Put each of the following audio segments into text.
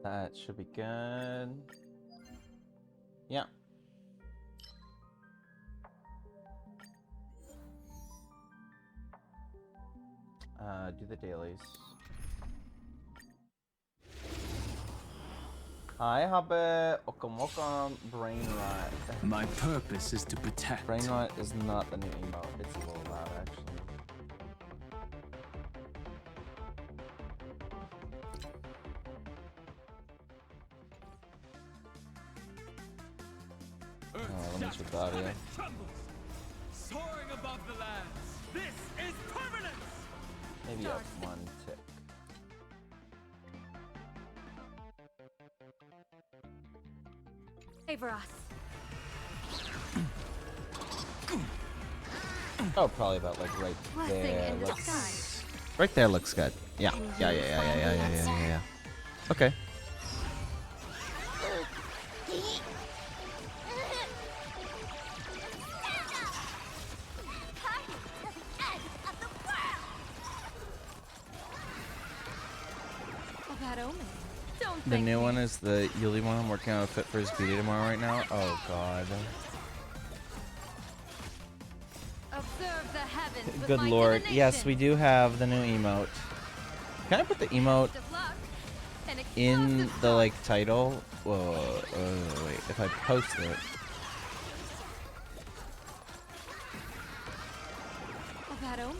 That should be good. Yeah. Do the dailies. Hi, Hobbit. Welcome. Brain rot. My purpose is to protect. Brain rot is not the new emote. It's a little loud, actually. Let me switch the audio. Soaring above the lands. This is permanence. Maybe up one tick. Favor us. Oh, probably about like right Blessing there. in Looks, disguise. right there looks good. Yeah. Yeah. Okay. A bad omen. Don't The thank new me. one is the Yuli one. I'm working on a fit for his beauty tomorrow right now. Oh god. Observe the heavens with Good my lord. Yes, divination. we do have the new emote. Can I put the emote Best of luck. An in explosive the like start. title? Whoa, wait. If I post it, A bad omen.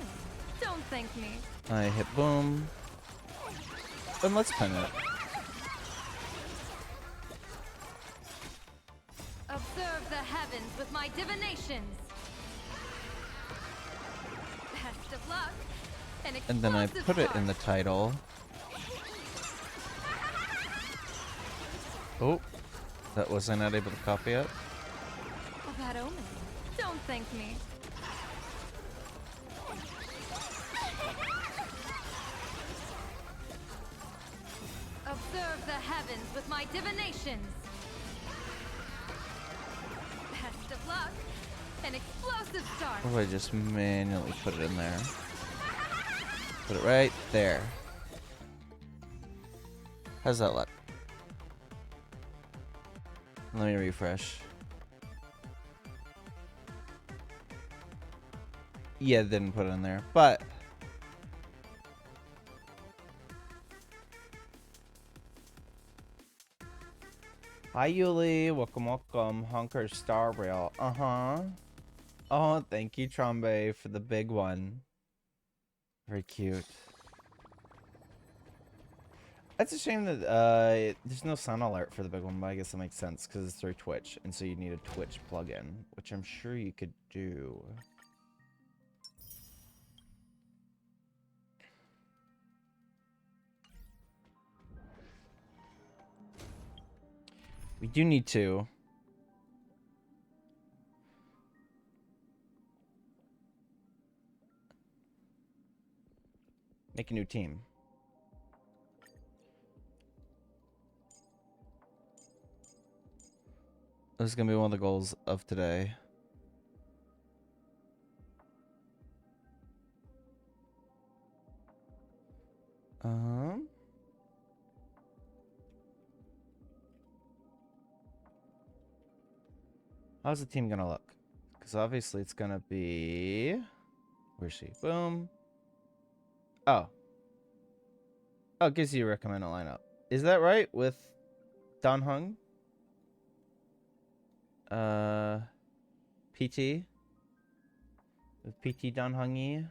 Don't thank me. I hit boom. Then let's pin it. Observe the heavens with my divinations. Best of luck. An And then I explosive put it in the start. title. Oh, that was I not able to copy it? A bad omen. Don't thank me. Observe the heavens with my divinations. Best of luck. An explosive start. Or do I just manually put it in there? Put it right there. How's that look? Let me refresh. Yeah, didn't put it in there, but hi Yuli, welcome, Hunker Star Rail. Oh, thank you, Trombe, for the big one. Very cute. That's a shame that there's no sound alert for the big one, but I guess that makes sense because it's through Twitch, and so you need a Twitch plugin, which I'm sure you could do. We do need to. Make a new team. This is gonna be one of the goals of today. How's the team gonna look? Because obviously it's gonna be... Where's she? Boom. Oh. Oh, it gives you a recommended lineup. Is that right? With Don Hung? PT? With PT Don Hung Yi?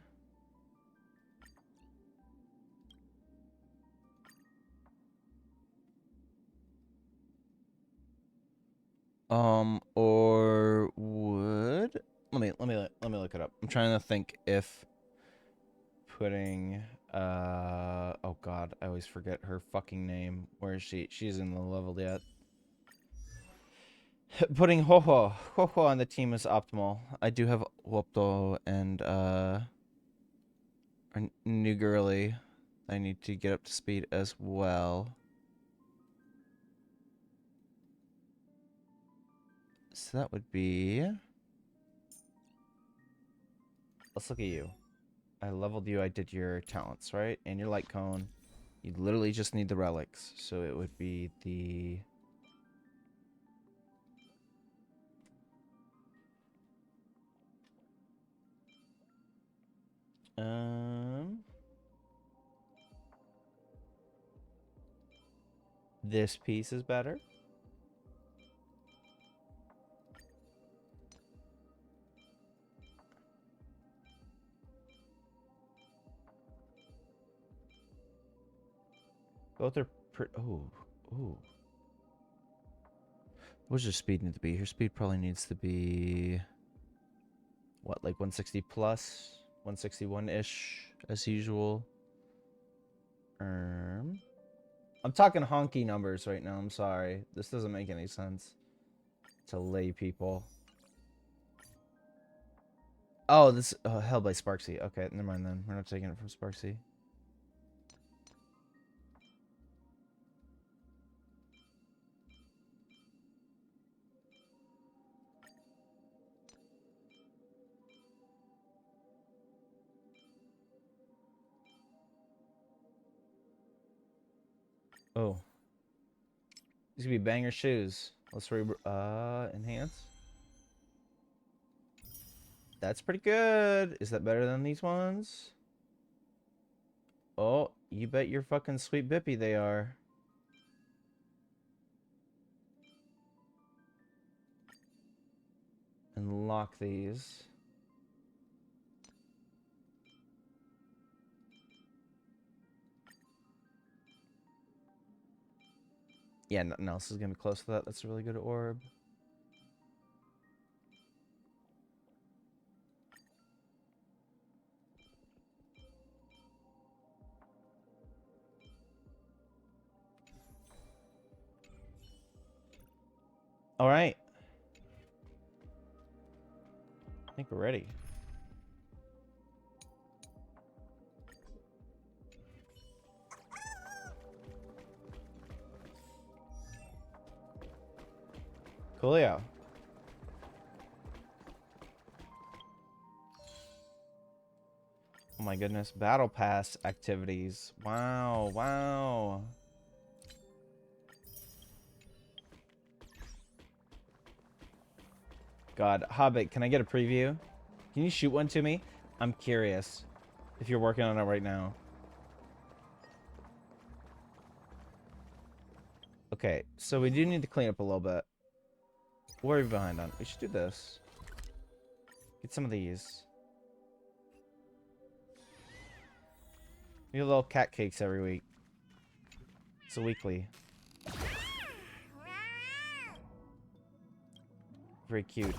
Or would... Let me look it up. I'm trying to think if putting... Oh god, I always forget her fucking name. Where is she? She's in the level yet. Putting Ho-Ho on the team is optimal. I do have Wopto and our new girly. I need to get up to speed as well. So that would be... Let's look at you. I leveled you. I did your talents, right? And your light cone. You literally just need the relics. So it would be the... This piece is better. Both are ooh. What does your speed need to be? Your speed probably needs to be... What, like 160 plus? 161-ish, as usual. I'm talking honky numbers right now, I'm sorry. This doesn't make any sense to lay people. Oh, this held by Sparksy. Okay, never mind then. We're not taking it from Sparksy. Oh. These could be banger shoes. Let's enhance. That's pretty good. Is that better than these ones? Oh, you bet your fucking sweet bippy they are. And lock these. Yeah, nothing else is gonna be close to that. That's a really good orb. All right. I think we're ready. Coolio. Oh my goodness. Battle Pass activities. Wow. Wow. God. Hobbit, can I get a preview? Can you shoot one to me? I'm curious if you're working on it right now. Okay, so we do need to clean up a little bit. What are we behind on? We should do this. Get some of these. We get little cat cakes every week. It's a weekly. Very cute.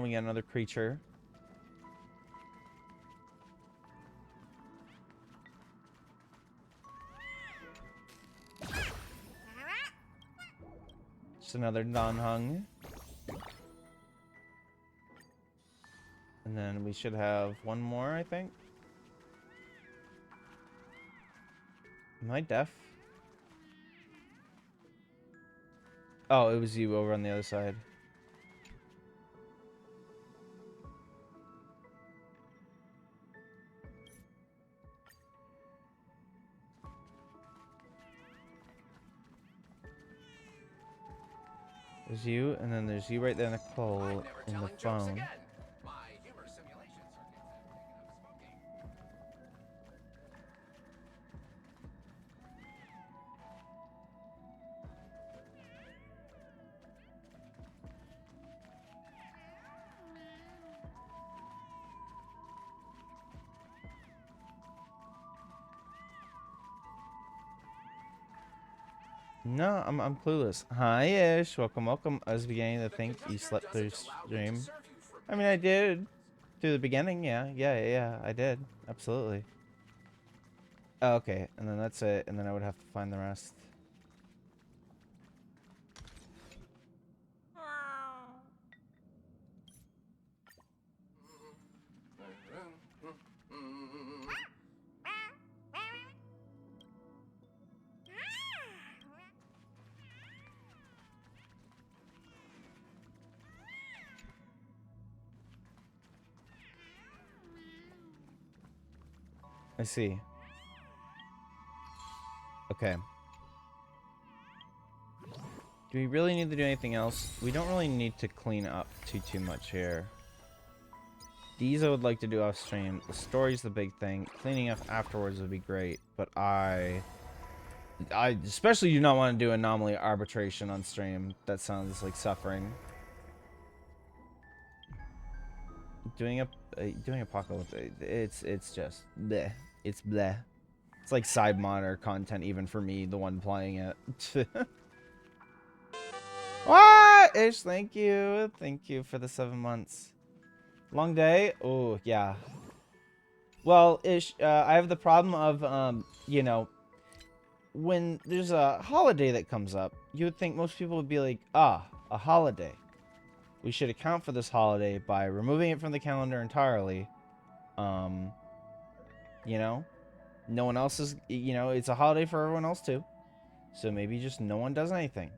We got another creature. Just another non-hung. And then we should have one more, I think. Am I deaf? Oh, it was you over on the other side. There's you, and then there's you right there, Nicole, in the phone. No, I'm clueless. Hi, Ish. Welcome, welcome. I was beginning to think you slept through stream. I mean, I did. Through the beginning, yeah, I did. Absolutely. Oh, okay, and then that's it, and then I would have to find the rest. I see. Okay. Do we really need to do anything else? We don't really need to clean up too much here. These I would like to do off stream. The story's the big thing. Cleaning up afterwards would be great, but I especially do not want to do anomaly arbitration on stream. That sounds like suffering. Doing apocalypse, it's just bleh. It's bleh. It's like side monitor content even for me, the one playing it. What? Ish, thank you. Thank you for the 7 months. Long day? Oh, yeah. Well, Ish, I have the problem of, you know, when there's a holiday that comes up, you would think most people would be like, ah, a holiday. We should account for this holiday by removing it from the calendar entirely. You know? No one else is, you know, it's a holiday for everyone else too. So maybe just no one does anything.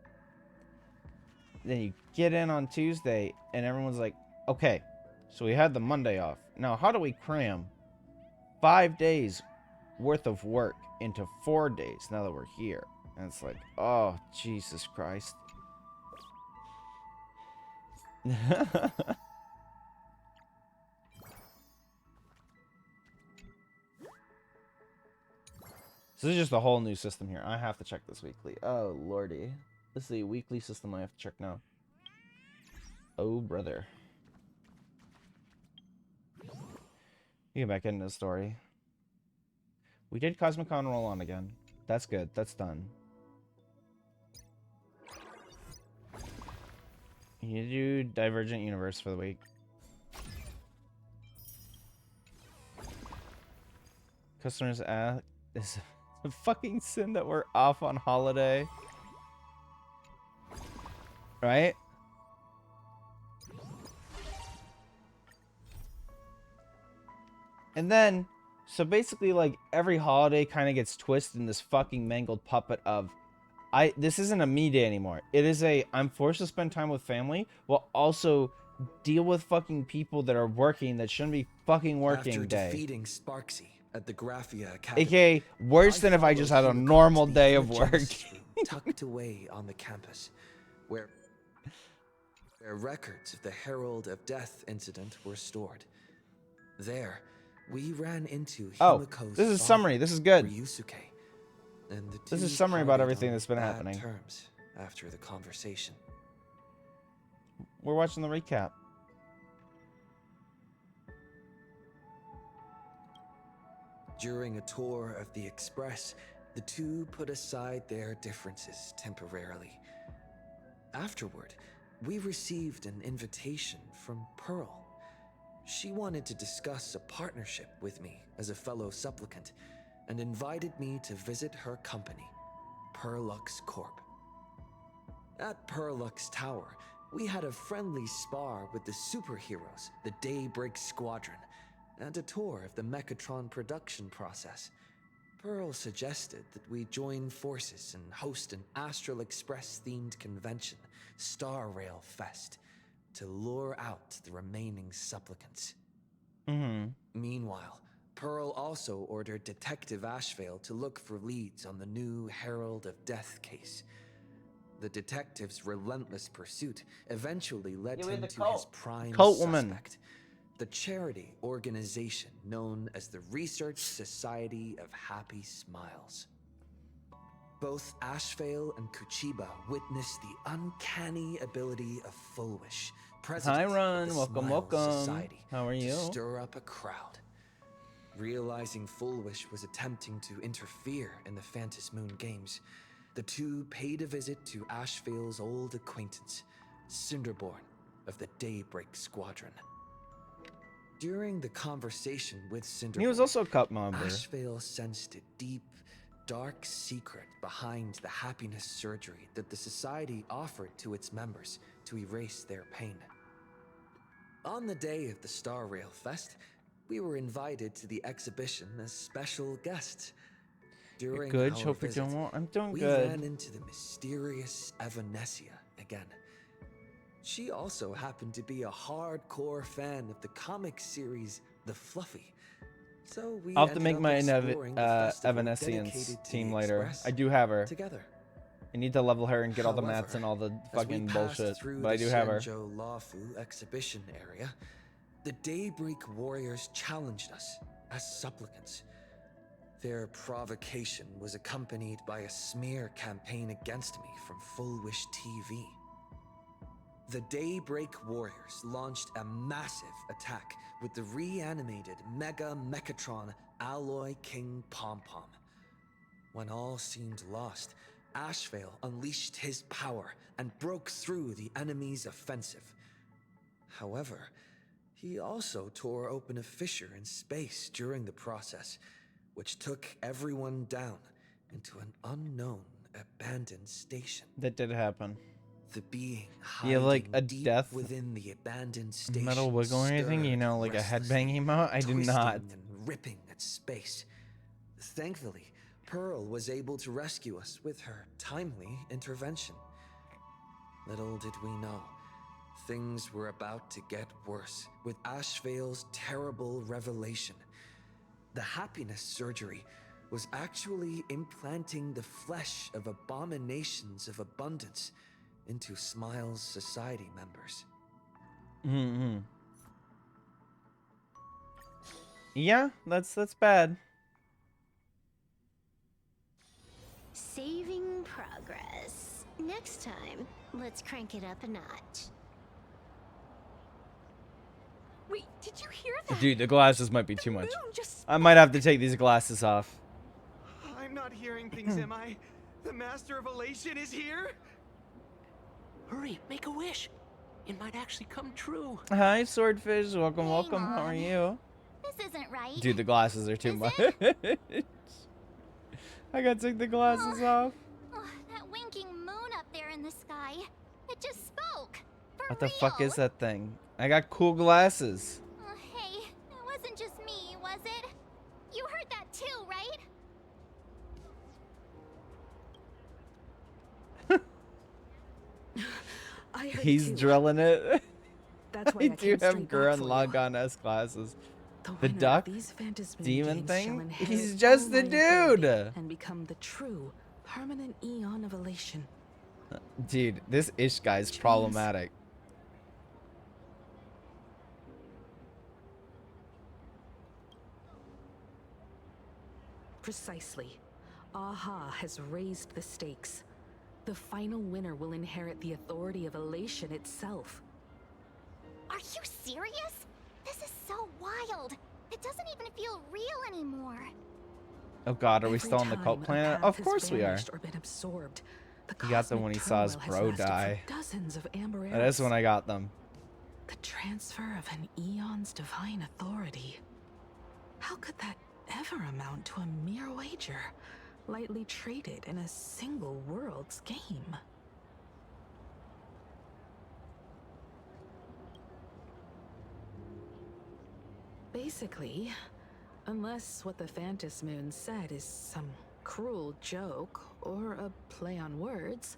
Then you get in on Tuesday and everyone's like, okay, so we had the Monday off. Now, how do we cram 5 days worth of work into 4 days now that we're here? And it's like, oh, Jesus Christ. So this is just a whole new system here. I have to check this weekly. Oh, lordy. This is a weekly system I have to check now. Oh, brother. You get back into the story. We did Cosmic Con roll on again. That's good. That's done. You do Divergent Universe for the week. Customers ask... Is a fucking sin that we're off on holiday. Right? And then, so basically, like, every holiday kind of gets twisted in this fucking mangled puppet of, this isn't a me day anymore. It is a, I'm forced to spend time with family, while also deal with fucking people that are working that shouldn't be fucking working After day. defeating Sparksy at the Graphia Academy, AKA, worse than if I just had a normal day of work. tucked away on the campus, where records of the Herald of Death incident were stored. There, we ran into Himiko's this is father, summary. This is good. Ryusuke, and the This is two summary about parted everything on that's been bad happening. terms after the conversation. We're watching the recap. During a tour of the Express, the two put aside their differences temporarily. Afterward, we received an invitation from Pearl. She wanted to discuss a partnership with me as a fellow supplicant and invited me to visit her company, Perlux Corp. At Perlux Tower, we had a friendly spar with the superheroes, the Daybreak Squadron, and a tour of the Mechatron production process. Pearl suggested that we join forces and host an Astral Express-themed convention, Star Rail Fest, to lure out the remaining supplicants. Meanwhile, Pearl also ordered Detective Ashvale to look for leads on the new Herald of Death case. The detective's relentless pursuit eventually led him to his prime suspect, the charity organization known as the Research Society of Happy Smiles. Both Ashvale and Kuchiba witnessed the uncanny ability of Fulwish, president of the Smiles Society, How are you? to stir up a crowd. Realizing Fulwish was attempting to interfere in the Phantom Moon games, the two paid a visit to Ashvale's old acquaintance, Cinderborn of the Daybreak Squadron. During the conversation with Cinderborn, He was also a cup member. Ashvale sensed a deep, dark secret behind the happiness surgery that the society offered to its members to erase their pain. On the day of the Star Rail Fest, we were invited to the exhibition as special guests. During Good. our Hope you're visit, doing well. I'm doing we good. ran into the mysterious Evanesia again. She also happened to be a hardcore fan of the comic series The Fluffy. So we I'll have to ended make up my exploring the festival Evanescence dedicated to team the later. Express I do have her. together. I need to level her and get all the mats However, and all the as we fucking passed bullshit. through But I the do have her. Shenzhou Lafu exhibition area, the Daybreak Warriors challenged us as supplicants. Their provocation was accompanied by a smear campaign against me from Full Wish TV. The Daybreak Warriors launched a massive attack with the reanimated Mega Mechatron Alloy King Pom Pom. When all seemed lost, Ashvale unleashed his power and broke through the enemy's offensive. However, he also tore open a fissure in space during the process, which took everyone down into an unknown abandoned station. That did happen. The being Do you have like hiding a deep death within the abandoned station metal wiggle or anything? You stirred know, like a headbang restlessly, emote? I do not. twisting and ripping at space. Thankfully, Pearl was able to rescue us with her timely intervention. Little did we know, things were about to get worse with Ashvale's terrible revelation. The happiness surgery was actually implanting the flesh of abominations of abundance into Smile's society members. Mm-hmm. Yeah, that's bad. Saving progress. Next time, let's crank it up a notch. Wait, did you hear that? Dude, the glasses might be too much. Moon just I might have to take these glasses off. I'm not hearing things, am I? The Master of Elation is here? Hurry, make a wish. It might actually come true. Hi, Swordfish. Welcome, Hey, welcome. How are Mom. you? This isn't right. Dude, the glasses are too Is much. it? I gotta take the glasses off. Oh, that winking moon up there in the sky. It just spoke. For What the real. fuck is that thing? I got cool glasses. Hey, it wasn't just me, was it? You heard that too, right? I heard He's too. drilling it. That's why I I do came have straight back Gurren for you. Lagann S glasses. The winner duck of these Phantasm demon games shall thing? inherit He's all just the my authority dude. and become the true permanent eon of elation. Dude, this ish guy's Which problematic. Precisely. Aha has raised the stakes. The final winner will inherit the authority of elation itself. Are you serious? This is so wild. It doesn't even feel real anymore. Oh god, are we Every still on the time cult a planet? path Of has course we are. vanished or been absorbed, the He got them cosmic when he saw his turmoil has bro lasted for die. Dozens of amber And that's eras. when I got them. The transfer of an eon's divine authority. How could that ever amount to a mere wager, lightly traded in a single world's game? Basically, unless what the Phantasmoon said is some cruel joke or a play on words,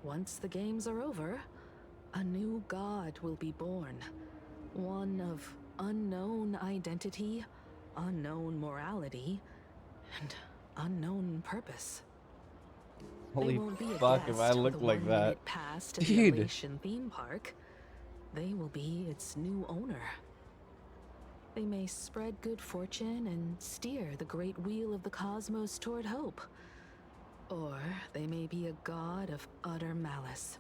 once the games are over, a new god will be born. One of unknown identity, unknown morality, and unknown purpose. Holy They won't be a fuck, if guest I of look the like 1 that. minute pass to the Dude. Elation theme park. They will be its new owner. They may spread good fortune and steer the great wheel of the cosmos toward hope. Or they may be a god of utter malice,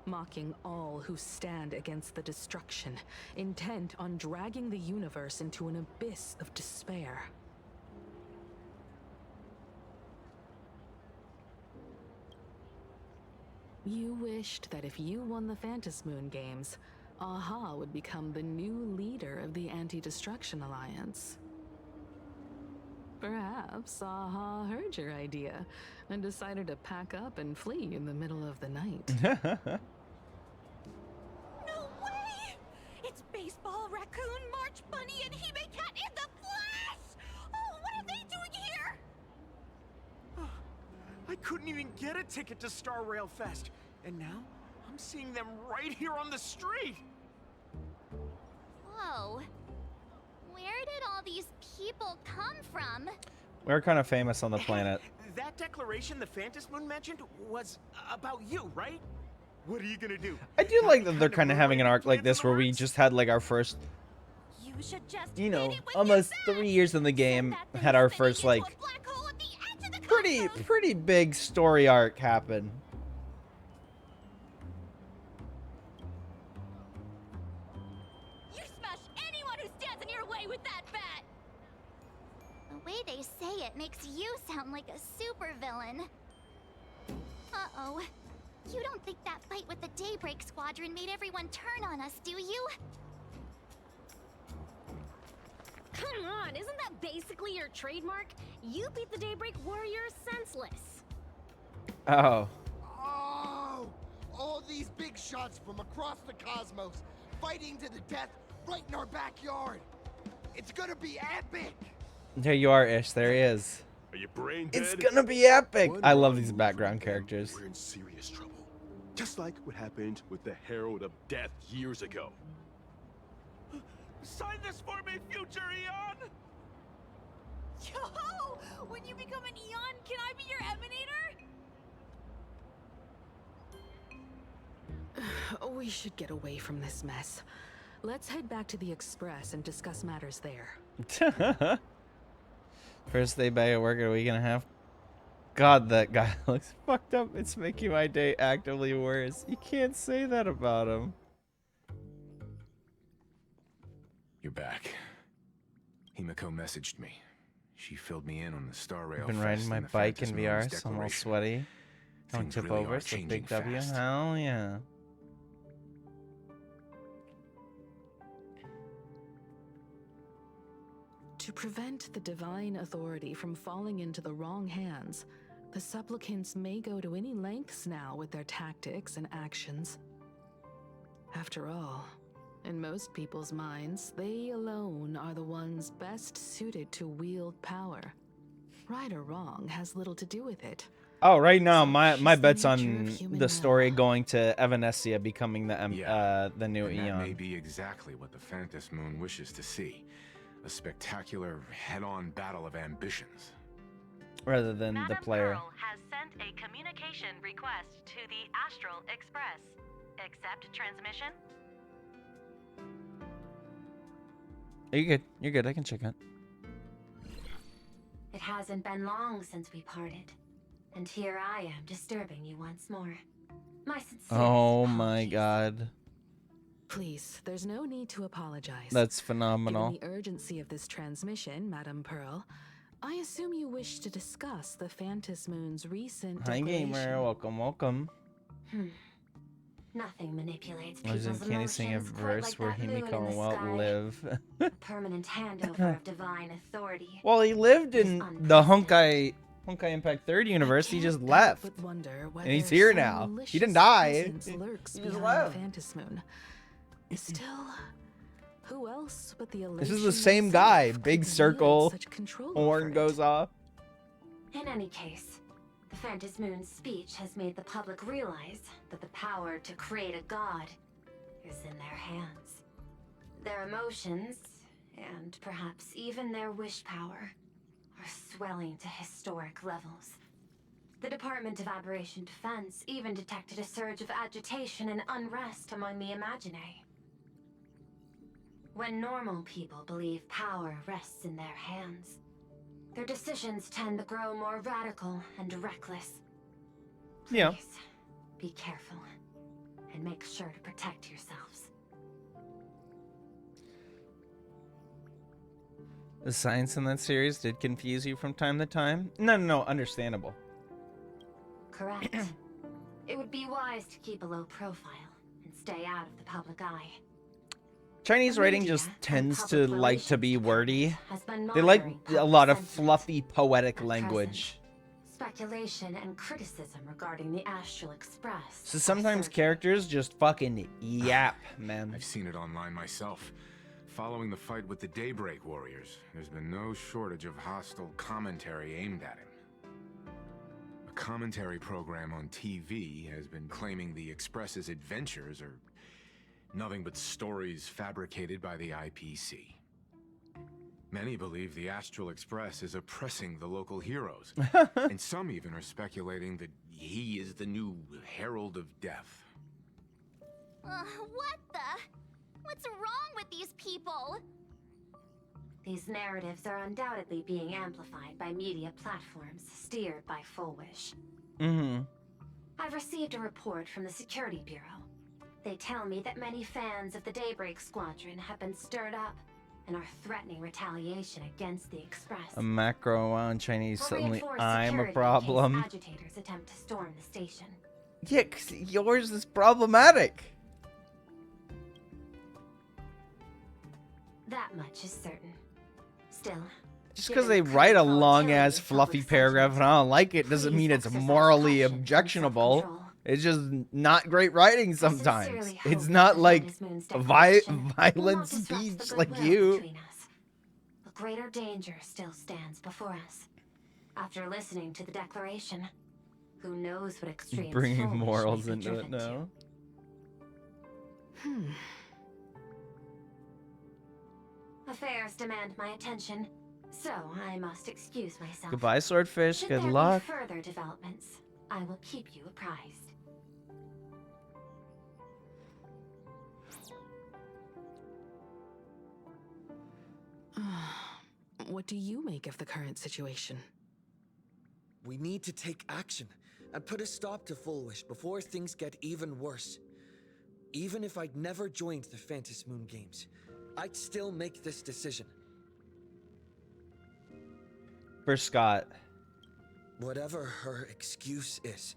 mocking all who stand against the destruction, intent on dragging the universe into an abyss of despair. You wished that if you won the Phantasmoon games, Aha would become the new leader of the Anti-Destruction Alliance. Perhaps Aha heard your idea and decided to pack up and flee in the middle of the night. No way! It's Baseball, Raccoon, March Bunny, and Hime Cat in the flesh! Oh, what are they doing here? I couldn't even get a ticket to Star Rail Fest, and now I'm seeing them right here on the street. Whoa. Where did all these people come from? We're kind of famous on the planet. That declaration the Phantom Moon mentioned was about you, right? What are you gonna do? I do like that they're kind of having an arc like this where we just had like our first, You should just you know, hit it with almost your 3 bat. years in the Send game, that thing had our spinning first into like a black hole at the edge of the cosmos. pretty big story arc happen. You smash anyone who stands in your way with that bat. The way they say it makes you sound like a supervillain. Uh-oh. You don't think that fight with the Daybreak Squadron made everyone turn on us, do you? Come on, isn't that basically your trademark? You beat the Daybreak Warriors senseless. Oh, Oh! All these big shots from across the cosmos, fighting to the death right in our backyard. It's gonna be epic! there you are, Ish. There he is. Are you brain dead? It's gonna be epic. One I love wrong these move background from them, characters. We're in serious trouble. Just like what happened with the Herald of Death years ago. Sign this for me, future Eon! Yo! When you become an Eon, can I be your Emanator? We should get away from this mess. Let's head back to the Express and discuss matters there. First day back at work in a week and a half. God, that guy looks fucked up. It's making my day actively worse. You can't say that about him. You're back. Himiko messaged me. She filled me in on the Star Rail. I've been Fest riding my and the bike in Phantom VR, Moon's so I'm all declaration. sweaty. Don't Things tip really over, are so changing big W. fast. Hell yeah. To prevent the divine authority from falling into the wrong hands, the supplicants may go to any lengths now with their tactics and actions. After all, in most people's minds, they alone are the ones best suited to wield power. Right or wrong has little to do with it. Oh, right now my Such is the bet's nature on of human the story will. going to Evanescia becoming the Yeah, new and that may Eon, be exactly what the Phantom Moon wishes to see. A spectacular, head-on battle of ambitions. rather than the player. Pearl has sent a communication request to the Astral Express. Accept transmission? You're good. You're good. I can check it. It hasn't been long since we parted, and here I am disturbing you once more. My sincere Oh my apologies. god. Please, there's no need to apologize. That's phenomenal. Given the urgency of this transmission, Madame Pearl, I assume you wish to discuss the Phantom Moon's recent Hi declaration. gamer, welcome, welcome. Nothing manipulates I was in people's Candy sing a emotions quite verse like where that moon in Himiko the will sky. live. A permanent handover of divine authority. Well, he lived in the Honkai Impact 3rd universe. He just left. But wonder And he's whether here some now. He malicious didn't die. presence He lurks just behind left. the Phantom Moon. Still, who else but the This is the Elation same itself guy. could Big wield circle. such control Horn over it? goes off. In any case, the Phantom Moon's speech has made the public realize that the power to create a god is in their hands. Their emotions, and perhaps even their wish power, are swelling to historic levels. The Department of Aberration Defense even detected a surge of agitation and unrest among the Imaginae. When normal people believe power rests in their hands, their decisions tend to grow more radical and reckless. Please, Yeah. be careful and make sure to protect yourselves. The science in that series did confuse you from time to time. No, understandable. Correct. It would be wise to keep a low profile and stay out of the public eye. Chinese The writing media just and tends public to like to be relations wordy. has been They like monitoring a public lot of sentiment. fluffy, poetic At language. Speculation and criticism regarding the Astral Express. So are sometimes surging. characters just fucking yap, man. I've seen it online myself. Following the fight with the Daybreak Warriors, there's been no shortage of hostile commentary aimed at him. A commentary program on TV has been claiming the Express's adventures are nothing but stories fabricated by the IPC. Many believe the Astral Express is oppressing the local heroes. And some even are speculating that he is the new Herald of Death. What the? What's wrong with these people? These narratives are undoubtedly being amplified by media platforms steered by Full Wish. Mm-hmm. I've received a report from the Security Bureau. They tell me that many fans of the Daybreak Squadron have been stirred up and are threatening retaliation against the Express. A macro on Chinese For suddenly reinforced I'm a security in problem. case agitators attempt to storm the station. Yeah, 'cause yours is problematic. That much is certain. Still, Just because they write a long-ass fluffy paragraph and I don't like it doesn't mean it's morally objectionable. It's just not great writing sometimes. It's not like violent speech like you. A greater danger still stands before us. After listening to the declaration, who knows what extremes Bringing Full Wish morals may be into it driven now. Affairs demand my attention, so I must excuse myself. Goodbye, Swordfish. Should Good there luck. be further developments, I will keep you apprised. What do you make of the current situation? We need to take action and put a stop to Full Wish before things get even worse. Even if I'd never joined the Phantom Moon Games, I'd still make this decision. For Scott. Whatever her excuse is,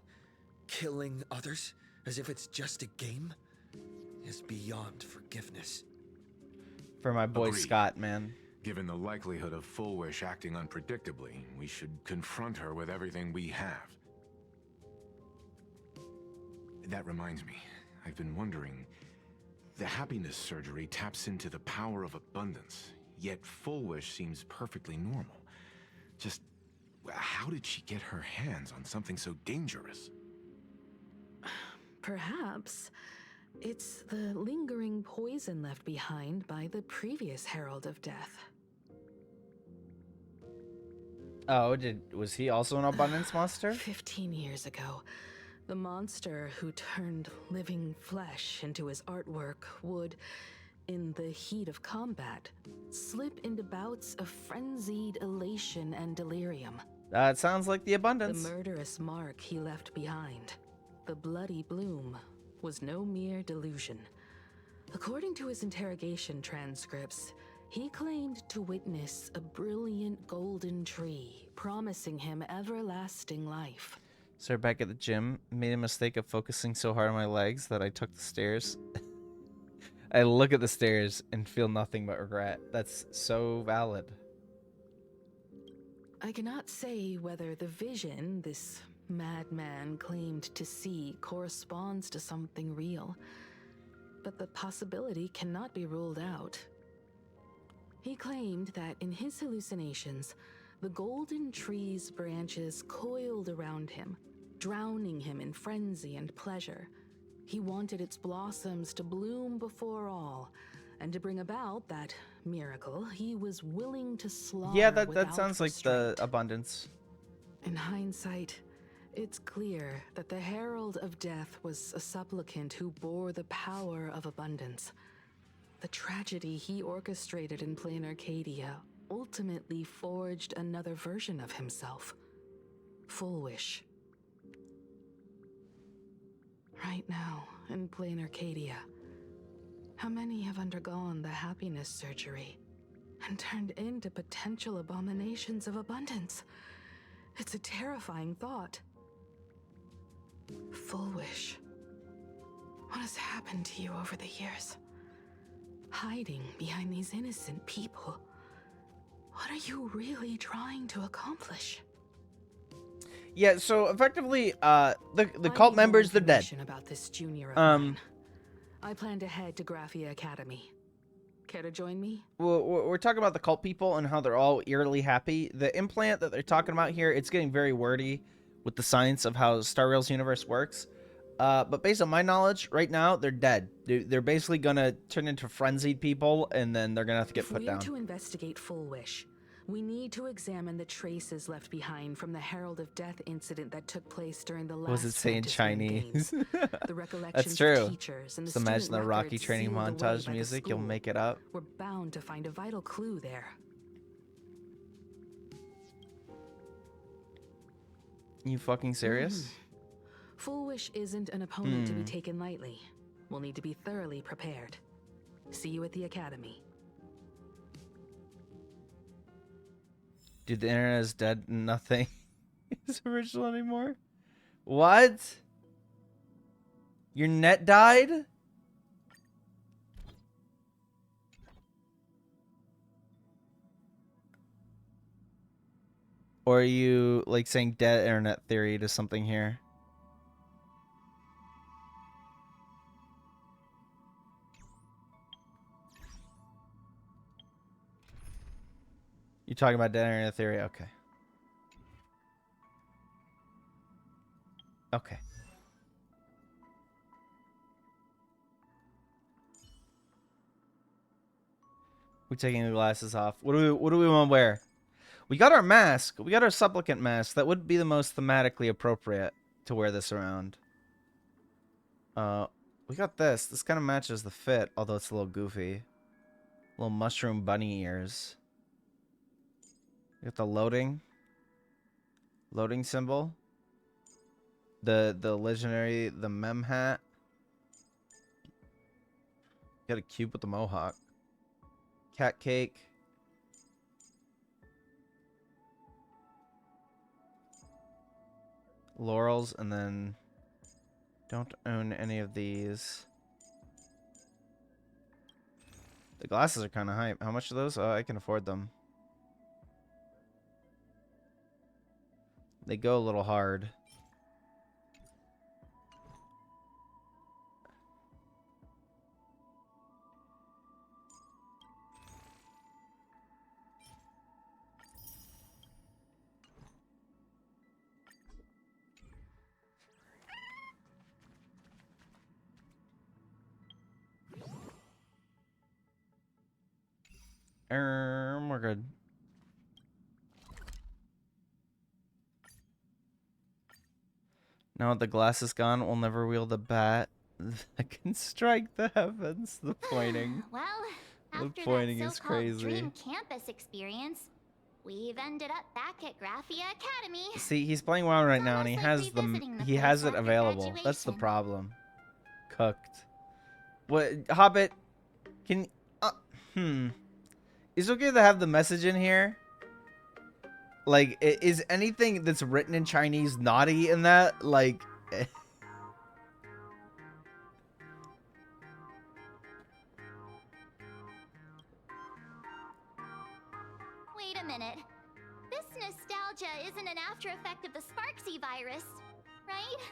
killing others as if it's just a game is beyond forgiveness. For my boy Agreed. Scott, man. Given the likelihood of Full Wish acting unpredictably, we should confront her with everything we have. That reminds me, I've been wondering, the happiness surgery taps into the power of abundance, yet Full Wish seems perfectly normal. Just, how did she get her hands on something so dangerous? Perhaps it's the lingering poison left behind by the previous Herald of Death. Oh, was he also an abundance monster? 15 years ago, the monster who turned living flesh into his artwork would, in the heat of combat, slip into bouts of frenzied elation and delirium. That sounds like the abundance. The murderous mark he left behind, the bloody bloom, was no mere delusion. According to his interrogation transcripts, he claimed to witness a brilliant golden tree, promising him everlasting life. So back at the gym, made a mistake of focusing so hard on my legs that I took the stairs. I look at the stairs and feel nothing but regret. That's so valid. I cannot say whether the vision this madman claimed to see corresponds to something real, but the possibility cannot be ruled out. He claimed that in his hallucinations, the golden tree's branches coiled around him, drowning him in frenzy and pleasure. He wanted its blossoms to bloom before all, and to bring about that miracle, he was willing to slaughter. Yeah, that without sounds like restraint. the abundance. In hindsight, it's clear that the Herald of Death was a supplicant who bore the power of abundance. The tragedy he orchestrated in Plain Arcadia ultimately forged another version of himself. Full Wish. Right now, in Plain Arcadia, how many have undergone the happiness surgery and turned into potential abominations of abundance? It's a terrifying thought. Full Wish. What has happened to you over the years? Hiding behind these innocent people. What are you really trying to accomplish? Yeah, so effectively, the cult members, they're dead. About this junior of mine. I plan to head to Graphia Academy. Care to join me? Well, we're talking about the cult people and how they're all eerily happy. The implant that they're talking about here, it's getting very wordy with the science of how Star Rail's universe works. But based on my knowledge, right now they're dead. They're basically gonna turn into frenzied people, and then they're gonna have to get If put we're down. to investigate Full Wish, we need to examine the traces left behind from the Herald of Death incident that took place during the last. What was it say in Fantasy Chinese? Games. The recollections That's true. of teachers and the Just imagine the student Rocky records training sealed away montage by the music. You'll school. make it up. We're bound to find a vital clue there. You fucking serious? Full Wish isn't an opponent to be Hmm. taken lightly. We'll need to be thoroughly prepared. See you at the academy. Dude, the internet is dead. Nothing is original anymore. What? Your net died? Or are you like saying dead internet theory to something here? You talking about dead internet theory? Okay. Okay. We're taking the glasses off. What do we want to wear? We got our mask. We got our supplicant mask. That would be the most thematically appropriate to wear this around. We got this. This kind of matches the fit, although it's a little goofy. Little mushroom bunny ears. We got the loading symbol. The legendary, the mem hat. Got a cube with the mohawk. Cat cake. Laurels, and then don't own any of these. The glasses are kind of hype. How much are those? Oh, I can afford them. They go a little hard. We're good. Now with the glass is gone, we'll never wield a bat that can strike the heavens. The pointing. Well, The after pointing that is so-called crazy. dream campus experience, we've ended up back at Graphia Academy. See, he's playing WoW right now, and he almost has like the revisiting the he place has it after available. That's the graduation. problem. Cooked. What, Hobbit? Can Is it okay to have the message in here? Like, is anything that's written in Chinese naughty in that? Like, Wait a minute. This nostalgia isn't an after effect of the Sparksy virus, right?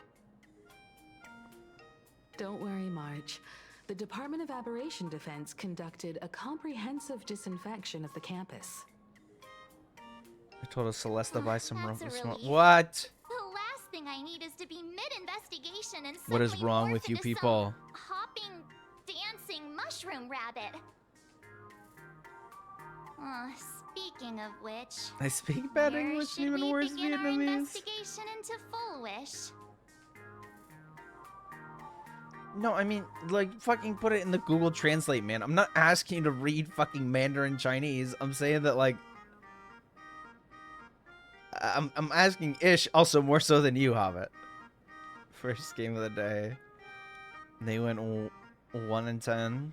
Don't worry, Marge. The Department of Aberration Defense conducted a comprehensive disinfection of the campus. I told us Celeste to buy some That's a smoke. relief. What? The last thing I need is to be mid-investigation and What is suddenly wrong morph with you into people? some hopping, dancing mushroom rabbit. Speaking of which, I speak bad where English should and even we worse begin our Vietnamese. investigation into Full Wish? No, I mean, like, fucking put it in the Google Translate, man. I'm not asking you to read fucking Mandarin Chinese. I'm saying that, like, I'm asking Ish also more so than you, Hobbit. First game of the day. They went 1 in 10.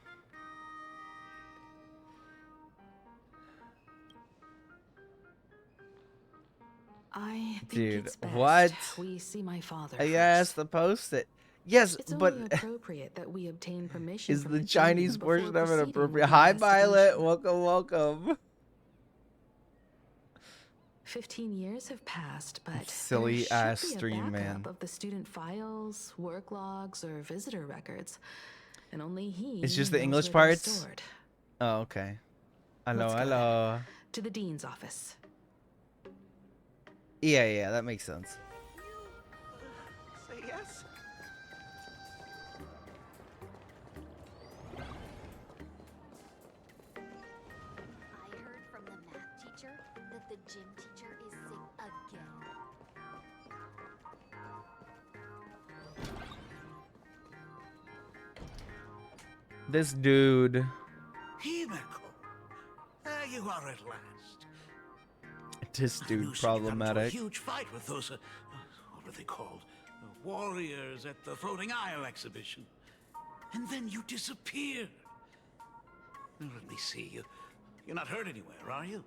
I think Dude, it's best what? we see my father I first. asked to post it. Yes, It's but only appropriate that we obtain permission is from the dean Chinese before portion of it proceeding appropriate? with the Hi, Violet. investigation. Welcome, welcome. 15 years have passed, but Silly there should ass be a stream, backup man. of the student files, work logs, or visitor records, and only he. It's just the knows English where they're parts? stored. Oh, okay. Hello, Let's go hello. To the dean's office. Yeah, that makes sense. Say yes? gym teacher is sick again. This dude. Himeko, there you are at last. This I dude knew you got into a problematic. huge fight with those, what are they called? Warriors at the Floating Isle exhibition. And then you disappear. Now, let me see you. You're not hurt anywhere, are you?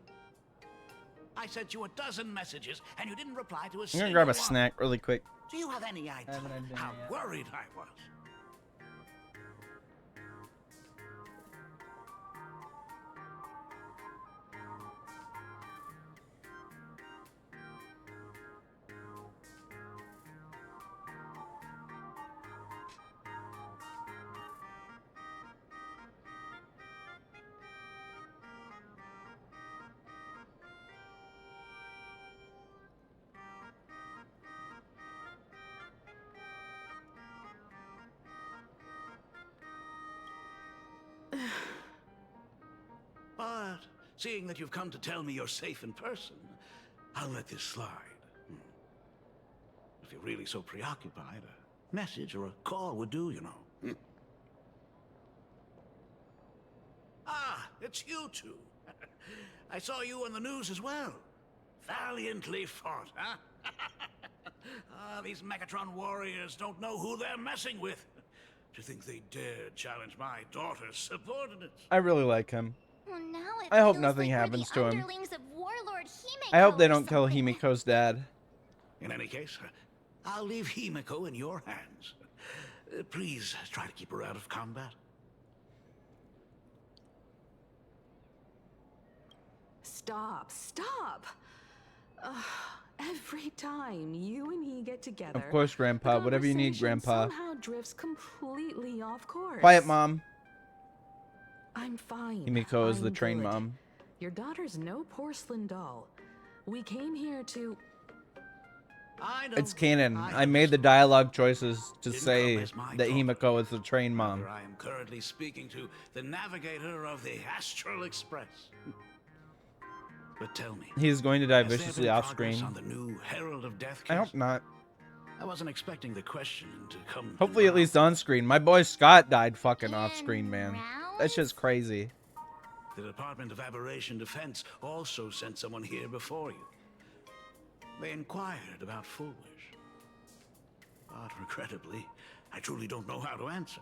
I sent you a dozen messages, and you didn't reply to a I'm single gonna grab a one. snack really quick. Do you have any idea haven't had dinner how yet. worried I was? But seeing that you've come to tell me you're safe in person, I'll let this slide. If you're really so preoccupied, a message or a call would do, you know. Ah, it's you two. I saw you on the news as well. Valiantly fought, huh? These Megatron warriors don't know who they're messing with. To think they dare challenge my daughter's subordinates. I really like him. Well, now it I hope feels nothing like we're happens the to him. underlings of Warlord Himeko I hope they or don't kill something. Himiko's dad. In any case, I'll leave Himeko in your hands. Please try to keep her out of combat. Stop, stop! Ugh, every time you and he get together, Of course, Grandpa. the Whatever you need, conversation Grandpa. somehow drifts completely off course. Quiet, Mom. I'm fine. Himiko is the I'm train good. mom. Your daughter's no porcelain doll. We came here to... I know. It's canon. I made the dialogue choices to say come as my that daughter. Himiko is the train mom. I am currently speaking to the navigator of the Astral Express. But tell me, He's going to die has there viciously been off progress screen. on the new Herald of Death I case? hope not. I wasn't expecting the question to come. Hopefully at least on screen. My boy Scott died fucking off screen, man. That's just crazy. The Department of Aberration Defense also sent someone here before you. They inquired about Foolish. But regrettably, I truly don't know how to answer.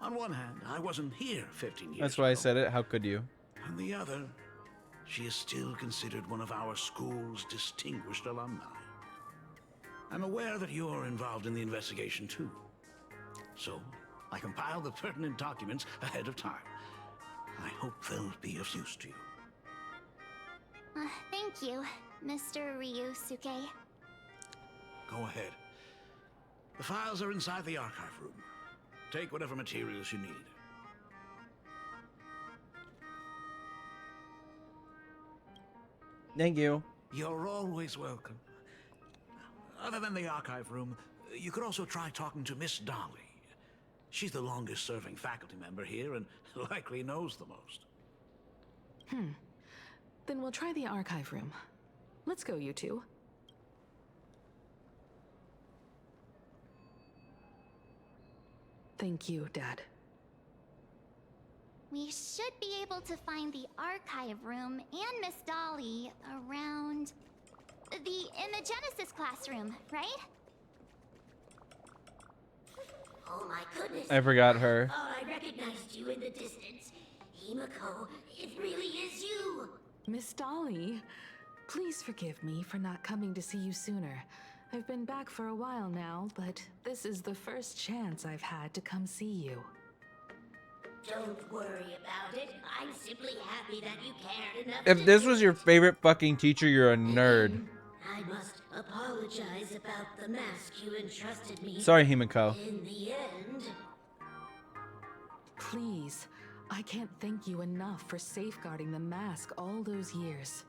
On one hand, I wasn't here 15 years That's why I ago. said it. How could you? On the other, she is still considered one of our school's distinguished alumni. I'm aware that you're involved in the investigation too. So, I compiled the pertinent documents ahead of time. I hope they'll be of use to you. Thank you, Mr. Ryusuke. Go ahead. The files are inside the archive room. Take whatever materials you need. Thank you. You're always welcome. Other than the archive room, you could also try talking to Miss Dolly. She's the longest-serving faculty member here and likely knows the most. Then we'll try the archive room. Let's go, you two. Thank you, Dad. We should be able to find the archive room and Miss Dolly around in the Genesis classroom, right? Oh my goodness. I forgot her. Oh, I recognized you in the distance. Himeko, it really is you. Miss Dolly, please forgive me for not coming to see you sooner. I've been back for a while now, but this is the first chance I've had to come see you. Don't worry about it. I'm simply happy that you cared enough If to this was your favorite fucking teacher, you're a nerd. I must apologize about the mask you entrusted me. Sorry, Himiko. In the end. Please, I can't thank you enough for safeguarding the mask all those years.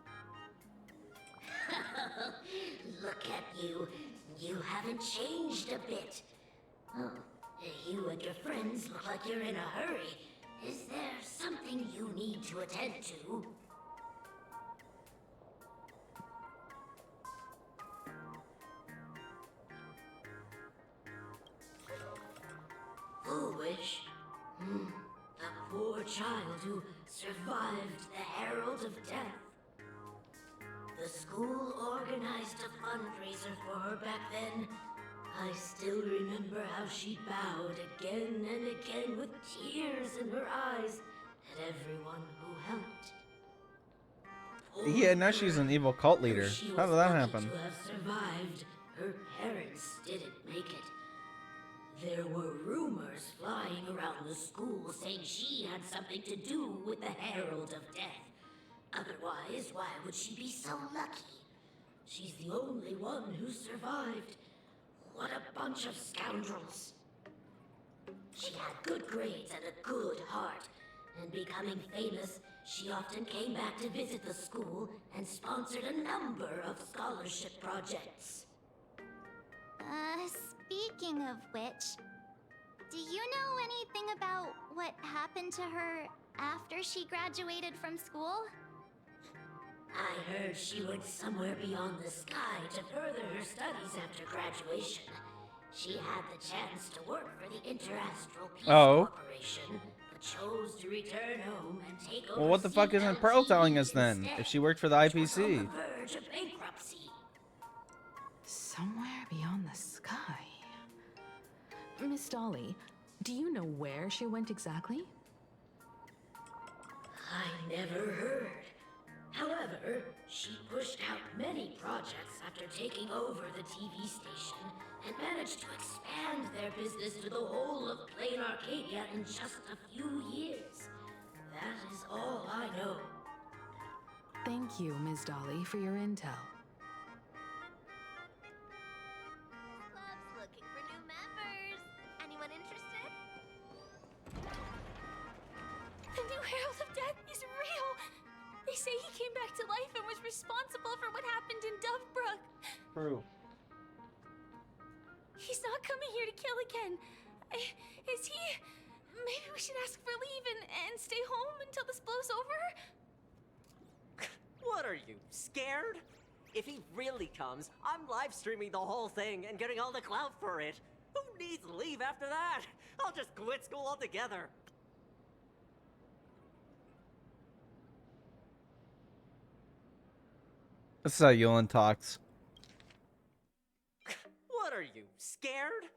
Look at you. You haven't changed a bit. Oh, you and your friends look like you're in a hurry. Is there something you need to attend to? a child who survived the Herald of Death. The school organized a fundraiser for her back then. I still remember how she bowed again and again with tears in her eyes at everyone who helped. Yeah, now she's an evil cult leader. How did that happen? To have survived, her parents didn't make it. There were rumors flying around the school saying she had something to do with the Herald of Death. Otherwise, why would she be so lucky? She's the only one who survived. What a bunch of scoundrels. She had good grades and a good heart, and becoming famous, she often came back to visit the school and sponsored a number of scholarship projects. Speaking of which, do you know anything about what happened to her after she graduated from school? I heard she went somewhere beyond the sky to further her studies after graduation. She had the chance to work for the Interastral Peace Corporation, but chose to return home and take over. Well, what the fuck isn't Pearl telling us then? If she worked for the IPC. On the verge of bankruptcy. Somewhere beyond the sky. Miss Dolly, do you know where she went exactly? I never heard. However, she pushed out many projects after taking over the TV station and managed to expand their business to the whole of Plain Arcadia in just a few years. That is all I know. Thank you, Ms. Dolly, for your intel. Club's looking for new members. Anyone interested? The new Herald of Death is real. They say he came back to life and was responsible for what happened in Dovebrook. True. He's not coming here to kill again. Is he? Maybe we should ask for leave and stay home until this blows over? What are you, scared? If he really comes, I'm live streaming the whole thing and getting all the clout for it. Who needs leave after that? I'll just quit school altogether. This is how Yolan talks. What are you, scared?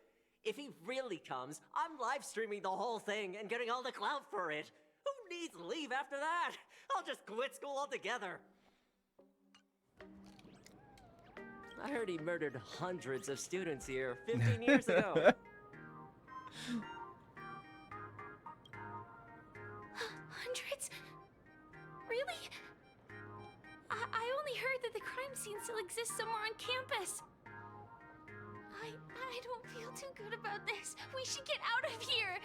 If he really comes, I'm live streaming the whole thing and getting all the clout for it. Who needs leave after that? I'll just quit school altogether. I heard he murdered hundreds of students here 15 years ago. Hundreds? Really? I only heard that the crime scene still exists somewhere on campus. I don't feel too good about this. We should get out of here.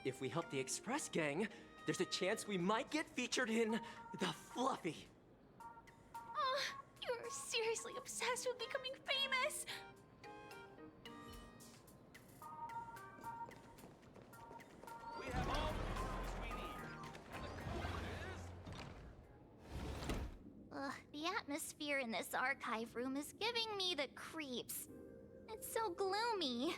If we help the Express Gang, there's a chance we might get featured in The Fluffy. You're seriously obsessed with becoming famous. We have all the tools we need. Ugh, the atmosphere in this archive room is giving me the creeps. It's so gloomy.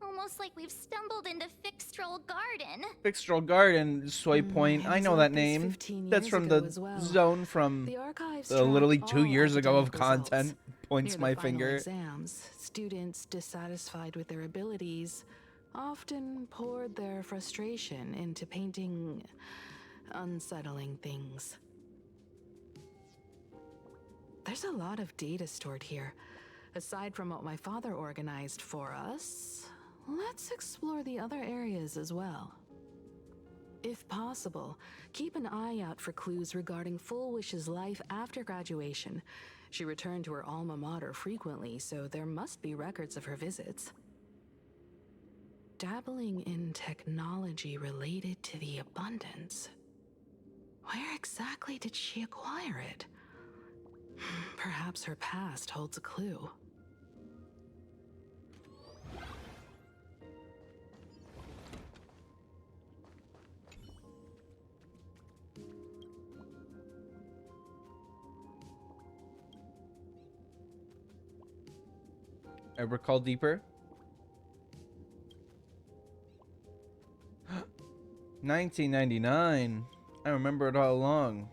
Almost like we've stumbled into Fixtrol Garden. Fixtrol Garden, Soy Point. I know that name. That's from the zone from literally 2 years ago of content. Points my finger. Exams, students dissatisfied with their abilities often poured their frustration into painting unsettling things. There's a lot of data stored here. Aside from what my father organized for us, let's explore the other areas as well. If possible, keep an eye out for clues regarding Full Wish's life after graduation. She returned to her alma mater frequently, so there must be records of her visits. Dabbling in technology related to the abundance. Where exactly did she acquire it? Perhaps her past holds a clue. Ever call deeper? 1999. I remember it all along.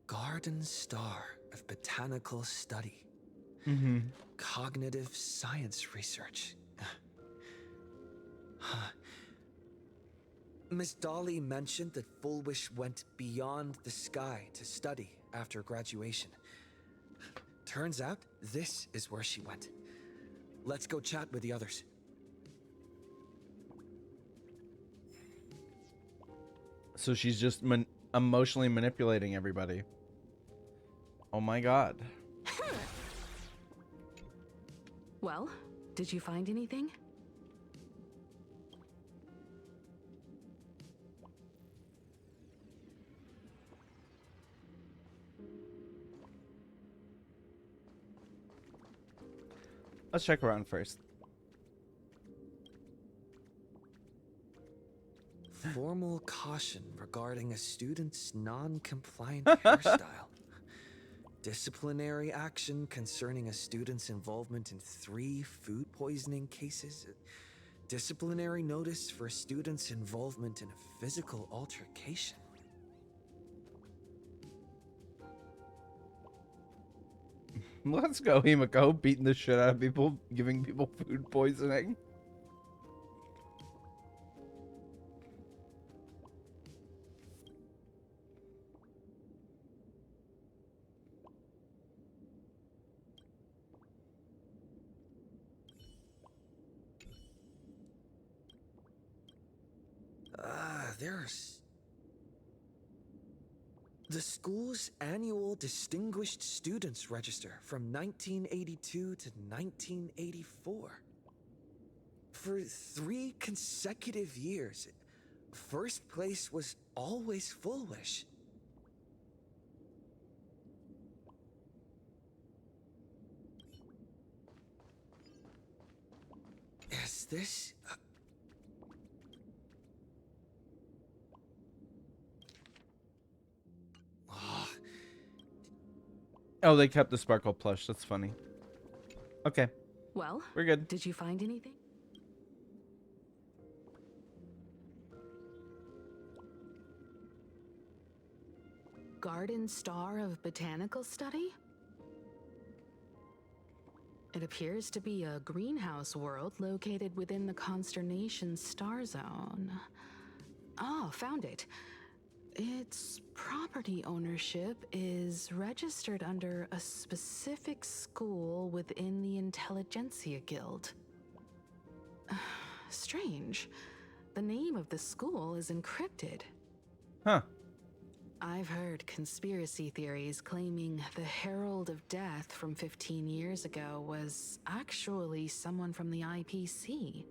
Garden Star of Botanical Study. Mm-hmm. Cognitive Science Research. Huh. Miss Dolly mentioned that Fullwish went beyond the sky to study after graduation. Turns out, this is where she went. Let's go chat with the others. So she's just emotionally manipulating everybody. Oh my god. Well, did you find anything? Let's check around first. Formal caution regarding a student's non-compliant hairstyle. Disciplinary action concerning a student's involvement in 3 food poisoning cases. Disciplinary notice for a student's involvement in a physical altercation. Let's go, Himiko, beating the shit out of people, giving people food poisoning. There's... The school's annual Distinguished Students Register from 1982 to 1984. For 3 consecutive years, first place was always Fullwish. Is this... Oh, they kept the sparkle plush. That's funny. Okay. Well, we're good. Did you find anything? Garden Star of Botanical Study? It appears to be a greenhouse world located within the Consternation Star Zone. Oh, found it. Its property ownership is registered under a specific school within the Intelligentsia Guild. Strange. The name of the school is encrypted. Huh. I've heard conspiracy theories claiming the Herald of Death from 15 years ago was actually someone from the IPC.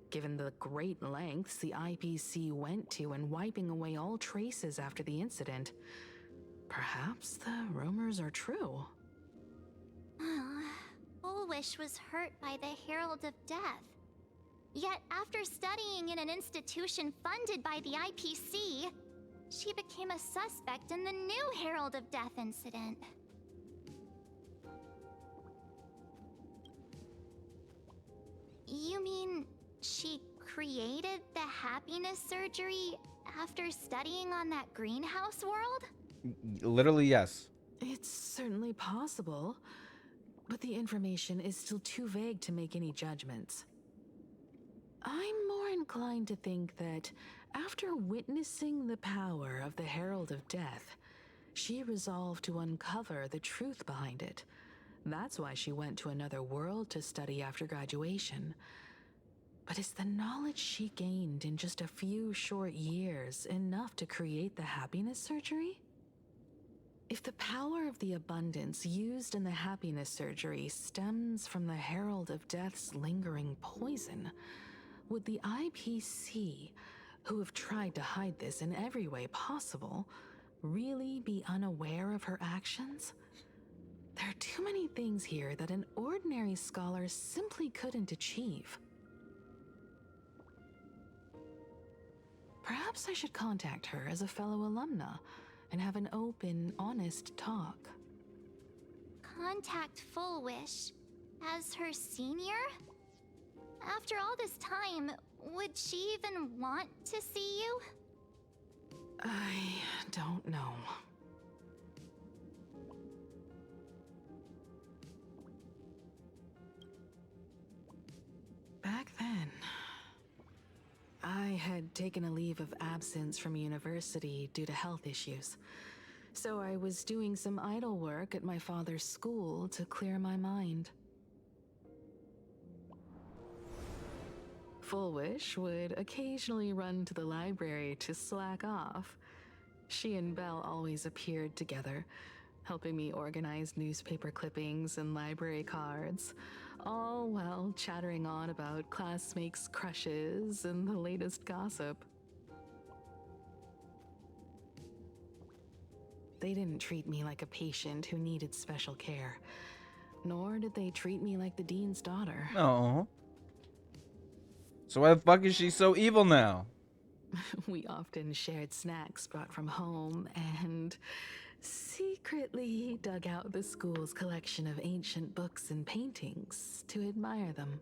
Given the great lengths the IPC went to in wiping away all traces after the incident, perhaps the rumors are true. Fullwish was hurt by the Herald of Death. Yet after studying in an institution funded by the IPC, she became a suspect in the new Herald of Death incident. You mean she created the happiness surgery after studying on that greenhouse world? Literally, yes. It's certainly possible, but the information is still too vague to make any judgments. I'm more inclined to think that after witnessing the power of the Herald of Death, she resolved to uncover the truth behind it. That's why she went to another world to study after graduation. But is the knowledge she gained in just a few short years enough to create the happiness surgery? If the power of the abundance used in the happiness surgery stems from the Herald of Death's lingering poison, would the IPC, who have tried to hide this in every way possible, really be unaware of her actions? There are too many things here that an ordinary scholar simply couldn't achieve. Perhaps I should contact her as a fellow alumna and have an open, honest talk. Contact Full Wish as her senior? After all this time, would she even want to see you? I don't know. Back then, I had taken a leave of absence from university due to health issues. So I was doing some idle work at my father's school to clear my mind. Full Wish would occasionally run to the library to slack off. She and Belle always appeared together, helping me organize newspaper clippings and library cards, all while chattering on about classmates' crushes and the latest gossip. They didn't treat me like a patient who needed special care, nor did they treat me like the dean's daughter. No. So why the fuck is she so evil now? We often shared snacks brought from home and secretly dug out the school's collection of ancient books and paintings to admire them.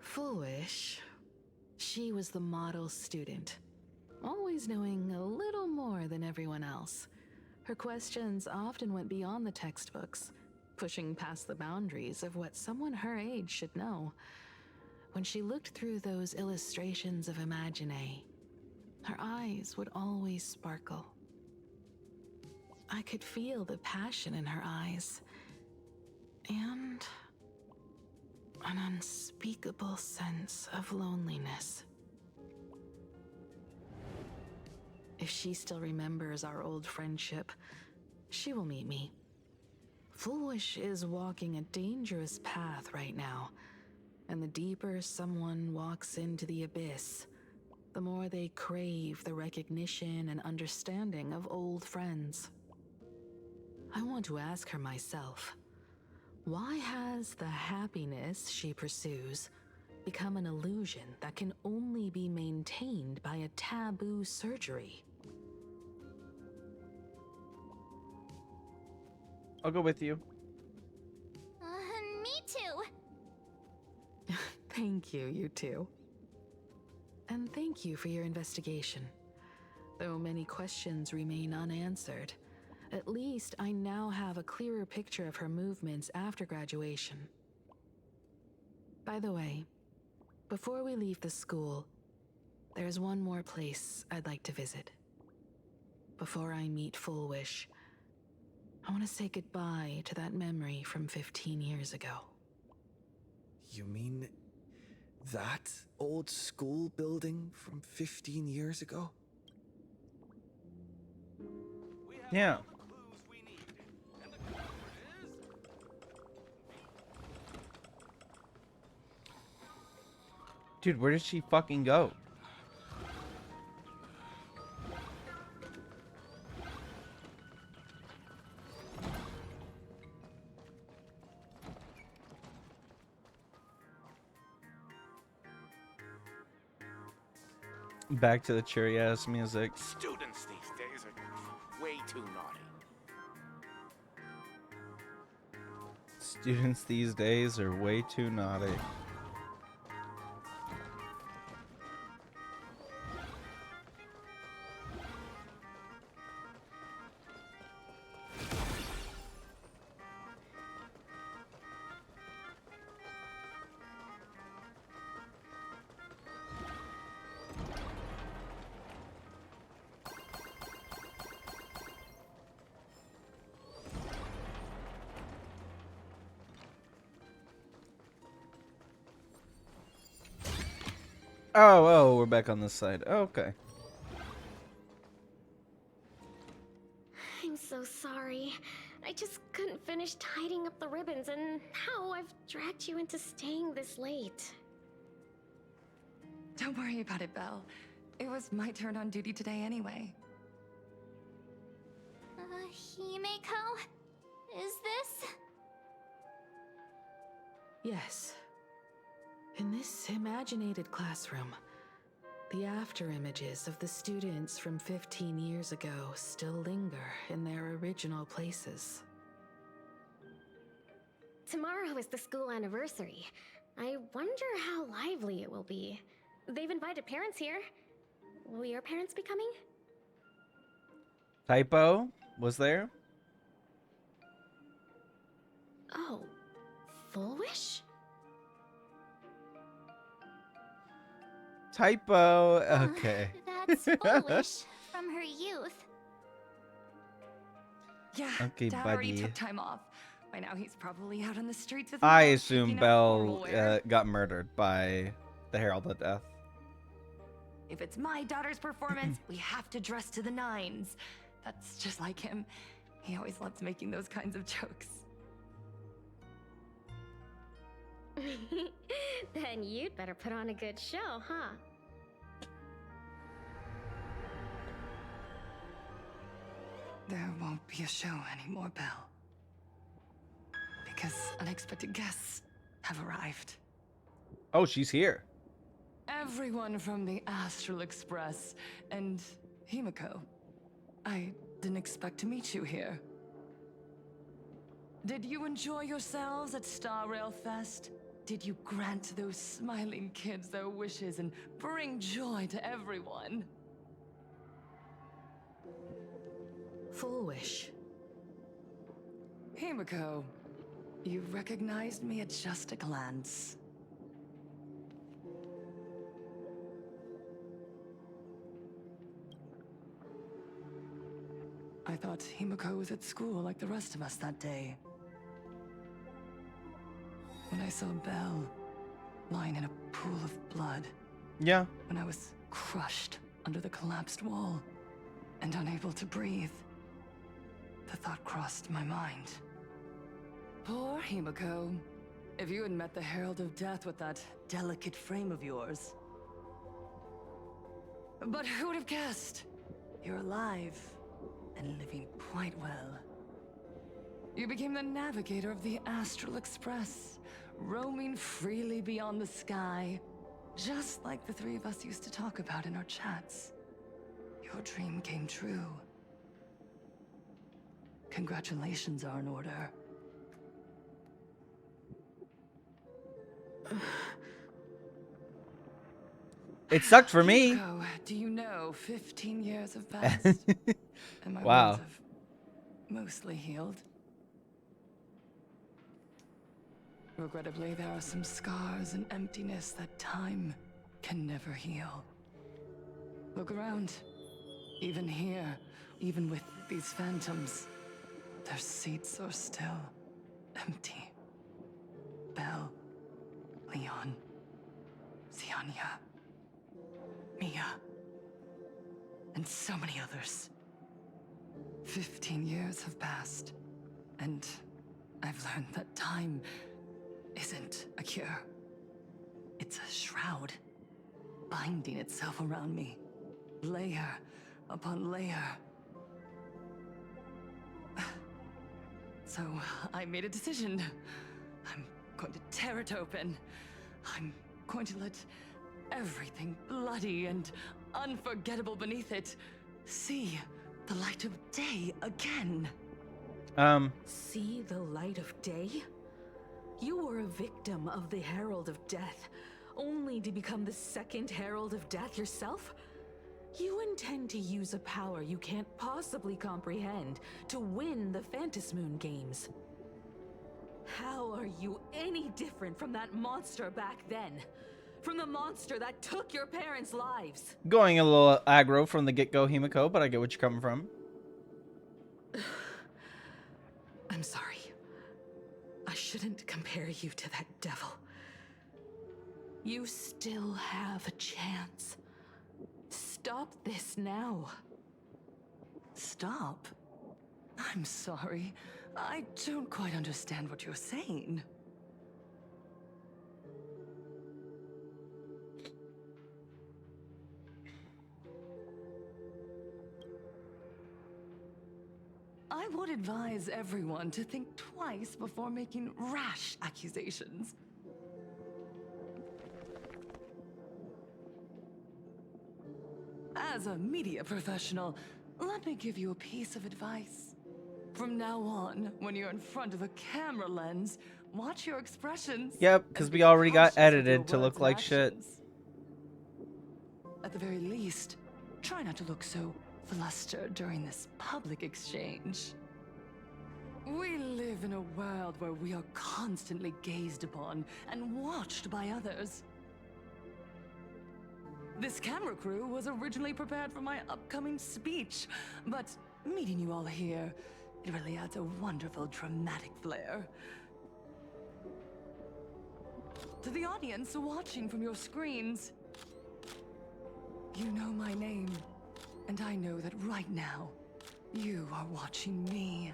Full Wish, she was the model student, always knowing a little more than everyone else. Her questions often went beyond the textbooks, pushing past the boundaries of what someone her age should know. When she looked through those illustrations of Imagine, her eyes would always sparkle. I could feel the passion in her eyes, and an unspeakable sense of loneliness. If she still remembers our old friendship, she will meet me. Full Wish is walking a dangerous path right now, and the deeper someone walks into the abyss, the more they crave the recognition and understanding of old friends. I want to ask her myself, why has the happiness she pursues become an illusion that can only be maintained by a taboo surgery? I'll go with you. Me too. Thank you, you two. And thank you for your investigation. Though many questions remain unanswered, at least I now have a clearer picture of her movements after graduation. By the way, before we leave the school, there's one more place I'd like to visit. Before I meet Full Wish, I want to say goodbye to that memory from 15 years ago. You mean that old school building from 15 years ago? Yeah. Dude, where did she fucking go? Back to the cheery ass music. Students these days are way too naughty. Students these days are way too naughty. Oh, we're back on this side. Oh, okay. I just couldn't finish tidying up the ribbons, and now I've dragged you into staying this late. Don't worry about it, Belle. It was my turn on duty today anyway. Himeko? Is this? Yes. In this imaginated classroom, the after images of the students from 15 years ago still linger in their original places. Tomorrow is the school anniversary. I wonder how lively it will be. They've invited parents here. Will your parents be coming? Typo was there? Oh, Full Wish? Typo. Okay. That's foolish from her youth. Yeah, Okay, Dad already buddy. took time off. By now he's probably out on the streets with I Mom, assume you know, Belle formal wear. got murdered by the Herald of Death. If it's my daughter's performance, we have to dress to the nines. That's just like him. He always loves making those kinds of jokes. Then you'd better put on a good show, huh? There won't be a show anymore, Belle. Because unexpected guests have arrived. Oh, she's here. Everyone from the Astral Express and Himeko. I didn't expect to meet you here. Did you enjoy yourselves at Star Rail Fest? Did you grant those smiling kids their wishes and bring joy to everyone? Full Wish. Himeko, you recognized me at just a glance. I thought Himeko was at school like the rest of us that day. When I saw Belle lying in a pool of blood. Yeah. When I was crushed under the collapsed wall and unable to breathe, the thought crossed my mind. Poor Himeko. If you had met the Herald of Death with that delicate frame of yours. But who would have guessed? You're alive and living quite well. You became the navigator of the Astral Express, roaming freely beyond the sky, just like the three of us used to talk about in our chats. Your dream came true. Congratulations are in order. It sucked for me. Himeko, do you know 15 years have passed? And my Wow. wounds have mostly healed. Regrettably, there are some scars and emptiness that time can never heal. Look around. Even here, even with these phantoms, their seats are still empty. Belle, Leon, Xianya, Mia, and so many others. 15 years have passed, and I've learned that time isn't a cure. It's a shroud, binding itself around me, layer upon layer. So I made a decision. I'm going to tear it open. I'm going to let everything bloody and unforgettable beneath it see the light of day again. See the light of day? You were a victim of the Herald of Death, only to become the second Herald of Death yourself? You intend to use a power you can't possibly comprehend to win the Phantasmoon games. How are you any different from that monster back then? From the monster that took your parents' lives? Going a little aggro from the get-go, Himeko, but I get what you're coming from. I'm sorry. I shouldn't compare you to that devil. You still have a chance. Stop this now. Stop? I'm sorry. I don't quite understand what you're saying. I would advise everyone to think twice before making rash accusations. As a media professional, let me give you a piece of advice. From now on, when you're in front of a camera lens, watch your expressions. Yep, because we already got edited to look like shit. At the very least, try not to look so flustered during this public exchange. We live in a world where we are constantly gazed upon and watched by others. This camera crew was originally prepared for my upcoming speech, but meeting you all here, it really adds a wonderful dramatic flair. To the audience watching from your screens, you know my name, and I know that right now, you are watching me.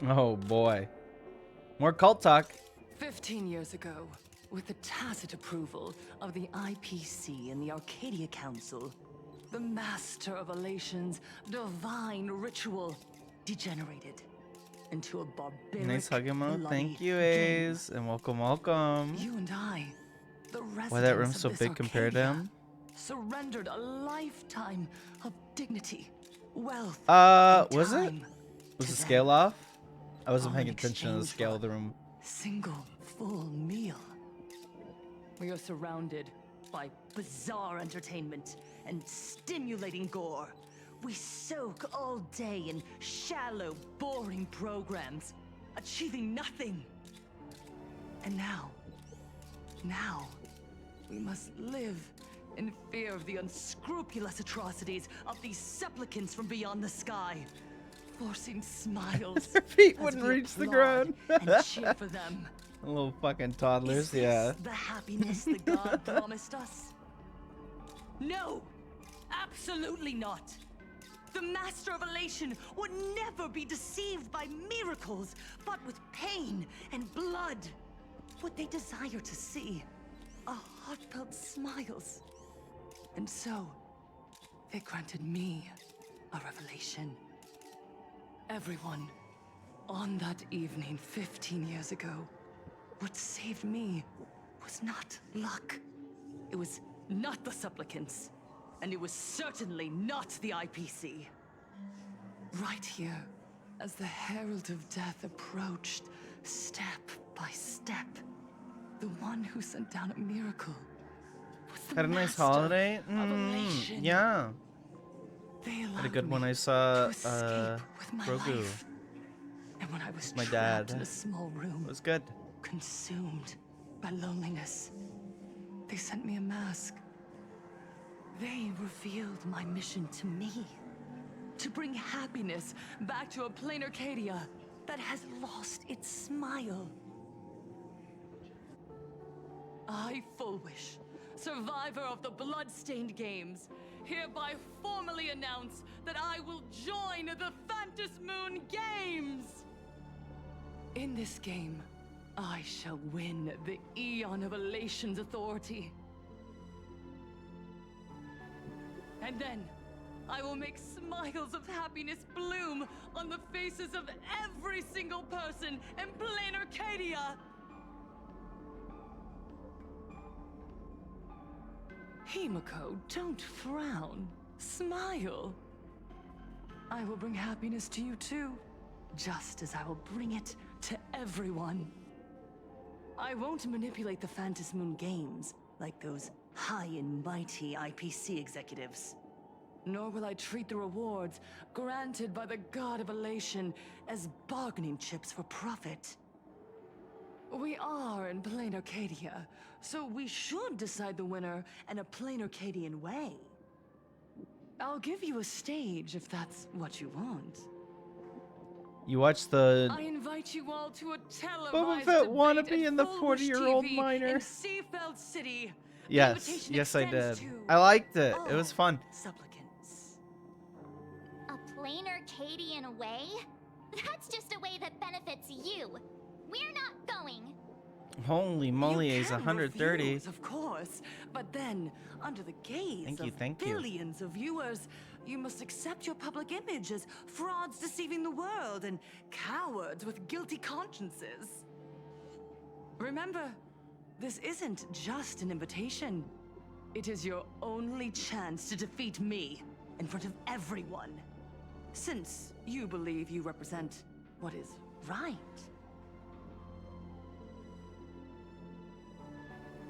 Oh boy. More cult talk. 15 years ago, with the tacit approval of the IPC and the Arcadia Council, the Master of Elation's divine ritual degenerated into a barbaric, Nice hug emote. bloody Thank you, game. Ace. And welcome. You and I, the Why that room's residents so of this big compared to Arcadia, him? surrendered a lifetime of dignity, wealth, Was it? time Was to the them. scale off? I wasn't All paying in attention to the exchange scale for of the room. single full meal. We are surrounded by bizarre entertainment and stimulating gore. We soak all day in shallow, boring programs, achieving nothing. And now, we must live in fear of the unscrupulous atrocities of these supplicants from beyond the sky, forcing smiles. Their feet as wouldn't we reach the applaud ground. and cheer for them. Little fucking toddlers, Is this yeah. the happiness the god promised us? No, absolutely not. The Master of Elation would never be deceived by miracles, but with pain and blood. What they desire to see are heartfelt smiles. And so, they granted me a revelation. Everyone, on that evening 15 years ago, what saved me was not luck. It was not the supplicants, and it was certainly not the IPC. Right here, as the Herald of Death approached, step by step, the one who sent down a miracle was the Had a nice Master holiday? of Elation. Yeah. They Had a allowed good one. me I saw to escape with my Grogu. life. And when I was My trapped dad. in a small room, It was good. consumed by loneliness, they sent me a mask. They revealed my mission to me. To bring happiness back to a plain Arcadia that has lost its smile. I, Fullwish, survivor of the Bloodstained Games, hereby formally announce that I will join the Phantom Moon Games! In this game, I shall win the Eon of Elation's authority. And then, I will make smiles of happiness bloom on the faces of every single person in plain Arcadia! Himiko, don't frown. Smile. I will bring happiness to you too, just as I will bring it to everyone. I won't manipulate the Phantom Moon Games like those high and mighty IPC executives. Nor will I treat the rewards granted by the God of Elation as bargaining chips for profit. We are in plain Arcadia, so we should decide the winner in a plain Arcadian way. I'll give you a stage if that's what you want. You watched the I invite you all to a televised Boba Fett debate wannabe at and the Fullwish 40-year-old TV miner. in Seafeld City. The Yes, invitation yes I did. extends to I liked it. It all was fun. supplicants. A plain Arcadian way? That's just a way that benefits you. We're not going. Holy moly, You is can 130. refuse, of course, but then, under the gaze Thank you, of thank you. billions of viewers, you must accept your public image as frauds deceiving the world and cowards with guilty consciences. Remember, this isn't just an invitation. It is your only chance to defeat me in front of everyone. Since you believe you represent what is right.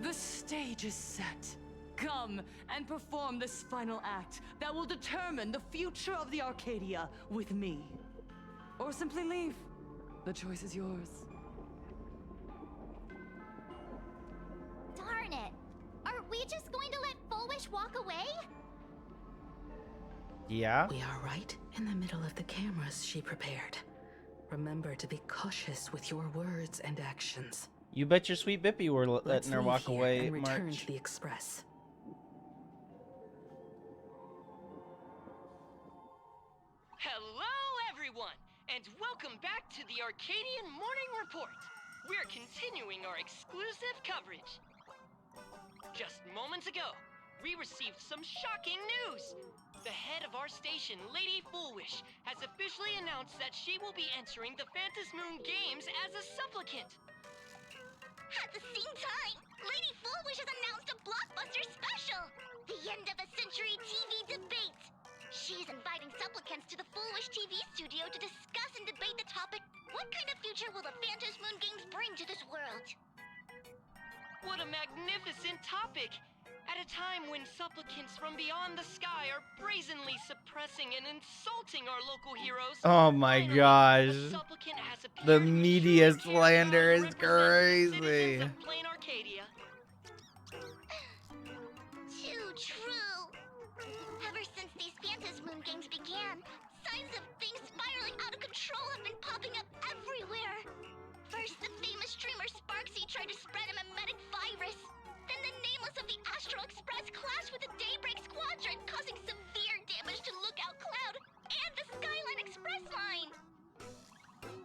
The stage is set. Come and perform this final act that will determine the future of the Arcadia with me. Or simply leave. The choice is yours. Darn it. Are we just going to let Fullwish walk away? Yeah? We are right in the middle of the cameras she prepared. Remember to be cautious with your words and actions. You bet your sweet Bippy we're Let's letting her leave walk here away, and return March. to the Express. Hello, everyone, and welcome back to the Arcadian Morning Report. We're continuing our exclusive coverage. Just moments ago, we received some shocking news. The head of our station, Lady Fullwish, has officially announced that she will be entering the Phantom Moon Games as a supplicant. At the same time, Lady Fullwish has announced a blockbuster special! The end of a century TV debate! She's inviting supplicants to the Fullwish TV studio to discuss and debate the topic, what kind of future will the Phantom Moon Games bring to this world? What a magnificent topic! At a time when supplicants from beyond the sky are brazenly suppressing and insulting our local heroes. Oh my gosh. Supplicant has The appeared to media truly care slander about is and represent the crazy. citizens of Plain Arcadia. Too true! Ever since these Phantom Moon Games began, signs of things spiraling out of control have been popping up everywhere! First, the famous streamer Sparksy tried to spread a mimetic virus. Then the nameless of the Astral Express clashed with the Daybreak Squadron, causing severe damage to Lookout Cloud and the Skyline Express line!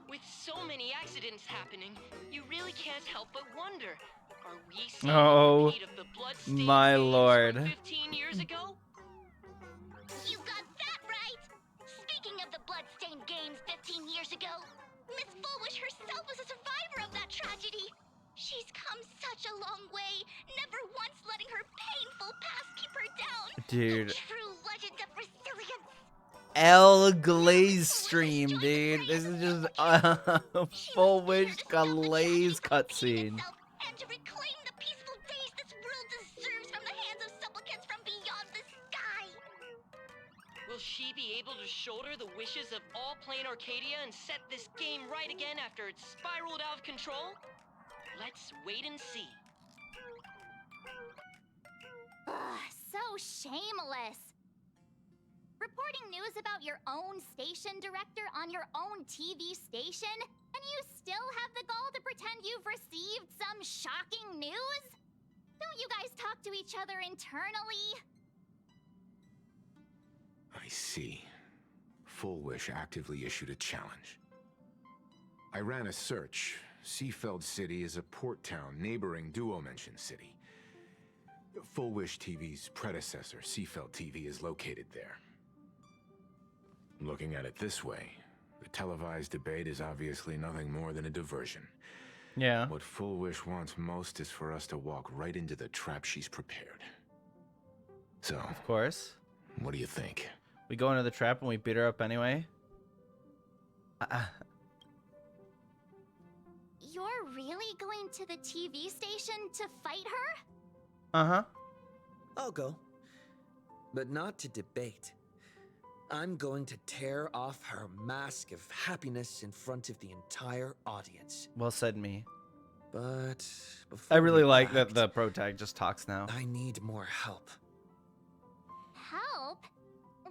With so many accidents happening, you really can't help but wonder, are we seeing Oh, a repeat of the blood-stained my games lord. from 15 years ago? You got that right! Speaking of the blood-stained games 15 years ago, Miss Fullwish herself was a survivor of that tragedy! She's come such a long way, never once letting her painful past keep her down! Dude. A true legend of resilience! L Glaze stream, dude. This is just a Fullwish Glaze cutscene. And to reclaim the peaceful days this world deserves from the hands of supplicants from beyond the sky! Will she be able to shoulder the wishes of all Plain Arcadia and set this game right again after it's spiraled out of control? Let's wait and see. Ugh, so shameless! Reporting news about your own station director on your own TV station, and you still have the gall to pretend you've received some shocking news? Don't you guys talk to each other internally? I see. Fullwish actively issued a challenge. I ran a search. Seafeld City is a port town neighboring Duo-Mention City. Fullwish TV's predecessor, Seafeld TV, is located there. Looking at it this way, the televised debate is obviously nothing more than a diversion. Yeah. What Fullwish wants most is for us to walk right into the trap she's prepared. So, Of course. what do you think? We go into the trap and we beat her up anyway. You're really going to the TV station to fight her? Uh-huh. I'll go. But not to debate. I'm going to tear off her mask of happiness in front of the entire audience. Well said, me. But I really we like that act, the protag just talks now. I need more help. Help?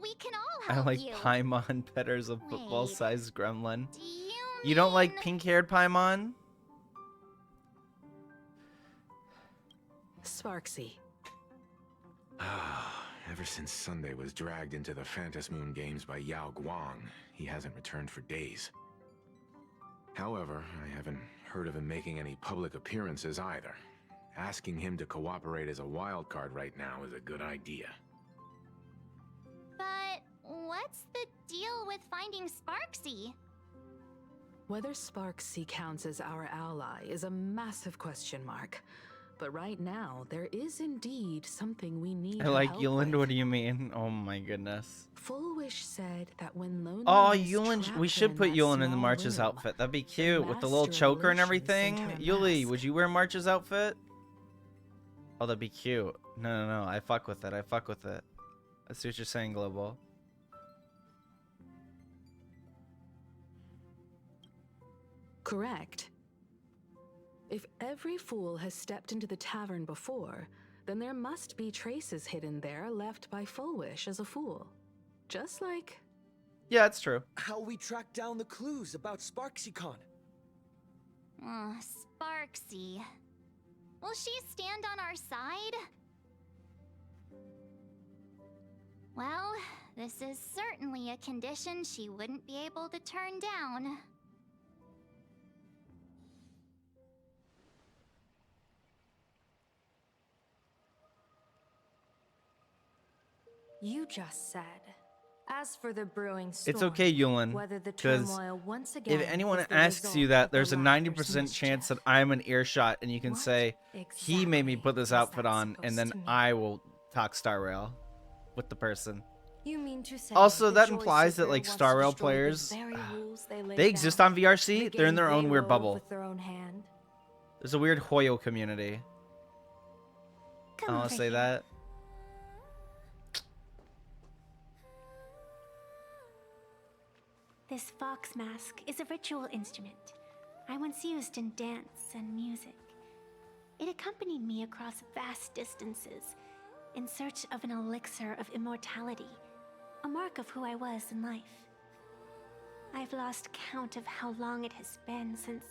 We can all I help like you. Paimon Petter's a football-sized gremlin. Do You don't like pink-haired Paimon? Sparksy. Ever since Sunday was dragged into the Phantom Moon Games by Yao Guang, he hasn't returned for days. However, I haven't heard of him making any public appearances either. Asking him to cooperate as a wild card right now is a good idea. But what's the deal with finding Sparksy? Whether Sparksy counts as our ally is a massive question mark. But right now, there is indeed something we need I her like help Yulin. with. What do you mean? Oh my goodness. Full Wish said that when loneliness Oh, Yulin. We trapped should her put in that Yulin in the small March's room, outfit. That'd be cute with the little master choker and illusion sent everything. her a Yuli, mask. would you wear March's outfit? Oh, that'd be cute. No. I fuck with it. I fuck with it. I see what you're saying, Global. Correct. If every fool has stepped into the tavern before, then there must be traces hidden there left by Full Wish as a fool. Just like... Yeah, it's true. How we track down the clues about SparksyCon? Sparksy. Will she stand on our side? Well, this is certainly a condition she wouldn't be able to turn down. You just said. As for the brewing storm, It's okay, Yulin, whether the because turmoil once again if anyone is the asks result you that, of there's a the Laughter's 90% chance that I'm an earshot, and you can say, he made me put this outfit on, and then I will talk Star Rail with the person. You mean to say Also, the that Joy implies that, Sister like, wants Star to Rail destroy the players, very rules laid they exist down, on VRC. the They're in their game own they weird wove bubble. with their own hand? There's a weird Hoyo community. I want to say that. This fox mask is a ritual instrument I once used in dance and music. It accompanied me across vast distances in search of an elixir of immortality, a mark of who I was in life. I've lost count of how long it has been since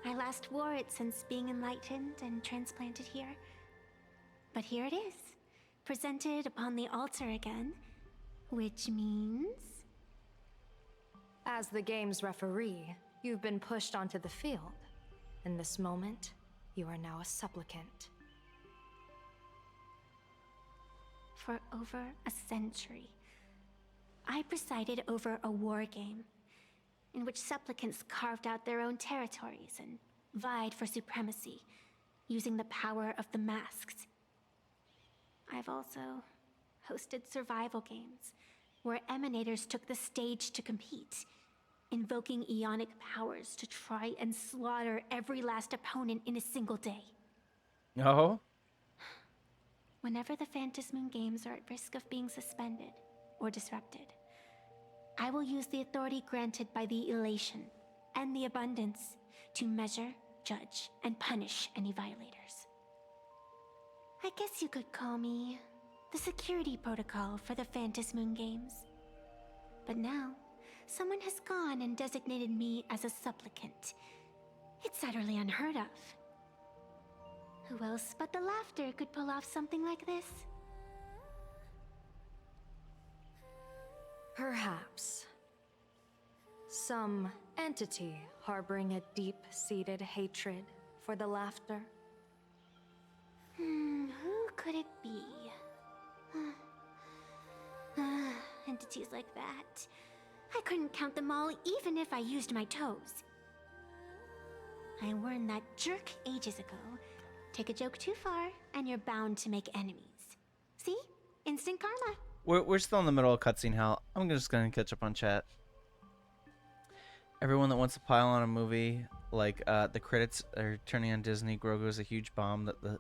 I last wore it since being enlightened and transplanted here. But here it is, presented upon the altar again, which means... As the game's referee, you've been pushed onto the field. In this moment, you are now a supplicant. For over a century, I presided over a war game in which supplicants carved out their own territories and vied for supremacy, using the power of the masks. I've also hosted survival games where emanators took the stage to compete, invoking eonic powers to try and slaughter every last opponent in a single day. Oh? Whenever the Phantasmoon games are at risk of being suspended or disrupted, I will use the authority granted by the elation and the abundance to measure, judge, and punish any violators. I guess you could call me the security protocol for the Phantasmoon games. But now, someone has gone and designated me as a supplicant. It's utterly unheard of. Who else but the Laughter could pull off something like this? Perhaps. Some entity harboring a deep-seated hatred for the Laughter. Who could it be? Entities like that. I couldn't count them all even if I used my toes. I warned that jerk ages ago. Take a joke too far, and you're bound to make enemies. See? Instant karma. We're still in the middle of cutscene hell. I'm just gonna catch up on chat. Everyone that wants to pile on a movie, like the credits are turning on Disney. Grogu's a huge bomb that the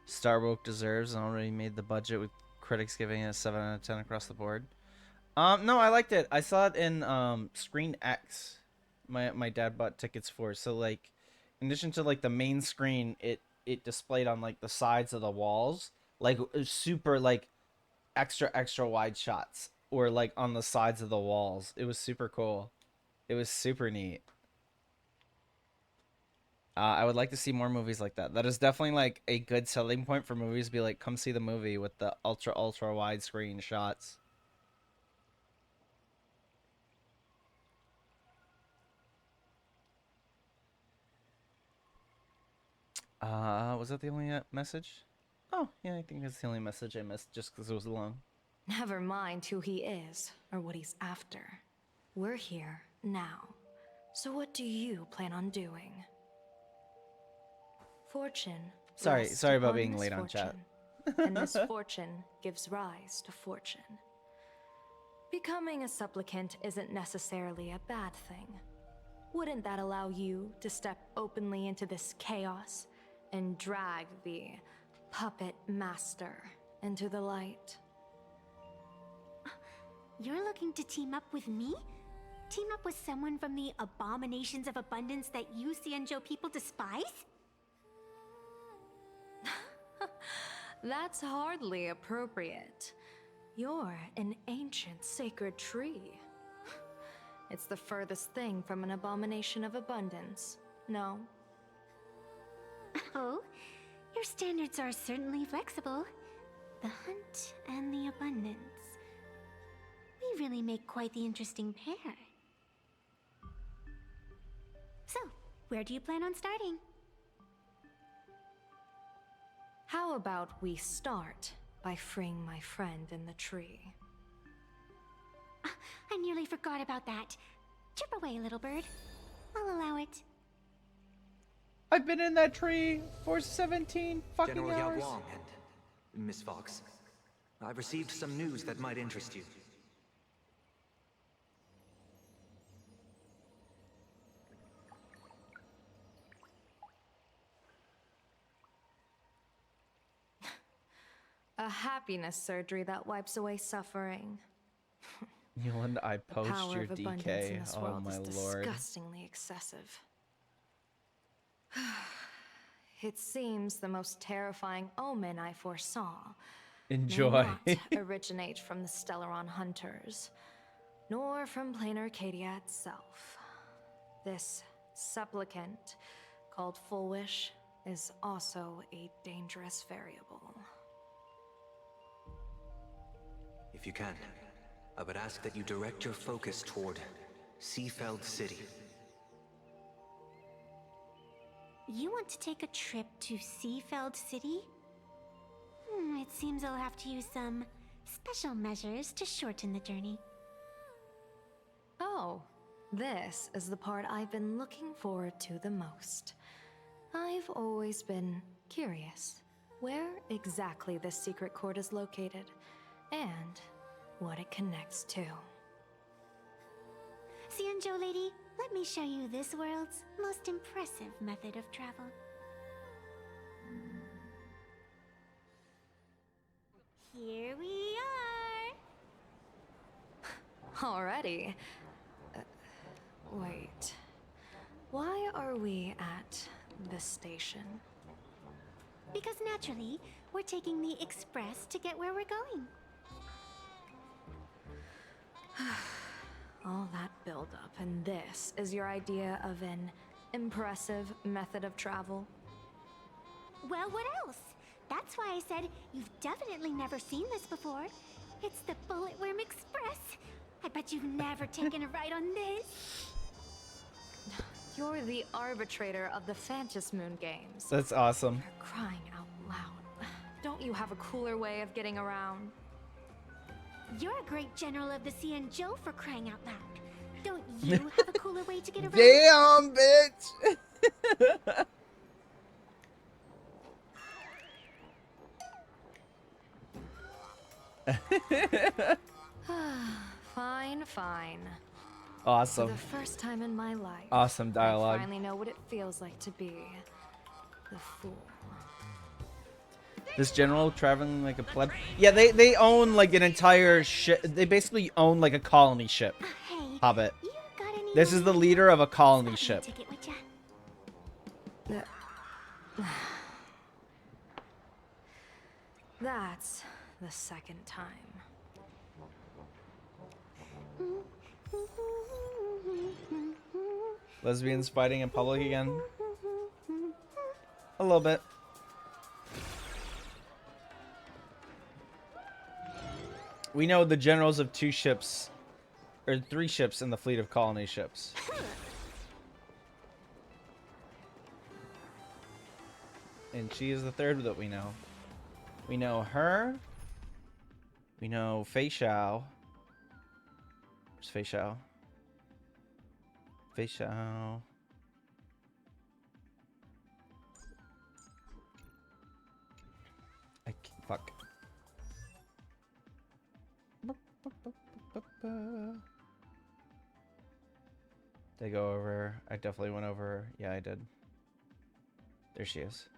Star Woke deserves, and already made the budget with critics giving it a 7 out of 10 across the board. No, I liked it. I saw it in Screen X. My dad bought tickets for. So like, in addition to like the main screen, it displayed on like the sides of the walls, like super like extra wide shots, or like on the sides of the walls. It was super cool. It was super neat. I would like to see more movies like that. That is definitely like a good selling point for movies. Be like, come see the movie with the ultra wide screen shots. Was that the only message? Oh, yeah, I think that's the only message I missed just because it was long. Never mind who he is or what he's after. We're here now. So what do you plan on doing? Fortune. Sorry rests about upon being late on chat. misfortune, and misfortune gives rise to fortune. Becoming a supplicant isn't necessarily a bad thing. Wouldn't that allow you to step openly into this chaos and drag the puppet master into the light? You're looking to team up with me? Team up with someone from the abominations of abundance that you Xianzhou people despise? That's hardly appropriate. You're an ancient sacred tree. It's the furthest thing from an abomination of abundance, no? Oh, your standards are certainly flexible. The hunt and the abundance. We really make quite the interesting pair. So, where do you plan on starting? How about we start by freeing my friend in the tree? I nearly forgot about that. Chip away, little bird. I'll allow it. I've been in that tree for 17 fucking General Yao hours. Guang and Miss Fox. I've received some news that might interest you. A happiness surgery that wipes away suffering. Neland, I The post power your of abundance in DK. this Oh world my is lord. disgustingly excessive. It seems the most terrifying omen I foresaw Enjoy. may not originate from the Stellaron hunters, nor from plain Arcadia itself. This supplicant, called Full Wish, is also a dangerous variable. If you can, I would ask that you direct your focus toward Seafeld City. You want to take a trip to Seafeld City? It seems I'll have to use some special measures to shorten the journey. Oh, this is the part I've been looking forward to the most. I've always been curious where exactly this secret court is located, and what it connects to. Xianzhou lady, let me show you this world's most impressive method of travel. Here we are! Already? Wait. Why are we at this station? Because naturally, we're taking the express to get where we're going. All that buildup, and this is your idea of an impressive method of travel? Well, what else? That's why I said you've definitely never seen this before. It's the Bullet Worm Express. I bet you've never taken a ride on this. You're the arbitrator of the Phantasmoon games. That's awesome. For crying out loud. Don't you have a cooler way of getting around? You're a great general of the Xianzhou for crying out loud. Don't you have a cooler way to get around? Damn, bitch! Fine, fine. Awesome. For the first time in my life, Awesome dialogue. I finally know what it feels like to be the fool. This general traveling like a pleb. Yeah, they own like an entire ship. They basically own like a colony ship. Hey, Hobbit. you got any This is the leader of a colony ship. ticket with ya? That's the second time. Lesbians fighting in public again. A little bit. We know the generals of 2 ships, or 3 ships in the fleet of colony ships. and she is the third that we know. We know her. We know Fei Xiao. Where's Fei Xiao? Fei Xiao. Fuck. Did I go over her? I definitely went over her. Yeah, I did. There she is.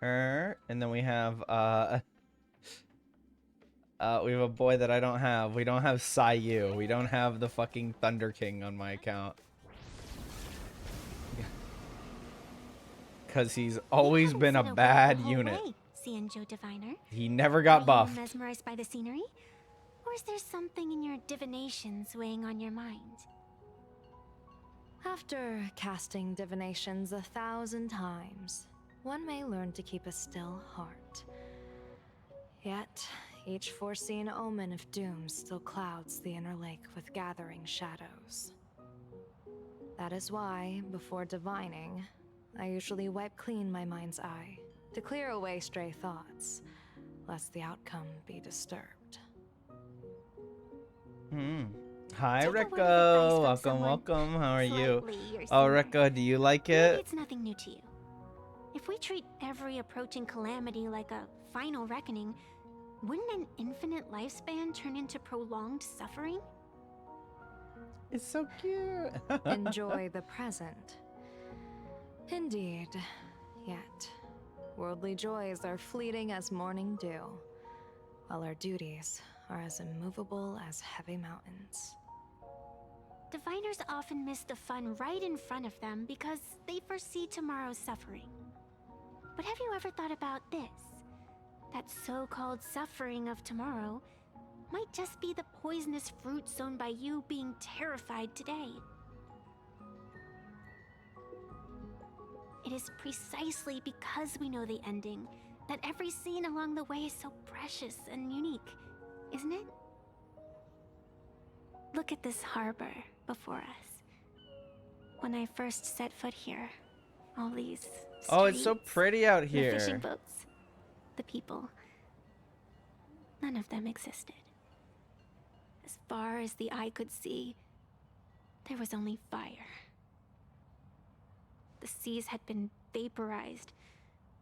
Her, and then we have we have a boy that I don't have. We don't have Sayu. We don't have the fucking Thunder King on my account. Because he's always been a bad unit. Xianzhou Diviner. He never got Are buffed. you mesmerized by the scenery? Or is there something in your divinations weighing on your mind? After casting divinations 1,000 times, one may learn to keep a still heart. Yet, each foreseen omen of doom still clouds the inner lake with gathering shadows. That is why, before divining, I usually wipe clean my mind's eye to clear away stray thoughts, lest the outcome be disturbed. Hi, Rico. Welcome, welcome. How are you? Oh, Rico, do you like Maybe it? it's nothing new to you. If we treat every approaching calamity like a final reckoning, wouldn't an infinite lifespan turn into prolonged suffering? It's so cute. Enjoy the present. Indeed. Yet, worldly joys are fleeting as morning dew, while our duties are as immovable as heavy mountains. Diviners often miss the fun right in front of them because they foresee tomorrow's suffering. But have you ever thought about this? That so-called suffering of tomorrow might just be the poisonous fruit sown by you being terrified today. It is precisely because we know the ending that every scene along the way is so precious and unique, isn't it? Look at this harbor before us. When I first set foot here, all these Oh, it's so streets, pretty out the here. fishing boats, the people, none of them existed. As far as the eye could see, there was only fire. The seas had been vaporized,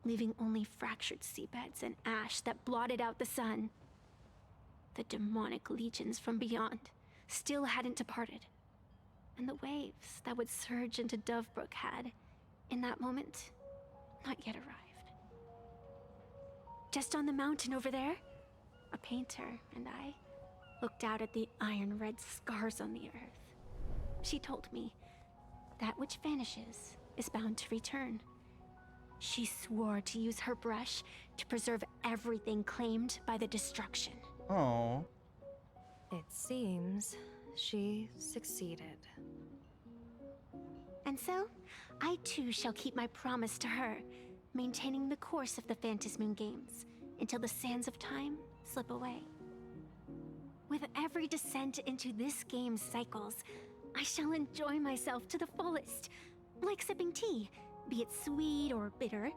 leaving only fractured seabeds and ash that blotted out the sun. The demonic legions from beyond still hadn't departed, and the waves that would surge into Dovebrook had, in that moment, not yet arrived. Just on the mountain over there, a painter and I looked out at the iron-red scars on the earth. She told me, that which vanishes is bound to return. She swore to use her brush to preserve everything claimed by the destruction. Oh. It seems she succeeded. And so, I too shall keep my promise to her, maintaining the course of the Phantasmoon Games until the sands of time slip away. With every descent into this game's cycles, I shall enjoy myself to the fullest, like sipping tea, be it sweet or bitter.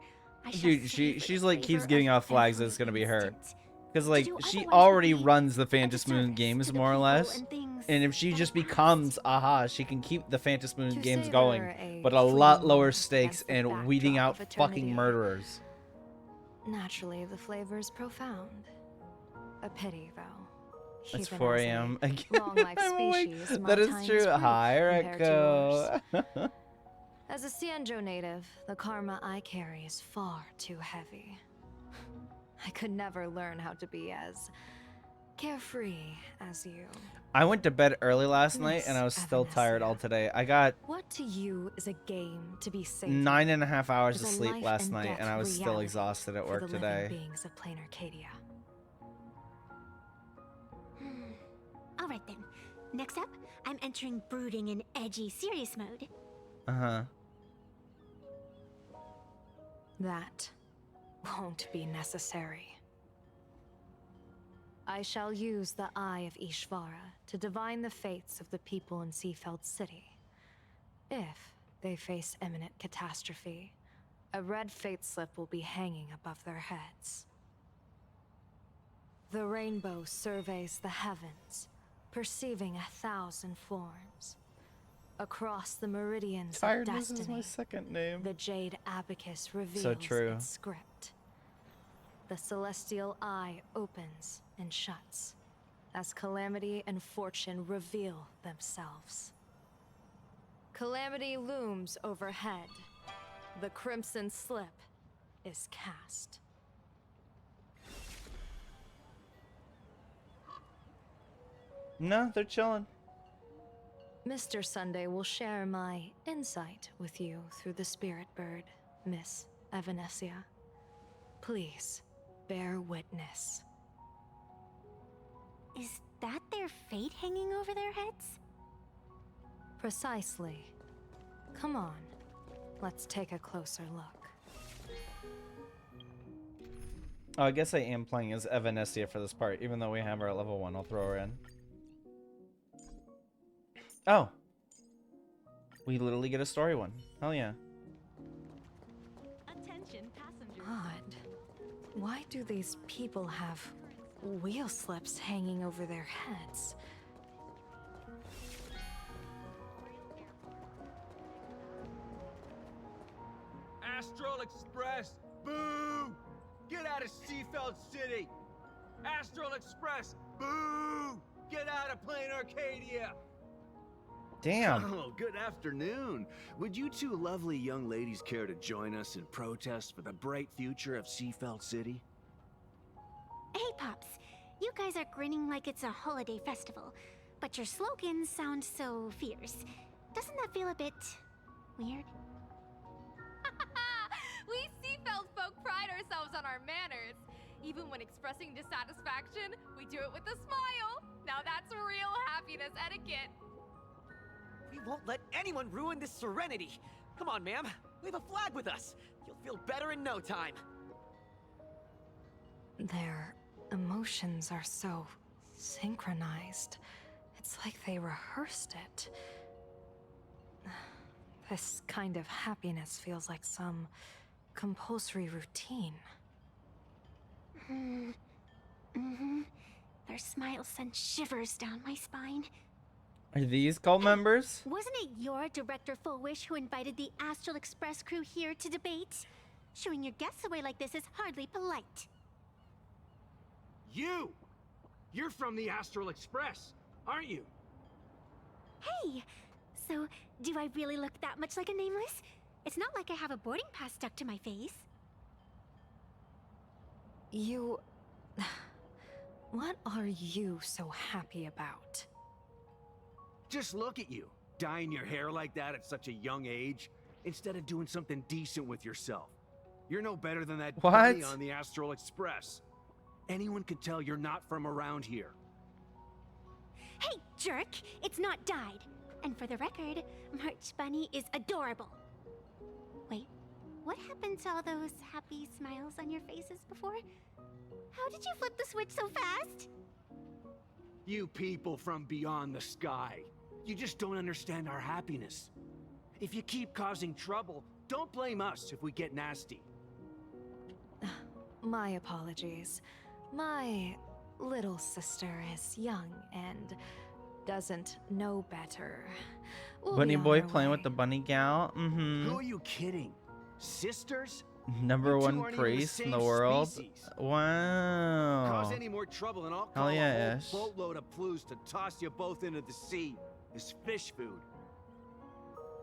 I shall Dude, she's like keeps flavor giving of off flags that every it's gonna be her. instant. Because like do she otherwise already would be runs the a Phantasmoon disservice games to the more or people less. and things And if she that just have becomes Aha, she can keep the Phantasmoon To games savor going, a but a lot fleeting lower moment stakes against the and weeding backdrop out of fucking eternity. murderers. Naturally, the flavor's profound. A pity, though. It's Even 4 as a a.m. again. long-life I'm awake. species, my That is time true. brief Hi, compared to yours. Echo. As a Xianzhou native, the karma I carry is far too heavy. I could never learn how to be as carefree as you. I went to bed early last night Miss and I was still Evanescia. tired all today. I got What to you is a game to be savored? 9.5 hours Is of a sleep life last and night death and I was still reality exhausted at for work the living today. beings of Plain Arcadia. All right then. Next up, I'm entering brooding and edgy serious mode. Uh-huh. That won't be necessary. I shall use the Eye of Ishvara to divine the fates of the people in Seafeld City. If they face imminent catastrophe, a red fate slip will be hanging above their heads. The rainbow surveys the heavens, perceiving 1,000 forms. Across the meridians of Tiredness is destiny, my second name. the jade abacus reveals So true. its script. The celestial eye opens and shuts as calamity and fortune reveal themselves. Calamity looms overhead. The crimson slip is cast. No, they're chilling. Mr. Sunday will share my insight with you through the spirit bird, Miss Evanescia. Please, bear witness. Is that their fate hanging over their heads? Precisely. Come on, let's take a closer look. Oh, I guess I am playing as Evanescia for this part, even though we have our level 1. I'll throw her in. Oh. We literally get a story one. Hell yeah. Attention, passengers. Odd. Why do these people have wheel slips hanging over their heads? Astral Express, boo! Get out of Seafeld City! Astral Express, boo! Get out of Plain Arcadia! Damn. Oh, good afternoon. Would you two lovely young ladies care to join us in protest for the bright future of Seafeld City? Hey, Pops. You guys are grinning like it's a holiday festival, but your slogans sound so fierce. Doesn't that feel a bit weird? We Seafeld folk pride ourselves on our manners. Even when expressing dissatisfaction, we do it with a smile. Now that's real happiness etiquette. We won't let anyone ruin this serenity. Come on, ma'am. Wave a flag with us. You'll feel better in no time. Their emotions are so synchronized. It's like they rehearsed it. This kind of happiness feels like some compulsory routine. Mm-hmm. Their smile sent shivers down my spine. Are these cult members? Wasn't it your Director Fullwish who invited the Astral Express crew here to debate? Shooing your guests away like this is hardly polite. You! You're from the Astral Express, aren't you? Hey! So, do I really look that much like a nameless? It's not like I have a boarding pass stuck to my face. You... What are you so happy about? Just look at you, dyeing your hair like that at such a young age, instead of doing something decent with yourself. You're no better than that bunny on the Astral Express. Anyone could tell you're not from around here. Hey, jerk! It's not dyed. And for the record, March Bunny is adorable. Wait, what happened to all those happy smiles on your faces before? How did you flip the switch so fast? You people from beyond the sky. You just don't understand our happiness. If you keep causing trouble, don't blame us if we get nasty. My apologies. My little sister is young and doesn't know better. We'll Bunny be on boy our playing way. with the bunny gal. Mm-hmm. Who are you kidding? Sisters? Number You two one aren't even the priest in same the world. species. Wow. Cause any more trouble and I'll Hell call yeah, a Ash. whole boatload of plues to toss you both into the sea as fish food.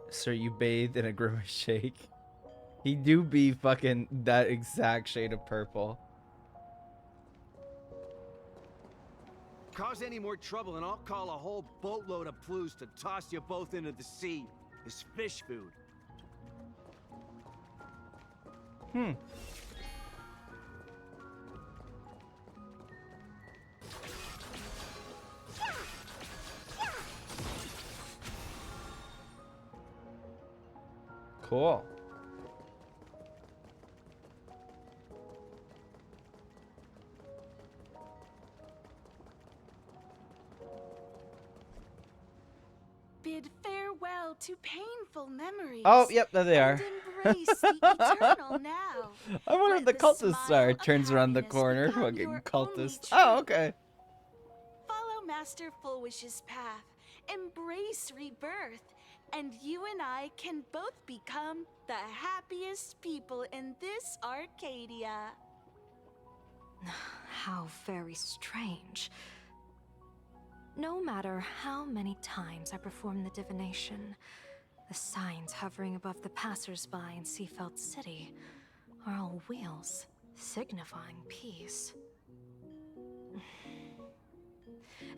Sir, you bathed in a grimace shake. He do be fucking that exact shade of purple. Cause any more trouble and I'll call a whole boatload of plues to toss you both into the sea as fish food. Hmm. Cool. Bid farewell to painful memories. Oh, yep, there they are. And Embrace the eternal now. I wonder if the Let cultist smile are. of Turns around the happiness corner. become Fucking your cultist. only Oh, truth. okay. Follow Master Fulwish's path. Embrace rebirth. And you and I can both become the happiest people in this Arcadia. How very strange. No matter how many times I perform the divination, the signs hovering above the passers-by in Seafeld City are all wheels, signifying peace.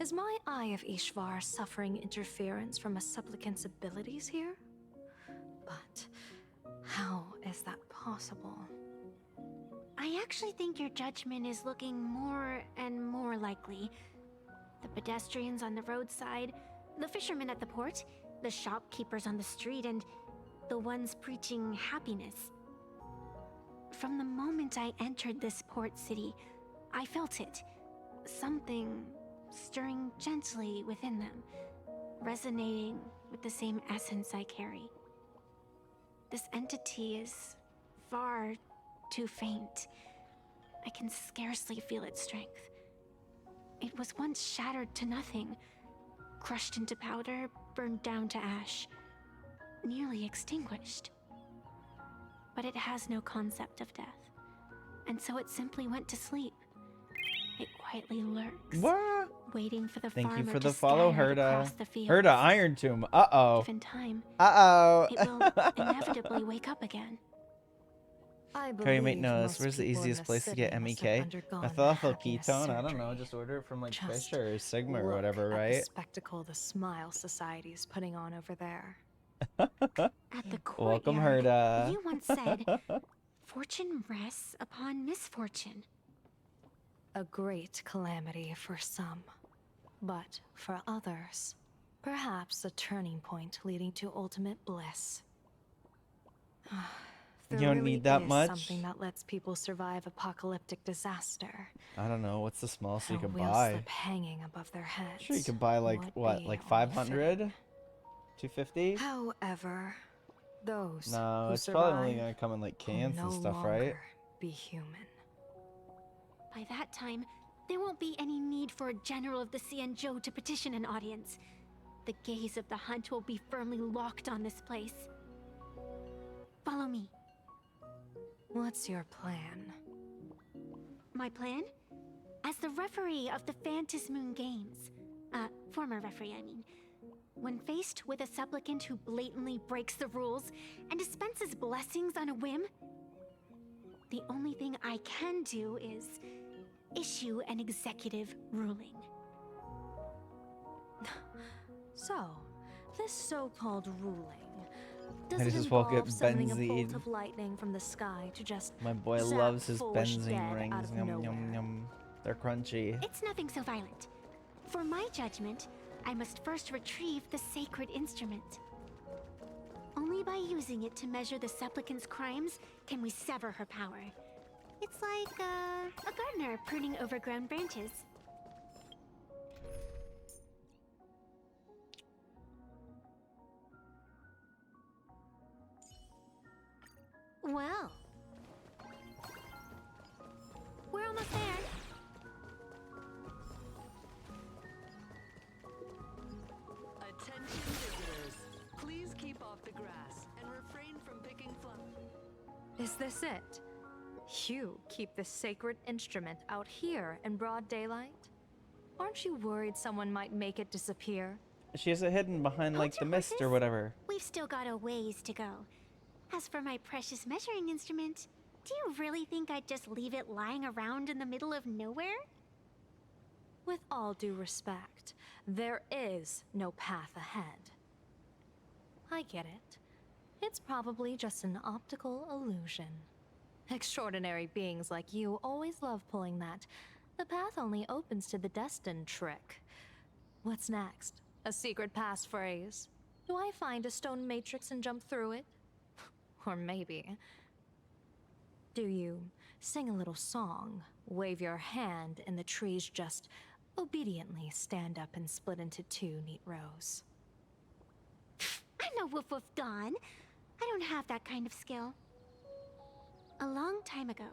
Is my Eye of Ishvar suffering interference from a supplicant's abilities here? But how is that possible? I actually think your judgment is looking more and more likely. The pedestrians on the roadside, the fishermen at the port, the shopkeepers on the street, and the ones preaching happiness. From the moment I entered this port city, I felt it. Something stirring gently within them, resonating with the same essence I carry. This entity is far too faint. I can scarcely feel its strength. It was once shattered to nothing, crushed into powder, burned down to ash, nearly extinguished. But it has no concept of death, and so it simply went to sleep. It quietly lurks, waiting for the Thank farmer you for to the follow, scatter it Herda. across the fields. Herda Iron Tomb. Uh-oh. Given time, Uh-oh. it will inevitably wake up again. Carry make notice. Where's the easiest place to get MEK? Methyl ketone? I don't know. Just order it from like Fish or Sigma or whatever, The right? spectacle the Smile Society is putting on over there. At the courtyard, Welcome, Herda. you once said, "Fortune rests upon misfortune." A great calamity for some, but for others, perhaps a turning point leading to ultimate bliss. You There don't really need that is much? something that lets people survive apocalyptic disaster. I don't know. What's the smallest you A can wheel buy? slip hanging above their heads. Sure, you could buy like would what, be like only 500, fitting. 250? However, those No, who it's probably only survive gonna come in like will cans no and stuff, right? longer be human. By that time, there won't be any need for a general of the Xianzhou to petition an audience. The gaze of the hunt will be firmly locked on this place. Follow me. What's your plan? My plan? As the referee of the Phantasmoon Games, former referee, I mean, when faced with a supplicant who blatantly breaks the rules and dispenses blessings on a whim, the only thing I can do is issue an executive ruling. So, this so-called ruling, I does it just woke involve up summoning a benzene. bolt of lightning from the sky to just My boy zap loves his foolish benzene dead rings. out of Yum, nowhere? yum, yum. They're crunchy. It's nothing so violent. For my judgment, I must first retrieve the sacred instrument. Only by using it to measure the supplicant's crimes can we sever her power. It's like a gardener pruning overgrown branches. Well, we're almost there. Attention visitors. Please keep off the grass and refrain from picking flowers. Is this it? You keep the sacred instrument out here in broad daylight? Aren't you worried someone might make it disappear? She has it hidden behind like the mist or whatever. We've still got a ways to go. As for my precious measuring instrument, do you really think I'd just leave it lying around in the middle of nowhere? With all due respect, there is no path ahead. I get it. It's probably just an optical illusion. Extraordinary beings like you always love pulling that "the path only opens to the destined" trick. What's next? A secret passphrase? Do I find a stone matrix and jump through it? Or maybe... do you sing a little song, wave your hand, and the trees just obediently stand up and split into two neat rows? I'm no woof woof gone. I don't have that kind of skill. A long time ago,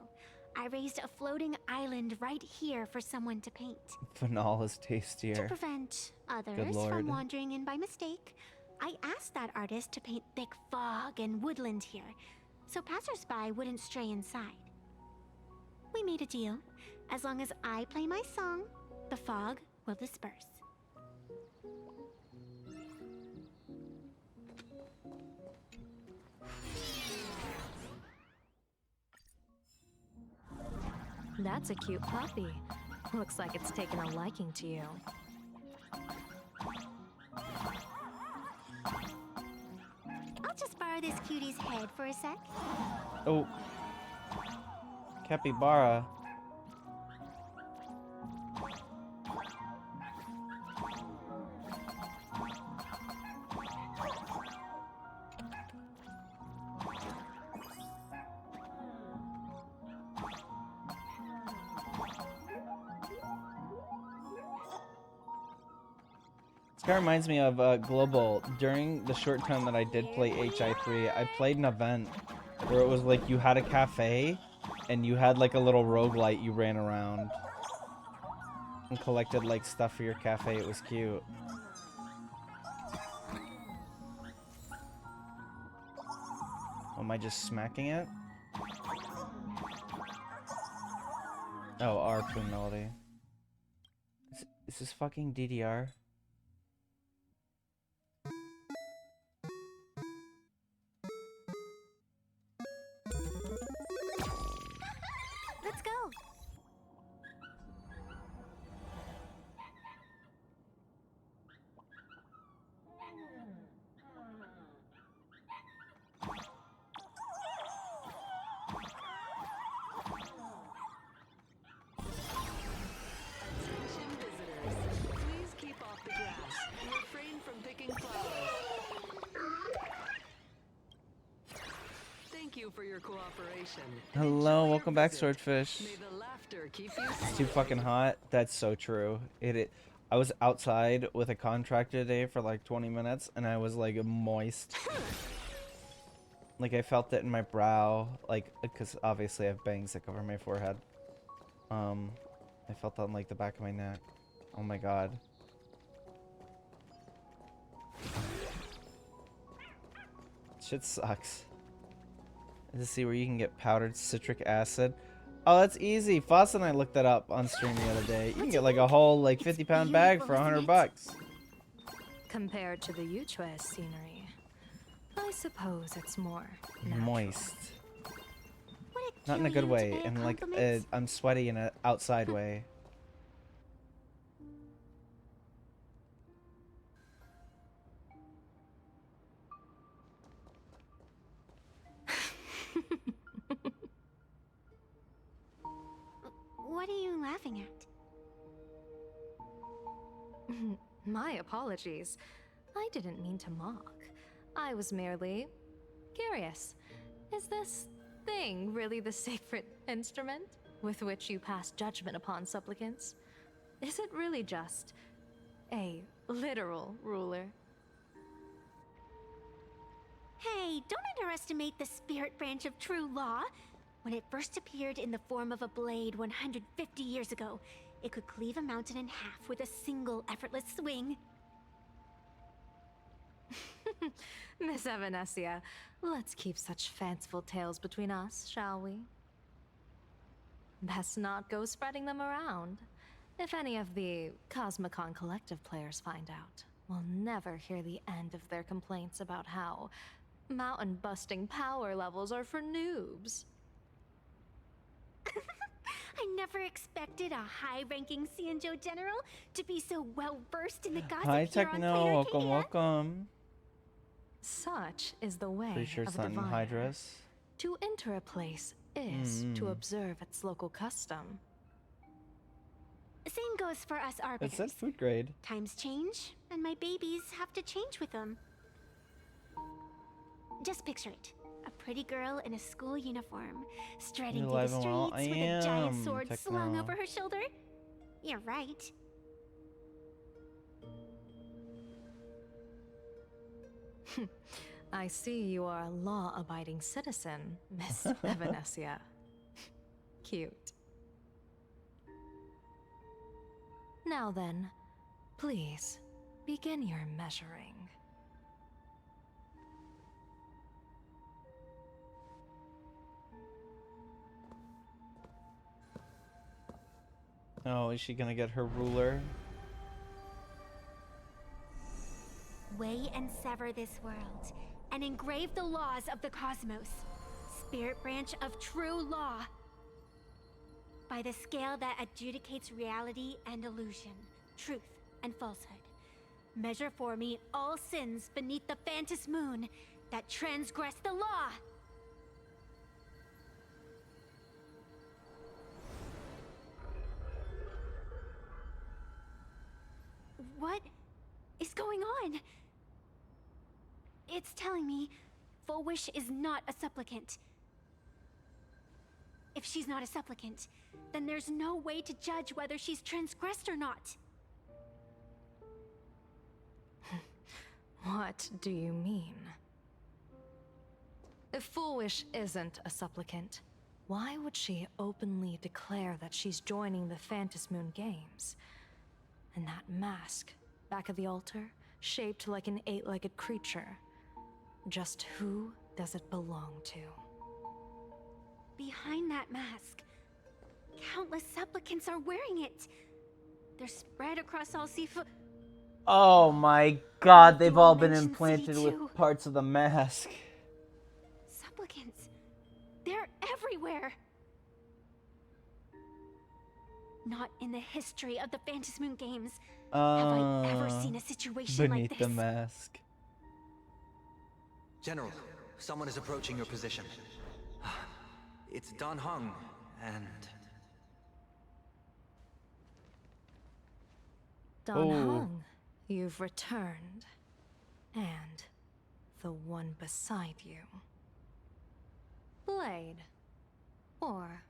I raised a floating island right here for someone to paint. Phenol is tastier. To prevent Good others lord. from wandering in by mistake, I asked that artist to paint thick fog and woodland here, so passersby wouldn't stray inside. We made a deal. As long as I play my song, the fog will disperse. That's a cute puppy. Looks like it's taken a liking to you. I'll just borrow this cutie's head for a sec. Oh. Capybara. This guy reminds me of Global. During the short time that I did play HI3, I played an event where it was like you had a cafe and you had like a little roguelite you ran around and collected like stuff for your cafe. It was cute. Am I just smacking it? Oh, R melody. Is this fucking DDR? Let's go. Attention visitors, please keep off the grass and refrain from picking flowers. Thank you for your cooperation. Hello, welcome back, Swordfish. May the laughter keep you It's too fucking hot. That's so true. I was outside with a contractor today for like 20 minutes and I was like moist. Like I felt it in my brow, like, because obviously I have bangs that cover my forehead. I felt that on like the back of my neck. Oh my god. Shit sucks. To see where you can get powdered citric acid. Oh, that's easy. Foss and I looked that up on stream the other day. You can get like a whole like 50-pound bag for $100. Compared to the Yuchue scenery, I suppose it's more natural. Moist. Not in a good way, in like I'm sweaty in an outside way. What are you laughing at? My apologies. I didn't mean to mock. I was merely curious. Is this thing really the sacred instrument with which you pass judgment upon supplicants? Is it really just a literal ruler? Hey, don't underestimate the spirit branch of true law. When it first appeared in the form of a blade 150 years ago, it could cleave a mountain in half with a single effortless swing. Miss Evanescia, let's keep such fanciful tales between us, shall we? Best not go spreading them around. If any of the Cosmicon Collective players find out, we'll never hear the end of their complaints about how mountain-busting power levels are for noobs. I never expected a high-ranking Xianzhou general to be so well-versed in the gossip Hi, here Techno. on Welcome, welcome. Such is the way Pretty sure it's of not a in diviner. Hydras. To enter a place is to Mm. observe its local custom. Same goes for us It arbiters. says food grade. Times change, and my babies have to change with them. Just picture it. A pretty girl in a school uniform, striding You through the alive and well? streets I with a giant am, sword slung Techno. over her shoulder. You're right. I see you are a law-abiding citizen, Miss Evanescia. Cute. Now then, please, begin your measuring. Oh, is she gonna get her ruler? Weigh and sever this world, and engrave the laws of the cosmos. Spirit branch of true law. By the scale that adjudicates reality and illusion, truth and falsehood. Measure for me all sins beneath the Phantom moon that transgress the law. What is going on? It's telling me Full Wish is not a supplicant. If she's not a supplicant, then there's no way to judge whether she's transgressed or not. What do you mean? If Full Wish isn't a supplicant, why would she openly declare that she's joining the Phantom Moon Games? And that mask, back of the altar, shaped like an 8-legged creature. Just who does it belong to? Behind that mask, countless supplicants are wearing it. They're spread across all seafood. Oh my god, they've all been Dimension implanted City with too. parts of the mask. Supplicants. They're everywhere. Not in the history of the Phantom Moon Games have I ever seen a situation like Beneath this. the mask. General, someone is approaching your position. It's Dan Heng, and... Dan Heng, you've returned. And the one beside you. Blade. Or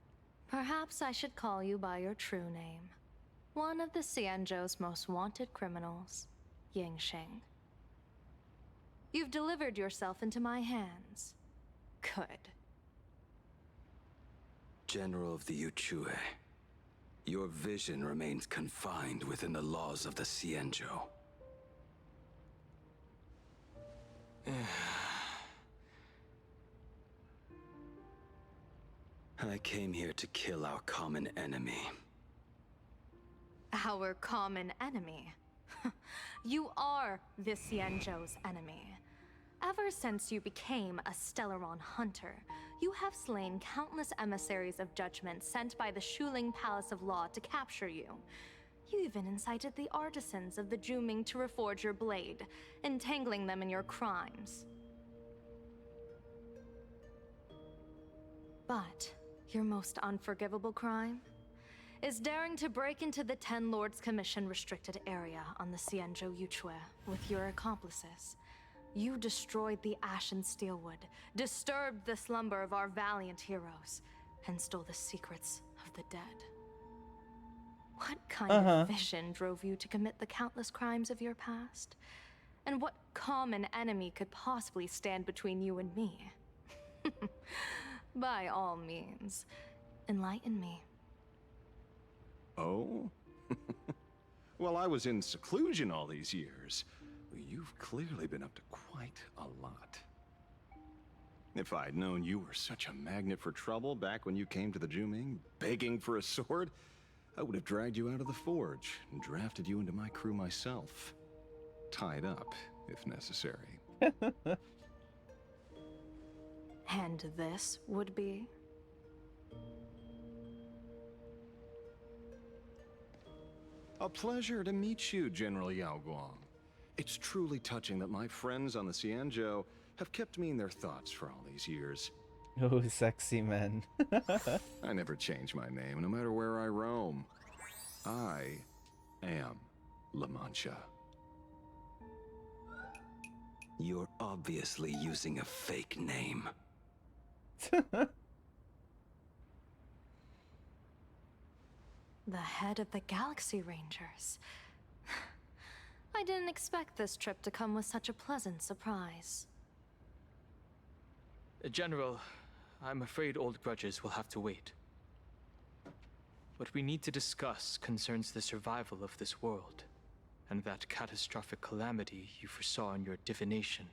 perhaps I should call you by your true name. One of the Xianzhou's most wanted criminals, Yingxing. You've delivered yourself into my hands. Good. General of the Yuchue, your vision remains confined within the laws of the Xianzhou. I came here to kill our common enemy. Our common enemy? You are the Xianzhou's enemy. Ever since you became a Stellaron hunter, you have slain countless emissaries of judgment sent by the Shuling Palace of Law to capture you. You even incited the artisans of the Juming to reforge your blade, entangling them in your crimes. But your most unforgivable crime is daring to break into the Ten Lords Commission restricted area on the Xianzhou Yuchue with your accomplices. You destroyed the Ashen Steelwood, disturbed the slumber of our valiant heroes, and stole the secrets of the dead. What kind of vision drove you to commit the countless crimes of your past? And what common enemy could possibly stand between you and me? By all means, enlighten me. Oh? Well, I was in seclusion all these years. You've clearly been up to quite a lot. If I'd known you were such a magnet for trouble back when you came to the Juming, begging for a sword, I would have dragged you out of the forge and drafted you into my crew myself. Tied up, if necessary. And this would be? A pleasure to meet you, General Yao Guang. It's truly touching that my friends on the Xianzhou have kept me in their thoughts for all these years. Oh, sexy men. I never change my name, no matter where I roam. I am La Mancha. You're obviously using a fake name. The head of the Galaxy Rangers. I didn't expect this trip to come with such a pleasant surprise. General, I'm afraid old grudges will have to wait. What we need to discuss concerns the survival of this world, and that catastrophic calamity you foresaw in your divination.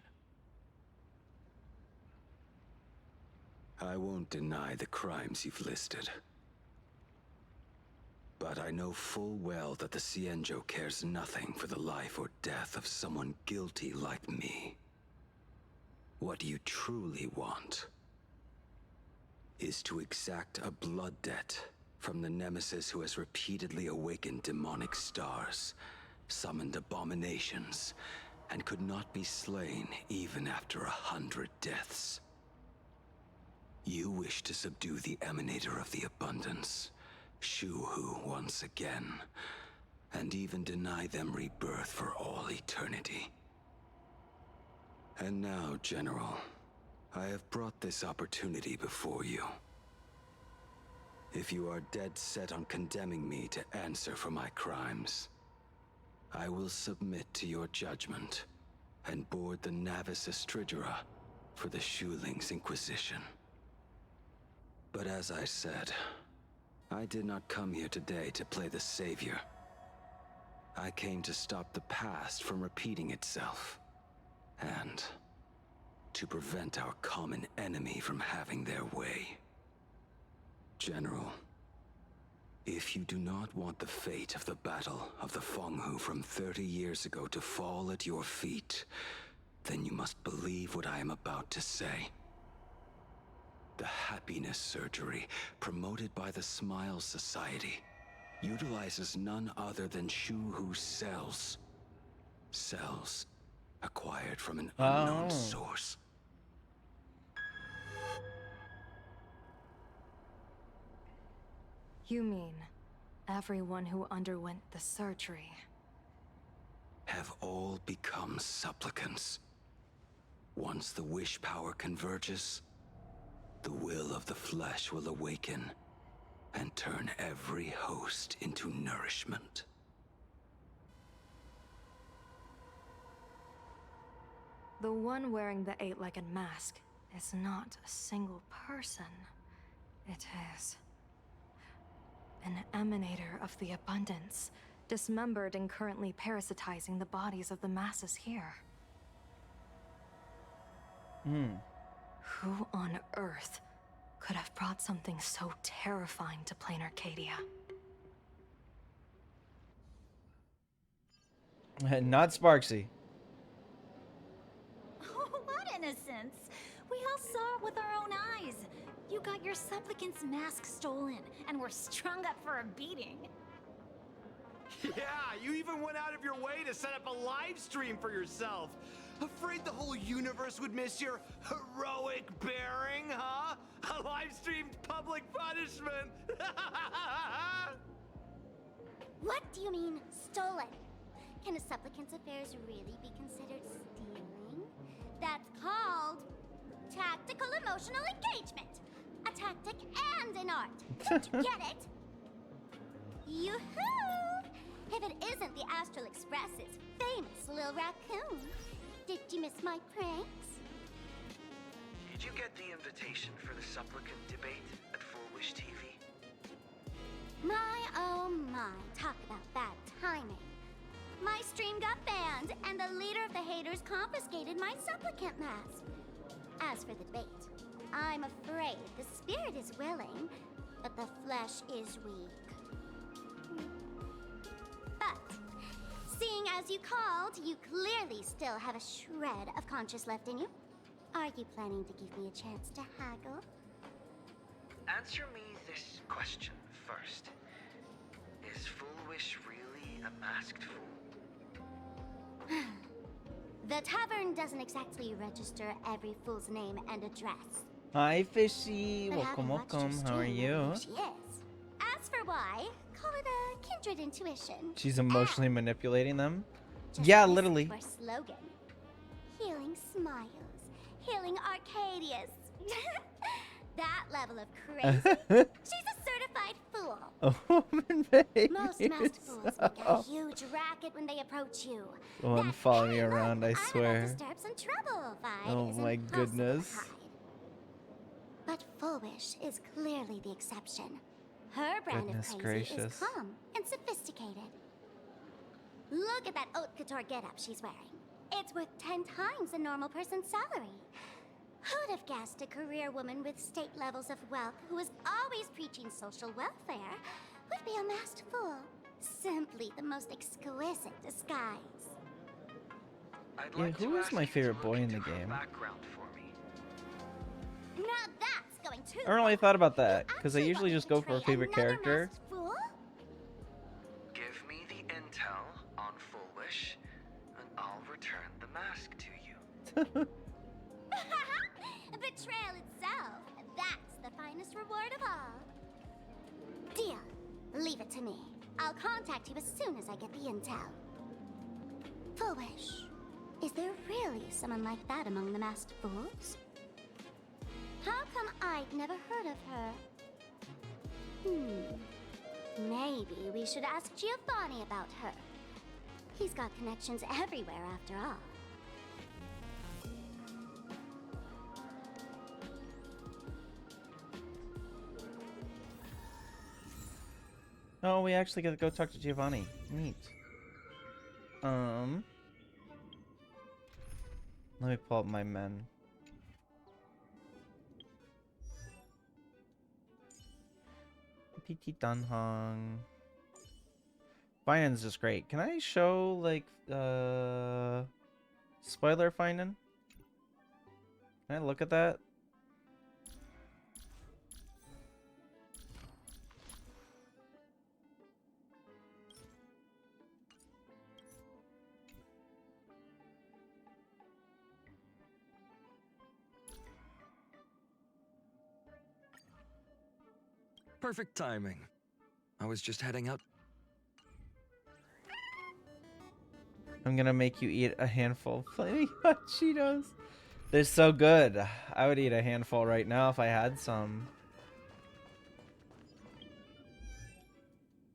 I won't deny the crimes you've listed. But I know full well that the Cienjo cares nothing for the life or death of someone guilty like me. What you truly want is to exact a blood debt from the nemesis who has repeatedly awakened demonic stars, summoned abominations, and could not be slain even after 100 deaths. You wish to subdue the emanator of the abundance, Shu-Hu, once again, and even deny them rebirth for all eternity. And now, General, I have brought this opportunity before you. If you are dead set on condemning me to answer for my crimes, I will submit to your judgment and board the Navis Astridura for the Shuling's Inquisition. But as I said, I did not come here today to play the savior. I came to stop the past from repeating itself, and to prevent our common enemy from having their way. General, if you do not want the fate of the Battle of the Fenghu from 30 years ago to fall at your feet, then you must believe what I am about to say. The happiness surgery, promoted by the Smile Society, utilizes none other than Shu-Hu's cells. Cells acquired from an unknown source. You mean everyone who underwent the surgery Have all become supplicants. Once the wish power converges, the will of the flesh will awaken and turn every host into nourishment. The one wearing the 8-legged mask is not a single person. It is an emanator of the abundance, dismembered and currently parasitizing the bodies of the masses here. Who on earth could have brought something so terrifying to plain Arcadia? Not Sparksy. Oh, what innocence! We all saw it with our own eyes. You got your supplicant's mask stolen, and were strung up for a beating. Yeah, you even went out of your way to set up a live stream for yourself. Afraid the whole universe would miss your heroic bearing, huh? A live-streamed public punishment! What do you mean, stolen? Can a supplicant's affairs really be considered stealing? That's called tactical emotional engagement. A tactic and an art. Don't you get it? Yoo-hoo! If it isn't the Astral Express's famous Lil Raccoon. Did you miss my pranks? Did you get the invitation for the supplicant debate at Full Wish TV? My oh my, talk about bad timing. My stream got banned, and the leader of the haters confiscated my supplicant mask. As for the debate, I'm afraid the spirit is willing, but the flesh is weak. But, seeing as you called, you clearly still have a shred of conscience left in you. Are you planning to give me a chance to haggle? Answer me this question first. Is Full Wish really a masked fool? The tavern doesn't exactly register every fool's name and address. Hi, Fishy. But Welcome, having watched welcome. your How are stream, I you? know she is. As for why, call it a kindred intuition. She's emotionally manipulating them? Just Yeah, listen literally. to our slogan. Healing smiles. Healing Arcadias. That level of crazy. She's a certified fool. A woman baby. Most masked fools make a huge racket when they approach you. Oh, I'm following you around, I I'm about to swear. stir up some trouble vibe Oh is my impossible to goodness. hide. But Fullwish is clearly the exception. Her brand Goodness of crazy gracious. is calm and sophisticated. Look at that haute couture getup she's wearing. It's worth 10 times a normal person's salary. Who'd have guessed a career woman with state levels of wealth who was always preaching social welfare would be a masked fool? Simply the most exquisite disguise. Yeah, who is my favorite boy in the game? Now that's going too I don't really thought about that, because I usually just go for a favorite character. fool? Give me the intel on Fullwish, and I'll return the mask to you. Betrayal itself. That's the finest reward of all. Deal. Leave it to me. I'll contact you as soon as I get the intel. Fullwish. Is there really someone like that among the masked fools? How come I'd never heard of her? Maybe we should ask Giovanni about her. He's got connections everywhere after all. Oh, we actually get to go talk to Giovanni. Neat. Let me pull up my men. PT Dunhong. Finance is great. Can I show like spoiler Finan? Can I look at that? Perfect timing. I was just heading out. I'm gonna make you eat a handful of Flaming Hot Cheetos. They're so good. I would eat a handful right now if I had some.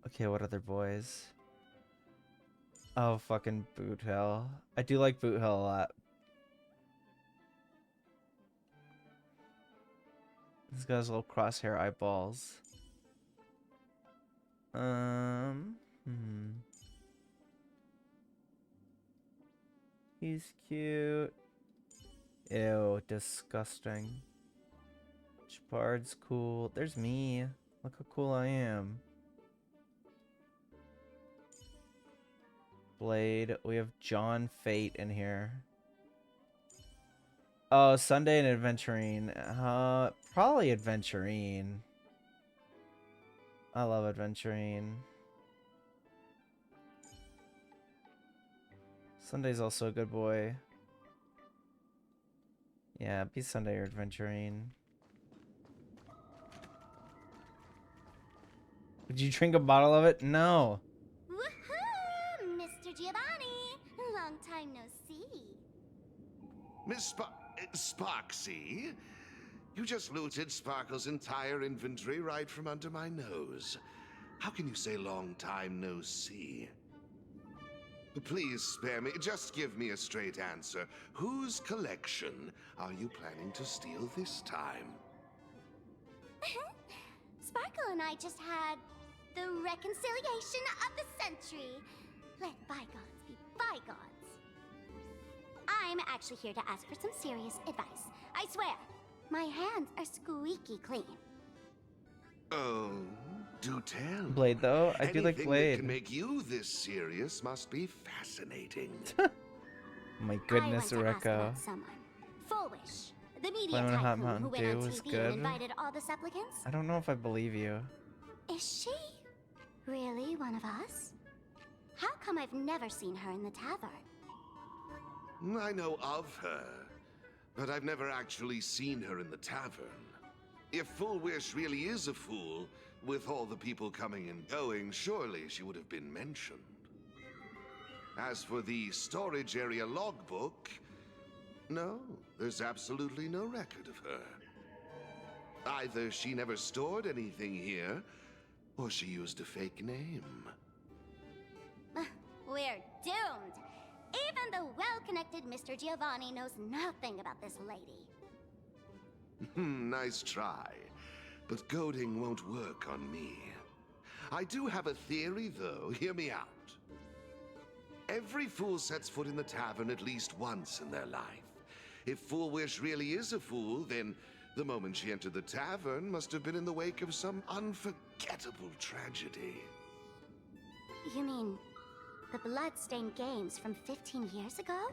Okay, what other boys? Oh, fucking Boot Hill. I do like Boot Hill a lot. This guy's little crosshair eyeballs. He's cute. Ew, disgusting. Chapard's cool. There's me. Look how cool I am. Blade. We have John Fate in here. Oh, Sunday and Adventurine. Probably Adventurine. I love Adventurine. Sunday's also a good boy. Yeah, be Sunday or Adventurine. Would you drink a bottle of it? No. Woohoo! Mr. Giovanni! Long time no see. Miss Sparksy? You just looted Sparkle's entire inventory right from under my nose. How can you say long time no see? Please spare me. Just give me a straight answer. Whose collection are you planning to steal this time? Sparkle and I just had the reconciliation of the century. Let bygones be bygones. I'm actually here to ask for some serious advice. I swear, my hands are squeaky clean. Oh, do tell. Blade, though. I do like Anything Blade. that can make you this serious must be fascinating. My goodness, I want to ask Rekka. about someone. Fullwish, the media Lemon Hot tycoon Mountain who went on Dew is TV good. and invited all the supplicants. I don't know if I believe you. Is she really one of us? How come I've never seen her in the tavern? I know of her, but I've never actually seen her in the tavern. If Fullwish really is a fool, with all the people coming and going, surely she would have been mentioned. As for the storage area logbook, no, there's absolutely no record of her. Either she never stored anything here, or she used a fake name. We're doomed. Even the well-connected Mr. Giovanni knows nothing about this lady. Nice try. But goading won't work on me. I do have a theory, though. Hear me out. Every fool sets foot in the tavern at least once in their life. If Fool Wish really is a fool, then the moment she entered the tavern must have been in the wake of some unforgettable tragedy. You mean the blood-stained games from 15 years ago?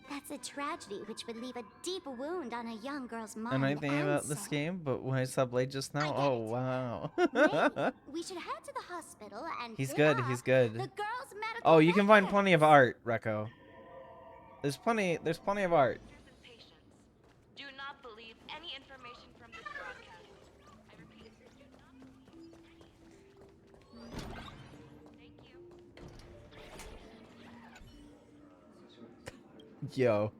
That's a tragedy which would leave a deep wound on a young girl's mind. And I think about this game, but when I saw Blade just now, oh wow. Maybe we should head to the hospital and He's pick good, up he's good. the girl's medical Oh, you can find records. plenty of art, Recco. There's plenty of art. Do not believe any information from this broadcast. I repeat, do not believe any. Thank you. Yo.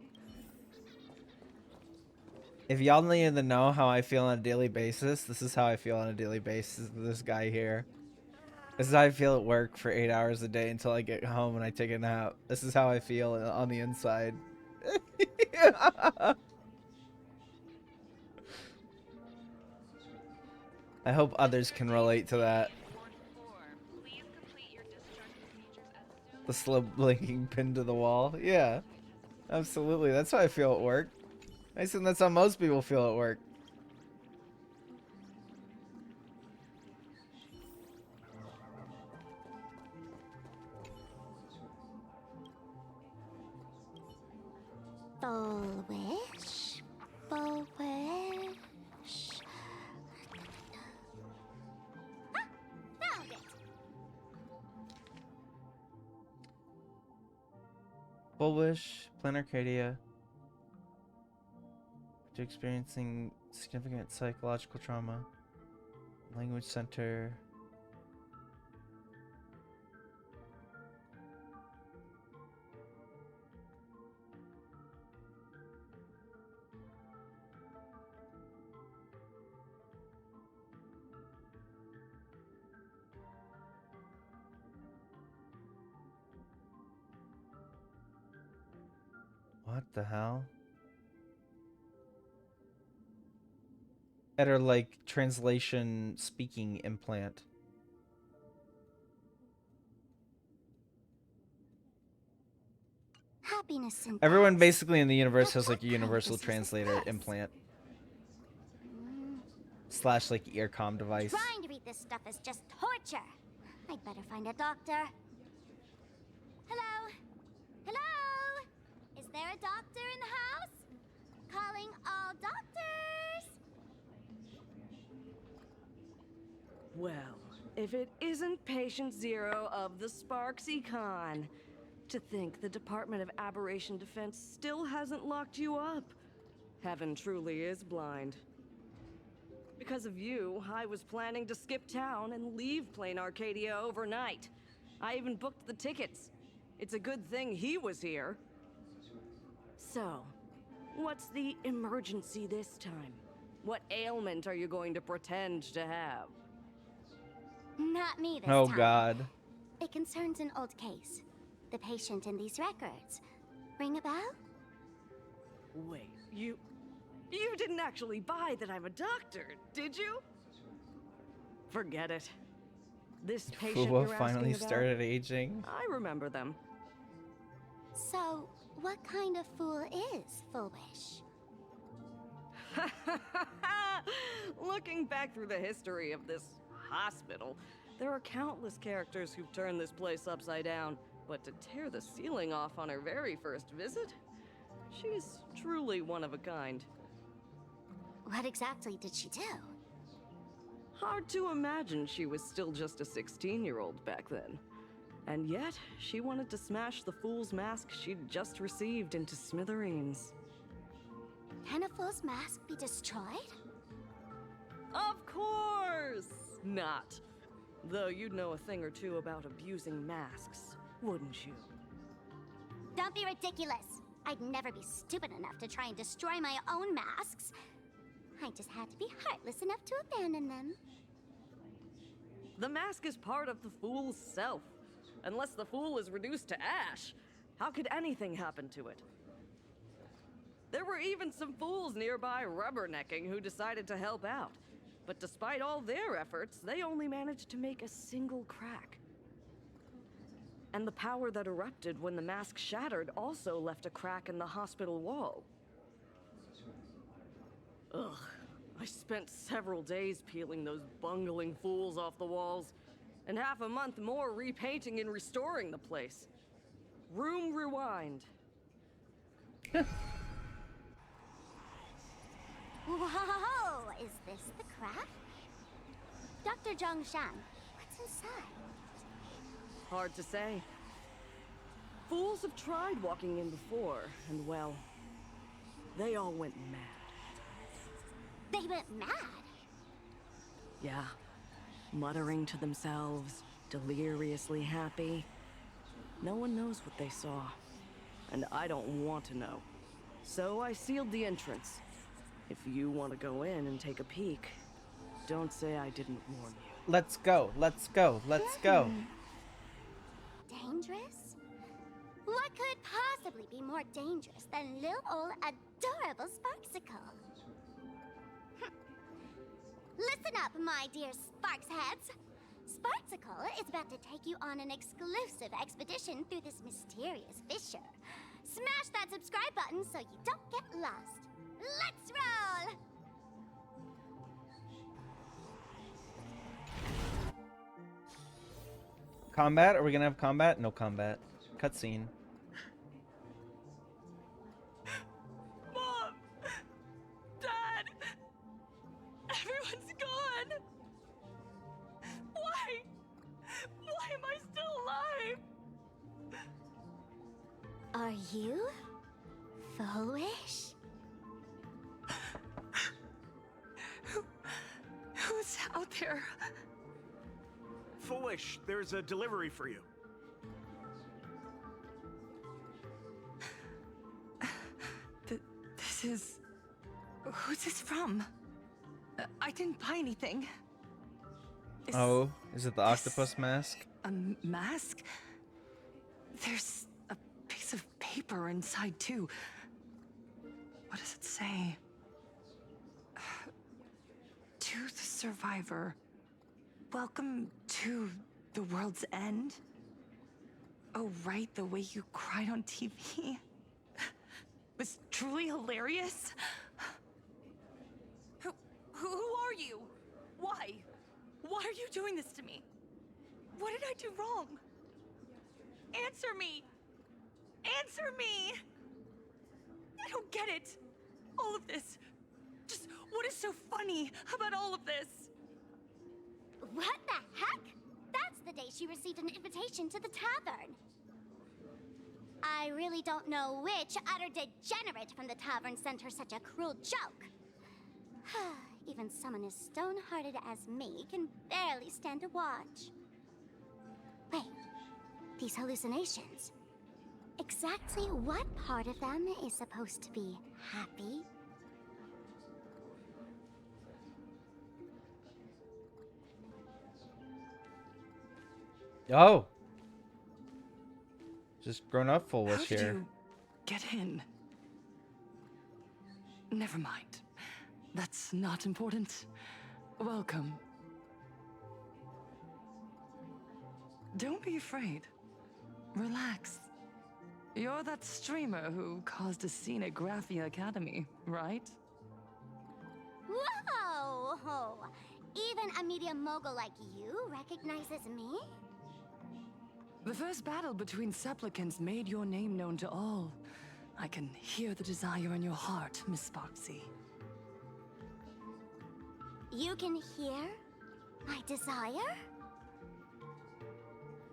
If y'all need to know how I feel on a daily basis, this is how I feel on a daily basis with this guy here. This is how I feel at work for 8 hours a day until I get home and I take a nap. This is how I feel on the inside. I hope others can relate to that. The slow blinking pin to the wall. Yeah, absolutely. That's how I feel at work. I assume that's how most people feel at work. Full wish. Full wish. Ah, found it. Full Wish, Plan Arcadia. To experiencing significant psychological trauma. Language Center. What the hell? Better like translation speaking implant. Happiness and Everyone basically in the universe has like a universal translator implant. Slash like earcom device. Trying to read this stuff is just torture. I'd better find a doctor. Hello? Hello? Is there a doctor in the house? Calling all doctors. Well, if it isn't Patient Zero of the Sparksy Con. To think the Department of Aberration Defense still hasn't locked you up. Heaven truly is blind. Because of you, I was planning to skip town and leave Plain Arcadia overnight. I even booked the tickets. It's a good thing he was here. So, what's the emergency this time? What ailment are you going to pretend to have? Not me this Oh time. God. It concerns an old case. The patient in these records. Ring a bell? Wait, you didn't actually buy that I'm a doctor, did you? Forget it. This patient Fuwa you're finally asking about, started aging. I remember them. So, what kind of fool is Full Wish? Looking back through the history of this hospital, there are countless characters who've turned this place upside down. But to tear the ceiling off on her very first visit? She's truly one of a kind. What exactly did she do? Hard to imagine she was still just a 16-year-old back then. And yet, she wanted to smash the fool's mask she'd just received into smithereens. Can a fool's mask be destroyed? Of course not! Though you'd know a thing or two about abusing masks, wouldn't you? Don't be ridiculous. I'd never be stupid enough to try and destroy my own masks. I just had to be heartless enough to abandon them. The mask is part of the fool's self. Unless the fool is reduced to ash, how could anything happen to it? There were even some fools nearby rubbernecking who decided to help out. But despite all their efforts, they only managed to make a single crack. And the power that erupted when the mask shattered also left a crack in the hospital wall. Ugh, I spent several days peeling those bungling fools off the walls, and half a month more repainting and restoring the place. Room rewind. Whoa! Is this the crack? Dr. Zhongshan, what's inside? Hard to say. Fools have tried walking in before, and well, they all went mad. They went mad? Yeah. Muttering to themselves, deliriously happy. No one knows what they saw, and I don't want to know. So I sealed the entrance. If you want to go in and take a peek, don't say I didn't warn you. Let's go, let's go, let's go. Dangerous? What could possibly be more dangerous than little old adorable Sparksicle? Listen up, my dear Sparks heads. Sparksicle is about to take you on an exclusive expedition through this mysterious fissure. Smash that subscribe button so you don't get lost. Let's roll! Combat? Are we gonna have combat? No combat. Cutscene. Mom! Dad! Everyone's gone! Why? Why am I still alive? Are you foolish? Who's out there? Foolish, there's a delivery for you. This is... Who's this from? I didn't buy anything. Oh, is it the octopus mask? A mask? There's a piece of paper inside, too. What does it say? To the survivor. Welcome to the world's end. Oh, right, the way you cried on TV was truly hilarious. Who are you? Why? Why are you doing this to me? What did I do wrong? Answer me! Answer me! I don't get it. All of this. Just what is so funny about all of this? What the heck? That's the day she received an invitation to the tavern. I really don't know which utter degenerate from the tavern sent her such a cruel joke. Even someone as stone-hearted as me can barely stand to watch. Wait, these hallucinations. Exactly what part of them is supposed to be happy? Oh! Just grown up How foolish did here. you get in? Never mind. That's not important. Welcome. Don't be afraid. Relax. You're that streamer who caused a scene at Graphia Academy, right? Whoa! Even a media mogul like you recognizes me? The first battle between supplicants made your name known to all. I can hear the desire in your heart, Miss Sparksy. You can hear my desire?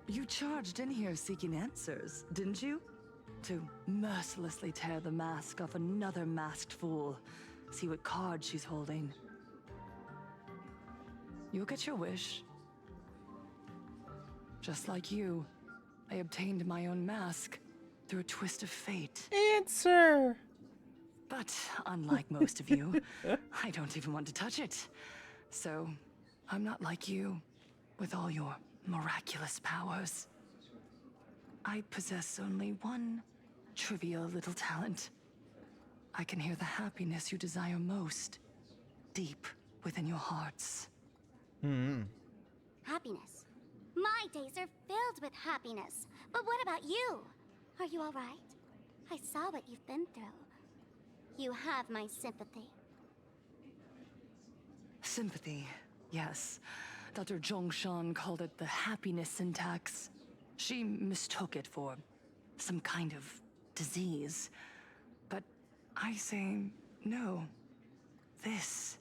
You charged in here seeking answers, didn't you? To mercilessly tear the mask off another masked fool. See what card she's holding. You'll get your wish. Just like you, I obtained my own mask through a twist of fate. Answer! But unlike most of you, I don't even want to touch it. So, I'm not like you, with all your miraculous powers. I possess only one trivial little talent. I can hear the happiness you desire most, deep within your hearts. Happiness. My days are filled with happiness. But what about you? Are you all right? I saw what you've been through. You have my sympathy. Sympathy, yes. Dr. Zhongshan called it the happiness syntax. She mistook it for some kind of disease. But I say no. This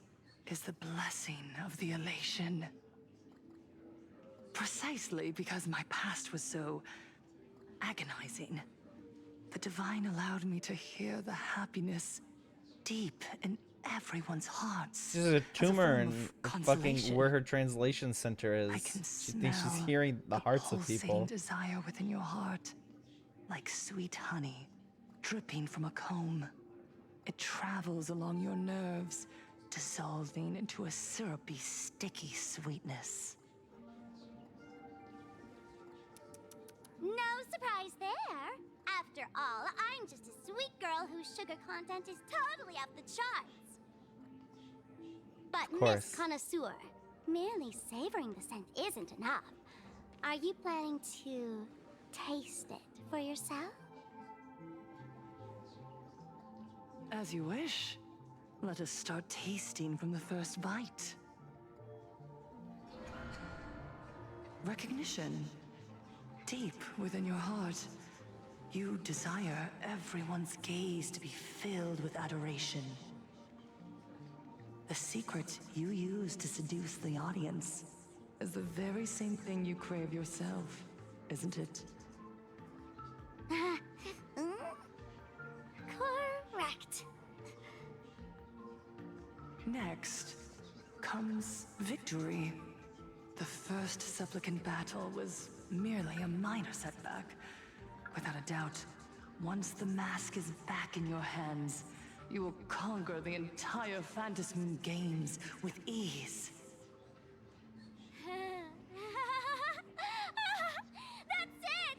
is the blessing of the elation. Precisely because my past was so agonizing. The Divine allowed me to hear the happiness deep in everyone's hearts. This is a tumor in fucking consolation. where her translation center is. She thinks she's Smell hearing the hearts of pulsating people. desire within your heart, like sweet honey dripping from a comb. It travels along your nerves, dissolving into a syrupy, sticky sweetness. No surprise there. After all, I'm just a sweet girl whose sugar content is totally off the charts. But Miss Connoisseur, merely savoring the scent isn't enough. Are you planning to taste it for yourself? As you wish. Let us start tasting from the first bite. Recognition. Deep within your heart, you desire everyone's gaze to be filled with adoration. The secret you use to seduce the audience is the very same thing you crave yourself, isn't it? Correct. Next comes victory. The first supplicant battle was merely a minor setback. Without a doubt, once the mask is back in your hands, you will conquer the entire Phantasmoon games with ease. That's it!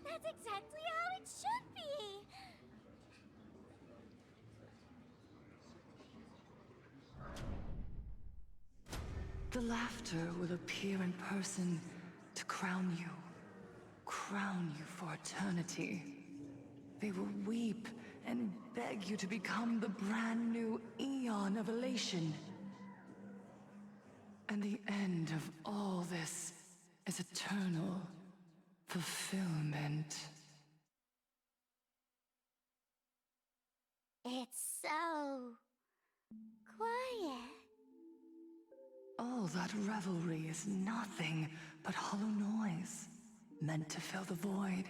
That's exactly how it should be! The laughter will appear in person to crown you for eternity. They will weep and beg you to become the brand new Eon of Elation. And the end of all this is eternal fulfillment. It's so quiet. All that revelry is nothing but hollow noise, meant to fill the void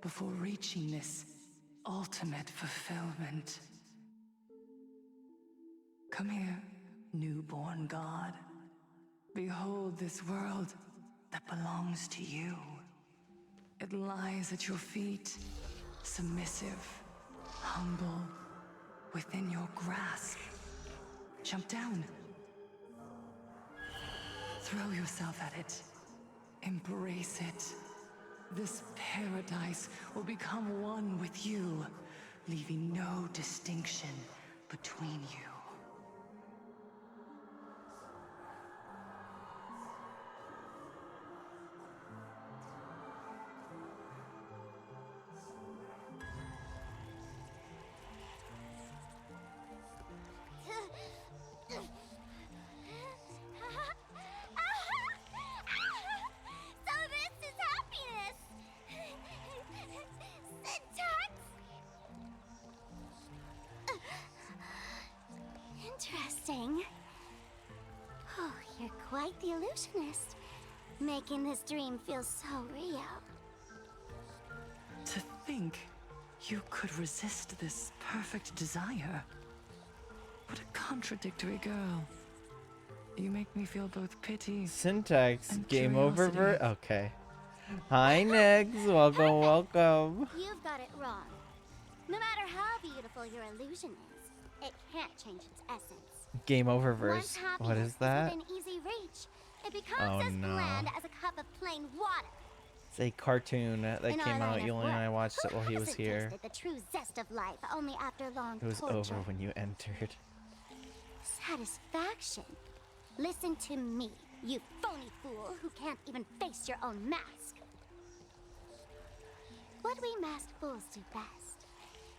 before reaching this ultimate fulfillment. Come here, newborn god. Behold this world that belongs to you. It lies at your feet, submissive, humble, within your grasp. Jump down. Throw yourself at it. Embrace it. This paradise will become one with you, leaving no distinction between you. So this is happiness! Syntax? Interesting. Oh, you're quite the illusionist, making this dream feel so real. To think you could resist this perfect desire. What a contradictory girl. You make me feel both pity Syntax, and game over. curiosity. Okay. Hi, Negs. Welcome, welcome. You've got it wrong. No matter how beautiful your illusion is, it can't change its essence. Game over Once verse. What happiness is that? within easy reach, it becomes Oh, as no. bland as a cup of plain water. It's a cartoon that In our came out. line of Yuli and I work, watched it while he who was hasn't here. tasted the true zest of life only after long It was torture? over when you entered. Satisfaction. Listen to me, you phony fool who can't even face your own mask. What we masked fools do best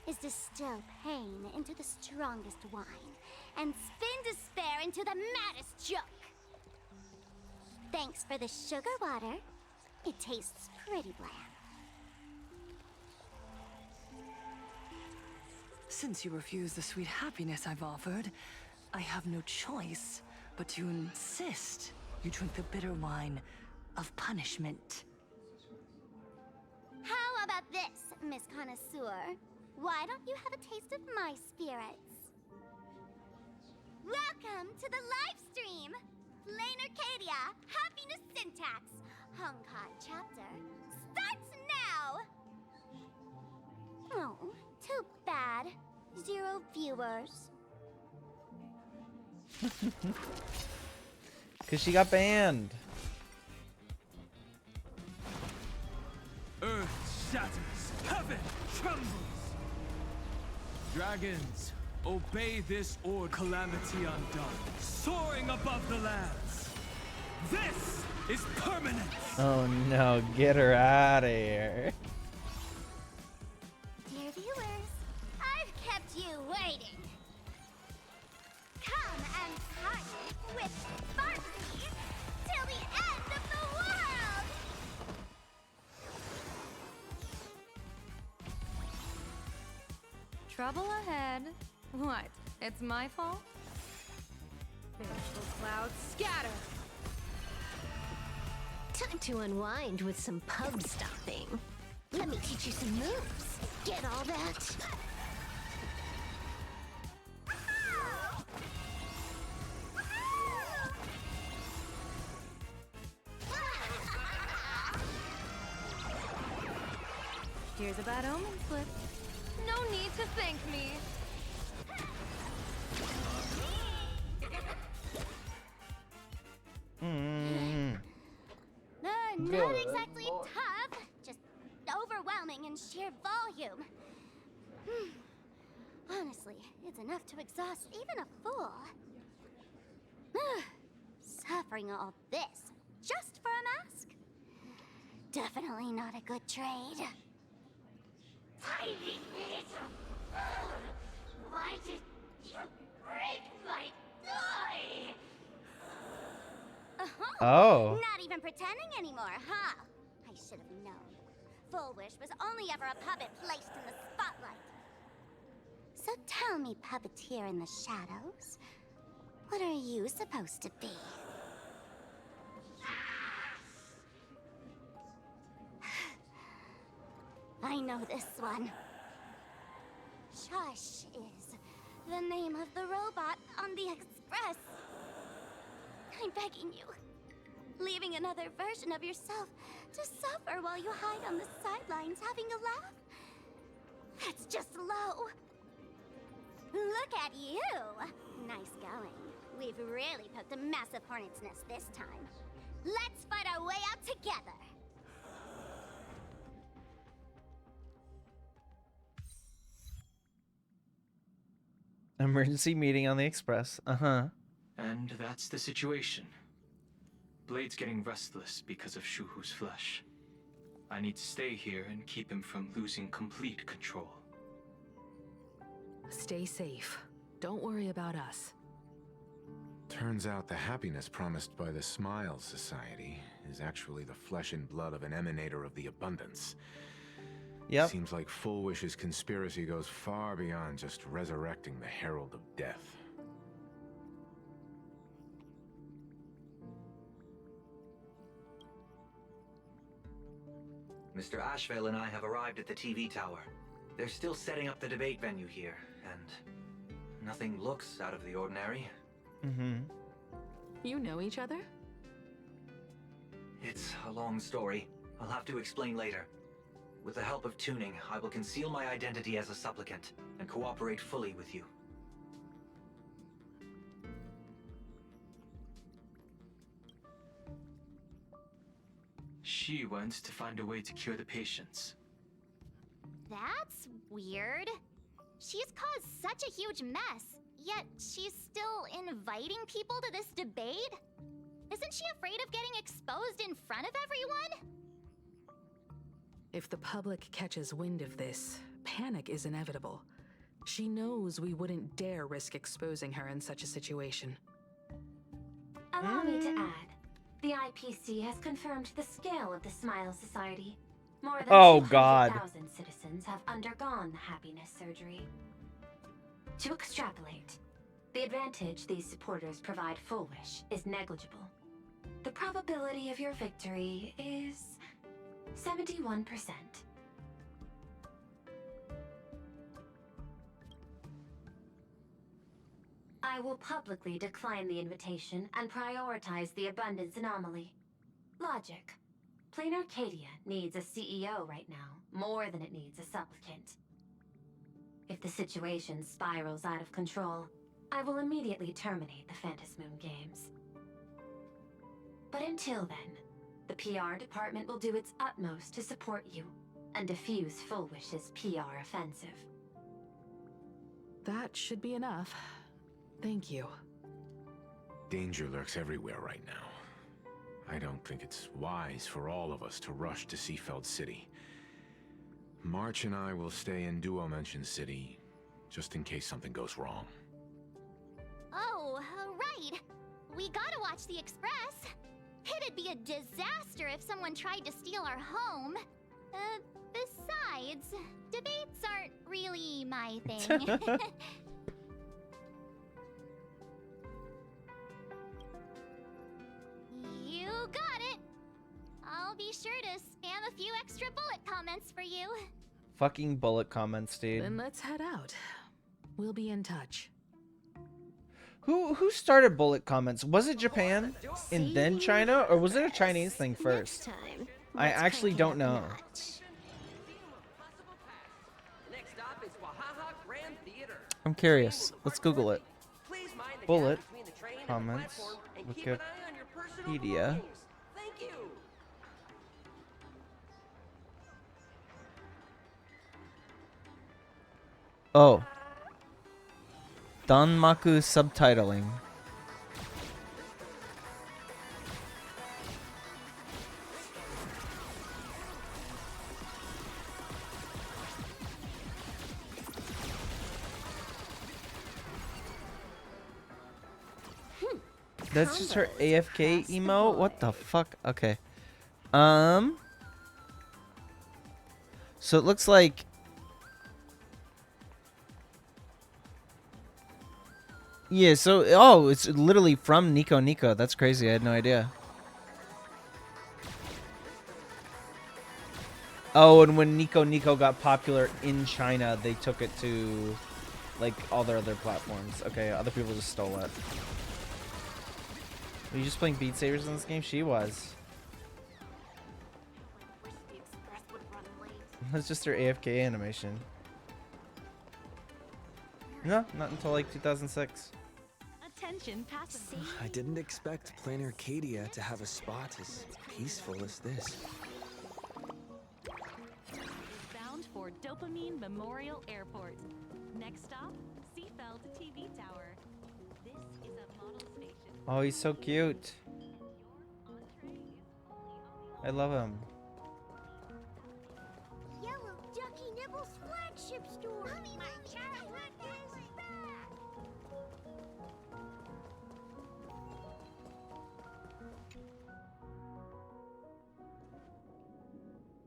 is distill pain into the strongest wine and spin despair into the maddest joke. Thanks for the sugar water. It tastes pretty bland. Since you refuse the sweet happiness I've offered, I have no choice but to insist you drink the bitter wine of punishment. How about this, Miss Connoisseur? Why don't you have a taste of my spirits? Welcome to the live stream! Lane Arcadia, Happiness Syntax, Honkai chapter, starts now! Oh, too bad. 0 viewers. Cause she got banned. Earth shatters, heaven trembles. Dragons, obey this order. Calamity undone, soaring above the lands. This is permanent. Oh no, get her out of here. Dear viewers, I've kept you waiting. Come and party with Sparky till the end of the world! Trouble ahead. What? It's my fault? Vengeful clouds scatter! Time to unwind with some pub stomping. Let me teach you some moves. Get all that? Here's a bad omen slip. No need to thank me. Not exactly tough, just overwhelming in sheer volume. Honestly, it's enough to exhaust even a fool. Suffering all this just for a mask? Definitely not a good trade. Tiny little fool! Why did you break my toy? Oh. Not even pretending anymore, huh? I should have known. Full Wish was only ever a puppet placed in the spotlight. So tell me, puppeteer in the shadows, what are you supposed to be? I know this one. Shush is the name of the robot on the Express. I'm begging you. Leaving another version of yourself to suffer while you hide on the sidelines having a laugh? That's just low. Look at you. Nice going. We've really poked a massive hornet's nest this time. Let's fight our way out together. Emergency meeting on the Express. Uh-huh. And that's the situation. Blade's getting restless because of Shuhu's flesh. I need to stay here and keep him from losing complete control. Stay safe. Don't worry about us. Turns out the happiness promised by the Smile Society is actually the flesh and blood of an emanator of the abundance. Yep. Seems like Full Wish's conspiracy goes far beyond just resurrecting the Herald of Death. Mr. Ashvale and I have arrived at the TV tower. They're still setting up the debate venue here, and nothing looks out of the ordinary. Mm-hmm. You know each other? It's a long story. I'll have to explain later. With the help of tuning, I will conceal my identity as a supplicant and cooperate fully with you. she went to find a way to cure the patients. That's weird. She's caused such a huge mess, yet she's still inviting people to this debate? Isn't she afraid of getting exposed in front of everyone? If the public catches wind of this, panic is inevitable. She knows we wouldn't dare risk exposing her in such a situation. Allow me to add, the IPC has confirmed the scale of the Smile Society. More than Oh, God. 200,000 citizens have undergone the happiness surgery. To extrapolate, the advantage these supporters provide Full Wish is negligible. The probability of your victory is 71%. I will publicly decline the invitation and prioritize the abundance anomaly. Logic. Plain Arcadia needs a CEO right now, more than it needs a supplicant. If the situation spirals out of control, I will immediately terminate the Phantasmoon Games. But until then, the PR department will do its utmost to support you and defuse Full Wish's PR offensive. That should be enough. Thank you. Danger lurks everywhere right now. I don't think it's wise for all of us to rush to Seafeld City. March and I will stay in Duo Mention City, just in case something goes wrong. Oh, right. We gotta watch the Express. It'd be a disaster if someone tried to steal our home. Besides, debates aren't really my thing. You got it. I'll be sure to spam a few extra bullet comments for you. Fucking bullet comments, dude. Then let's head out. We'll be in touch. Who started bullet comments? Was it Japan and then China, or was it a Chinese thing first? I actually don't know. I'm curious. Let's Google it. Bullet comments. Wikipedia. Oh. Danmaku subtitling. That's just her AFK emo? What the fuck? Okay. So it looks like yeah, so oh, it's literally from Nico Nico. That's crazy. I had no idea. Oh, and when Nico Nico got popular in China, they took it to like all their other platforms. Okay, other people just stole it. Were you just playing Beat Sabers in this game? She was. That's just her AFK animation. No, not until like 2006. Attention, passive. I didn't expect Plain Arcadia to have a spot as peaceful as this. Bound for Dopamine Memorial Airport. Next stop, Seafeld TV Tower. This is a model station. Oh, he's so cute. I love him. Yellow Ducky Nibble's flagship store. Mommy, my childhood is back.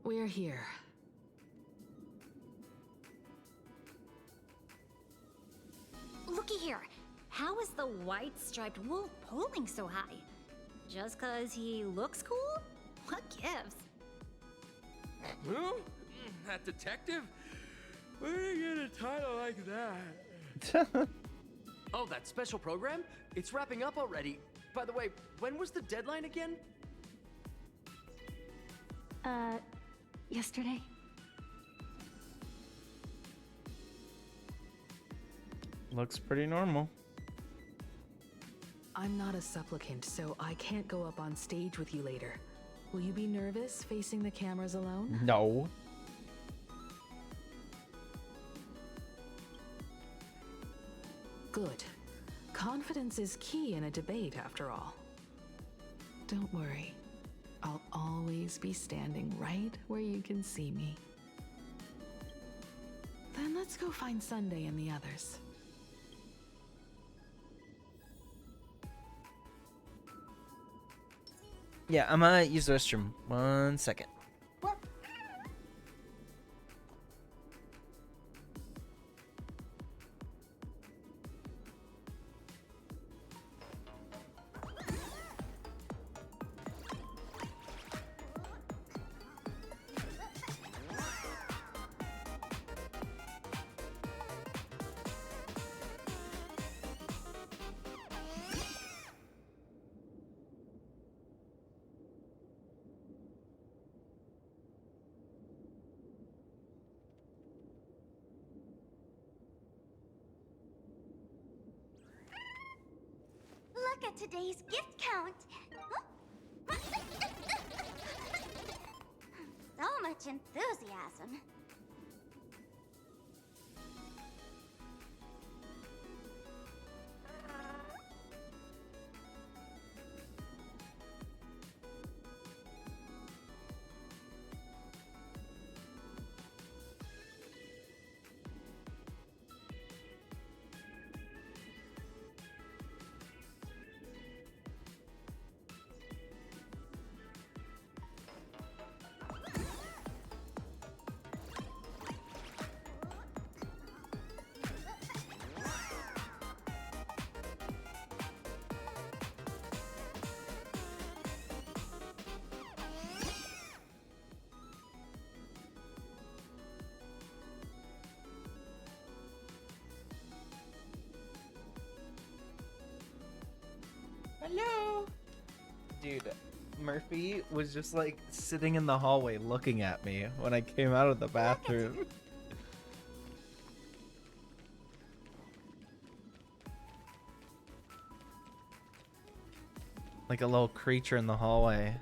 We're here. Looky here. How is the white striped wolf polling so high? Just 'cause he looks cool? What gives? Who? That detective? Where did you get a title like that? Oh, that special program? It's wrapping up already. By the way, when was the deadline again? Yesterday. Looks pretty normal. I'm not a supplicant, so I can't go up on stage with you later. Will you be nervous facing the cameras alone? No. Good. Confidence is key in a debate, after all. Don't worry. I'll always be standing right where you can see me. Then let's go find Sunday and the others. Yeah, I'm gonna use the restroom. 1 second. Look at today's gift count. So much enthusiasm. Hello. Dude, Murphy was just like sitting in the hallway looking at me when I came out of the bathroom. Like a little creature in the hallway.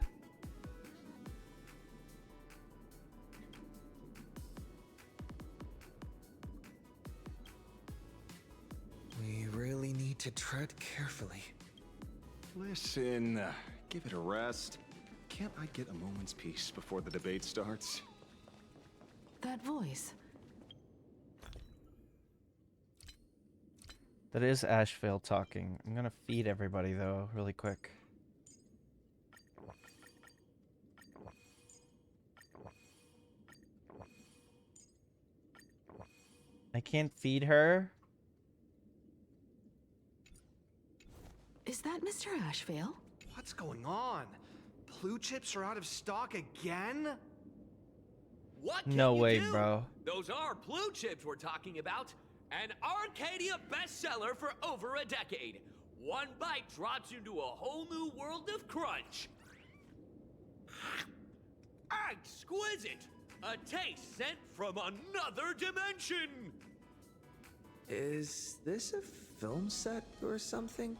We really need to tread carefully. Listen, give it a rest. Can't I get a moment's peace before the debate starts? That voice. That is Ashvale talking. I'm gonna feed everybody though, really quick. I can't feed her. Is that Mr. Ashvale? What's going on? Blue chips are out of stock again? What can No you way, do? bro. Those are blue chips we're talking about. An Arcadia bestseller for over a decade. One bite drops you into a whole new world of crunch. Exquisite! A taste sent from another dimension! Is this a film set or something?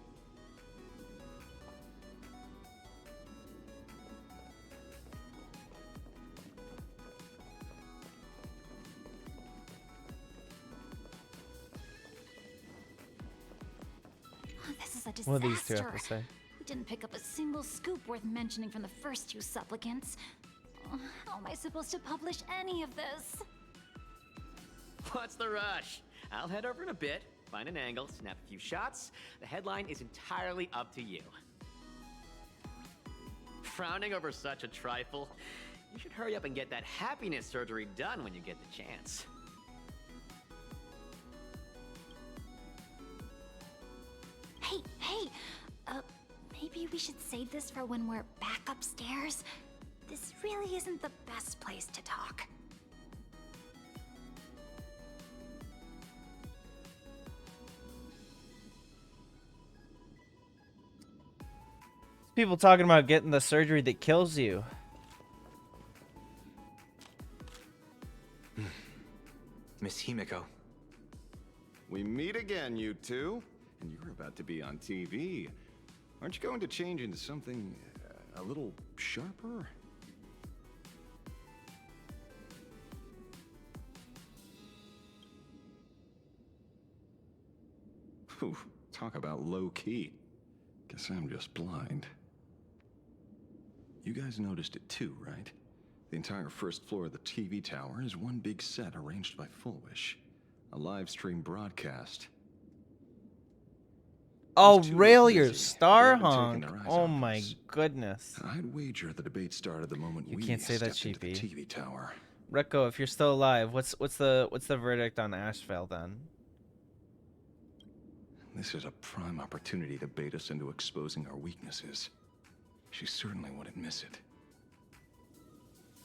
This is a disaster. What do these two have to say? We didn't pick up a single scoop worth mentioning from the first two supplicants. How am I supposed to publish any of this? What's the rush? I'll head over in a bit, find an angle, snap a few shots. The headline is entirely up to you. Frowning over such a trifle? You should hurry up and get that happiness surgery done when you get the chance. Hey, maybe we should save this for when we're back upstairs? This really isn't the best place to talk. People talking about getting the surgery that kills you. Miss Himiko. We meet again, you two. And you're about to be on TV. Aren't you going to change into something a little sharper? Whew, talk about low-key. Guess I'm just blind. You guys noticed it too, right? The entire first floor of the TV tower is one big set arranged by Fullwish. A live stream broadcast. Oh, Those two rail look your busy. star They haven't taken honk. their eyes Oh off my us. goodness. I'd wager the debate started the moment You we can't say that, stepped into the Sheepy. TV tower. Recco, if you're still alive, what's the verdict on Asheville then? This is a prime opportunity to bait us into exposing our weaknesses. She certainly wouldn't miss it.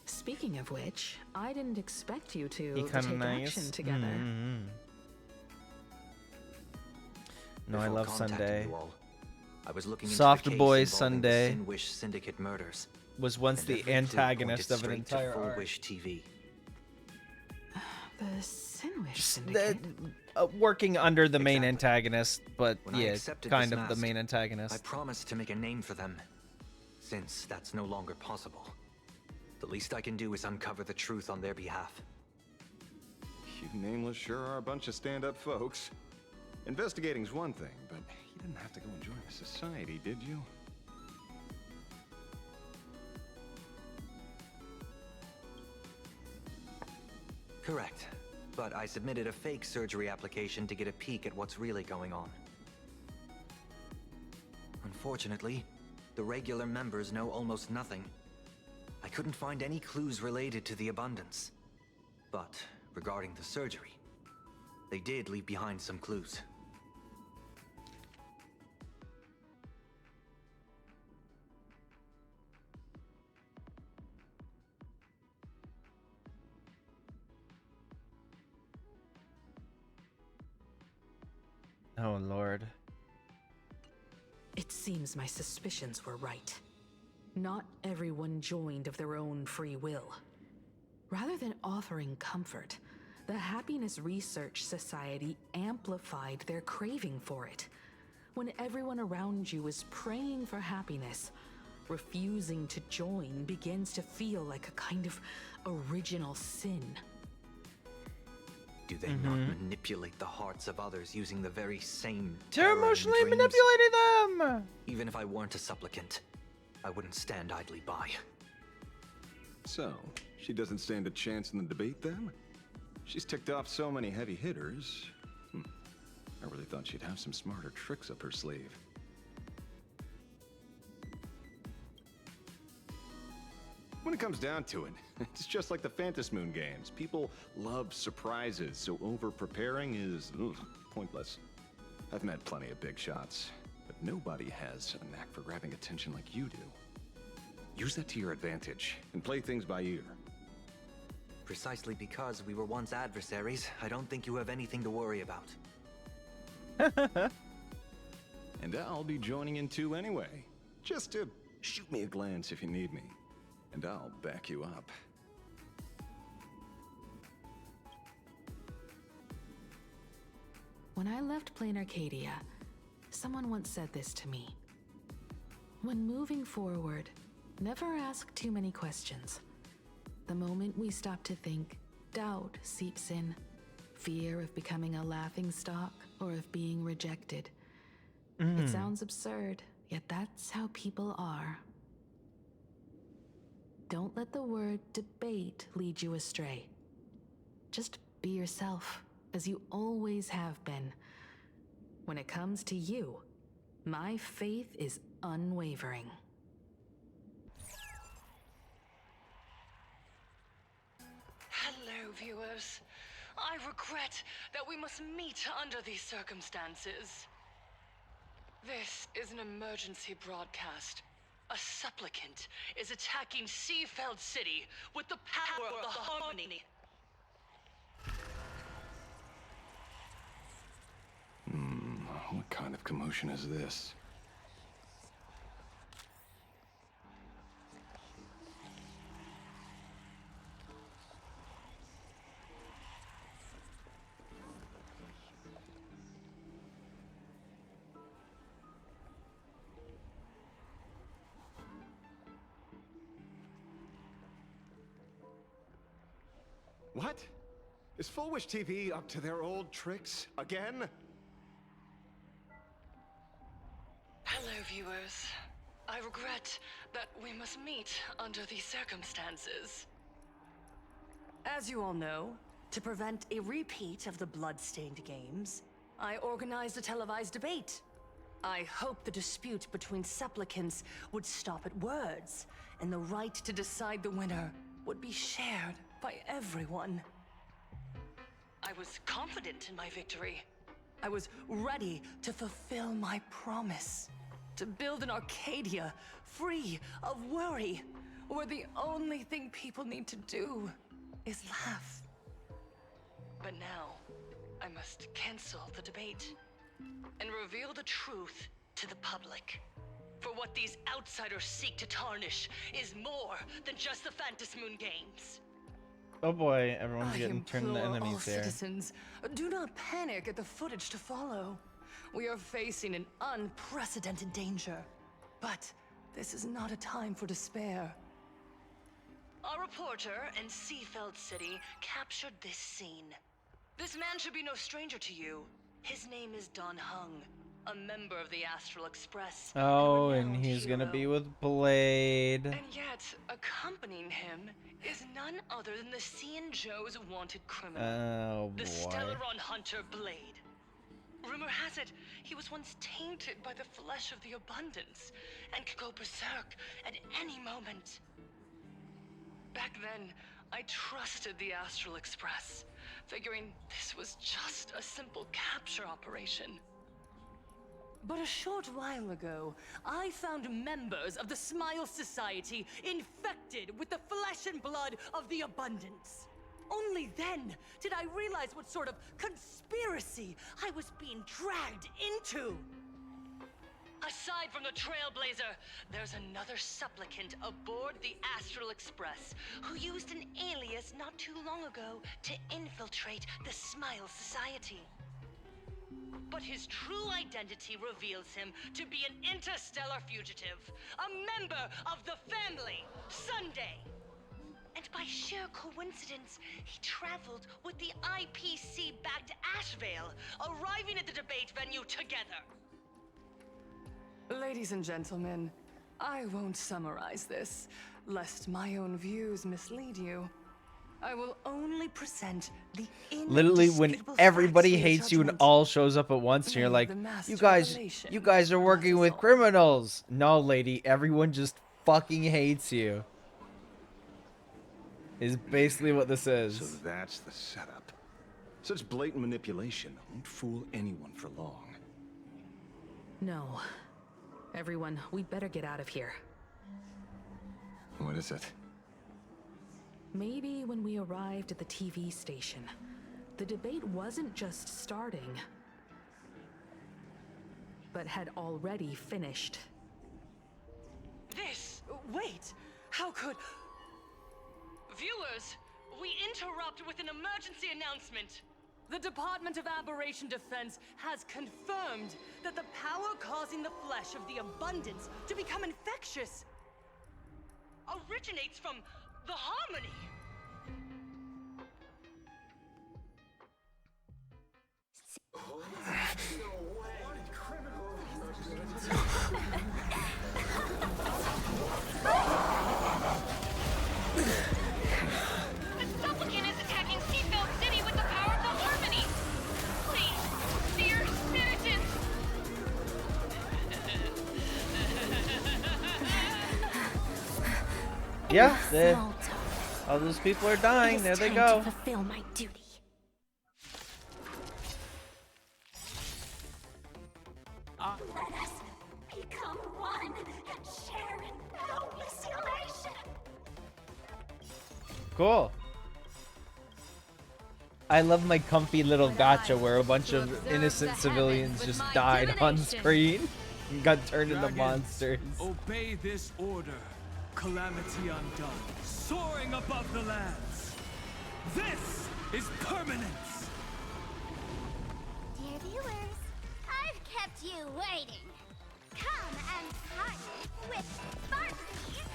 Speaking of which, I didn't expect you He to kinda take nice. action together. No, I Before love contacting Sunday. you all, I was looking into Soft the case Boy involving the Sunday Sinwish Syndicate murders. was once and the every clue antagonist pointed of an straight to entire arc. Fullwish TV. The Sinwish Syndicate. Working under the main antagonist, but When I yeah, accepted kind this of the mask, main antagonist. I promised to make a name for them. Since that's no longer possible, the least I can do is uncover the truth on their behalf. You nameless sure are a bunch of stand-up folks. Investigating's one thing, but you didn't have to go and join a society, did you? Correct. But I submitted a fake surgery application to get a peek at what's really going on. Unfortunately, the regular members know almost nothing. I couldn't find any clues related to the abundance. But regarding the surgery, they did leave behind some clues. Oh, Lord. It seems my suspicions were right. Not everyone joined of their own free will. Rather than offering comfort, the Happiness Research Society amplified their craving for it. When everyone around you is praying for happiness, refusing to join begins to feel like a kind of original sin. Do they not manipulate the hearts of others using the very same They're terror and emotionally dreams? manipulating them! Even if I weren't a supplicant, I wouldn't stand idly by. So, she doesn't stand a chance in the debate then? She's ticked off so many heavy hitters. I really thought she'd have some smarter tricks up her sleeve. When it comes down to it, it's just like the Phantom Moon games. People love surprises, so over-preparing is pointless. I've met plenty of big shots, but nobody has a knack for grabbing attention like you do. Use that to your advantage, and play things by ear. Precisely because we were once adversaries, I don't think you have anything to worry about. And I'll be joining in too anyway. Just to shoot me a glance if you need me. And I'll back you up. When I left Plain Arcadia, someone once said this to me. When moving forward, never ask too many questions. The moment we stop to think, doubt seeps in. Fear of becoming a laughingstock or of being rejected. It sounds absurd, yet that's how people are. Don't let the word debate lead you astray. Just be yourself, as you always have been. When it comes to you, my faith is unwavering. Hello, viewers. I regret that we must meet under these circumstances. This is an emergency broadcast. A supplicant is attacking Seafeld City with the power of the Harmony. What kind of commotion is this? What? Is Fullwish TV up to their old tricks again? viewers. I regret that we must meet under these circumstances. As you all know, to prevent a repeat of the blood-stained games, I organized a televised debate. I hoped the dispute between supplicants would stop at words, and the right to decide the winner would be shared by everyone. I was confident in my victory. I was ready to fulfill my promise. To build an Arcadia free of worry, where the only thing people need to do is laugh. But now, I must cancel the debate and reveal the truth to the public. For what these outsiders seek to tarnish is more than just the Phantasmoon Games. Oh boy, everyone's getting turned into all enemies there. citizens, do not panic at the footage to follow. We are facing an unprecedented danger. But this is not a time for despair. Our reporter in Seafeld City captured this scene. This man should be no stranger to you. His name is Don Hung, a member of the Astral Express. Oh, and he's gonna be with Blade. And yet, accompanying him is none other than the Cian Joe's wanted criminal. Oh the boy. Stellaron hunter Blade. Rumor has it, he was once tainted by the flesh of the Abundance, and could go berserk at any moment. Back then, I trusted the Astral Express, figuring this was just a simple capture operation. But a short while ago, I found members of the Smile Society infected with the flesh and blood of the Abundance. Only then did I realize what sort of conspiracy I was being dragged into. Aside from the Trailblazer, there's another supplicant aboard the Astral Express who used an alias not too long ago to infiltrate the Smile Society. But his true identity reveals him to be an interstellar fugitive, a member of the family, Sunday. And by sheer coincidence, he traveled with the IPC back to Ashvale, arriving at the debate venue together. Ladies and gentlemen, I won't summarize this, lest my own views mislead you. I will only present the Literally, when everybody hates you and all shows up at once, and you're like, you guys are working with criminals. No, lady, everyone just fucking hates you. Is basically what this is. So that's the setup. Such blatant manipulation won't fool anyone for long. No. Everyone, we'd better get out of here. What is it? Maybe when we arrived at the TV station, the debate wasn't just starting, but had already finished. Wait! How could... Viewers, we interrupt with an emergency announcement. The Department of Aberration Defense has confirmed that the power causing the flesh of the Abundance to become infectious originates from the Harmony. The supplicant is attacking Seafeld City with the power of the Harmony! Please, dear citizens! Yeah, all those people are dying. There they go. To fulfill my duty. Let us become one and share in boundless elation. Cool. I love my comfy little gacha where a bunch of innocent civilians just died on screen and got turned into monsters. Obey this order. Calamity undone, soaring above the lands. This is permanence. Dear viewers, I've kept you waiting. Come and party with Sparky.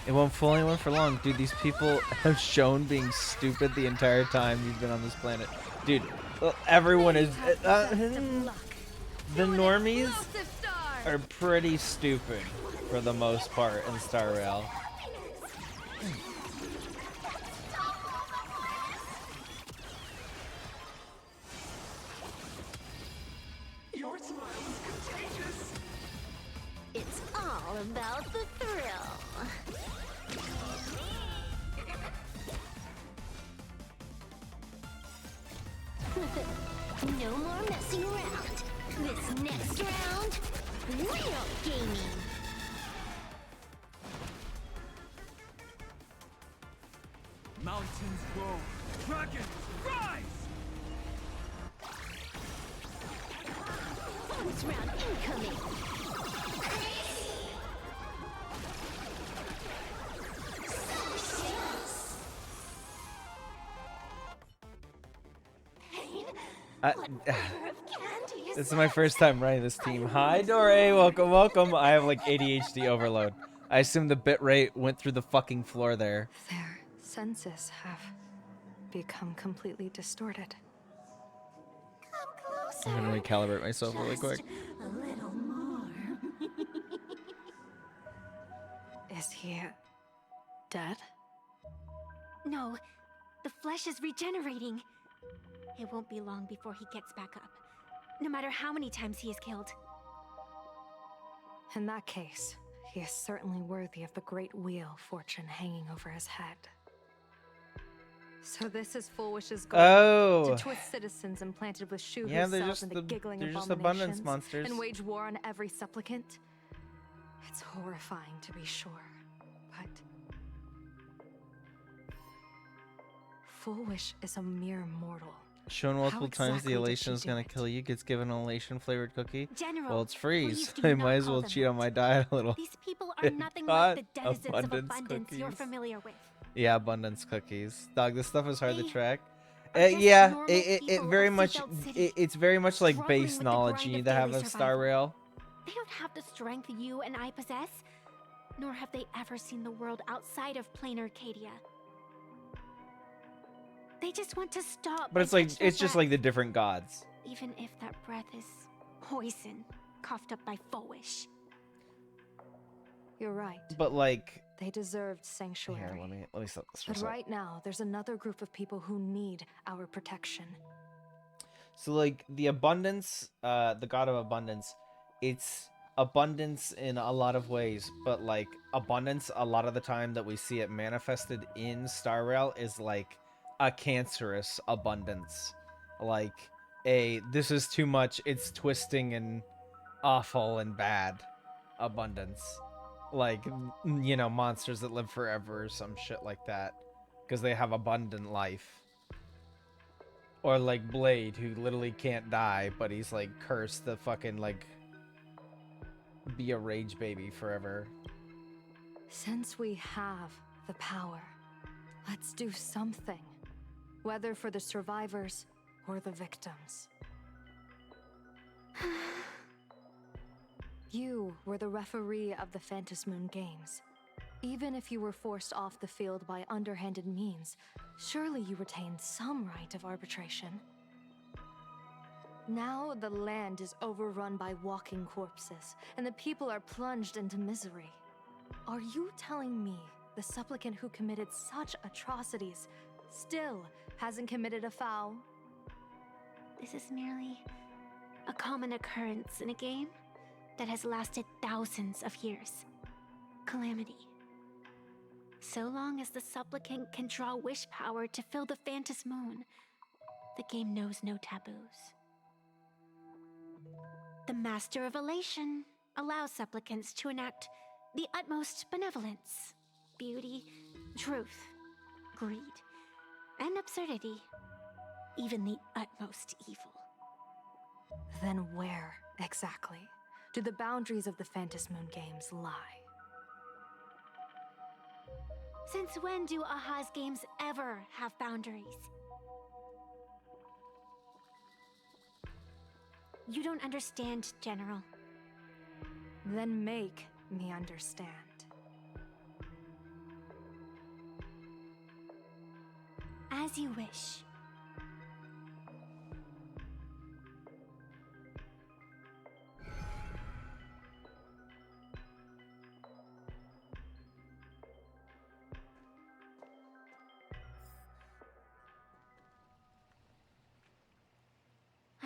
It won't fool anyone for long. Dude, these people have shown being stupid the entire time you've been on this planet. Dude, everyone is... the normies are pretty stupid. for the most part in Star Rail. Your smile is contagious. It's all about the thrill. No more messing around. This next round, real gaming. Mountains grow, dragons rise! Bonus round incoming. This is my first time running this team. Hi, Dore. Welcome, welcome. I have like ADHD overload. I assume the bit rate went through the fucking floor there. Their senses have become completely distorted. I'm gonna recalibrate myself really quick. A little more. Is he dead? No, the flesh is regenerating. It won't be long before he gets back up, no matter how many times he is killed. In that case, he is certainly worthy of the great wheel fortune hanging over his head. So this is Full Wish's goal. Oh. To twist citizens implanted with Shu Yeah, they're herself just into the- giggling they're just abominations abundance monsters. and wage war on every supplicant. It's horrifying to be sure, but Full Wish is a mere mortal. Shown multiple How times, the exactly did elation she is do gonna it? kill you. Gets given an elation flavored cookie. General, Well, it's freeze. please do I not might as call well them cheat on my diet a little. These people are nothing God, like the denizens of abundance abundance you're cookies. familiar with. Yeah, abundance cookies. Dog, this stuff is hard to track. just Yeah, normal it people very of much Seatbelt City, it's very much like struggling base with the knowledge grind you of need to have daily of Star survival. Rail. They don't have the strength you and I possess, nor have they ever seen the world outside of plain Arcadia. They just want to stop. But and it's like catch their it's just breath, like the different gods. even if that breath is poison, coughed up by Fowish. You're right. But like They deserved sanctuary. here, let me stop this for a But sec. right now, there's another group of people who need our protection. So like the abundance, the god of abundance, it's abundance in a lot of ways, but like abundance a lot of the time that we see it manifested in Star Rail is like a cancerous abundance. Like this is too much, it's twisting and awful and bad abundance. Like, you know, monsters that live forever or some shit like that because they have abundant life. Or like Blade, who literally can't die, but he's like cursed to fucking like be a rage baby forever. Since we have the power, let's do something. Whether for the survivors or the victims. You were the referee of the Phantasmoon Games. Even if you were forced off the field by underhanded means, surely you retained some right of arbitration. Now the land is overrun by walking corpses, and the people are plunged into misery. Are you telling me the supplicant who committed such atrocities still hasn't committed a foul? This is merely a common occurrence in a game that has lasted thousands of years. Calamity. So long as the supplicant can draw wish power to fill the Phantasmoon, the game knows no taboos. The Master of Elation allows supplicants to enact the utmost benevolence, beauty, truth, greed, and absurdity, even the utmost evil. Then where, exactly, do the boundaries of the Phantasmoon Games lie? Since when do Aha's games ever have boundaries? You don't understand, General. Then make me understand. As you wish.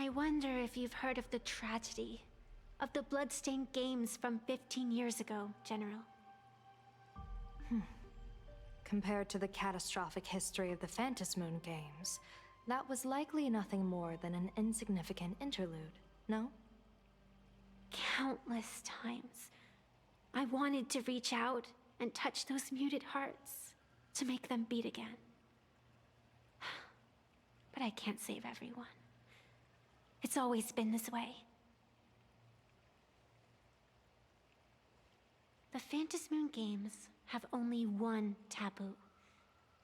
I wonder if you've heard of the tragedy of the Bloodstained Games from 15 years ago, General. Compared to the catastrophic history of the Phantasmoon Games, that was likely nothing more than an insignificant interlude, no? Countless times, I wanted to reach out and touch those muted hearts to make them beat again. But I can't save everyone. It's always been this way. The Phantasmoon Games have only one taboo,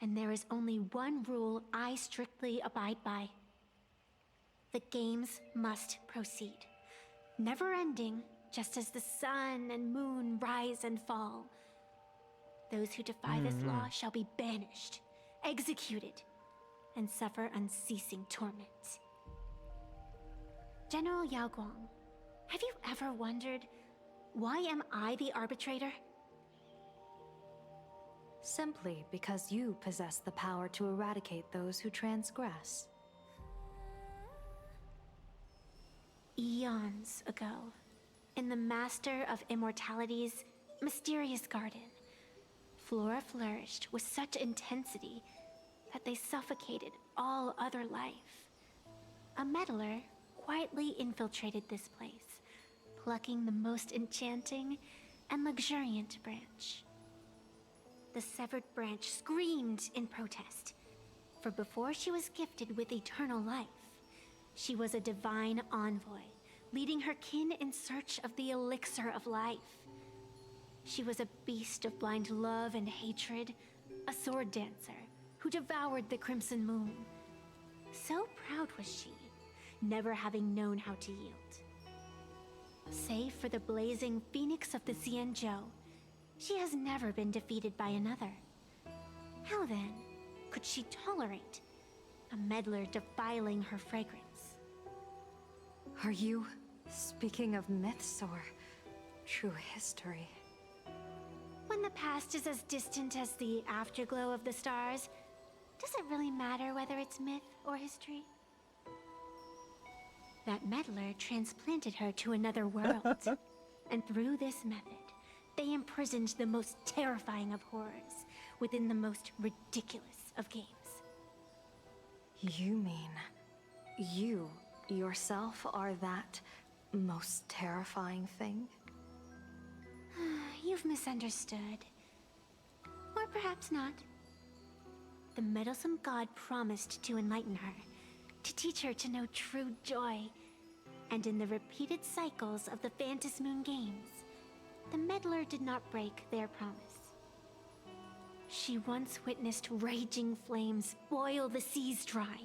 and there is only one rule I strictly abide by. The games must proceed, never ending, just as the sun and moon rise and fall. Those who defy this law shall be banished, executed, and suffer unceasing torment. General Yao Guang, have you ever wondered, why am I the arbitrator? Simply because you possess the power to eradicate those who transgress. Eons ago, in the Master of Immortality's mysterious garden, flora flourished with such intensity that they suffocated all other life. A meddler quietly infiltrated this place, plucking the most enchanting and luxuriant branch. The severed branch screamed in protest, for before she was gifted with eternal life, she was a divine envoy, leading her kin in search of the elixir of life. She was a beast of blind love and hatred, a sword dancer who devoured the crimson moon. So proud was she, never having known how to yield. Save for the blazing phoenix of the Xianzhou, she has never been defeated by another. How then could she tolerate a meddler defiling her fragrance? Are you speaking of myths or true history? When the past is as distant as the afterglow of the stars, does it really matter whether it's myth or history? That meddler transplanted her to another world, and through this method, they imprisoned the most terrifying of horrors within the most ridiculous of games. You mean you yourself are that most terrifying thing? You've misunderstood. Or perhaps not. The meddlesome god promised to enlighten her, to teach her to know true joy. And in the repeated cycles of the Phantasmoon Games, the meddler did not break their promise. She once witnessed raging flames boil the seas dry,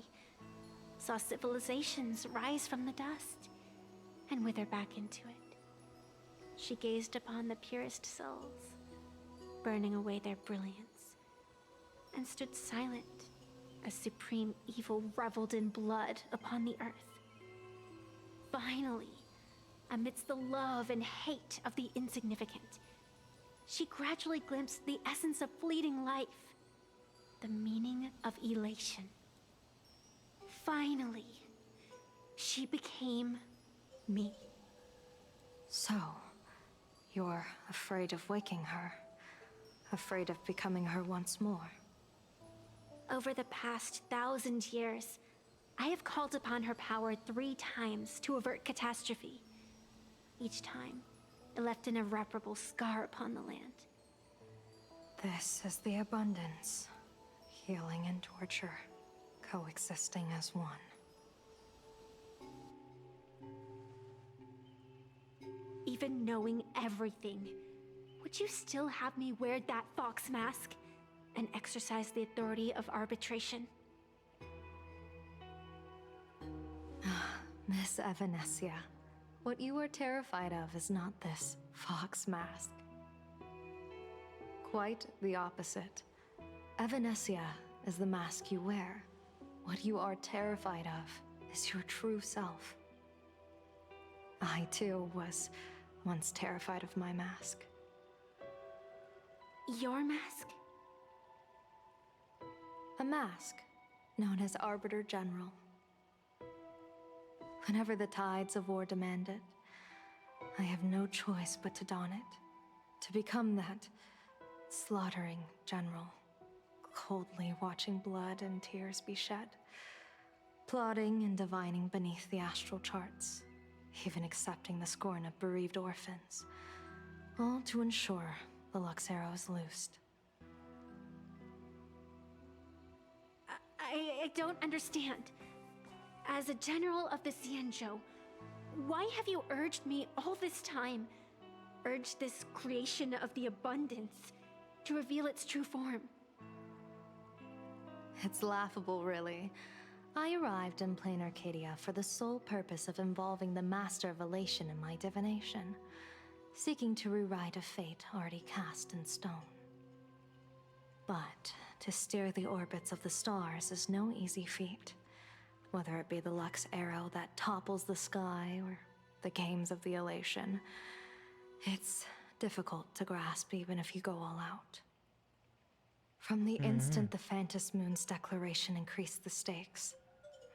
saw civilizations rise from the dust, and wither back into it. She gazed upon the purest souls, burning away their brilliance, and stood silent as supreme evil reveled in blood upon the earth. Finally, amidst the love and hate of the insignificant, she gradually glimpsed the essence of fleeting life, the meaning of elation. Finally, she became me. So, you're afraid of waking her, afraid of becoming her once more. Over the past 1,000 years, I have called upon her power 3 times to avert catastrophe. Each time, it left an irreparable scar upon the land. This is the abundance, healing and torture, coexisting as one. Even knowing everything, would you still have me wear that fox mask and exercise the authority of arbitration? Miss Evanescia, what you are terrified of is not this fox mask. Quite the opposite. Evanescia is the mask you wear. What you are terrified of is your true self. I too was once terrified of my mask. Your mask? A mask known as Arbiter General. Whenever the tides of war demand it, I have no choice but to don it. To become that slaughtering general, coldly watching blood and tears be shed, plotting and divining beneath the astral charts, even accepting the scorn of bereaved orphans, all to ensure the Luxero is loosed. I don't understand. As a general of the Xianzhou, why have you urged me all this time? Urged this creation of the abundance to reveal its true form? It's laughable, really. I arrived in plain Arcadia for the sole purpose of involving the Master of Elation in my divination, seeking to rewrite a fate already cast in stone. But to steer the orbits of the stars is no easy feat, whether it be the Lux arrow that topples the sky or the games of the Elation. It's difficult to grasp even if you go all out. From the instant the Phantom Moon's declaration increased the stakes,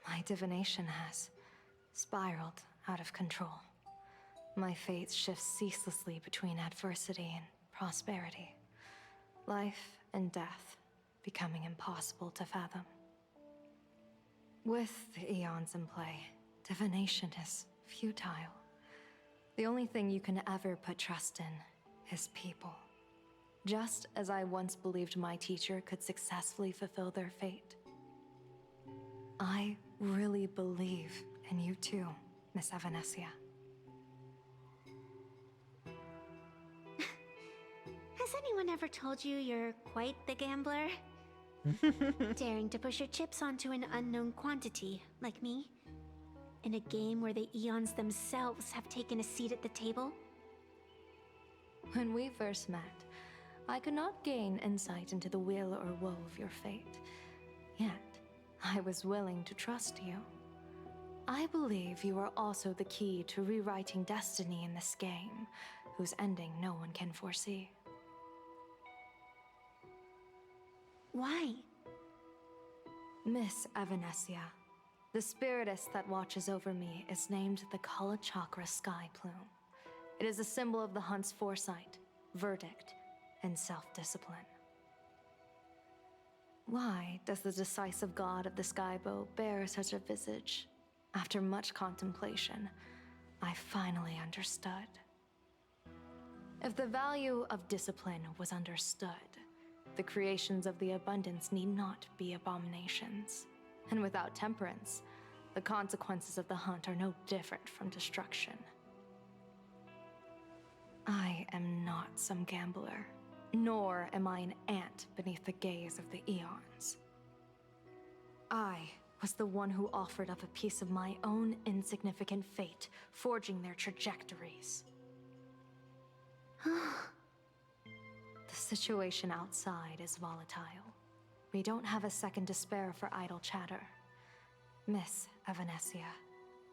my divination has spiraled out of control. My fate shifts ceaselessly between adversity and prosperity, life and death becoming impossible to fathom. With the eons in play, divination is futile. The only thing you can ever put trust in is people. Just as I once believed my teacher could successfully fulfill their fate. I really believe in you too, Miss Evanesia. Has anyone ever told you you're quite the gambler? Daring to push your chips onto an unknown quantity, like me? In a game where the eons themselves have taken a seat at the table? When we first met, I could not gain insight into the will or woe of your fate. Yet, I was willing to trust you. I believe you are also the key to rewriting destiny in this game, whose ending no one can foresee. Why? Miss Evanesia, the spiritess that watches over me is named the Kala Chakra Sky Plume. It is a symbol of the hunt's foresight, verdict, and self-discipline. Why does the decisive god of the Skybow bear such a visage? After much contemplation, I finally understood. If the value of discipline was understood, the creations of the abundance need not be abominations. And without temperance, the consequences of the hunt are no different from destruction. I am not some gambler, nor am I an ant beneath the gaze of the eons. I was the one who offered up a piece of my own insignificant fate, forging their trajectories. The situation outside is volatile. We don't have a second to spare for idle chatter. Miss Evanesia,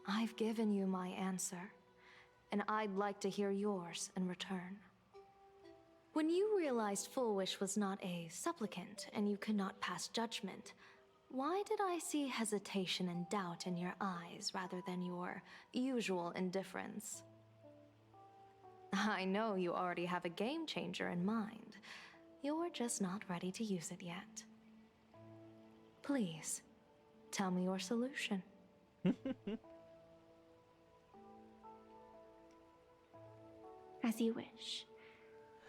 I've given you my answer, and I'd like to hear yours in return. When you realized Full Wish was not a supplicant and you could not pass judgment, why did I see hesitation and doubt in your eyes rather than your usual indifference? I know you already have a game changer in mind. You're just not ready to use it yet. Please, tell me your solution. As you wish.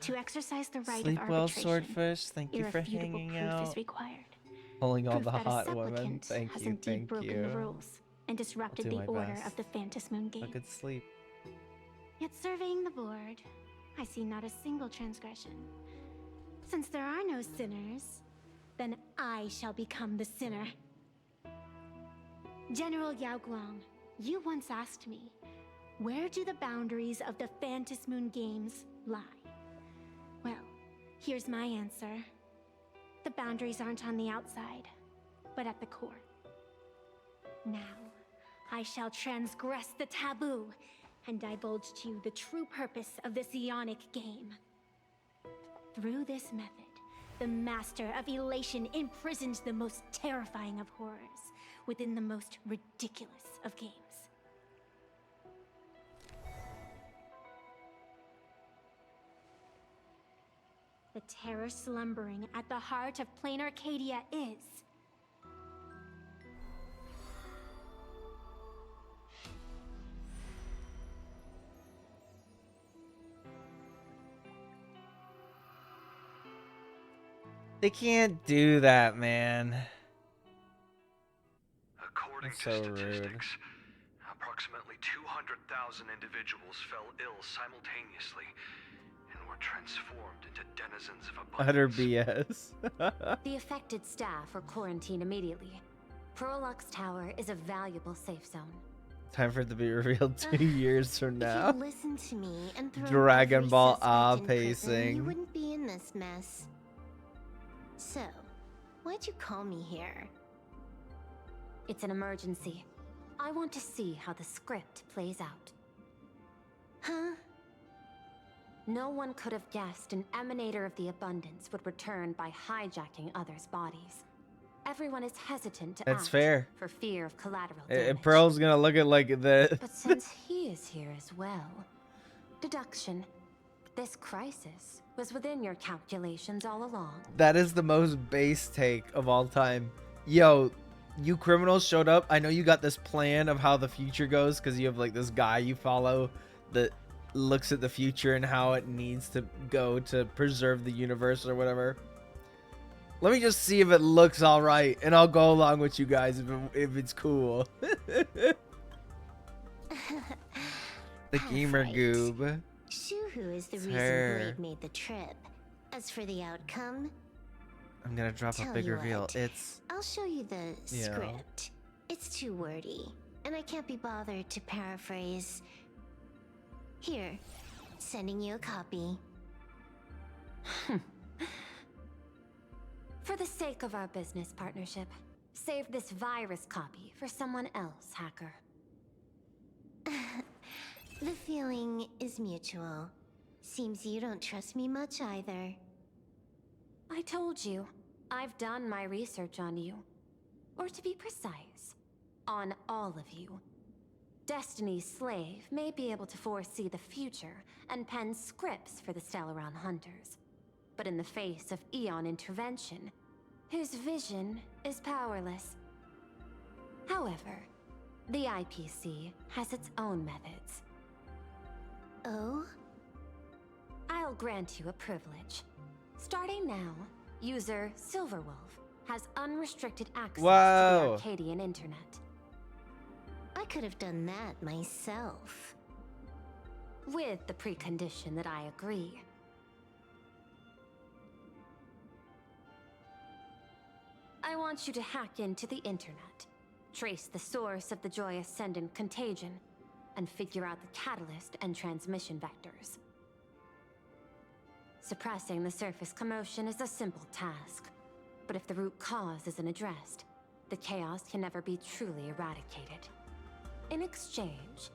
To exercise the right Sleep of well, arbitration, Swordfish. Thank you for irrefutable hanging proof out. is required. Pulling all Proof the that a hot women. supplicant Thank has you, indeed thank broken you. the rules and disrupted I'll do the my order best. of the Phantom Moon game. A good sleep. Yet surveying the board, I see not a single transgression. Since there are no sinners, then I shall become the sinner. General Yao Guang, you once asked me, where do the boundaries of the Phantom Moon games lie? Well, here's my answer. The boundaries aren't on the outside, but at the core. Now, I shall transgress the taboo and divulge to you the true purpose of this Ionic game. Through this method, the Master of Elation imprisoned the most terrifying of horrors within the most ridiculous of games. the terror slumbering at the heart of Plain Arcadia is. They can't do that, man. According That's to so rude. statistics, approximately 200,000 individuals fell ill simultaneously and were transformed into denizens of abundance. Utter BS. The affected staff are quarantined immediately. Prolux Tower is a valuable safe zone. Time for it to be revealed 2 years from now. If you listened to me and throw Dragon every Ball suspect in prison, pacing. you wouldn't be in this mess. So, why'd you call me here? It's an emergency. I want to see how the script plays out. Huh? No one could have guessed an emanator of the abundance would return by hijacking others' bodies. Everyone is hesitant to That's act fair. for fear of collateral damage. Pearl's gonna look at like the. But since he is here as well, deduction. This crisis was within your calculations all along. That is the most base take of all time. Yo, you criminals showed up. I know you got this plan of how the future goes because you have like this guy you follow that looks at the future and how it needs to go to preserve the universe or whatever. Let me just see if it looks all right, and I'll go along with you guys if it's cool. The gamer goob. Shuhu is the It's reason her. Blade made the trip. As for the outcome, I'm gonna drop a tell big you reveal. what, It's I'll show you the Yeah. script. It's too wordy, and I can't be bothered to paraphrase. Here, sending you a copy. For the sake of our business partnership, save this virus copy for someone else, hacker. The feeling is mutual. Seems you don't trust me much either. I told you, I've done my research on you. Or to be precise, on all of you. Destiny's slave may be able to foresee the future and pen scripts for the Stellaron Hunters. But in the face of Eon intervention, his vision is powerless. However, the IPC has its own methods. Oh? I'll grant you a privilege. Starting now, user Silverwolf has unrestricted access to Whoa. the Arcadian internet. I could have done that myself. With the precondition that I agree. I want you to hack into the internet, trace the source of the Joy Ascendant contagion, and figure out the catalyst and transmission vectors. Suppressing the surface commotion is a simple task, but if the root cause isn't addressed, the chaos can never be truly eradicated. In exchange,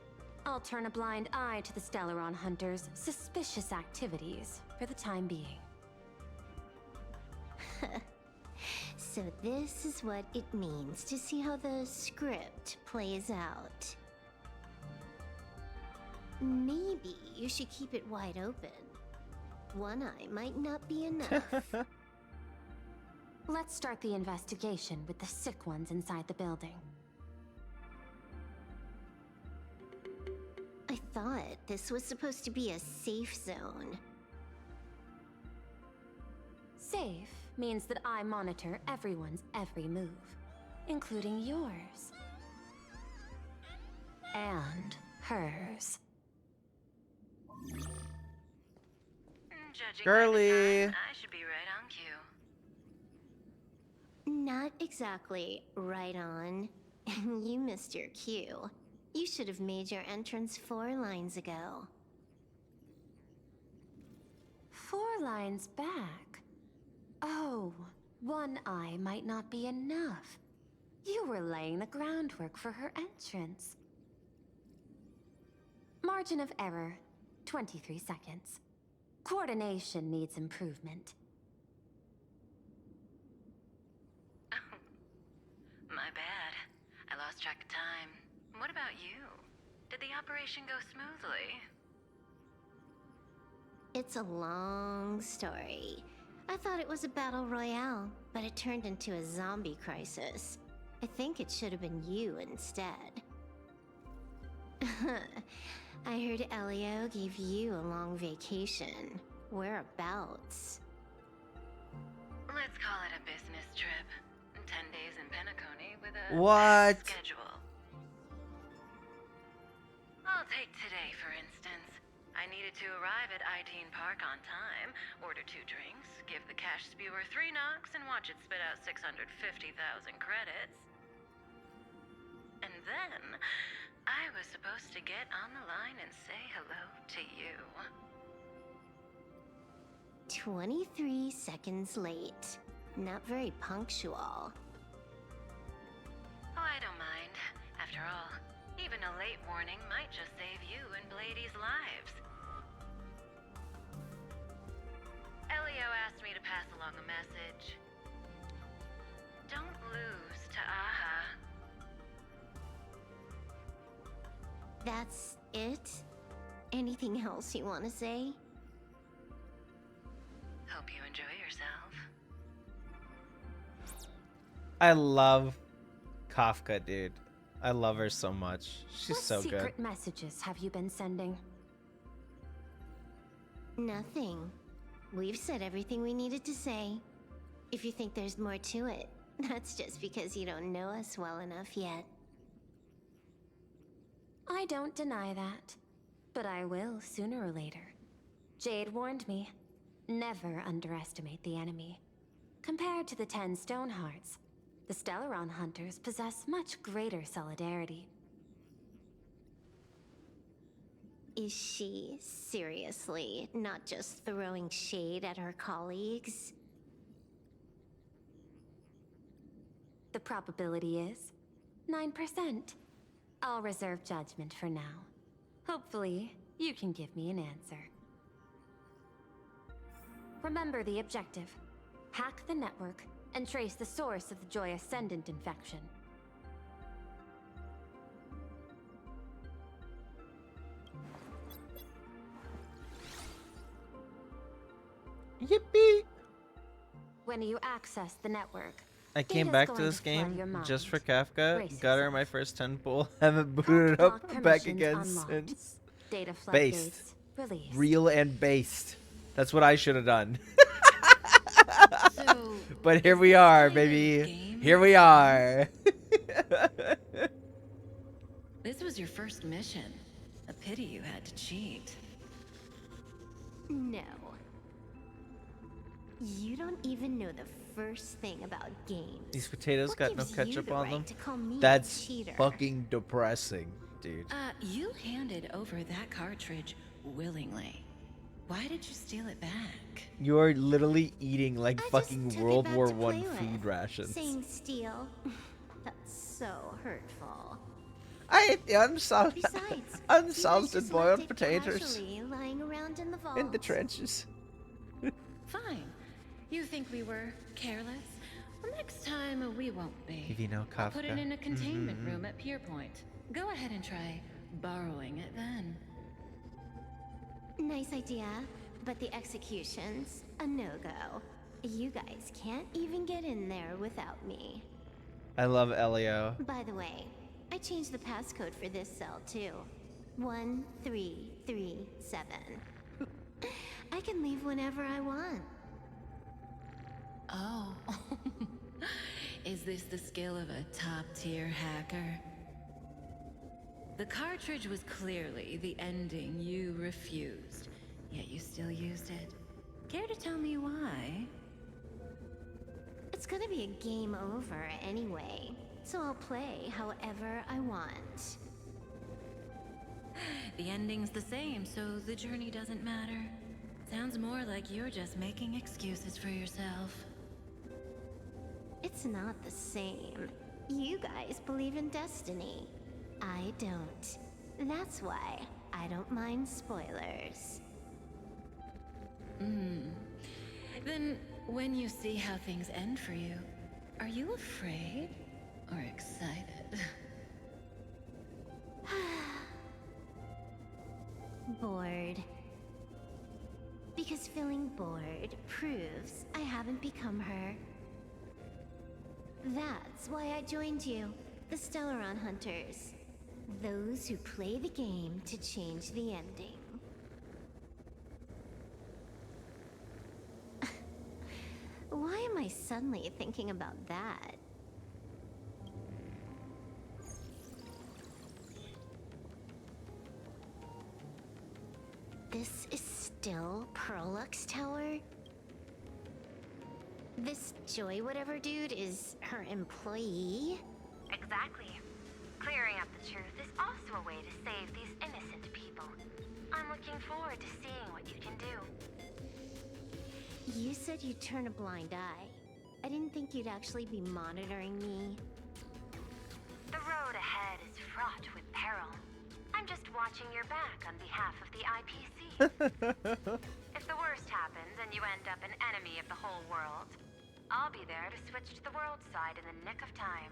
I'll turn a blind eye to the Stellaron Hunters' suspicious activities for the time being. So this is what it means to see how the script plays out. Maybe you should keep it wide open. One eye might not be enough. Let's start the investigation with the sick ones inside the building. I thought this was supposed to be a safe zone. Safe means that I monitor everyone's every move, including yours. And hers. Judging Girly. by the time, I should be right on cue. Not exactly right on. You missed your cue. You should have made your entrance 4 lines ago. 4 lines back? Oh, one eye might not be enough. You were laying the groundwork for her entrance. Margin of error, 23 seconds. Coordination needs improvement. My bad. I lost track of time. What about you? Did the operation go smoothly? It's a long story. I thought it was a battle royale, but it turned into a zombie crisis. I think it should have been you instead. I heard Elio gave you a long vacation. Whereabouts? Let's call it a business trip. 10 days in Penacony with a What? packed schedule. I'll take today, for instance. I needed to arrive at Itine Park on time, order 2 drinks, give the cash spewer 3 knocks, and watch it spit out 650,000 credits. And then, I was supposed to get on the line and say hello to you. 23 seconds late. Not very punctual. Oh, I don't mind. After all, even a late warning might just save you and Blady's lives. Elio asked me to pass along a message. Don't lose to Aha. That's it? Anything else you want to say? Hope you enjoy yourself. I love Kafka, dude. I love her so much. She's What so good. secret messages have you been sending? Nothing. We've said everything we needed to say. If you think there's more to it, that's just because you don't know us well enough yet. I don't deny that, but I will sooner or later. Jade warned me, never underestimate the enemy. Compared to the 10 Stonehearts, the Stellaron Hunters possess much greater solidarity. Is she seriously not just throwing shade at her colleagues? The probability is 9%. I'll reserve judgment for now. Hopefully, you can give me an answer. Remember the objective. Hack the network and trace the source of the Joy Ascendant infection. Yippee! When you access the network, I came data's back going to this flood game your mind. just for Kafka. Brace Got her my first 10 pull. Haven't booted it up Block back permissions again unlocked. since. Data Based. floodgates released. Real and based. That's what I should have done. So, but here we are, baby. Here we are. This was your first mission. A pity you had to cheat. No. You don't even know the first thing about games. These potatoes What got no gives you ketchup the on right them. to call me a That's cheater? fucking depressing, dude. You handed over that cartridge willingly. Why did you steal it back? You are literally eating like fucking took it World back War to play One with. food rations. Saying steal. That's so hurtful. I unsalted, Besides, unsalted just boiled left it potatoes casually lying around in the vault. in the trenches. Fine. You think we were careless? Well, next time we won't be. If you know I'll put it Kafka. in a containment Mhm. room at Pier Point. Go ahead and try borrowing it then. Nice idea, but the execution's a no-go. You guys can't even get in there without me. I love Elio. By the way, I changed the passcode for this cell too. 1337. I can leave whenever I want. Oh. Is this the skill of a top-tier hacker? The cartridge was clearly the ending you refused, yet you still used it. Care to tell me why? It's gonna be a game over anyway, so I'll play however I want. The ending's the same, so the journey doesn't matter. Sounds more like you're just making excuses for yourself. It's not the same. You guys believe in destiny. I don't. That's why I don't mind spoilers. Then, when you see how things end for you, are you afraid or excited? Bored. Because feeling bored proves I haven't become her. That's why I joined you, the Stellaron Hunters. Those who play the game to change the ending. Why am I suddenly thinking about that? This is still Perlux Tower? This Joy whatever dude is her employee? Exactly. Clearing up the truth is also a way to save these innocent people. I'm looking forward to seeing what you can do. You said you'd turn a blind eye. I didn't think you'd actually be monitoring me. The road ahead is fraught with peril. I'm just watching your back on behalf of the IPC. If the worst happens and you end up an enemy of the whole world, I'll be there to switch to the world side in the nick of time.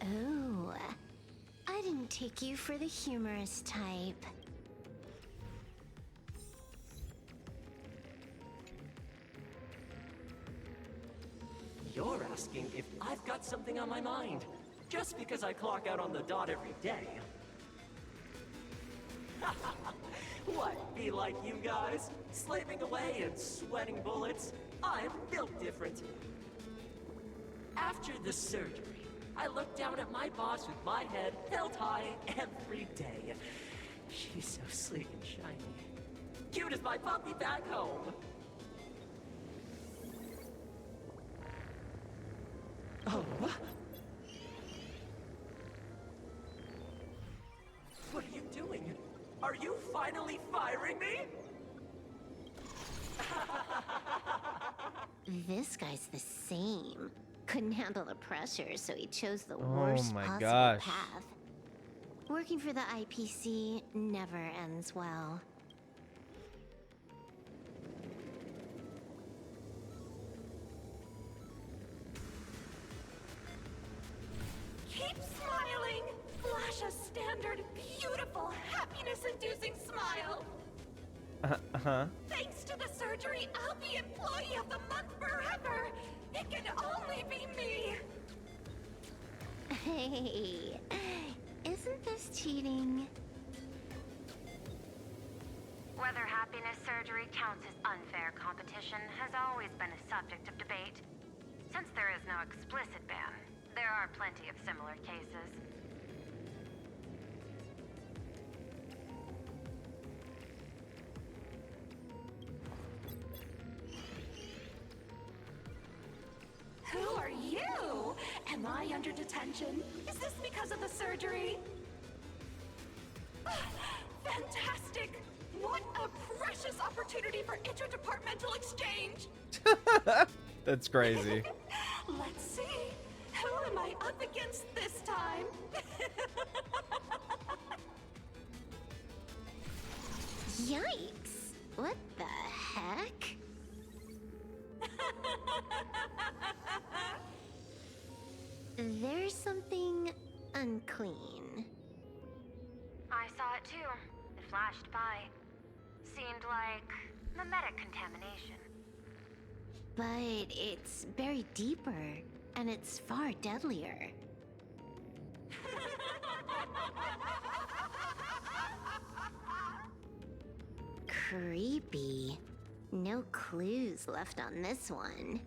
Oh, I didn't take you for the humorous type. You're asking if I've got something on my mind, just because I clock out on the dot every day. What, be like you guys? Slaving away and sweating bullets? I'm built different. After the surgery, I look down at my boss with my head held high every day. She's so sleek and shiny. Cute as my puppy back home. Oh. What are you doing? Are you finally firing me? This guy's the same. Couldn't handle the pressure, so he chose the Oh worst my possible gosh. path. Working for the IPC never ends well. Keep smiling! Flash a standard, beautiful, happiness-inducing smile! Uh-huh. Thanks to the surgery, I'll be Employee of the Month forever! It can only be me! Hey, isn't this cheating? Whether happiness surgery counts as unfair competition has always been a subject of debate. Since there is no explicit ban, there are plenty of similar cases. Who are you? Am I under detention? Is this because of the surgery? Fantastic! What a precious opportunity for interdepartmental exchange! That's crazy. Let's see. Who am I up against this time? Yikes! What the heck? There's something unclean. I saw it too. It flashed by. Seemed like mimetic contamination. But it's buried deeper, and it's far deadlier. Creepy. No clues left on this one.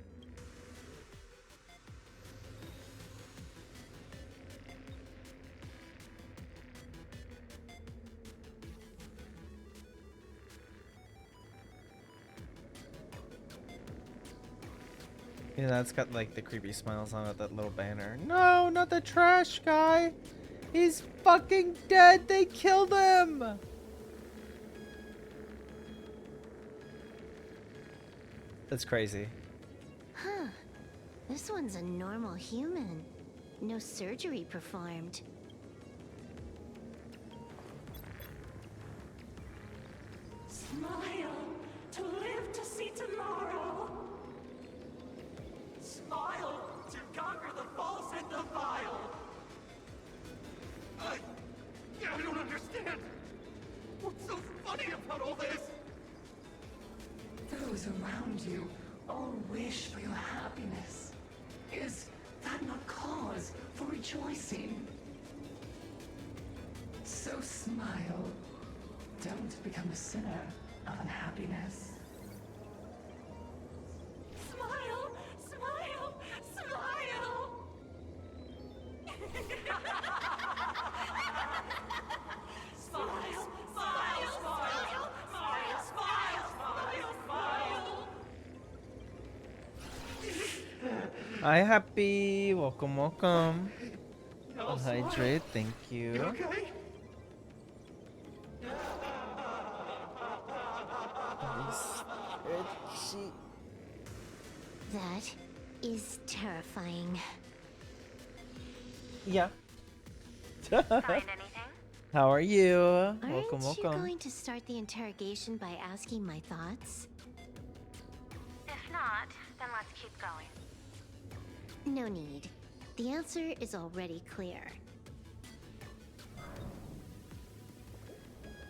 Yeah, that's got like the creepy smiles on it, that little banner. No, not the trash guy. He's fucking dead. They killed him. That's crazy. Huh. This one's a normal human. No surgery performed. Smile to live to see tomorrow. Smile to conquer the false and the vile. I don't understand. What's so funny about all this? Those around you all wish for your happiness. Is that not cause for rejoicing? So smile. Don't become a sinner of unhappiness. Smile! Smile! Smile! Smile! Smile! Smile! Smile! Smile! Smile! Hi, happy. Welcome, welcome. No, I'll smile. hydrate, thank you. You okay? That is terrifying. Yeah. Find anything? How are you? Aren't Welcome, you welcome. going to start the interrogation by asking my thoughts? If not, then let's keep going. No need. The answer is already clear.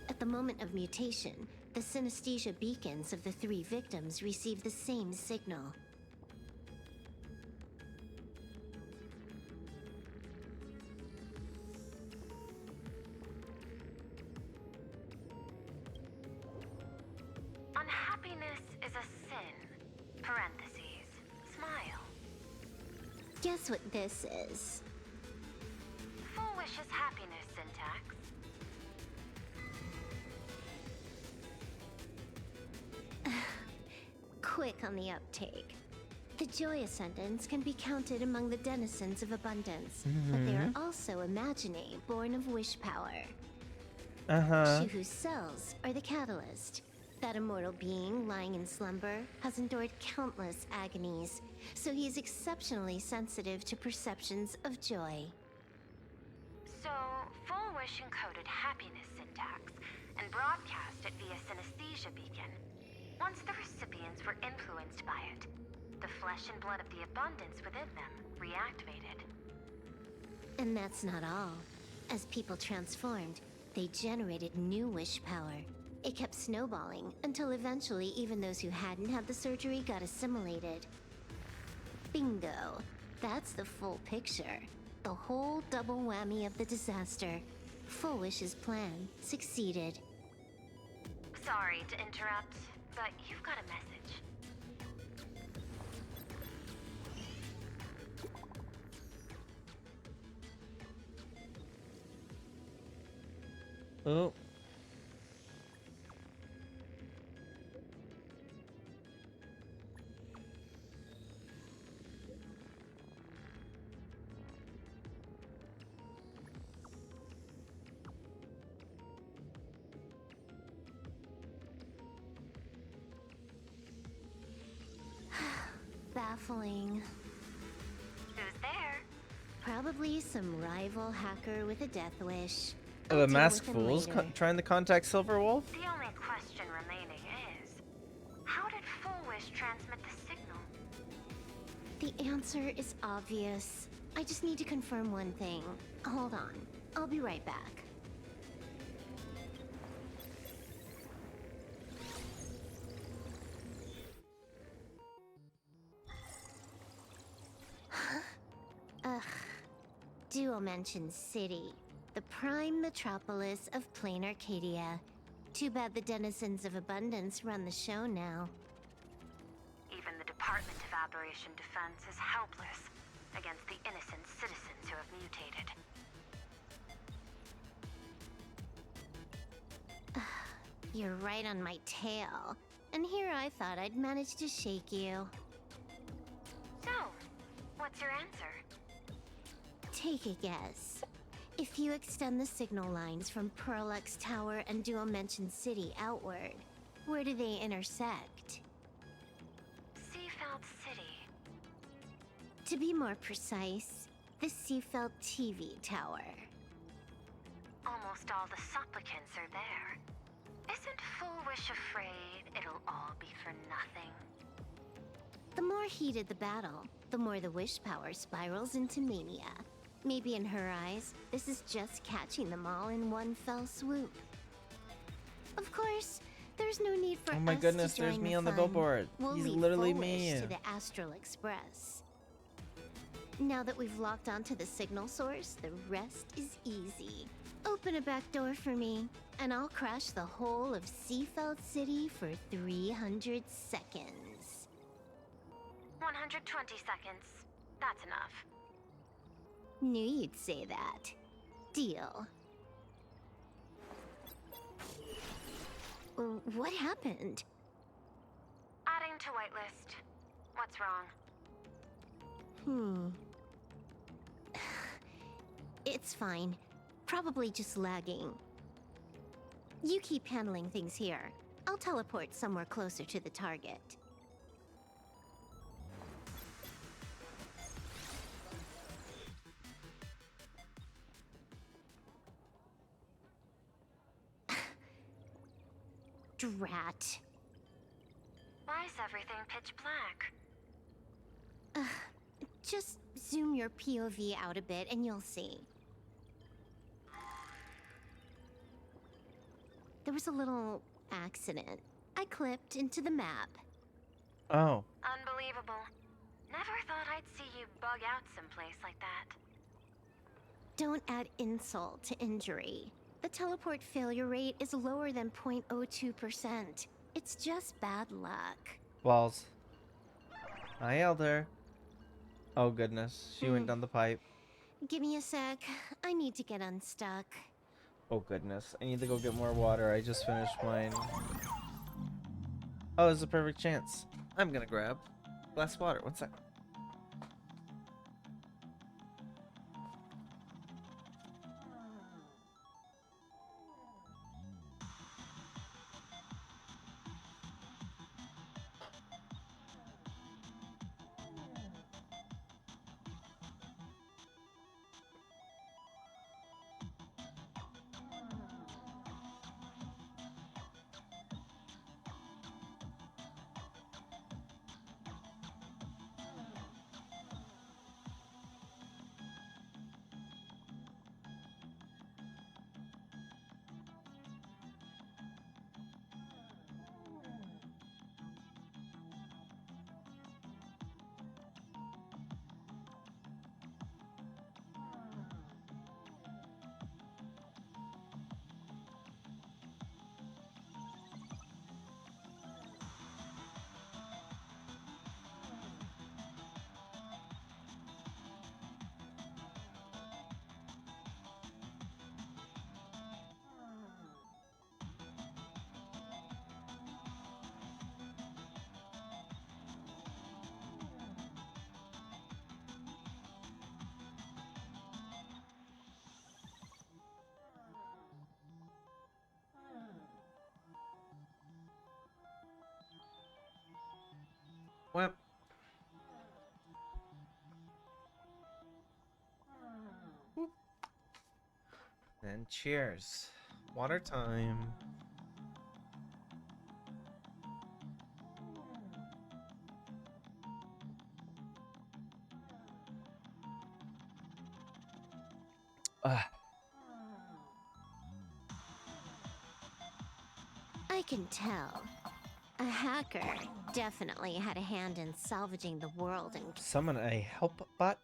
At the moment of mutation, the synesthesia beacons of the 3 victims receive the same signal. Unhappiness is a sin. Parentheses. Smile. Guess what this is? Full wish is happiness syntax. Quick on the uptake. The joy ascendants can be counted among the denizens of abundance, but they are also imaginae born of wish power. Shuhu's cells are the catalyst. That immortal being lying in slumber has endured countless agonies, so he is exceptionally sensitive to perceptions of joy. So, full wish encoded happiness syntax and broadcast it via synesthesia beacon. Once the recipients were influenced by it, the flesh and blood of the abundance within them reactivated. And that's not all. As people transformed, they generated new wish power. It kept snowballing until eventually even those who hadn't had the surgery got assimilated. Bingo. That's the full picture. The whole double whammy of the disaster. Full Wish's plan succeeded. Sorry to interrupt, but you've got a message. Oh. Baffling. Who's there? Probably some rival hacker with a death wish. Oh, I'll the deal masked with him fools later. trying to contact Silverwolf? The only question remaining is, how did Full Wish transmit the signal? The answer is obvious. I just need to confirm one thing. Hold on. I'll be right back. Ugh. Dual Mention City. The prime metropolis of plain Arcadia. Too bad the denizens of abundance run the show now. Even the Department of Aberration Defense is helpless against the innocent citizens who have mutated. You're right on my tail. And here I thought I'd manage to shake you. So, what's your answer? Take a guess. If you extend the signal lines from Pearlux Tower and Dual Mention City outward, where do they intersect? Seafeld City. To be more precise, the Seafeld TV Tower. Almost all the supplicants are there. Isn't Full Wish afraid it'll all be for nothing? The more heated the battle, the more the wish power spirals into mania. Maybe in her eyes, this is just catching them all in one fell swoop. Of course, there's no need for Oh my us goodness, to there's join me the on the fun. billboard. We'll He's leave literally Foolish me. to the Astral Express. Now that we've locked onto the signal source, the rest is easy. Open a back door for me, and I'll crash the whole of Seafeld City for 300 seconds. 120 seconds. That's enough. Knew you'd say that. Deal. What happened? Adding to whitelist. What's wrong? It's fine. Probably just lagging. You keep handling things here. I'll teleport somewhere closer to the target. Drat. Why is everything pitch black? Just zoom your POV out a bit and you'll see. There was a little accident. I clipped into the map. Oh. Unbelievable. Never thought I'd see you bug out someplace like that. Don't add insult to injury. The teleport failure rate is lower than 0.02%. It's just bad luck. Balls. Hi, Elder. Oh goodness, she went down the pipe. Give me a sec. I need to get unstuck. Oh goodness, I need to go get more water. I just finished mine. Oh, it's a perfect chance. I'm gonna grab a glass of water. One sec. Well. And cheers. Water time. I can tell. A hacker definitely had a hand in salvaging the world and Summon a help bot.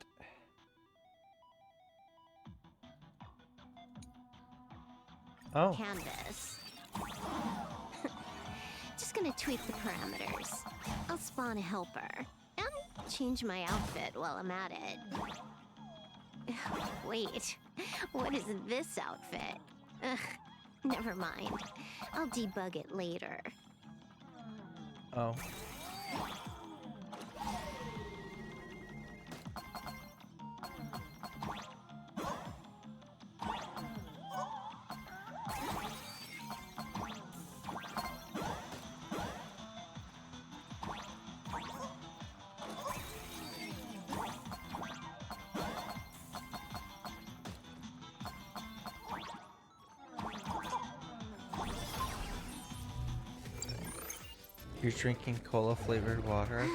Oh. canvas. Just gonna tweak the parameters. I'll spawn a helper and change my outfit while I'm at it. Wait, what is this outfit? Ugh, never mind. I'll debug it later. Oh. You're drinking cola flavored water?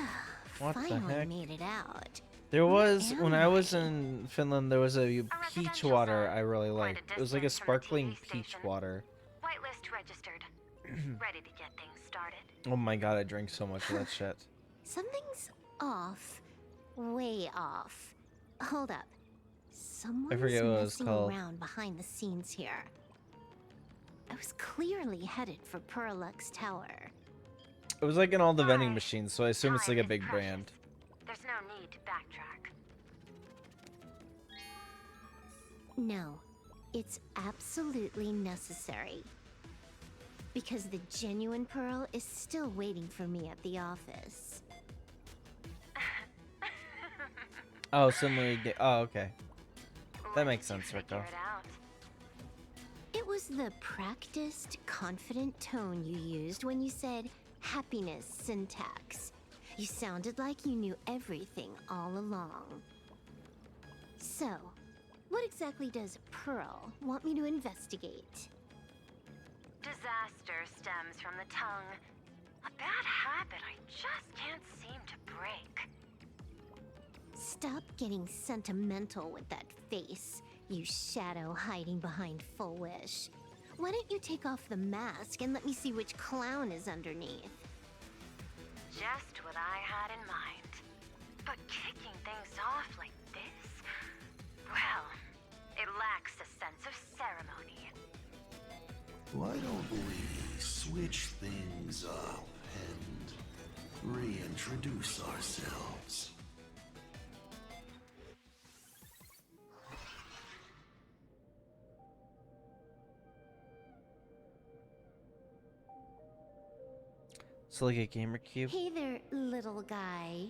What the Finally heck? made it out. There was, am when I was in Finland, there was a peach water I really liked. It was like a sparkling peach water. Whitelist registered. Ready to get things started? Oh my god, I drink so much of that shit. Something's off. Way off. Hold up. Someone's forget what it was messing called. around behind the scenes here. I was clearly headed for Perlux Tower. It was like in all the vending machines, so I assume it's like a big brand. There's no need to backtrack. No, it's absolutely necessary. Because the genuine Pearl is still waiting for me at the office. Oh, similar. Oh, okay. That makes sense, Rico. It was the practiced, confident tone you used when you said happiness syntax. You sounded like you knew everything all along. So, what exactly does Pearl want me to investigate? Disaster stems from the tongue. A bad habit I just can't seem to break. Stop getting sentimental with that face, you shadow hiding behind Full Wish. Why don't you take off the mask and let me see which clown is underneath? Just what I had in mind. But kicking things off like this? Well, it lacks a sense of ceremony. Why don't we switch things up and reintroduce ourselves? So like a gamer cube? Hey there, little guy.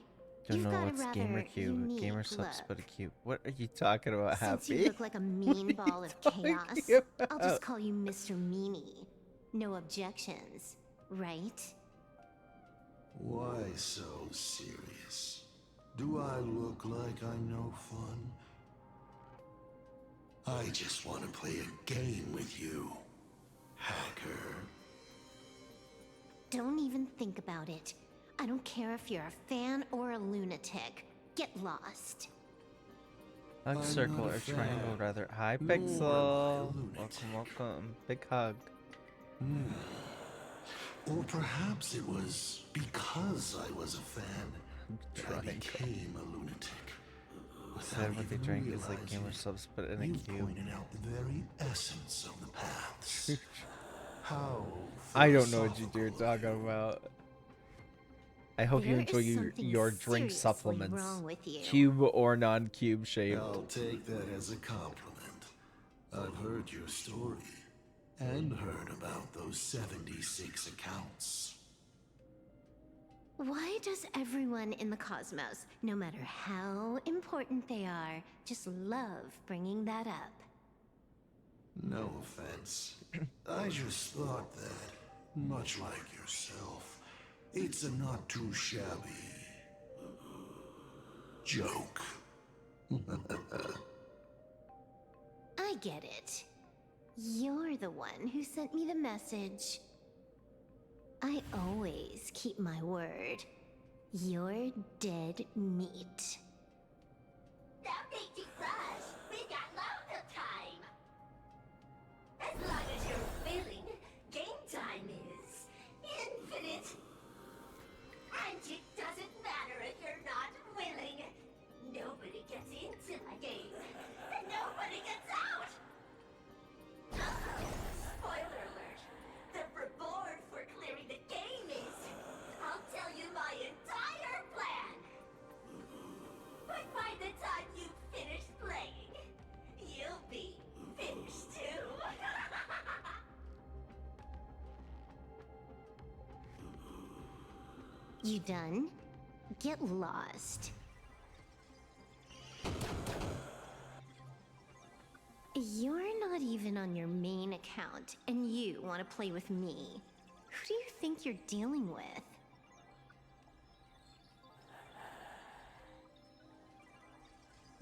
Don't You've know got what's a rather gamer cube. unique Gamer subs, look. but a cube. What are you talking about, Since Happy? you look like a mean ball of chaos, I'll just call you Mr. Meanie. No objections, right? Why so serious? Do I look like I'm no fun? I just want to play a game with you, hacker. Don't even think about it. I don't care if you're a fan or a lunatic. Get lost. Hug I'm circle not a or triangle fan. rather. Hi, Nor am I a Pixel. lunatic. Welcome. Big hug. Or perhaps it was because I was a fan that I became a lunatic. Said what they even drink is like realizing gamer it, subs, but in a you cube. pointed out the very essence of the paths. How I don't know what you're talking about. I hope you There enjoy is something your drink seriously supplements. wrong with you. Cube or non-cube shaped. I'll take that as a compliment. I've heard your story and heard about those 76 accounts. Why does everyone in the cosmos, no matter how important they are, just love bringing that up? No offense. I just thought that, much like yourself, it's a not too shabby joke. I get it. You're the one who sent me the message. I always keep my word. You're dead meat. Don't make me rush. We got loads of time. As long as you're willing, game time is infinite. And it doesn't matter if you're not willing. Nobody gets into my game, and nobody gets out. Spoiler alert. The reward for clearing the game is, I'll tell you my entire plan. But by the time you finish playing, you'll be finished too. You done? Get lost. You're not even on your main account, and you want to play with me. Who do you think you're dealing with?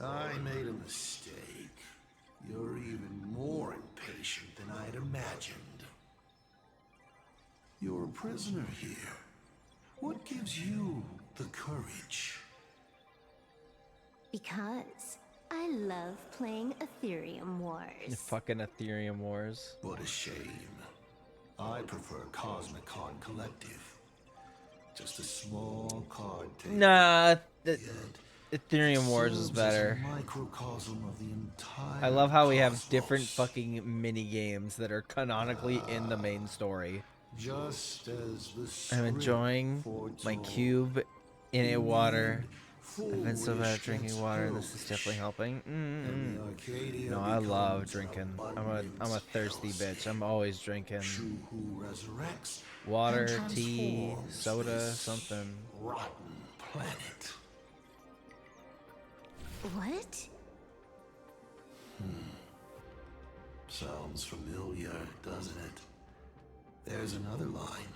I made a mistake. You're even more impatient than I'd imagined. You're a prisoner here. What gives you the courage? Because I love playing Ethereum Wars. Fucking Ethereum Wars. What a shame. I prefer Cosmic Con Collective. Just a small card table. Nah, Yet, Ethereum Wars is serves as a better. microcosm of the entire I love how we have cosmos. different fucking mini games that are canonically in the main story. Just as the I'm script enjoying my foretold. cube in a water. I've been so bad Foolish at drinking gets water. This is hellish, definitely helping. and the Arcadia No, I love becomes an drinking. I'm abundant a thirsty bitch. I'm always drinking Shu who resurrects water, and tea, transforms soda, this something. rotten planet. What? Sounds familiar, doesn't it? There's another line.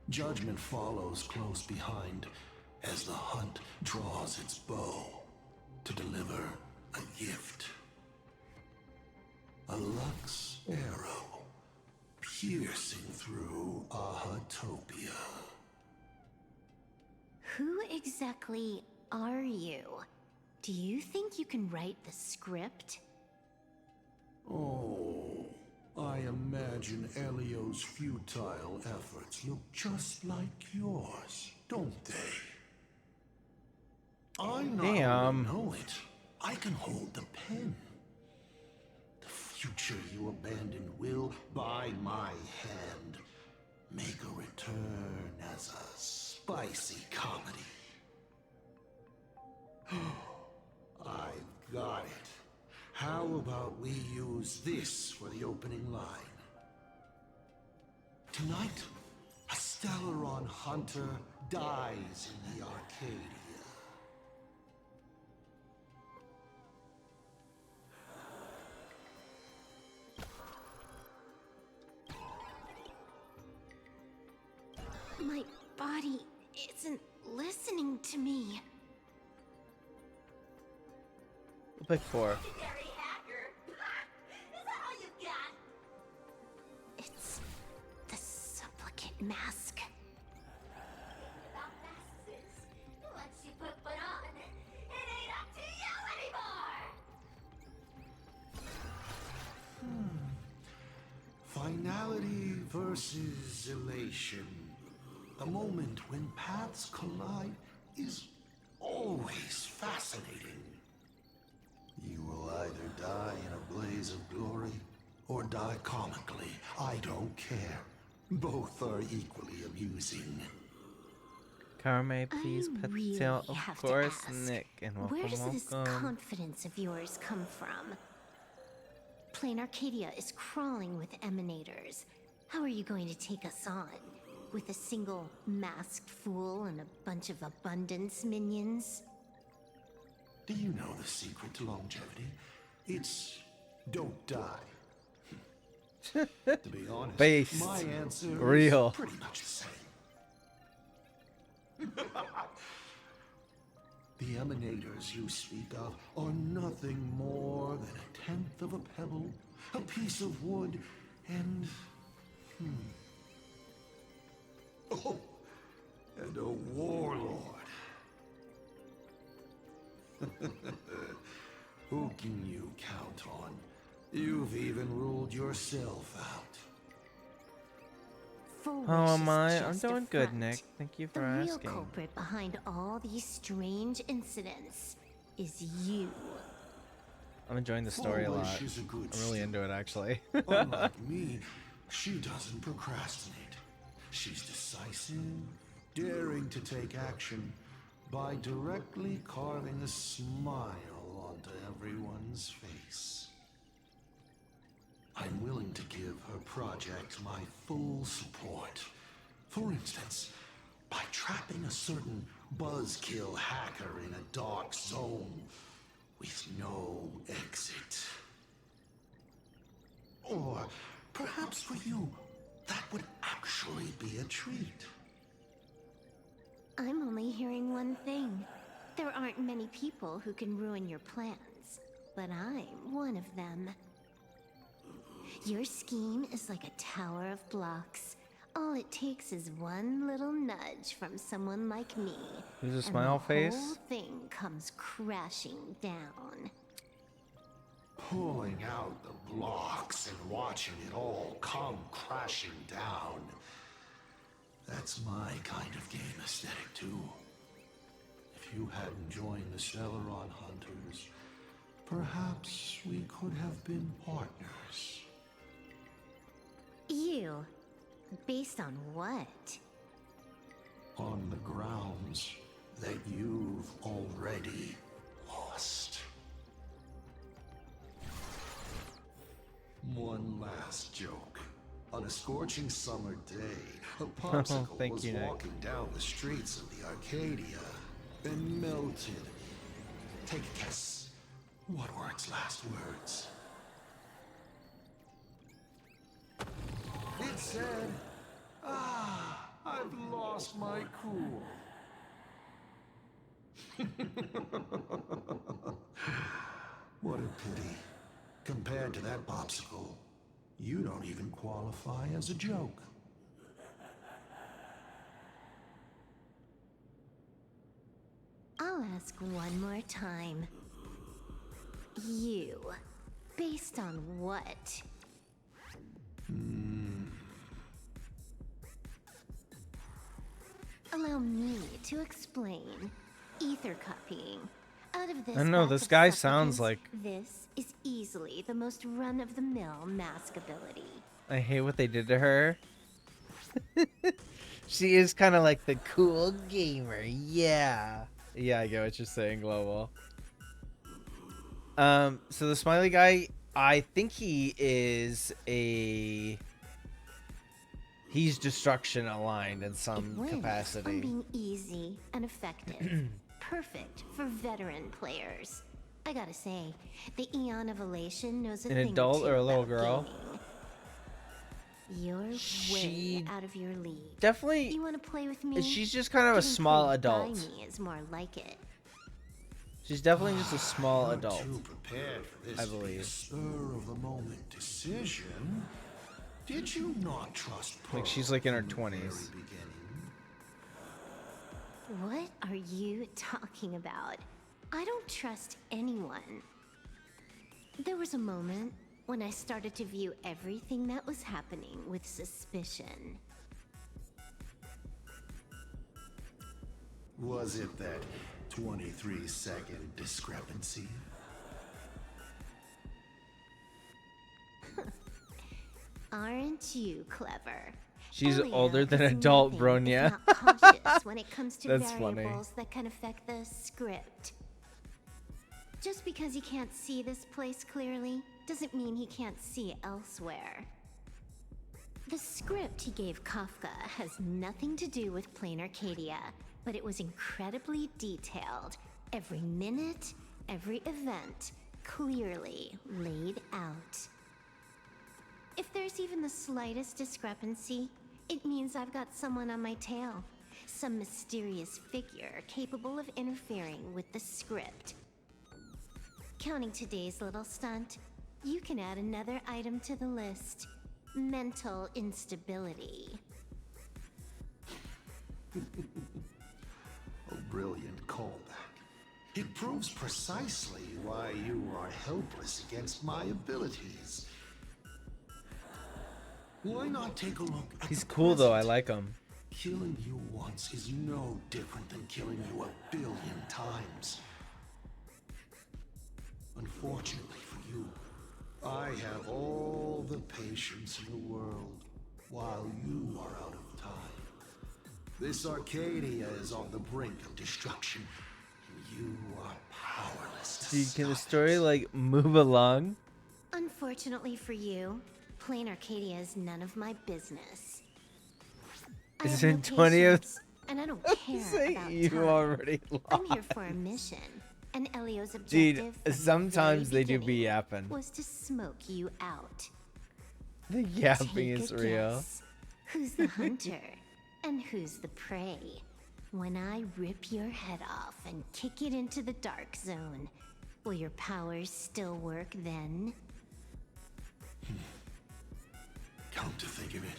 Judgment follows close behind as the hunt draws its bow to deliver a gift. A Lux arrow piercing through Ahatopia. Who exactly are you? Do you think you can write the script? Oh, I imagine Elio's futile efforts look just like yours, don't they? I not only know it, I can hold the pen. The future you abandoned will, by my hand, make a return as a spicy comedy. I've got it. How about we use this for the opening line? Tonight, a Stellaron hunter dies in the Arcadia. My body isn't listening to me. We'll pick 4. It's the supplicant mask. Once you put one on, it ain't up to you anymore! Finality versus elation. The moment when paths collide is always fascinating. You will either die in a blaze of glory or die comically. I don't care. Both are equally amusing. Carme, please pet the tail. Of have to course, ask, Nick. And where does welcome, this welcome. confidence of yours come from? Plain Arcadia is crawling with emanators. How are you going to take us on? With a single masked fool and a bunch of abundance minions? Do you know the secret to longevity? It's don't die. To be honest, Based. my answer Real. is pretty much the same. The emanators you speak of are nothing more than a tenth of a pebble, a piece of wood, and... Oh, and a warlord. Who can you count on? You've even ruled yourself out. How am I? I'm doing good, Nick. Thank you for The real asking. culprit behind all these strange incidents is you. I'm enjoying the story a lot. Foolish is a good I'm really into it, actually. Unlike me, she doesn't procrastinate. She's decisive, daring to take action by directly carving a smile onto everyone's face. I'm willing to give her project my full support. For instance, by trapping a certain buzzkill hacker in a dark zone with no exit. Or perhaps for you, that would actually be a treat. I'm only hearing one thing. There aren't many people who can ruin your plans, but I'm one of them. Your scheme is like a tower of blocks. All it takes is one little nudge from someone like me. There's a smile and the face. whole thing comes crashing down. Pulling out the blocks and watching it all come crashing down. That's my kind of game aesthetic, too. If you hadn't joined the Celeron Hunters, perhaps we could have been partners. You? Based on what? On the grounds that you've already lost. One last joke. On a scorching summer day, a popsicle was walking down the streets of the Arcadia and melted. Take a guess. What were its last words? It said, "Ah, I've lost my cool." What a pity. Compared to that popsicle, you don't even qualify as a joke. I'll ask one more time. You? Based on what? Allow me to explain. Ether copying. Out of this I don't know, batch this of guy sounds supplicants, like... This is easily the most run-of-the-mill mask ability. I hate what they did to her. She is kind of like the cool gamer, yeah. Yeah, I get what you're saying, Global. So the smiley guy, I think he is a... He's destruction aligned in some capacity. On being easy and effective. Perfect for veteran players. I gotta say, the Eon of Elation knows a An thing adult or or a two little about girl? gaming. You're way out of your league. Definitely. You want to play with me? She's just kind of a Getting small played by adult. me is more like it. She's definitely just a small adult. Too prepared for this I to be a believe. spur of the moment decision. Did you not trust Like she's like in her 20s. What are you talking about? I don't trust anyone. There was a moment when I started to view everything that was happening with suspicion. Was it that 23-second discrepancy? Aren't you clever? She's Elio older than is adult nothing if Bronya. not cautious when it comes to That's funny. variables that can affect the script. Just because he can't see this place clearly doesn't mean he can't see elsewhere. The script he gave Kafka has nothing to do with Plain Arcadia, but it was incredibly detailed. Every minute, every event, clearly laid out. If there's even the slightest discrepancy, it means I've got someone on my tail. Some mysterious figure capable of interfering with the script. Counting today's little stunt, you can add another item to the list. Mental instability. A brilliant callback. It proves precisely why you are helpless against my abilities. Why not take a look at He's the cool though, I present? like him. Killing you once is no different than killing you 1 billion times. Unfortunately for you, I have all the patience in the world, while you are out of time. This Arcadia is on the brink of destruction, and you are powerless to Dude, can the stop story like move along? Unfortunately for you, Plain Arcadia is none of my business. I Is have in no 20th? patience, and I don't care about You time. already lost. I'm here for a mission, and Elio's objective Dude, from the sometimes very they do be beginning yapping. was to smoke you out. The yapping Take is a real. guess. Who's the hunter and who's the prey? When I rip your head off and kick it into the dark zone, will your powers still work then? Come to think of it,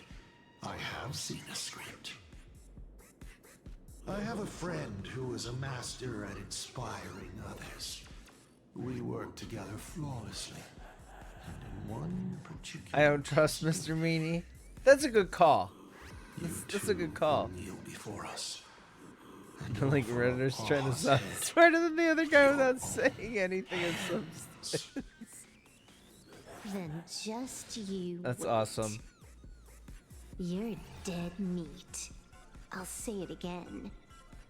I have seen a script. I have a friend who is a master at inspiring others. We work together flawlessly. And in one particular I don't trust Mr. Meanie. That's a good call. That's a good call. kneel before us. Like Redditor's trying to sound smarter than the other guy without saying anything of substance. Then just you That's wait. awesome. You're dead meat. I'll say it again.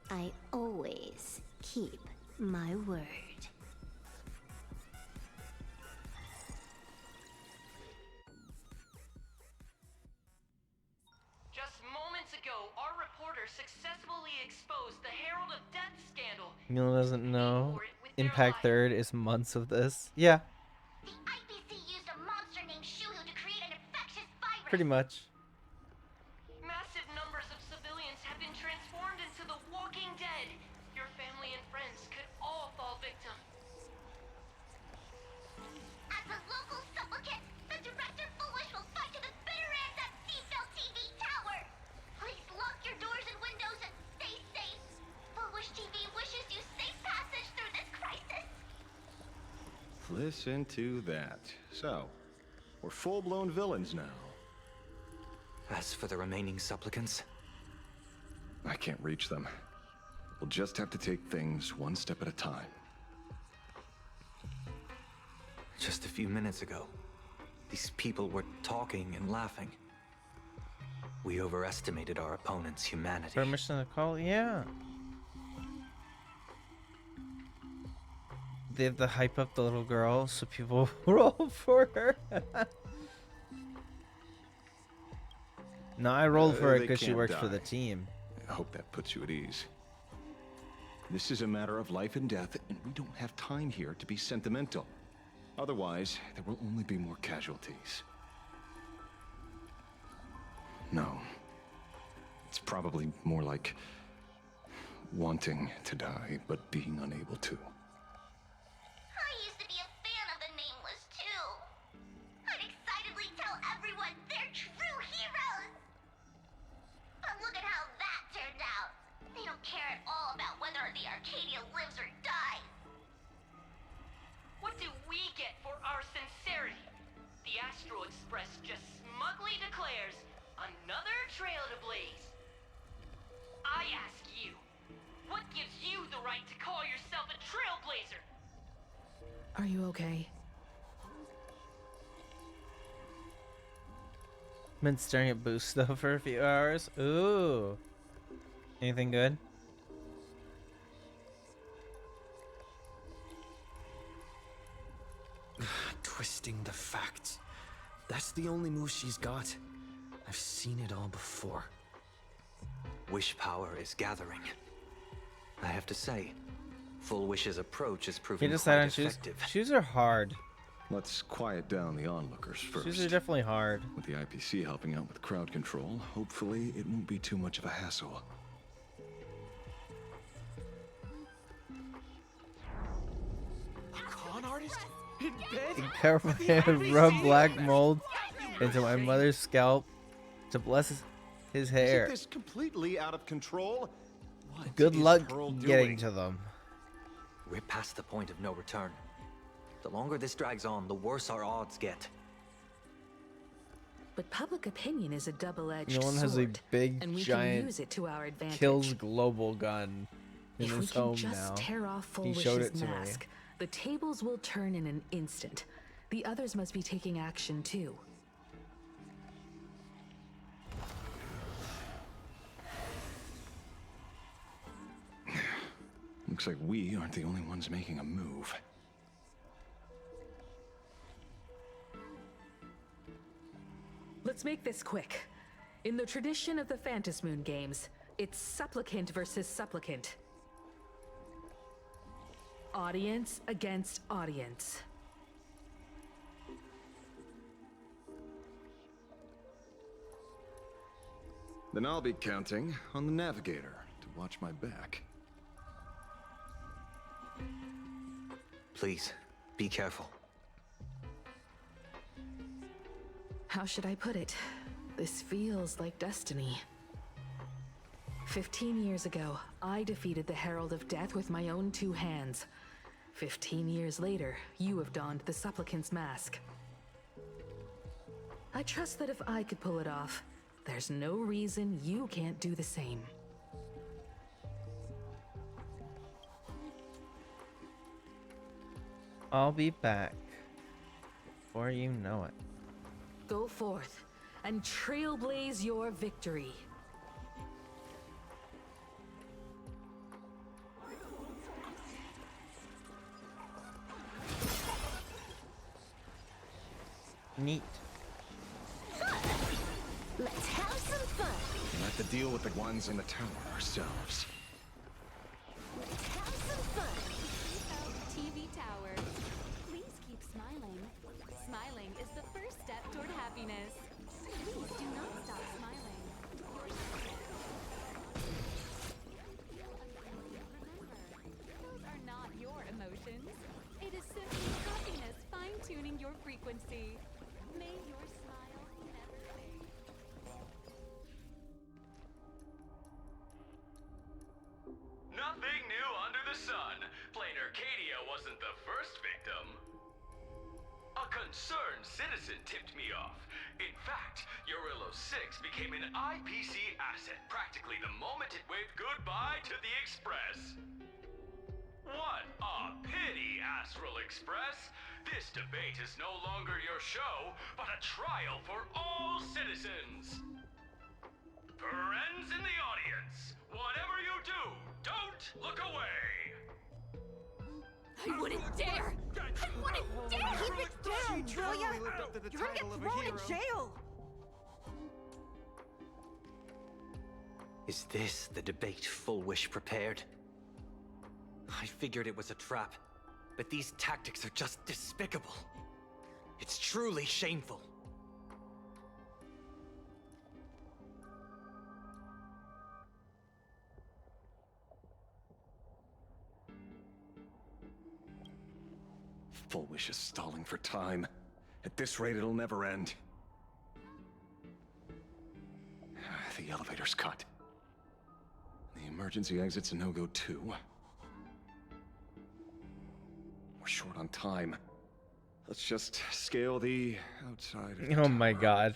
I always keep my word. Just moments ago, our reporter successfully exposed the Herald of Death scandal. Mila doesn't know. Impact Third is months of this. Yeah. The IPC used a monster named Shuhu to create an infectious virus. Pretty much. Massive numbers of civilians have been transformed into the Walking Dead. Your family and friends could all fall victim. As a local supplicant, the Director Foolish will fight to the bitter end at Seafell TV Tower. Please lock your doors and windows and stay safe. Foolish TV wishes you safe passage through this crisis. Listen to that. So, we're full-blown villains now. As for the remaining supplicants, I can't reach them. We'll just have to take things one step at a time. just a few minutes ago, these people were talking and laughing. We overestimated our opponent's humanity. Permission to call? Yeah. They have to hype up the little girl so people roll for her. No, I rolled for her They because she can't works for the die. team. I hope that puts you at ease. This is a matter of life and death, and we don't have time here to be sentimental. Otherwise, there will only be more casualties. No. It's probably more like wanting to die, but being unable to. I used to be a fan of the Nameless, too. I'd excitedly tell everyone they're true heroes. But look at how that turned out. They don't care at all about whether the Arcadia lives or dies. What do we get for our sincerity? The Astral Express just smugly declares another trail to blaze. I ask you, what gives you the right to call yourself a trailblazer? Are you okay? Been staring at Boost though for a few hours. Ooh. Anything good? Twisting the facts. That's the only move she's got. I've seen it all before. Wish power is gathering. I have to say, Full Wish's approach is Can proving you decide quite on shoes? effective. Shoes are hard. Let's quiet down the onlookers first. Shoes are definitely hard. With the IPC helping out with crowd control, hopefully it won't be too much of a hassle. Con artist? In bed? Be careful, rub black mold into my mother's scalp to bless his hair. Isn't this completely out of control? Good luck Pearl getting doing? to them. We're past the point of no return. The longer this drags on, the worse our odds get. But public opinion is a double-edged Nolan has a sword, big, and we giant, can use it to our advantage. kills global gun in If we his can home just now. tear off Full He showed Wish's it to me. mask, the tables will turn in an instant. The others must be taking action too. Looks like we aren't the only ones making a move. Let's make this quick. In the tradition of the Phantasmoon games, it's supplicant versus supplicant. Audience against audience. Then I'll be counting on the navigator to watch my back. Please, be careful. How should I put it? This feels like destiny. 15 years ago, I defeated the Herald of Death with my own two hands. 15 years later, you have donned the supplicant's mask. I trust that if I could pull it off, there's no reason you can't do the same. I'll be back before you know it. Go forth and trailblaze your victory. Neat. Let's have some fun. We'll have to deal with the ones in the tower ourselves. Let's have some fun. TV Tower. Please keep smiling. Smiling is the first step toward happiness. Please do not stop smiling. Remember, those are not your emotions. It is simply happiness fine-tuning your frequency. May your smile never fade. Nothing new under the sun. Plain Arcadia wasn't the first victim. A concerned citizen tipped me off. In fact, Urillo 6 became an IPC asset practically the moment it waved goodbye to the Express. What a pity, Astral Express! This debate is no longer your show, but a trial for all citizens. Friends in the audience, whatever you do, don't look away! I wouldn't dare! I wouldn't dare! Keep it down, will ya? You're gonna get thrown in jail! Is this the debate Full Wish prepared? I figured it was a trap, but these tactics are just despicable. It's truly shameful. Full Wish is stalling for time. At this rate, it'll never end. The elevator's cut. The emergency exit's a no-go too. We're short on time. Let's just scale the outside of the Oh my god.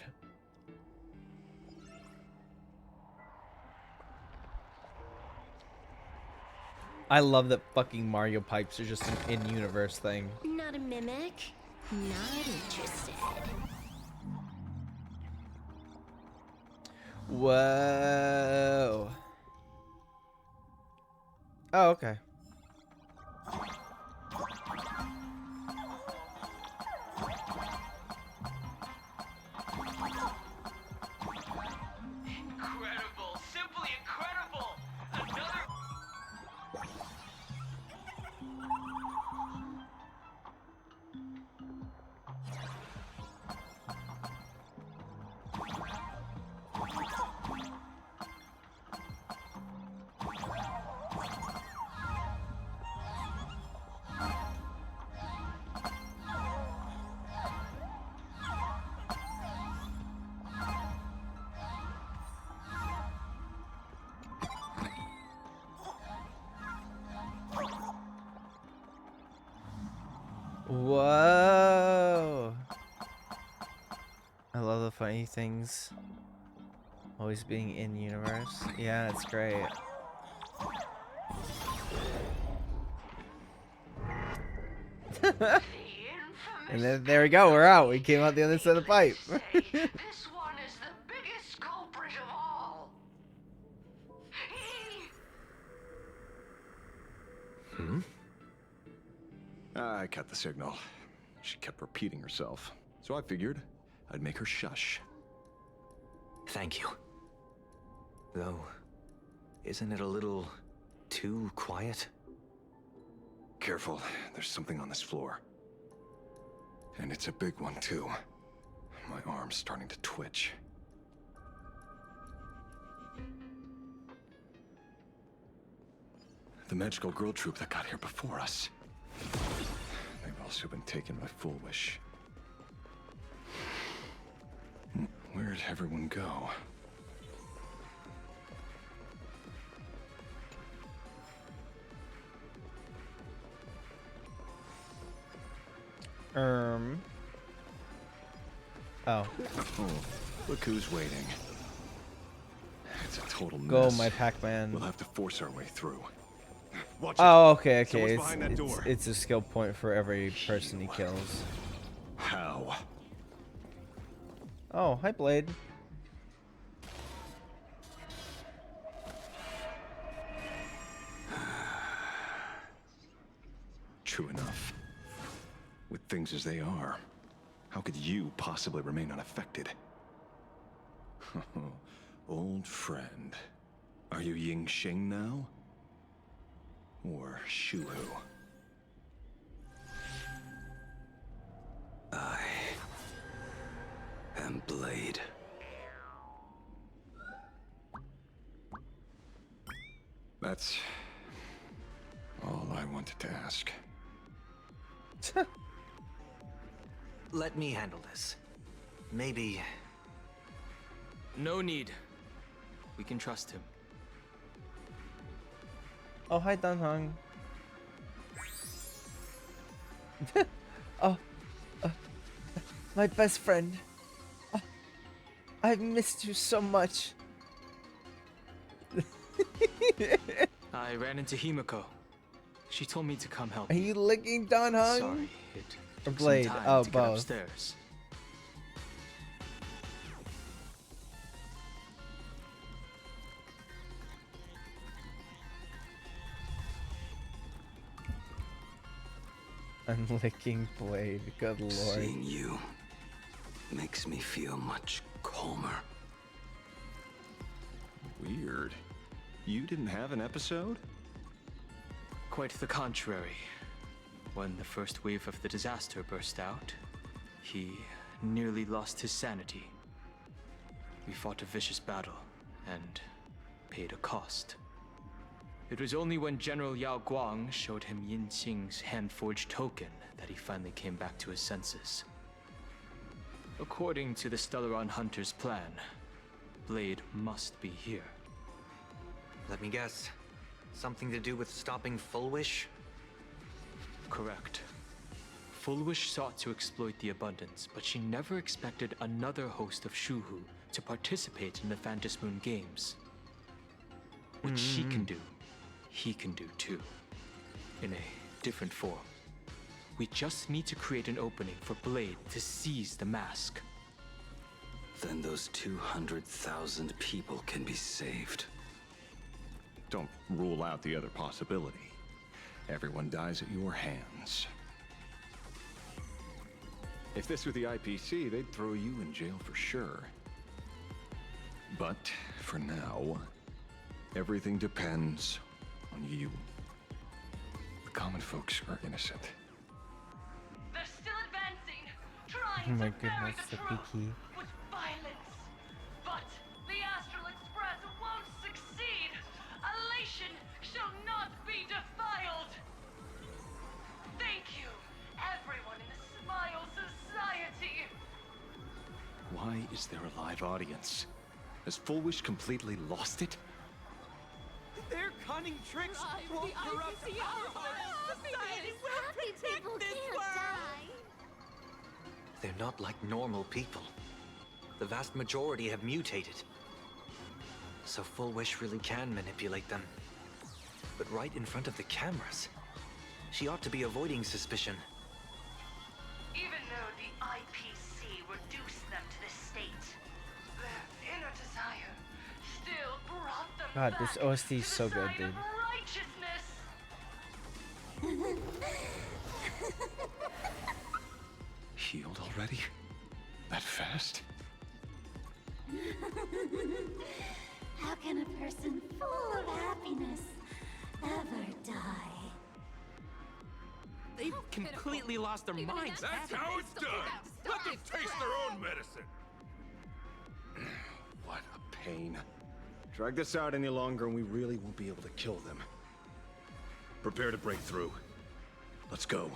I love that fucking Mario pipes are just an in-universe thing. Not a mimic. Not interested. Whoa. Oh, okay. Incredible! Simply incredible! Another... Whoa. I love the funny things. Always being in universe. Yeah, it's great. And then there we go, we're out. We came out the other side of the pipe. This one is the biggest culprit of all. Hmm? I cut the signal. She kept repeating herself. So I figured I'd make her shush. Thank you. Though, isn't it a little too quiet? Careful, there's something on this floor. And it's a big one, too. My arm's starting to twitch. The magical girl troop that got here before us. They've also been taken by Full Wish. Where'd everyone go? Oh. Oh, look who's waiting. It's a total mess. Go, my Pac-Man. We'll have to force our way through. Watch Oh, it. okay. Someone's It's, behind that door. it's a skill point for every person he kills. How? Oh, hi, Blade. True enough. With things as they are, how could you possibly remain unaffected? Old friend. Are you Ying Xing now? Or Shuhu? I am Blade. That's all I wanted to ask. Let me handle this. Maybe... No need. We can trust him. Oh, hi, Dan Hong. Oh, my best friend. Oh, I've missed you so much. I ran into Himiko. She told me to come help. Are you licking Dan Hong? Sorry, it Or took Blade? some time Oh, to get both. upstairs. I'm licking Blade. Good lord. Seeing you makes me feel much calmer. Weird. You didn't have an episode? Quite the contrary. When the first wave of the disaster burst out, he nearly lost his sanity. We fought a vicious battle and paid a cost. It was only when General Yao Guang showed him Yin Qing's hand-forged token that he finally came back to his senses. According to the Stellaron Hunter's plan, Blade must be here. Let me guess. Something to do with stopping Full Wish? Correct. Full Wish sought to exploit the abundance, but she never expected another host of Shuhu to participate in the Phantom Moon Games. What she can do, he can do too. In a different form. We just need to create an opening for Blade to seize the mask. Then those 200,000 people can be saved. Don't rule out the other possibility. Everyone dies at your hands. If this were the IPC, they'd throw you in jail for sure. But for now, everything depends on you. The common folks are innocent. They're still advancing, Oh trying my to bury goodness, the the truth Piki. with violence. But the Astral Express won't succeed. Elation shall not be defiled. Thank you, everyone in the Smile Society. Why is there a live audience? Has Full Wish completely lost it? Their cunning tricks won't corrupt our honest society. We'll protect this world. They're not like normal people. The vast majority have mutated. So Full Wish really can manipulate them. But right in front of the cameras. She ought to be avoiding suspicion. Even though the IPC reduced them to this state, their inner desire still brought them God, back this OST is so good, side dude. of righteousness. Healed already? That fast? How can a person full of happiness ever die? They've completely lost their minds. That's how it's done. Let them taste their own medicine. What a pain. Drag this out any longer and we really won't be able to kill them. Prepare to break through. Let's go.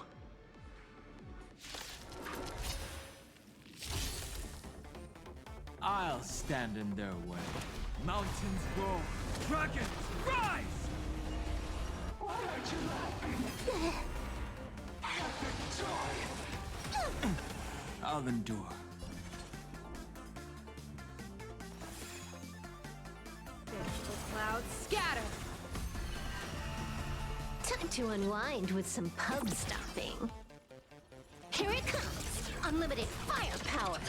I'll stand in their way. Mountains roar, dragons rise! Why aren't you laughing? Epic joy! I'll endure. Vengeful clouds scatter. Time to unwind with some pub stopping. Here it comes! Unlimited firepower!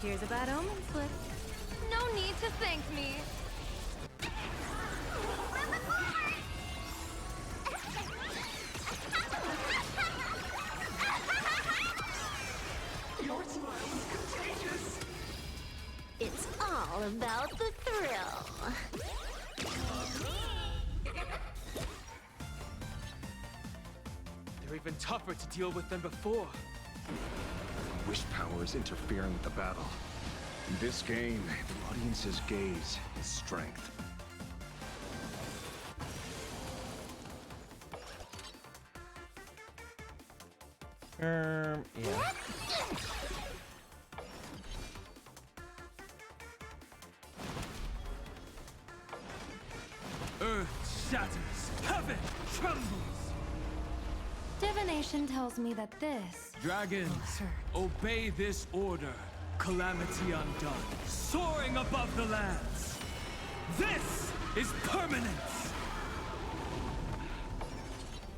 Here's a bad omen slip. No need to thank me. Your smile is contagious. It's all about the thrill. They're even tougher to deal with than before. Wish power is interfering with the battle. In this game, the audience's gaze is strength. Yeah. Earth shatters, heaven trembles. Divination tells me that this Dragons, obey this order. Calamity undone, soaring above the lands. This is permanence.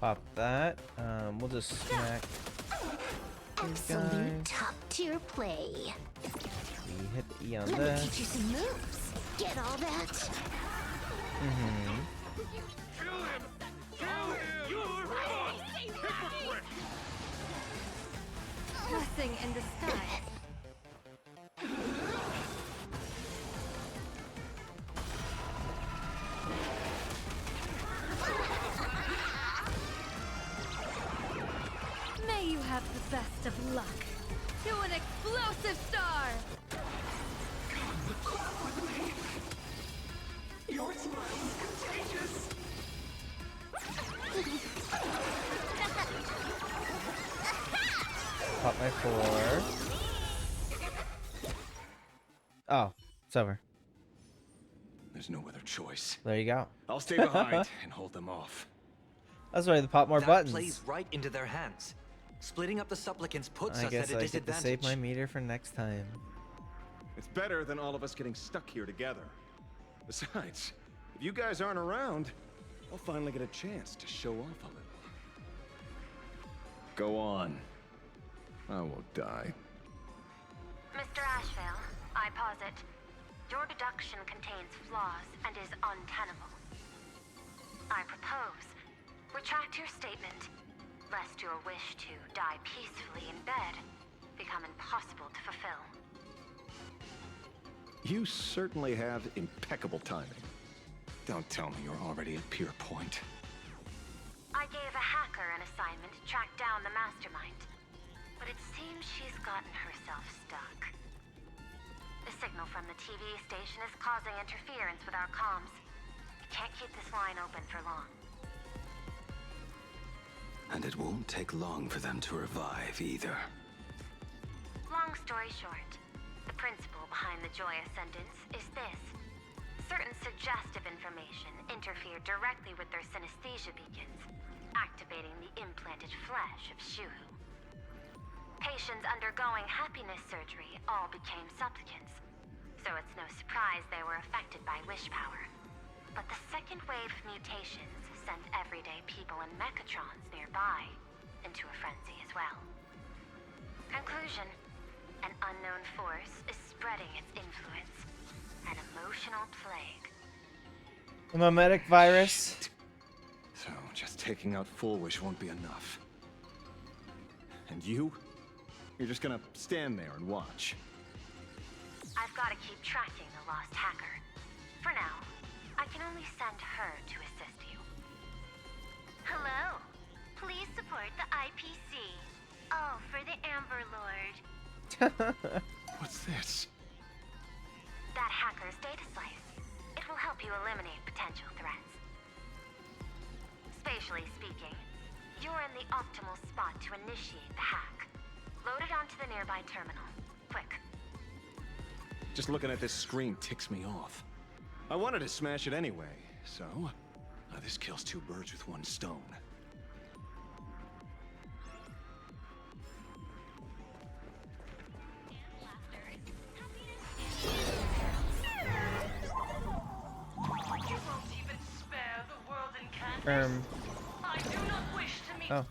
Pop that. We'll just smack these guys. Absolute top-tier play. We hit the E on Let me this. teach you some moves. Get all that? Mm-hmm. Kill him! Kill him! You're wrong! Hypocrite! blessing in disguise. May you have the best of luck. To an explosive star! Your smile is contagious. Pop my 4. Oh, it's over. There's no other choice. There you go. I'll stay behind and hold them off. That's why they pop more that buttons. plays right into their hands. Splitting up the supplicants puts I us guess at a I get to disadvantage. save my meter for next time. It's better than all of us getting stuck here together. Besides, if you guys aren't around, I'll finally get a chance to show off a little. Go on. I won't die. Mr. Ashvale, I posit, your deduction contains flaws and is untenable. I propose, retract your statement, lest your wish to die peacefully in bed become impossible to fulfill. You certainly have impeccable timing. Don't tell me you're already at Pier Point. I gave a hacker an assignment to track down the mastermind, but it seems she's gotten herself stuck. The signal from the TV station is causing interference with our comms. We can't keep this line open for long. And it won't take long for them to revive either. Long story short, the principle behind the Joy Ascendance is this. Certain suggestive information interfere directly with their synesthesia beacons, activating the implanted flesh of Shuhu. Patients undergoing happiness surgery all became supplicants, so it's no surprise they were affected by wish power. But the second wave of mutations sent everyday people and mechatrons nearby into a frenzy as well. Conclusion: an unknown force is spreading its influence. An emotional plague. The mimetic virus. So, just taking out Full Wish won't be enough. And you? You're just gonna stand there and watch. I've got to keep tracking the lost hacker. For now, I can only send her to assist you. Hello. Please support the IPC. All for the Amber Lord. What's this? That hacker's data slice. It will help you eliminate potential threats. Spatially speaking, you're in the optimal spot to initiate the hack. Load it onto the nearby terminal. Quick. Just looking at this screen ticks me off. I wanted to smash it anyway, So, this kills two birds with one stone. You won't even spare the world incantation. I do not wish to meet. Oh.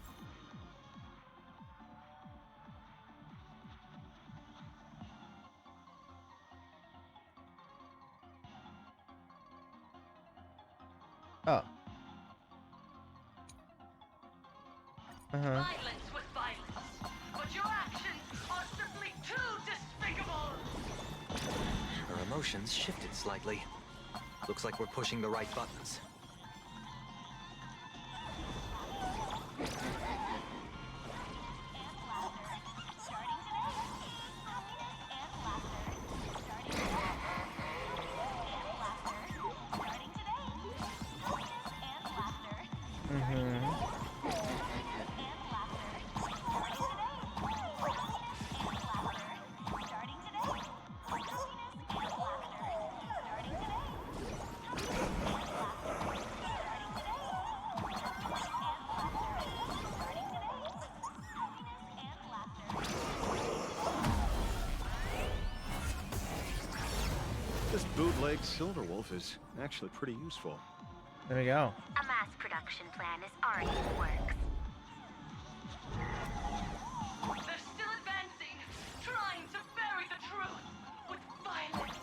Oh. Violence with violence, but your actions are simply too despicable. Her emotions shifted slightly. Looks like we're pushing the right buttons. This bootleg Silverwolf is actually pretty useful. There we go. A mass production plan is already in the works. They're still advancing, trying to bury the truth with violence.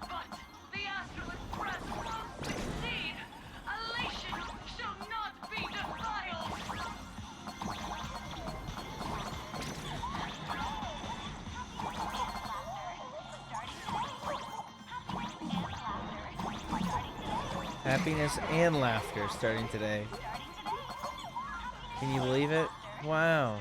But the Astral Express won't succeed. Elation shall not be defiled. Happiness and laughter starting today. Can you believe it? Wow.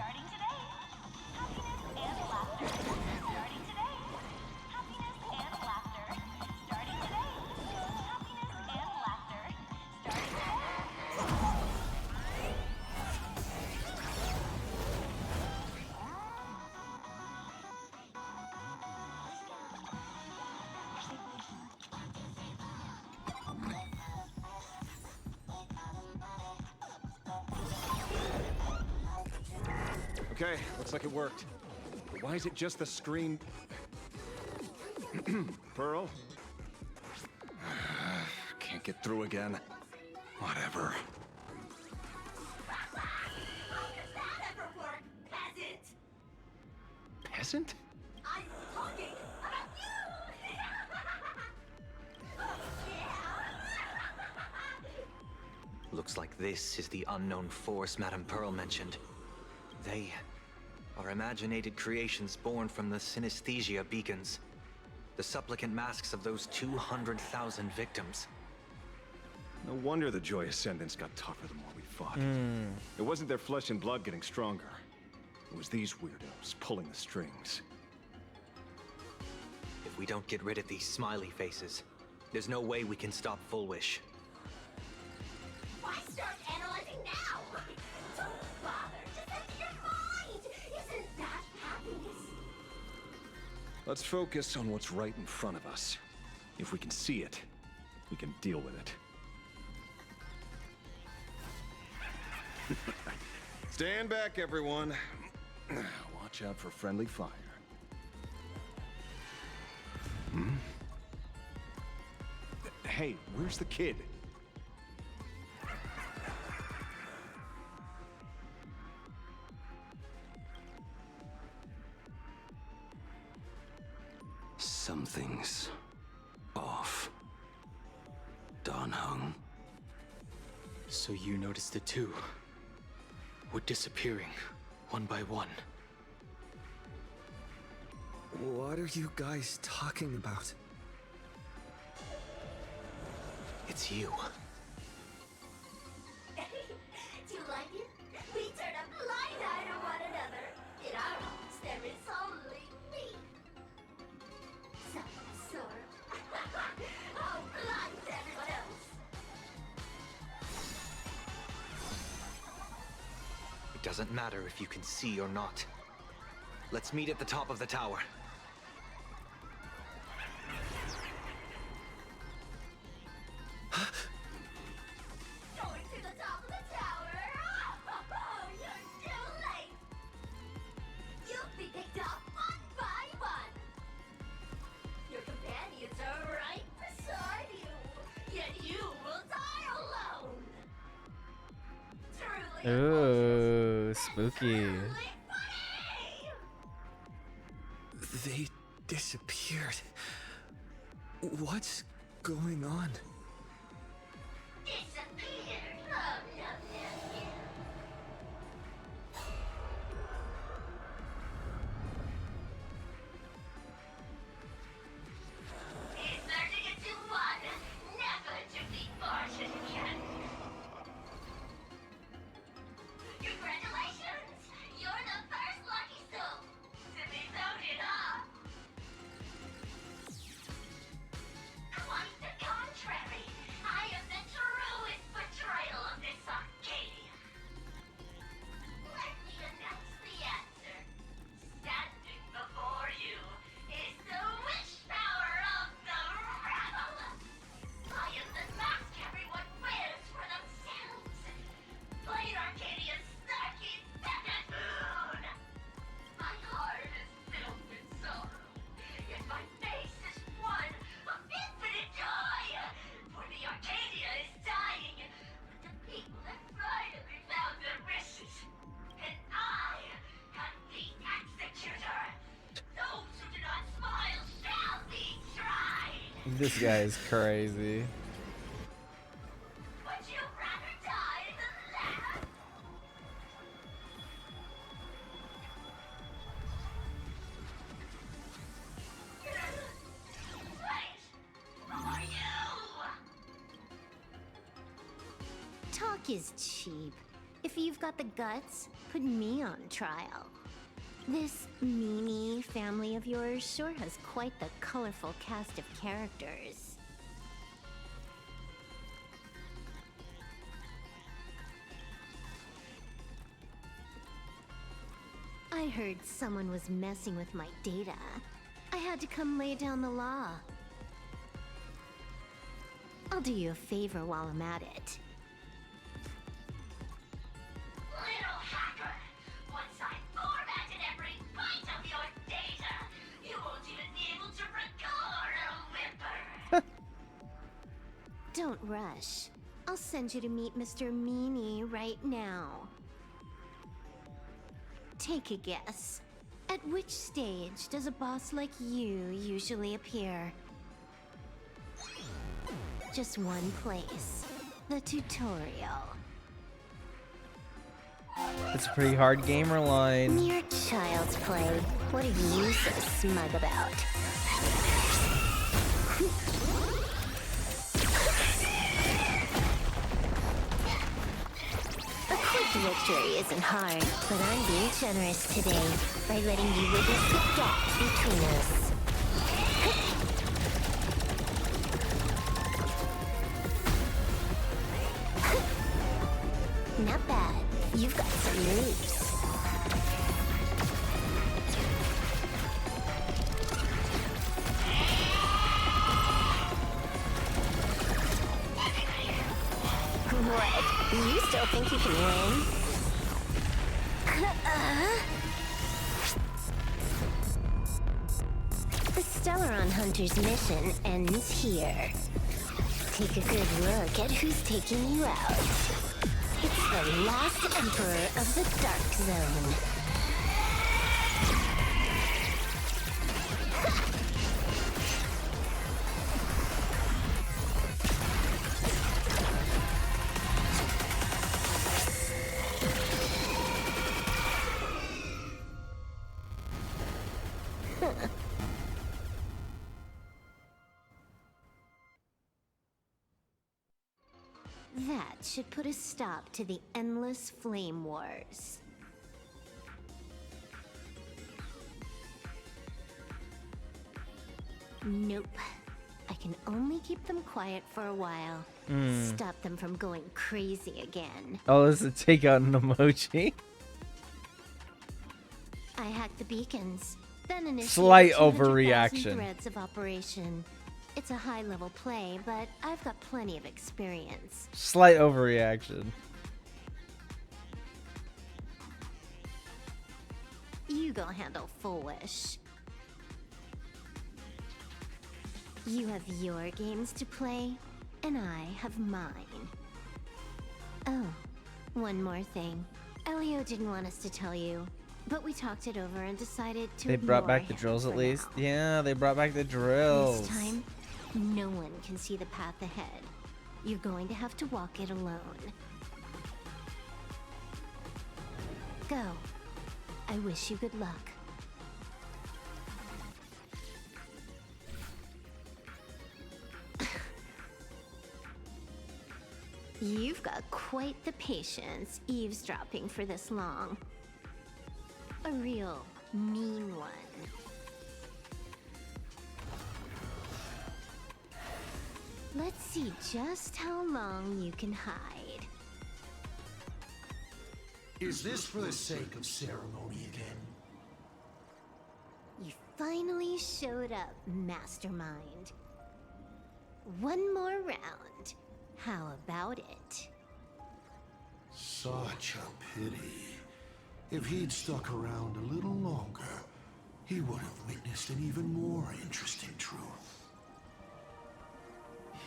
Okay, looks like it worked. But why is it just the screen? Pearl? Can't get through again. Whatever. Peasant? I'm talking about you! Looks like this is the unknown force Madame Pearl mentioned. They are imaginated creations born from the synesthesia beacons. The supplicant masks of those 200,000 victims. No wonder the Joy Ascendants got tougher the more we fought. It wasn't their flesh and blood getting stronger. It was these weirdos pulling the strings. If we don't get rid of these smiley faces, there's no way we can stop Full Wish. Why start analyzing now? Don't bother. Just empty your mind. Isn't that happiness? Let's focus on what's right in front of us. If we can see it, we can deal with it. Stand back, everyone. Watch out for friendly fire. Hey, where's the kid? Something's off. Dan Heng. So you noticed it too? We're disappearing, one by one. What are you guys talking about? It's you. Do you like it? We turn a blind eye to one another. In our hearts, there is only me. Some sort of. How blind to everyone else. It doesn't matter if you can see or not. Let's meet at the top of the tower. Ooh, spooky. They disappeared. What's going on? Disappeared. Oh, no, no, no. He's turning into one, never to be parted again. Congratulations! You're the first lucky soul to be voted up. Quite the contrary. I am the truest betrayal of this Arcadia. Let me announce the answer. Standing before you is the wish power of the rebel. I am the mask everyone wears for themselves. Plain Arcadia's snarky buffoon. My heart is filled with sorrow, yet my face is one of infinite joy. For the Arcadia is dying, but the people have finally found their wishes. And I am the executor. Those who do not smile shall be tried. This guy is crazy. Would you rather die than laugh? Wait! Who are you? Talk is cheap. If you've got the guts, put me on trial. This Mimi family of yours sure has quite the colorful cast of characters. I heard someone was messing with my data. I had to come lay down the law. I'll do you a favor while I'm at it. Little hacker! Once I formatted every byte of your data, you won't even be able to record a whimper! Don't rush. I'll send you to meet Mr. Meanie right now. Take a guess. At which stage does a boss like you usually appear? Just one place. The tutorial. It's a pretty hard gamer line. Mere child's play. What are you so smug about? A quick victory isn't hard, but I'm being generous today by letting you witness the gap between us. Not bad. You've got some moves. What? You still think you can win? The Stellaron Hunter's mission ends here. Take a good look at who's taking you out. It's the last Emperor of the Dark Zone. That should put a stop to the endless flame wars. Nope. I can only keep them quiet for a while. Stop them from going crazy again. Oh, this is a take out an emoji. I hacked the beacons, then initiated Slight 200,000 overreaction. threads of operation. It's a high-level play, but I've got plenty of experience. Slight overreaction. You go handle Foolish. You have your games to play, and I have mine. Oh, One more thing. Elio didn't want us to tell you, but we talked it over and decided to They brought back the ignore him drills at for least. now. Yeah, they brought back the drills. This time, no one can see the path ahead. You're going to have to walk it alone. Go. I wish you good luck. You've got quite the patience eavesdropping for this long. A real mean one. Let's see just how long you can hide. Is this for the sake of ceremony again? You finally showed up, Mastermind. One more round. How about it? Such a pity. If he'd stuck around a little longer, he would have witnessed an even more interesting truth.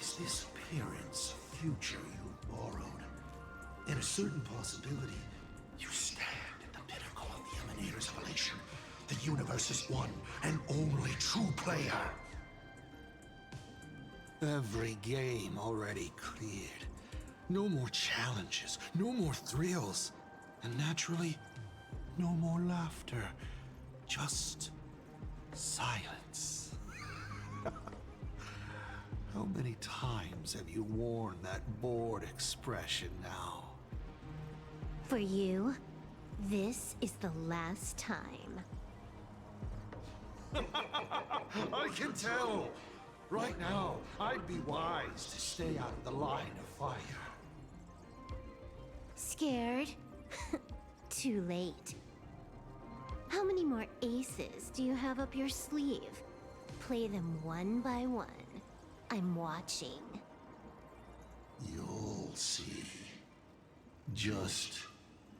Is this appearance a future you borrowed? In a certain possibility, you stand at the pinnacle of the Emanator's evolution, the universe's one and only true player. Every game already cleared. No more challenges, no more thrills, and naturally, no more laughter. Just silence. How many times have you worn that bored expression now? For you, this is the last time. I can tell! Right now, I'd be wise to stay out of the line of fire. Scared? Too late. How many more aces do you have up your sleeve? Play them one by one. I'm watching. You'll see. Just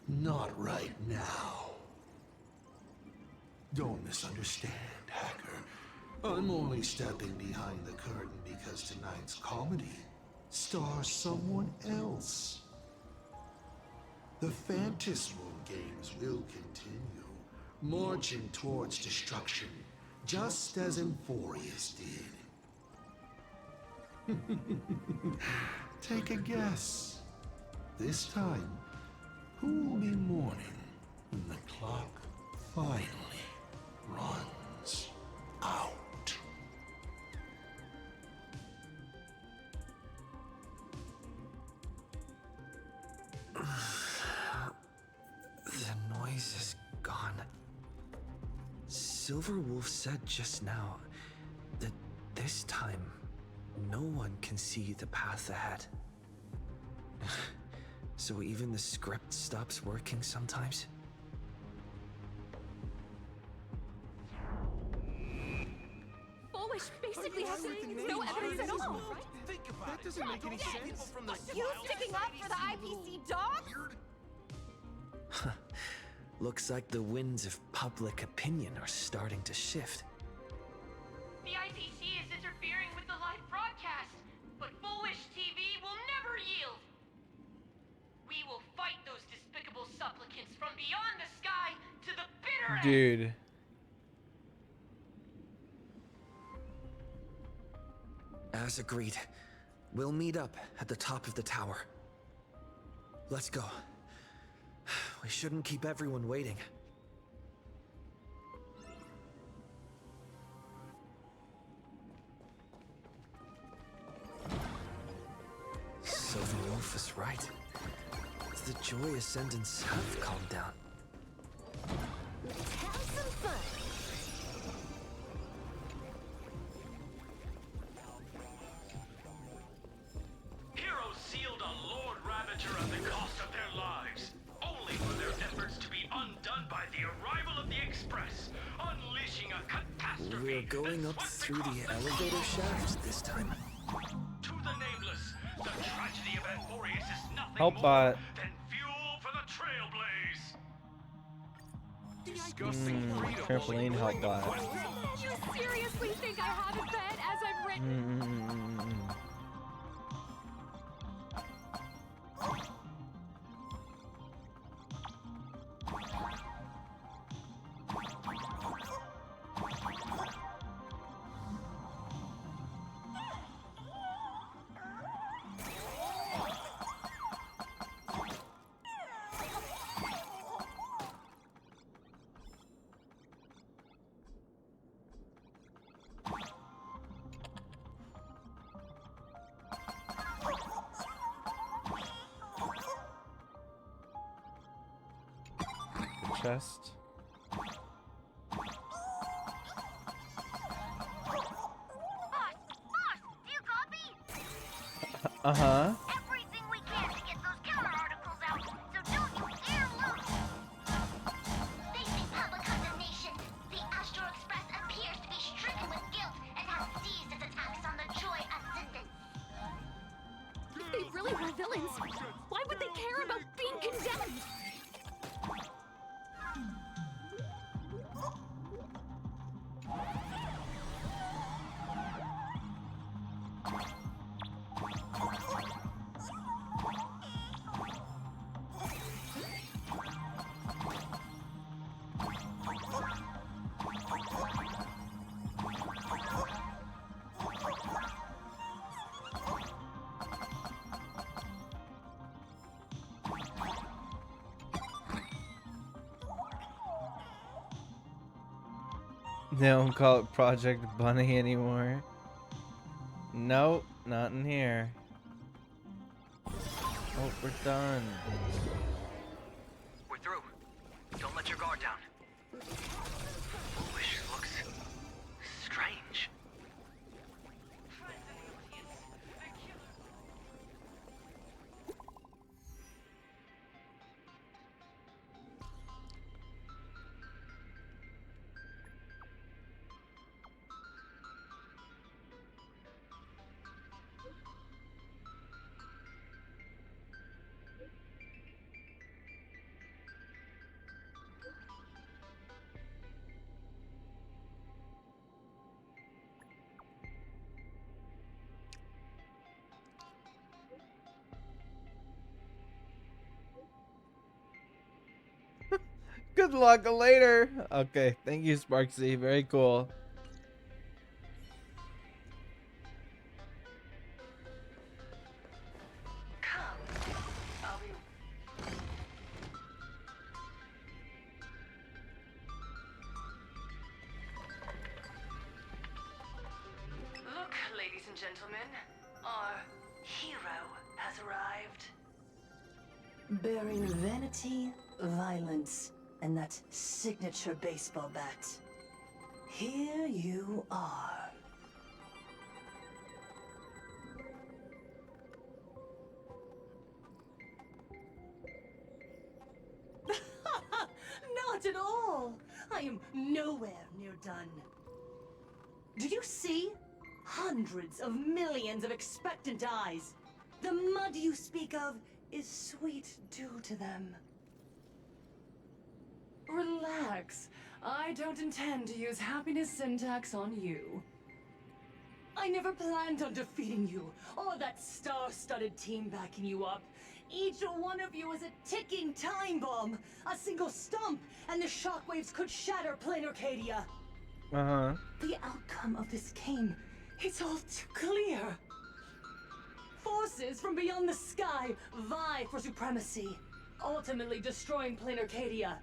not right now. Don't misunderstand, Hacker. I'm only stepping behind the curtain because tonight's comedy stars someone else. The Phantasmal games will continue, marching towards destruction, just as Emphorius did. Take a guess. This time, who will be mourning when the clock finally runs out? The noise is gone. Silverwolf said just now that this time no one can see the path ahead. So even the script stops working sometimes? Foolish basically has no evidence at all. Think about it. That doesn't make any sense. From the You sticking up for the IPC dogs? Looks like the winds of public opinion are starting to shift. The IPC is interfering with the live broadcast, but Foolish TV will never yield. We will fight those despicable supplicants from beyond the sky to the bitter end. Dude. As agreed, we'll meet up at the top of the tower. Let's go. We shouldn't keep everyone waiting. Silverwolf is right. The Joy Ascendants have calmed down. Let's have some fun. Heroes sealed a Lord Ravager at the cost of their lives, only for their efforts to be undone by the arrival of the Express, unleashing a catastrophe. We're going up through the elevator shaft this time. To the nameless, the tragedy of Emphorius is nothing Help more bot. than fuel for the Trailblaze. Trampoline help bot. You seriously think I haven't been as I've written? chest. Uh-huh. Everything we can to get those counter articles out, so don't you dare lose! Facing public condemnation, the Astral Express appears to be stricken with guilt and has seized its attacks on the Joy Ascendant. If they really were villains, why would they care about being condemned? They don't call it Project Bunny anymore. Nope, not in here. Oh, we're done. We're through. Don't let your guard down. Wish looks strange. Good luck later. Okay, thank you, Sparksy. Very cool. Look, ladies and gentlemen, our hero has arrived. Bearing vanity, violence, and that signature baseball bat. Here you are. Not at all. I am nowhere near done. Do you see? Hundreds of millions of expectant eyes. The mud you speak of is sweet due to them. Relax. I don't intend to use happiness syntax on you. I never planned on defeating you, or that star-studded team backing you up. Each one of you is a ticking time bomb. A single stump, and the shockwaves could shatter plain Arcadia. Uh-huh. The outcome of this game, it's all too clear. Forces from beyond the sky vie for supremacy, ultimately destroying plain Arcadia.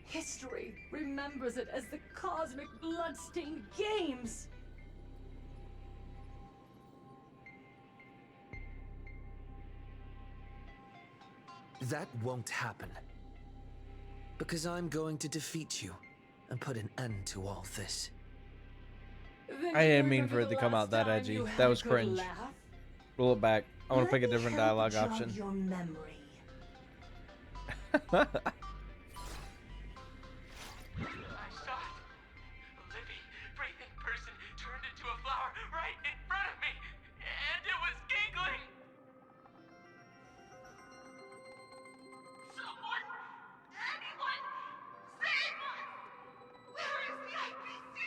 History remembers it as the cosmic bloodstained games. That won't happen. Because I'm going to defeat you and put an end to all this. I didn't mean for it to come out that edgy. That was cringe. Roll it back. I want to pick a different dialogue option. Your memory. I saw it. A living, breathing person turned into a flower right in front of me, and it was giggling. Someone, anyone, save us! Where is the IPC?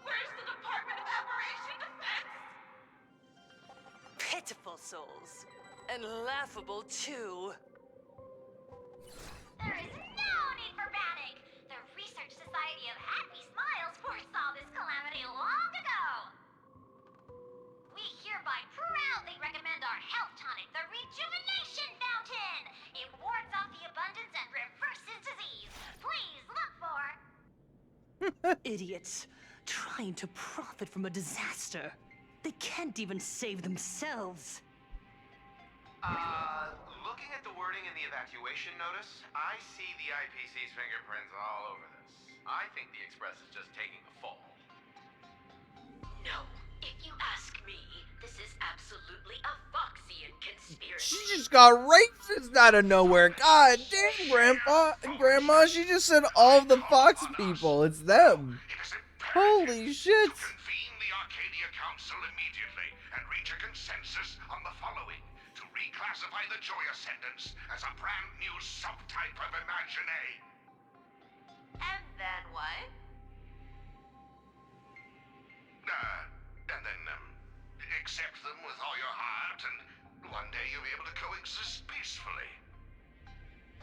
Where's the Department of Aberration Defense? Pitiful souls. And laughable, too. There is no need for panic! The Research Society of Happy Smiles foresaw this calamity long ago! We hereby proudly recommend our health tonic, the Rejuvenation Fountain! It wards off the abundance and reverses disease. Please look for... Idiots, trying to profit from a disaster. They can't even save themselves. Look Looking at the wording in the evacuation notice, I see the IPC's fingerprints all over this. I think the Express is just taking the fall. No, if you ask me, this is absolutely a Foxian conspiracy. She just got racist out of nowhere. God damn, Grandpa and Grandma. She just said all of the Fox people. It's them. Holy shit. Convene the Arcadia Council immediately and reach a consensus on the following. To reclassify the Joy Ascendants as a brand new subtype of Imaginae. And then what? And then, accept them with all your heart, and one day you'll be able to coexist peacefully.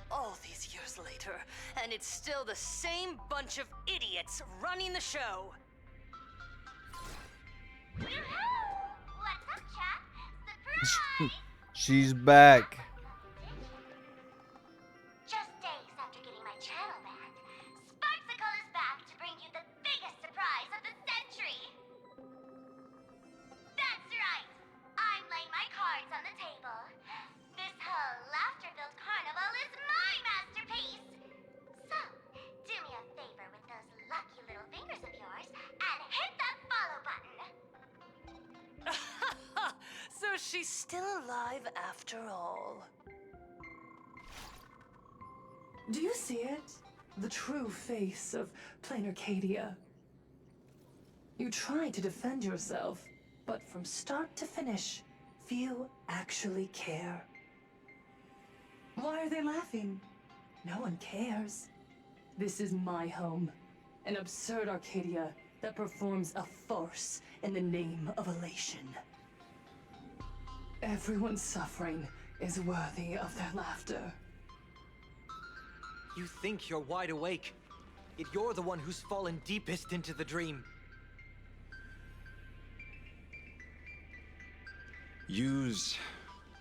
All these years later, and it's still the same bunch of idiots running the show. What's up, chat? Surprise! She's back. Just days after getting my channel banned, Sparksicle is back to bring you the biggest surprise of the century! That's right! I'm laying my cards on the table. This whole laughter-filled carnival is my masterpiece! So, do me a favor with those lucky little fingers of yours and hit that follow button! So she's still alive after all. Do you see it? The true face of plain Arcadia. You tried to defend yourself, but from start to finish, few actually care. Why are they laughing? No one cares. This is my home. An absurd Arcadia that performs a farce in the name of elation. Everyone's suffering is worthy of their laughter. You think you're wide awake, yet you're the one who's fallen deepest into the dream. Use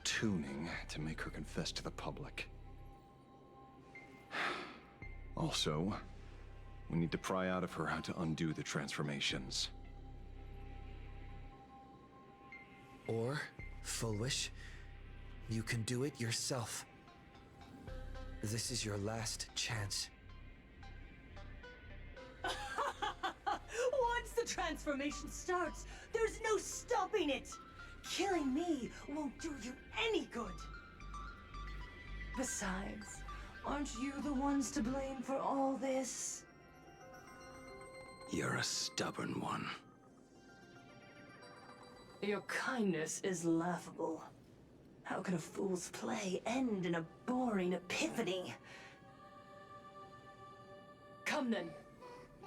tuning to make her confess to the public. Also, we need to pry out of her how to undo the transformations. Or, foolish, you can do it yourself. This is your last chance. Once the transformation starts, there's no stopping it. Killing me won't do you any good. Besides, aren't you the ones to blame for all this? You're a stubborn one. Your kindness is laughable. How can a fool's play end in a boring epiphany? Come then.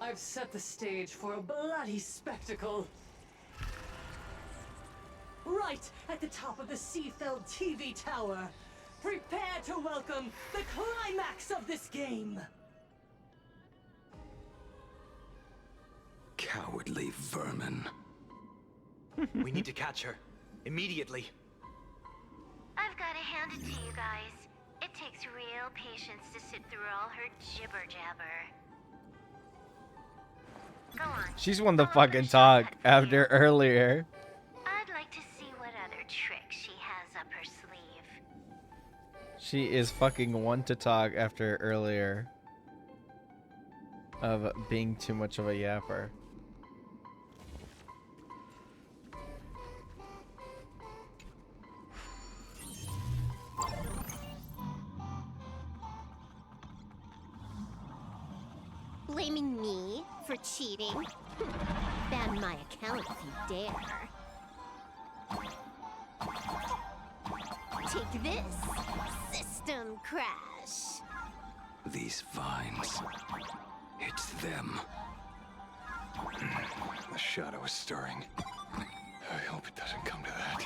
I've set the stage for a bloody spectacle. Right at the top of the Seafeld TV tower. Prepare to welcome the climax of this game. Cowardly vermin. We need to catch her. Immediately. I've got to hand it to you guys. It takes real patience to sit through all her jibber-jabber. Go on. She's one to fucking talk after earlier. I'd like to see what other tricks she has up her sleeve. She is fucking one to talk after earlier of being too much of a yapper. Blaming me for cheating? Ban my account if you dare. Take this, system crash. These vines. It's them. The shadow is stirring. I hope it doesn't come to that.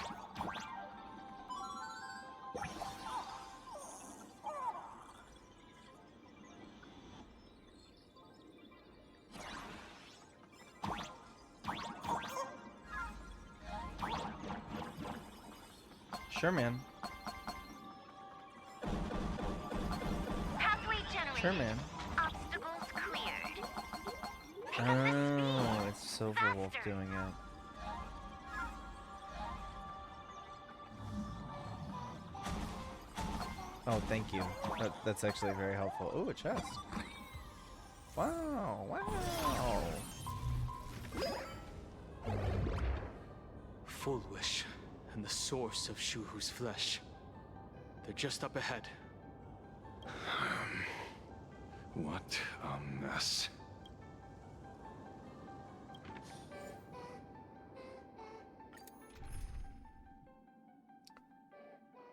Sure, man. Pathway generated. Sure, man. Obstacles cleared. Oh, it's Silver Wolf doing it. Oh, thank you. That's actually very helpful. Oh, a chest. Wow, wow. Full Wish and the source of Shuhu's flesh. They're just up ahead. What a mess.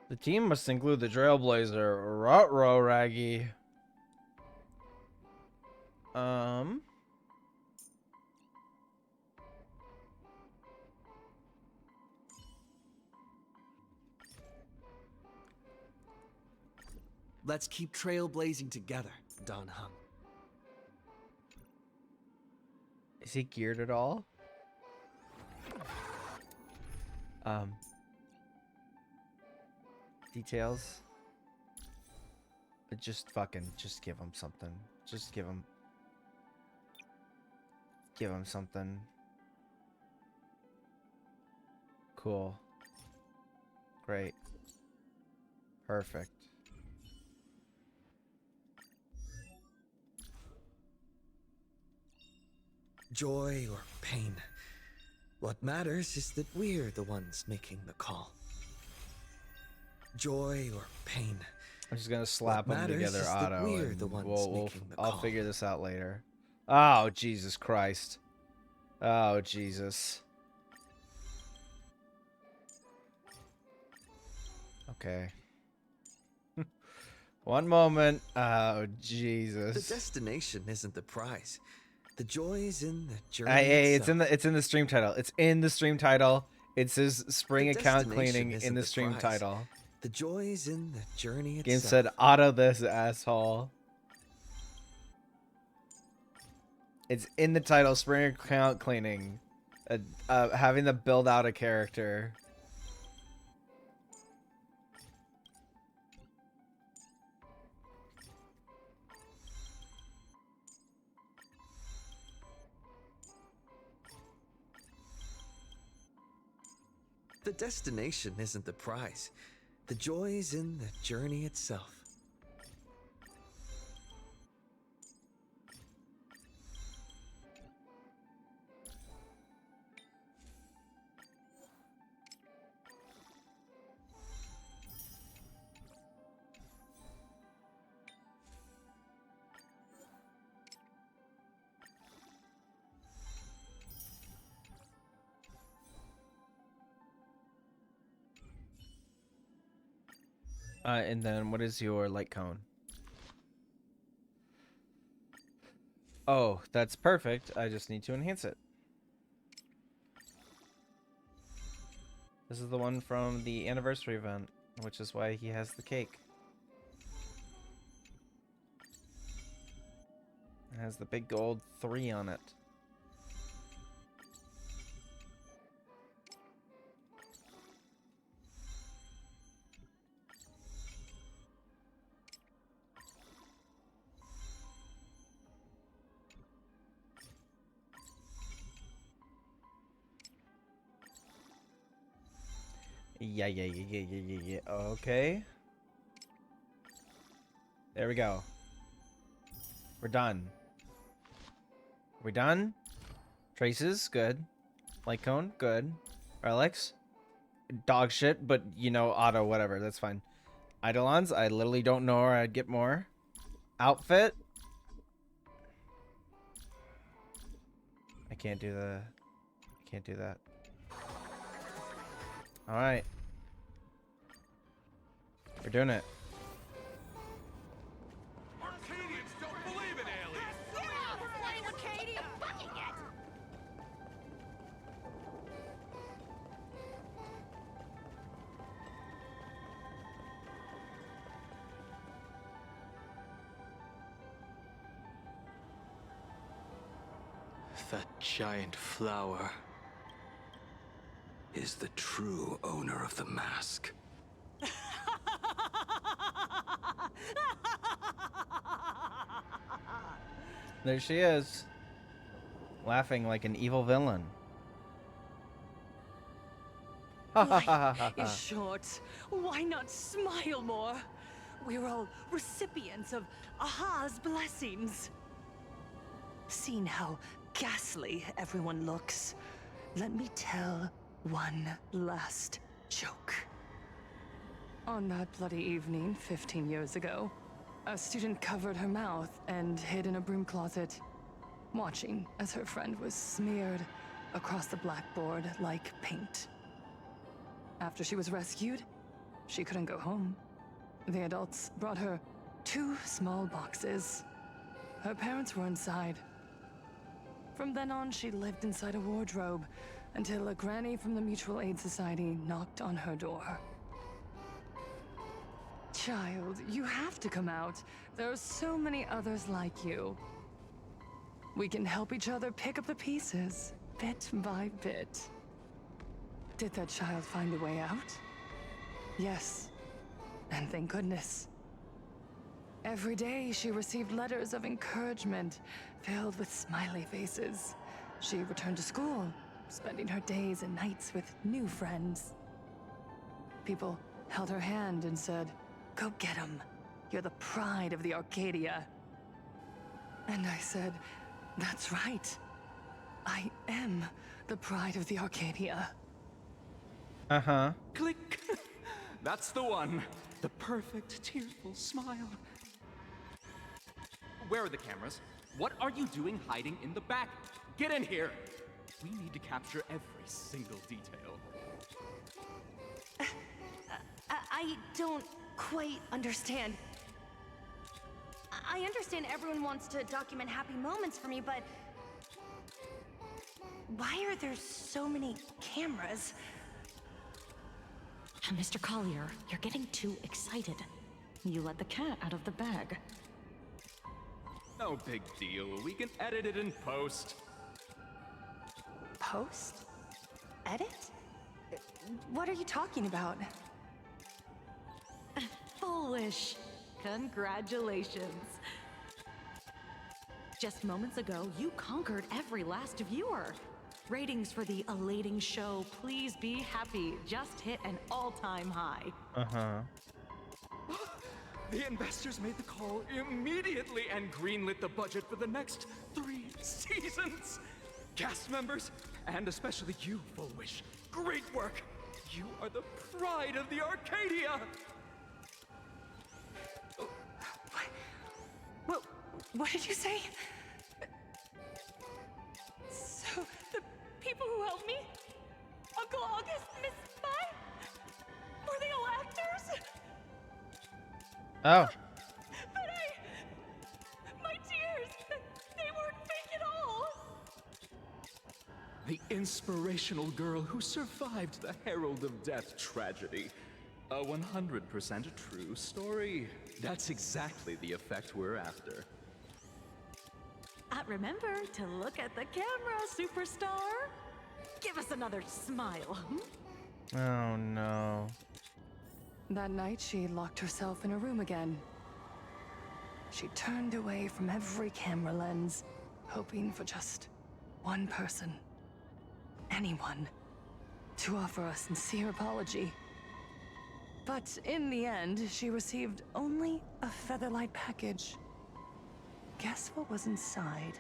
The team must include the Trailblazer, Rutro Raggy. Let's keep trailblazing together, Don Hum. Is he geared at all? Details. But just give him something. Just give him something. Cool. Great. Perfect. Joy or pain. What matters is that we're the ones making the call. Joy or pain. I'm just gonna slap What them matters together, is that Otto, we're and the ones making the I'll call. figure this out later. Oh, Jesus Christ. Oh, Jesus. Okay. One moment. Oh, Jesus. The destination isn't the prize. The joy's in the journey Hey, itself. it's in the stream title. It's in the stream title. It says spring The account destination cleaning isn't in the the stream prize. title. The joy's in the journey Game itself. said auto this asshole. It's in the title, spring account cleaning. Having to build out a character. The destination isn't the prize. The joy's in the journey itself. And then what is your light cone? Oh, that's perfect. I just need to enhance it. This is the one from the anniversary event, which is why he has the cake. It has the big gold 3 on it. Yeah. Okay. There we go. We're done. Are we done? Traces, good. Light cone, good. Relics, dog shit, but you know, auto, whatever, that's fine. Eidolons, I literally don't know where I'd get more. Outfit. I can't do that. Alright. We're doing it. Arcadians don't believe in aliens! That giant flower is the true owner of the mask. There she is. Laughing like an evil villain. Life is short. Why not smile more? We're all recipients of Aha's blessings. Seeing how ghastly everyone looks, let me tell one last joke. On that bloody evening 15 years ago, a student covered her mouth and hid in a broom closet, watching as her friend was smeared across the blackboard like paint. After she was rescued, she couldn't go home. The adults brought her 2 small boxes. Her parents were inside. From then on, she lived inside a wardrobe until a granny from the Mutual Aid Society knocked on her door. Child, you have to come out. There are so many others like you. We can help each other pick up the pieces, bit by bit. Did that child find a way out? Yes. And thank goodness. Every day she received letters of encouragement filled with smiley faces. She returned to school, spending her days and nights with new friends. People held her hand and said, "Go get 'em. You're the pride of the Arcadia." And I said, "That's right. I am the pride of the Arcadia." Uh-huh. Click. That's the one. The perfect, tearful smile. Where are the cameras? What are you doing hiding in the back? Get in here! We need to capture every single detail. I don't quite understand. I understand everyone wants to document happy moments for me, but why are there so many cameras? Mr. Collier, you're getting too excited. You let the cat out of the bag. No big deal. We can edit it in post. Post? Edit? What are you talking about? Foolish. Congratulations. Just moments ago, you conquered every last viewer. Ratings for the elating show, Please Be Happy, just hit an all-time high. Uh-huh. The investors made the call immediately and greenlit the budget for the next 3 seasons. Cast members, and especially you, Fullwish, great work. You are the pride of the Arcadia. What did you say? So, the people who helped me? Uncle August, Miss Spy? Were they all actors? Oh. But my tears, they weren't fake at all. The inspirational girl who survived the Herald of Death tragedy. A 100% true story. That's exactly the effect we're after. Remember to look at the camera, superstar. Give us another smile. Oh no. That night, she locked herself in a room again. She turned away from every camera lens, hoping for just one person, anyone, to offer a sincere apology. But in the end, she received only a Featherlight package. Guess what was inside?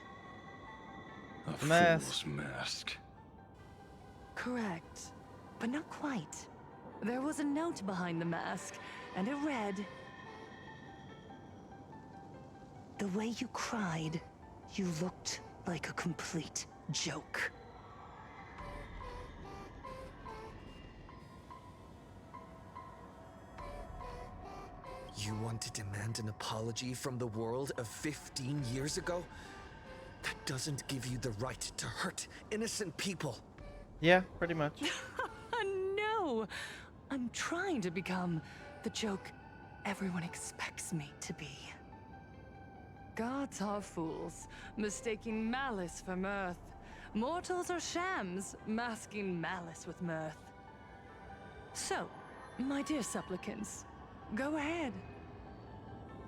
A fool's mask. Correct, but not quite. There was a note behind the mask, and it read, "The way you cried, you looked like a complete joke." You want to demand an apology from the world of 15 years ago? That doesn't give you the right to hurt innocent people. Yeah, pretty much. No! I'm trying to become the joke everyone expects me to be. Gods are fools, mistaking malice for mirth. Mortals are shams, masking malice with mirth. So, my dear supplicants, go ahead.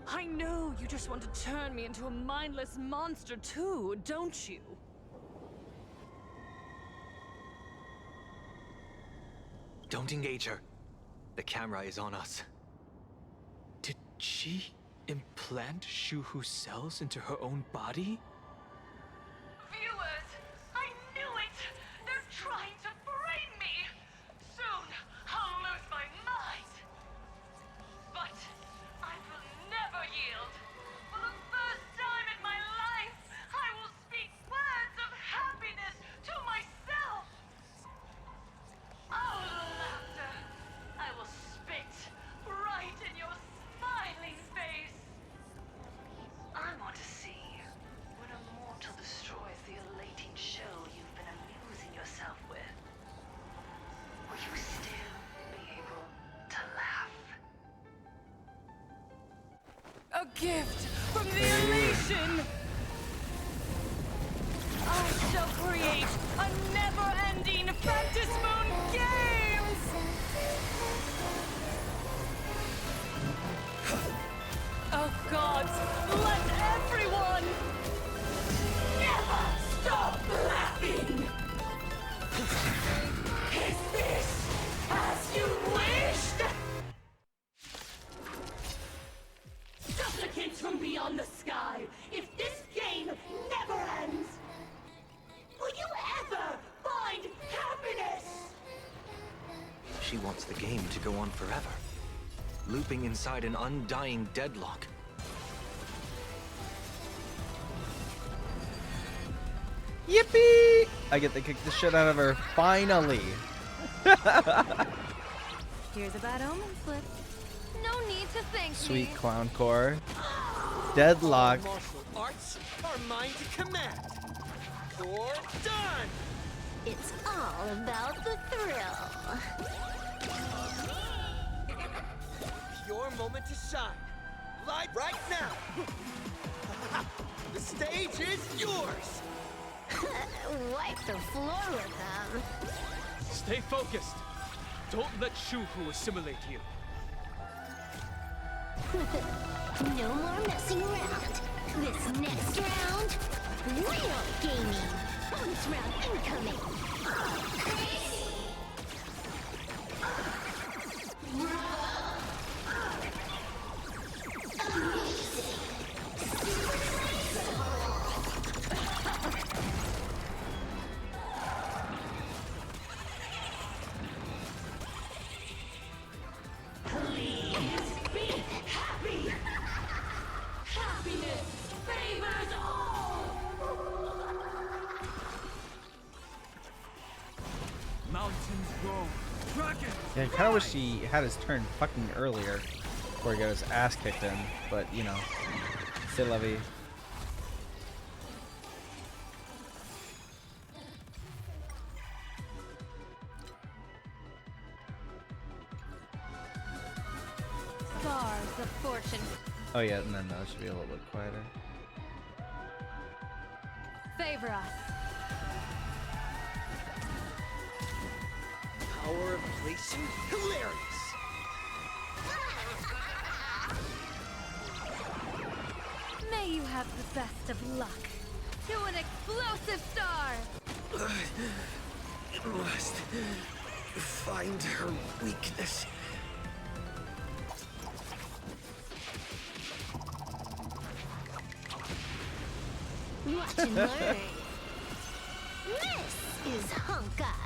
I know you just want to turn me into a mindless monster too, don't you? Don't engage her. The camera is on us. Did she implant Shuhu's cells into her own body? Viewers, I knew it! They're trying to frame me! Soon, I'll lose my mind! But I will never yield! For the first time in my life, I will speak words of happiness to myself! Oh, laughter! I will spit right in your smiling face! I want to see when a mortal destroys the elating show you've been amusing yourself with. Will you still be able to laugh? A gift from the elation! I shall create a never-ending Phantasmoon game! Oh gods, let everyone never stop laughing! Is this as you wished? Supplicants from beyond the sky, if this game never ends, will you ever find happiness? She wants the game to go on forever, looping inside an undying deadlock. Yippee! I get to kick the shit out of her, finally! Here's a bad omen slip. No need to thank me. Sweet clown core. Deadlock. Martial arts are mine to command. You're done! It's all about the thrill. Your moment to shine. Live right now. The stage is yours. Wipe the floor with them. Stay focused. Don't let Shuhu assimilate you. No more messing around. This next round, real gaming. Bonus round incoming. Yeah, I kind of wish he had his turn fucking earlier before he got his ass kicked in, but you know, c'est la vie. Stars of fortune. Oh yeah, and then it should be a little bit quieter. Favor us. Power of placing? Hilarious! May you have the best of luck. To an explosive star! It must find her weakness. Watch and learn. This is Honkai.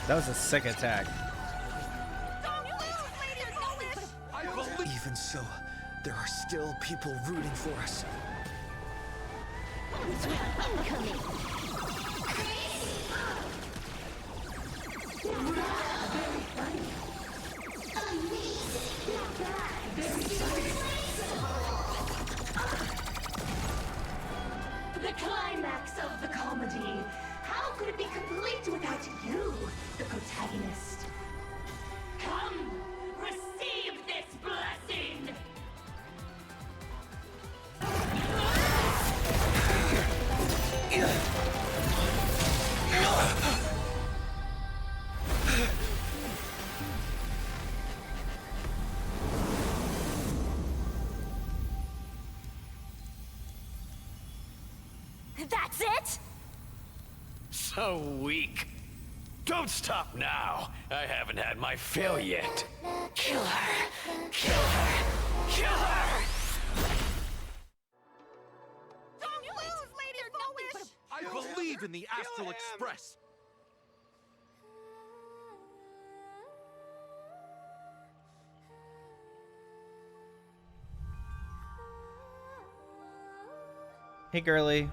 That was a sick attack. Even so, there are still people rooting for us. Bonus round incoming. The climax of the comedy. How could it be complete without you, the protagonist? Come, receive this blessing! That's it? So weak. Don't stop now. I haven't had my fill yet. Kill her. Kill her. Kill her! Don't lose, Lady Foolish! I believe in the Astral Express. Hey, girly.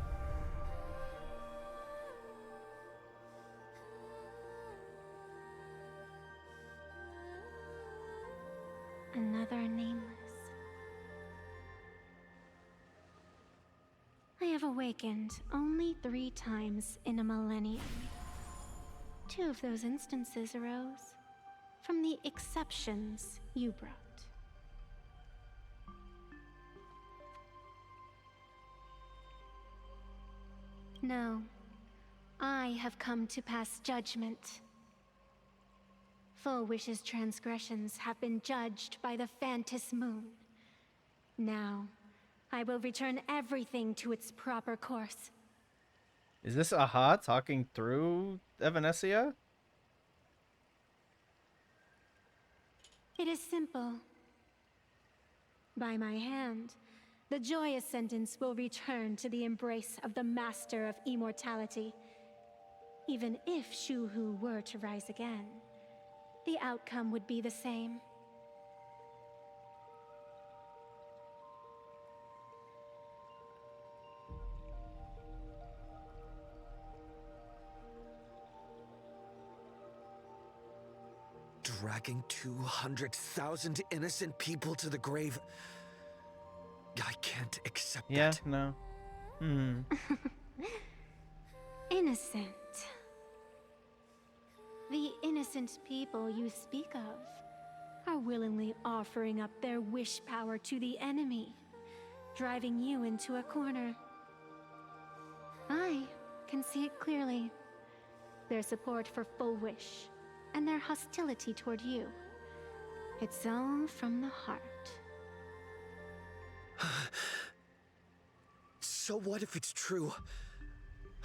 Another nameless. I have awakened only 3 times in a millennium. 2 of those instances arose from the exceptions you brought. No, I have come to pass judgment. Full Wish's transgressions have been judged by the Phantus Moon. Now, I will return everything to its proper course. Is this Aha talking through Evanescia? It is simple. By my hand, the joyous sentence will return to the embrace of the Master of Immortality. Even if Shuhu were to rise again, the outcome would be the same. Dragging 200,000 innocent people to the grave. I can't accept that. Yeah, no. Innocent. The innocent people you speak of are willingly offering up their wish power to the enemy, driving you into a corner. I can see it clearly. Their support for Full Wish and their hostility toward you. It's all from the heart. So what if it's true?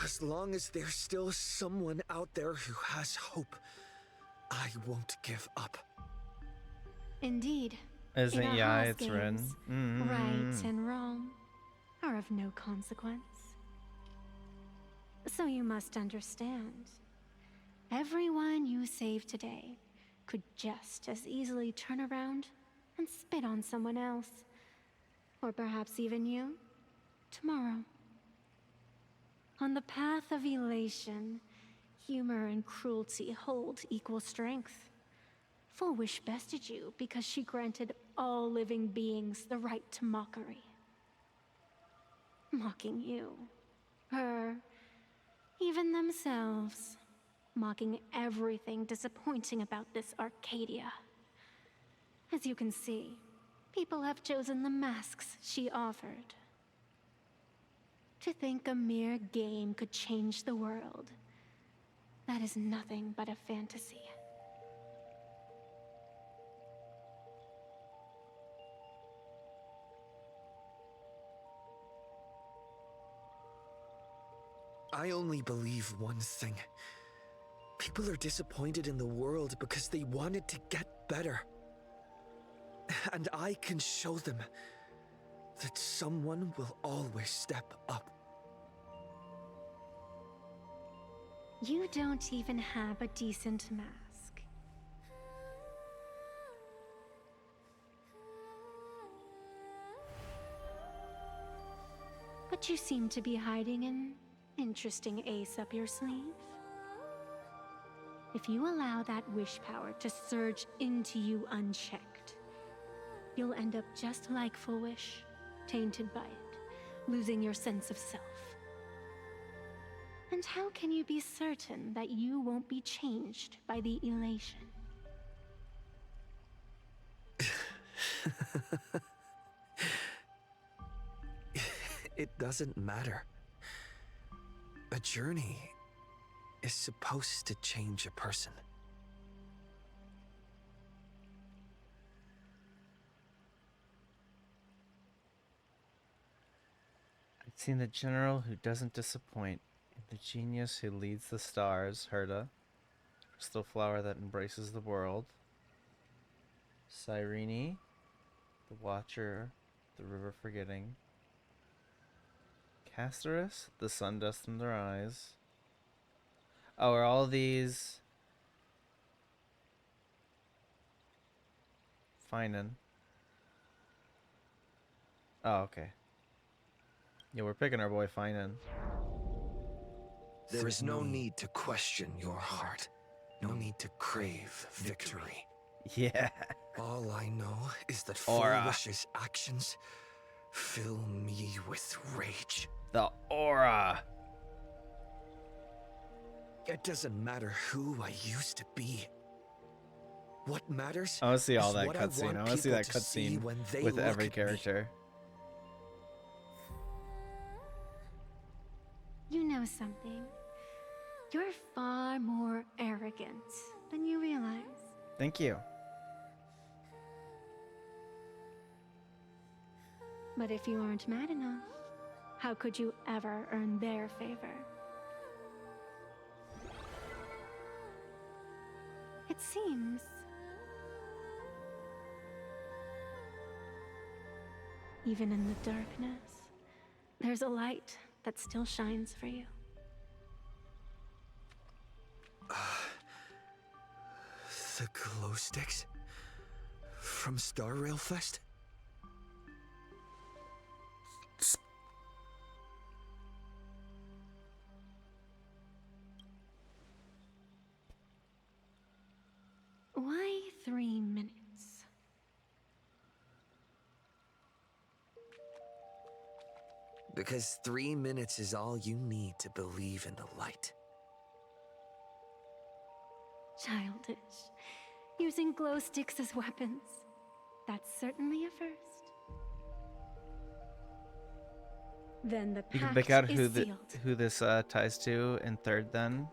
As long as there's still someone out there who has hope, I won't give up. Indeed. Isn't in yeah, Aha's it's games, written. right and wrong are of no consequence. So you must understand. Everyone you save today could just as easily turn around and spit on someone else. Or perhaps even you, tomorrow. On the path of elation, humor and cruelty hold equal strength. Full Wish bested you because she granted all living beings the right to mockery. Mocking you, her, even themselves. Mocking everything disappointing about this Arcadia. As you can see, people have chosen the masks she offered. To think a mere game could change the world, that is nothing but a fantasy. I only believe one thing. People are disappointed in the world because they wanted to get better. And I can show them that someone will always step up. You don't even have a decent mask. But you seem to be hiding an interesting ace up your sleeve. If you allow that wish power to surge into you unchecked, you'll end up just like Full Wish, tainted by it, losing your sense of self. And how can you be certain that you won't be changed by the elation? It doesn't matter. A journey is supposed to change a person. I Seen the general who doesn't disappoint, the genius who leads the stars, Herda, crystal flower that embraces the world, Cyrene, the watcher, the river forgetting, Castorus, the sun dust in their eyes. Oh, are all these Finan? Oh, okay. Yeah, we're picking our boy Finan. There is no need to question your heart. No need to crave victory. Yeah. All I know is that Aura. Foolwish's actions fill me with rage. The aura. It doesn't matter who I used to be. What matters? I want to see all is that what cutscene. I want want to see people that to see cutscene when they with look every at me. character. You know something? You're far more arrogant than you realize. Thank you. But if you aren't mad enough, how could you ever earn their favor? It seems even in the darkness, there's a light that still shines for you. The glow sticks? From Star Rail Fest? Why 3 minutes? Because 3 minutes is all you need to believe in the light. Childish. Using glow sticks as weapons. That's certainly a first. Then the You can pact pick out is sealed. who this ties to in third then.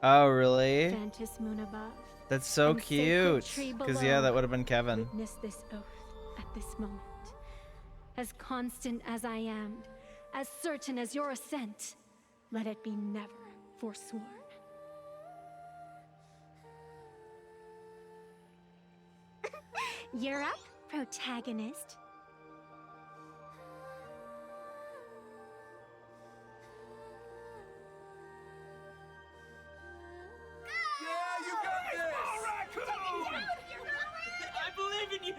Oh, really? Ventus moon above. That's so and sacred cute. tree Because, below. yeah, that would have been Kevin. Witness this oath at this moment. As constant as I am, as certain as your ascent, let it be never forsworn. You're up, protagonist. I believe in you!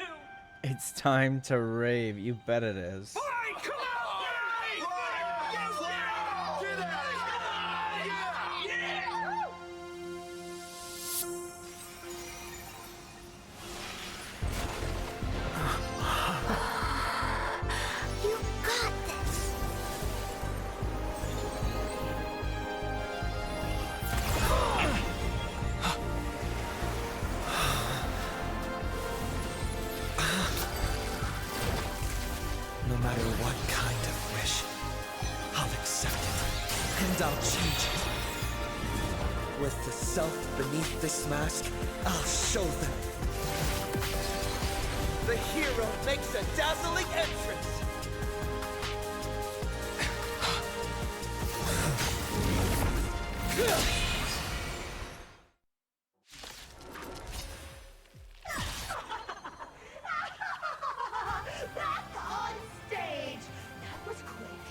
It's time to rave. You bet it is. You got this! No matter what kind of wish, I'll accept it, and I'll change it. With the self beneath this mask, I'll show them. The hero makes a dazzling entrance! Back on stage! That was quick.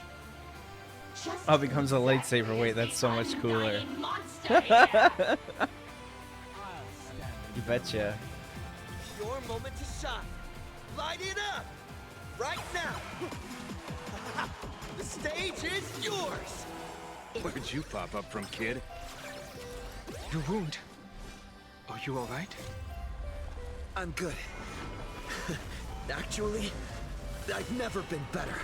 Just Oh, it becomes a lightsaber. Wait, that's so much cooler. monster! You betcha. Your moment to shine. Light it up! Right now! The stage is yours! Where'd you pop up from, kid? Your wound. Are you alright? I'm good. Actually, I've never been better.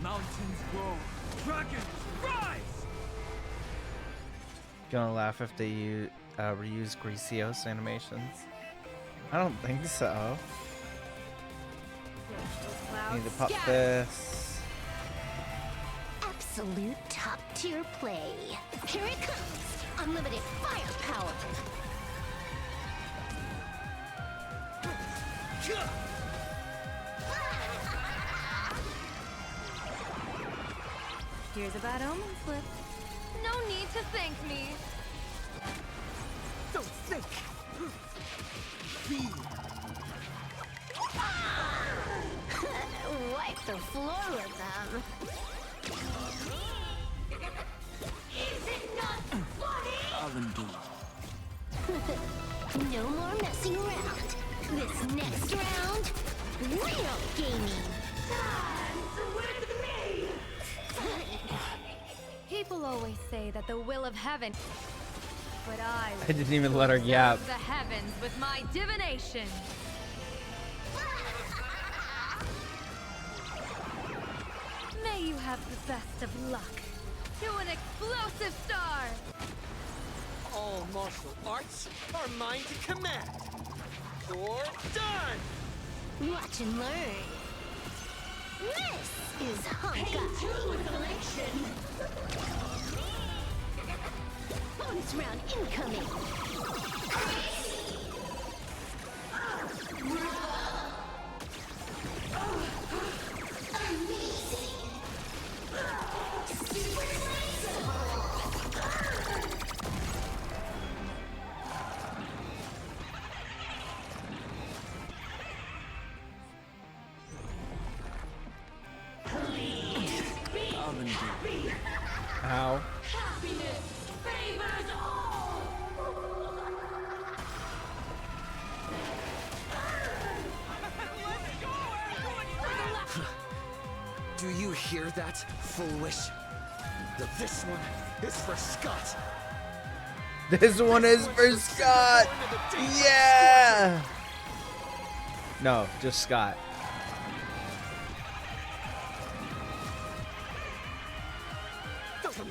Mountains grow, dragons rise! Gonna laugh if they reuse Grecios animations. I don't think so. Need to pop this. Absolute top tier play. Here it comes. Unlimited firepower. Here's a bad omen slip. No need to thank me. Don't think. Feel. Wipe the floor with them. Is it not funny? No more messing around. This next round, real gaming. Dance with me! People always say that the will of heaven, but I didn't even let her yap. the heavens with my divination. May you have the best of luck. To an explosive star! All martial arts are mine to command. You're done! Watch and learn. This is Honka. Bonus round incoming. Ow. Do you hear that, foolish? This one is for Scott. This one is for Scott. Yeah. No, just Scott.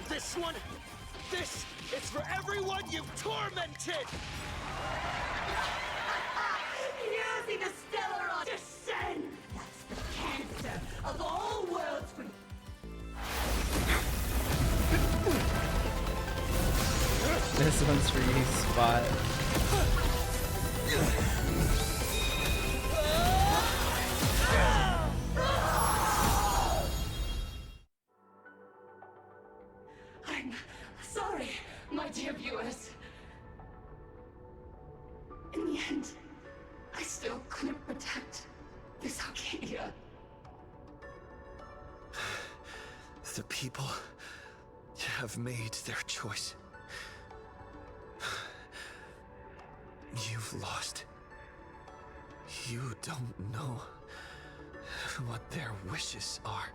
This one, this is for everyone you've tormented! Using the stellar descend! That's the cancer of all worlds for This one's for you, Spot. I'm sorry, my dear viewers. In the end, I still couldn't protect this Arcadia. The people have made their choice. You've lost. You don't know what their wishes are.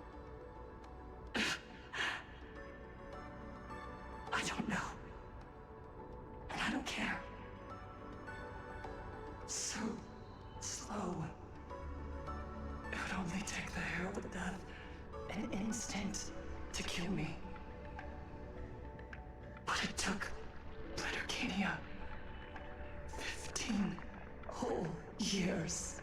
I don't know. And I don't care. So slow. It would only take the herald of death an instant to kill me. But it took Arcadia 15 whole years.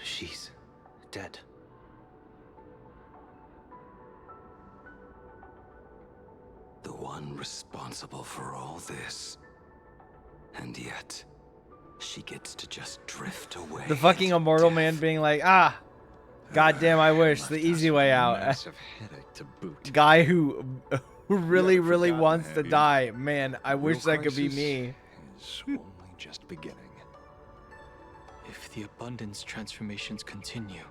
She's dead. The one responsible for all this. And yet, she gets to just drift away. The fucking immortal man being like, ah, goddamn, I wish the easy way out. Massive headache to boot. Guy who really wants to die. Man, I wish that could be me. Is only just beginning. If the abundance transformations continue,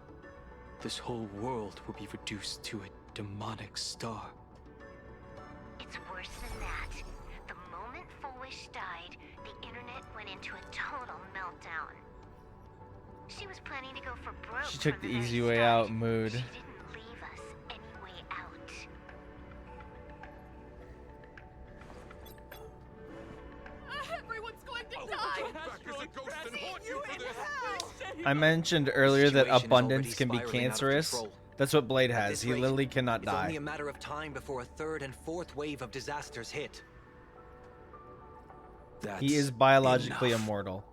this whole world will be reduced to a demonic star. It's worse than that. The moment Foolish died, the internet went into a total meltdown. She was planning to go for broke. She took from the very easy way start. out mood. She didn't leave us any way out. Everyone's going to die! I mentioned earlier that Situation abundance already can be spiraling out of cancerous. control. That's what Blade At has. this He rate, literally cannot it's only die. a matter of time before a third and fourth wave of disasters hit. He is biologically immortal.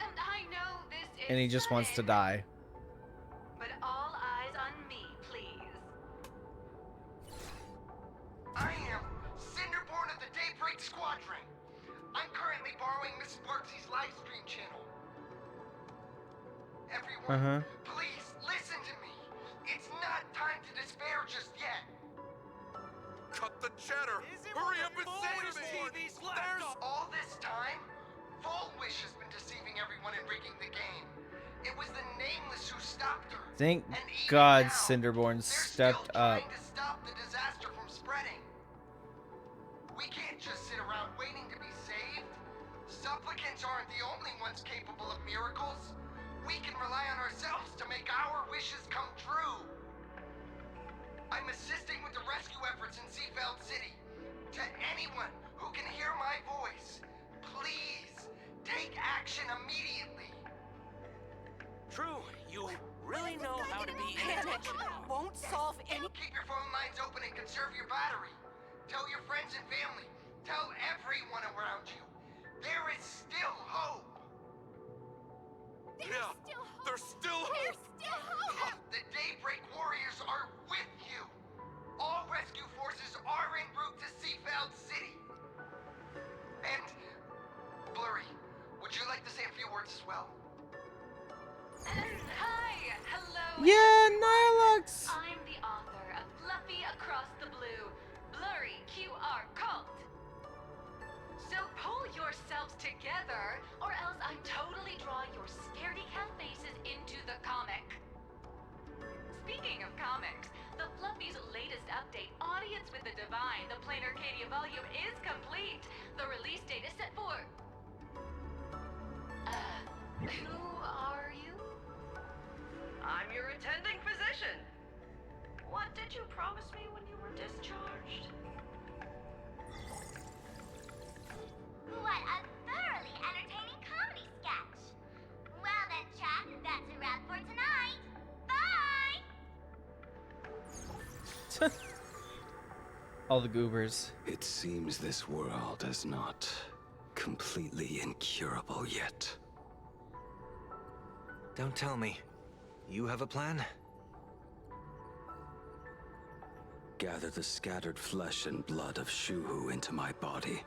And I know this is And he just wants to die. be borrowing Miss Sparksy's live stream channel. Everyone, please listen to me. It's not time to despair just yet. Cut the cheddar! Hurry up and say it! TV's all this time, Full Wish has been deceiving everyone and rigging the game. It was the Nameless who stopped her. Thank God Cinderborn stepped up. Trying to stop the disaster from spreading. We can't just sit around waiting to be saved. Supplicants aren't the only ones capable of miracles. We can rely on ourselves to make our wishes come true. I'm assisting with the rescue efforts in Seafeld City. To anyone who can hear my voice, please take action immediately. True, you really know how to be panic. Won't solve any. Keep your phone lines open and conserve your battery. Tell your friends and family. Tell everyone around you. There is still hope. There's still hope. The Daybreak Warriors are with you. All rescue forces are en route to Seafeld City. And Blurry, would you like to say a few words as well? Hi, hello. Yeah, everyone. Nihilux. I'm the author of Fluffy Across the Blue, Blurry QR Cult. So pull yourselves together, or else I'm totally drawing your scaredy cat faces into the comic. Speaking of comics, the Fluffy's latest update, Audience with the Divine, the Plain Arcadia volume is complete. The release date is set for... who are you? I'm your attending physician. What did you promise me when you were discharged? What a thoroughly entertaining comedy sketch. Well then, chat, that's a wrap for tonight. Bye! All the goobers. It seems this world is not completely incurable yet. Don't tell me. You have a plan? Gather the scattered flesh and blood of Shuhu into my body,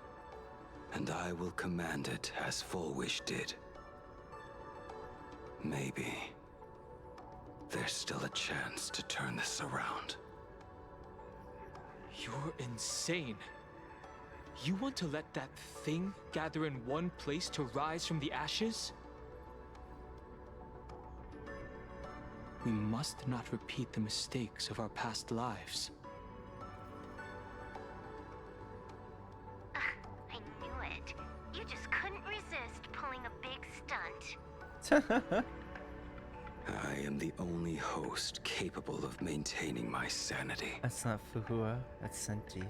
and I will command it as Full Wish did. Maybe there's still a chance to turn this around. You're insane. You want to let that thing gather in one place to rise from the ashes? We must not repeat the mistakes of our past lives. I knew it. You just couldn't resist pulling a big stunt. I am the only host capable of maintaining my sanity. That's not Fuhua, that's Senti.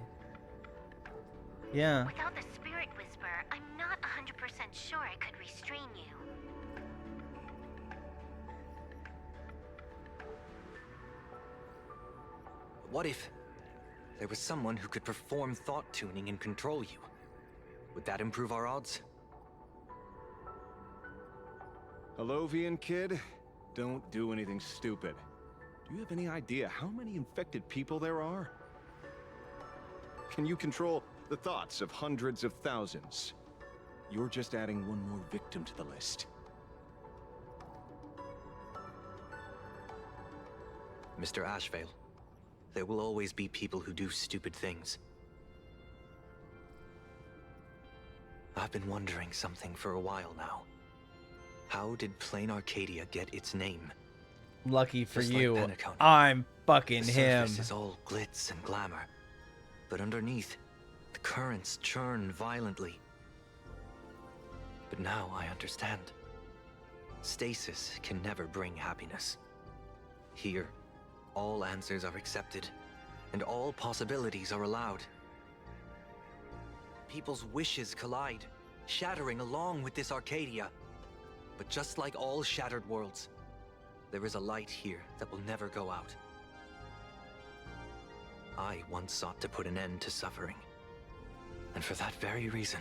Yeah. Without the Spirit Whisper, I'm not 100% sure I could restrain you. What if there was someone who could perform thought tuning and control you? Would that improve our odds? Hellovian kid, don't do anything stupid. Do you have any idea how many infected people there are? Can you control the thoughts of hundreds of thousands? You're just adding one more victim to the list. Mr. Ashvale, there will always be people who do stupid things. I've been wondering something for a while now. How did Plain Arcadia get its name? Lucky for Just like you, Penacony. I'm fucking The him. surface is all glitz and glamour, but underneath, the currents churn violently. But now I understand. Stasis can never bring happiness. Here, all answers are accepted, and all possibilities are allowed. People's wishes collide, shattering along with this Arcadia. But just like all shattered worlds, there is a light here that will never go out. I once sought to put an end to suffering, and for that very reason,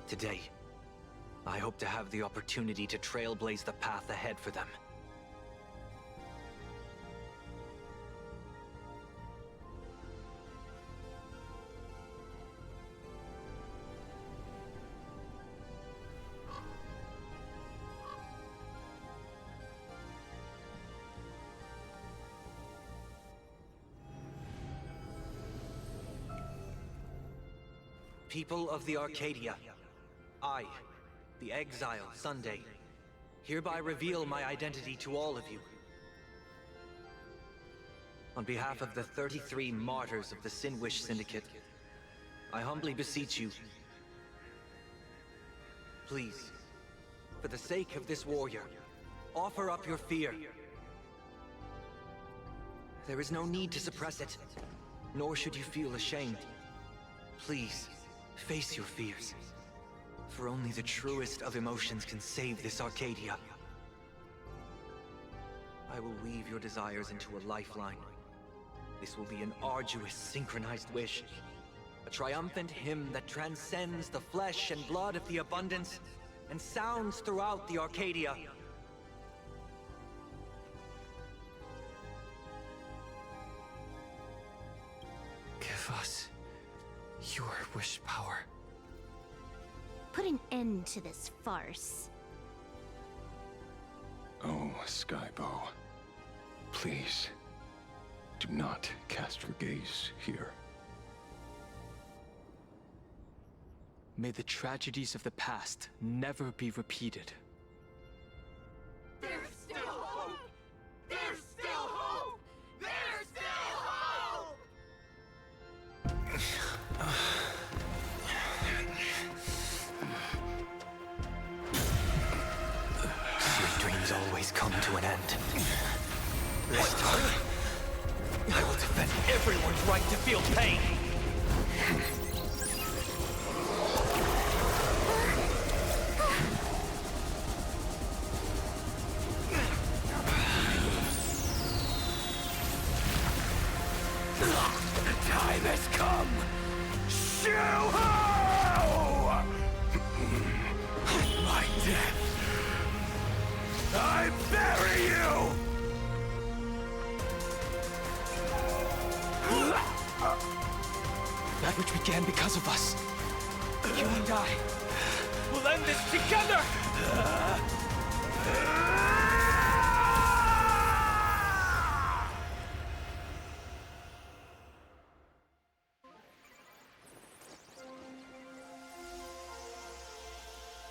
today, I hope to have the opportunity to trailblaze the path ahead for them. People of the Arcadia, I, the Exile Sunday, hereby reveal my identity to all of you. On behalf of the 33 martyrs of the Sinwish Syndicate, I humbly beseech you, please, for the sake of this warrior, offer up your fear. There is no need to suppress it, nor should you feel ashamed. Please, face your fears, for only the truest of emotions can save this Arcadia. I will weave your desires into a lifeline. This will be an arduous, synchronized wish. A triumphant hymn that transcends the flesh and blood of the abundance and sounds throughout the Arcadia. Give us your wish power. Put an end to this farce. Oh, Skybow. Please, do not cast your gaze here. May the tragedies of the past never be repeated. There's still hope! There's still hope! There's still hope! Sweet dreams always come to an end. This time, I will defend everyone's right to feel pain. Time has come! Shoo-ho! My death! I bury you! That which began because of us. You and I will end this together!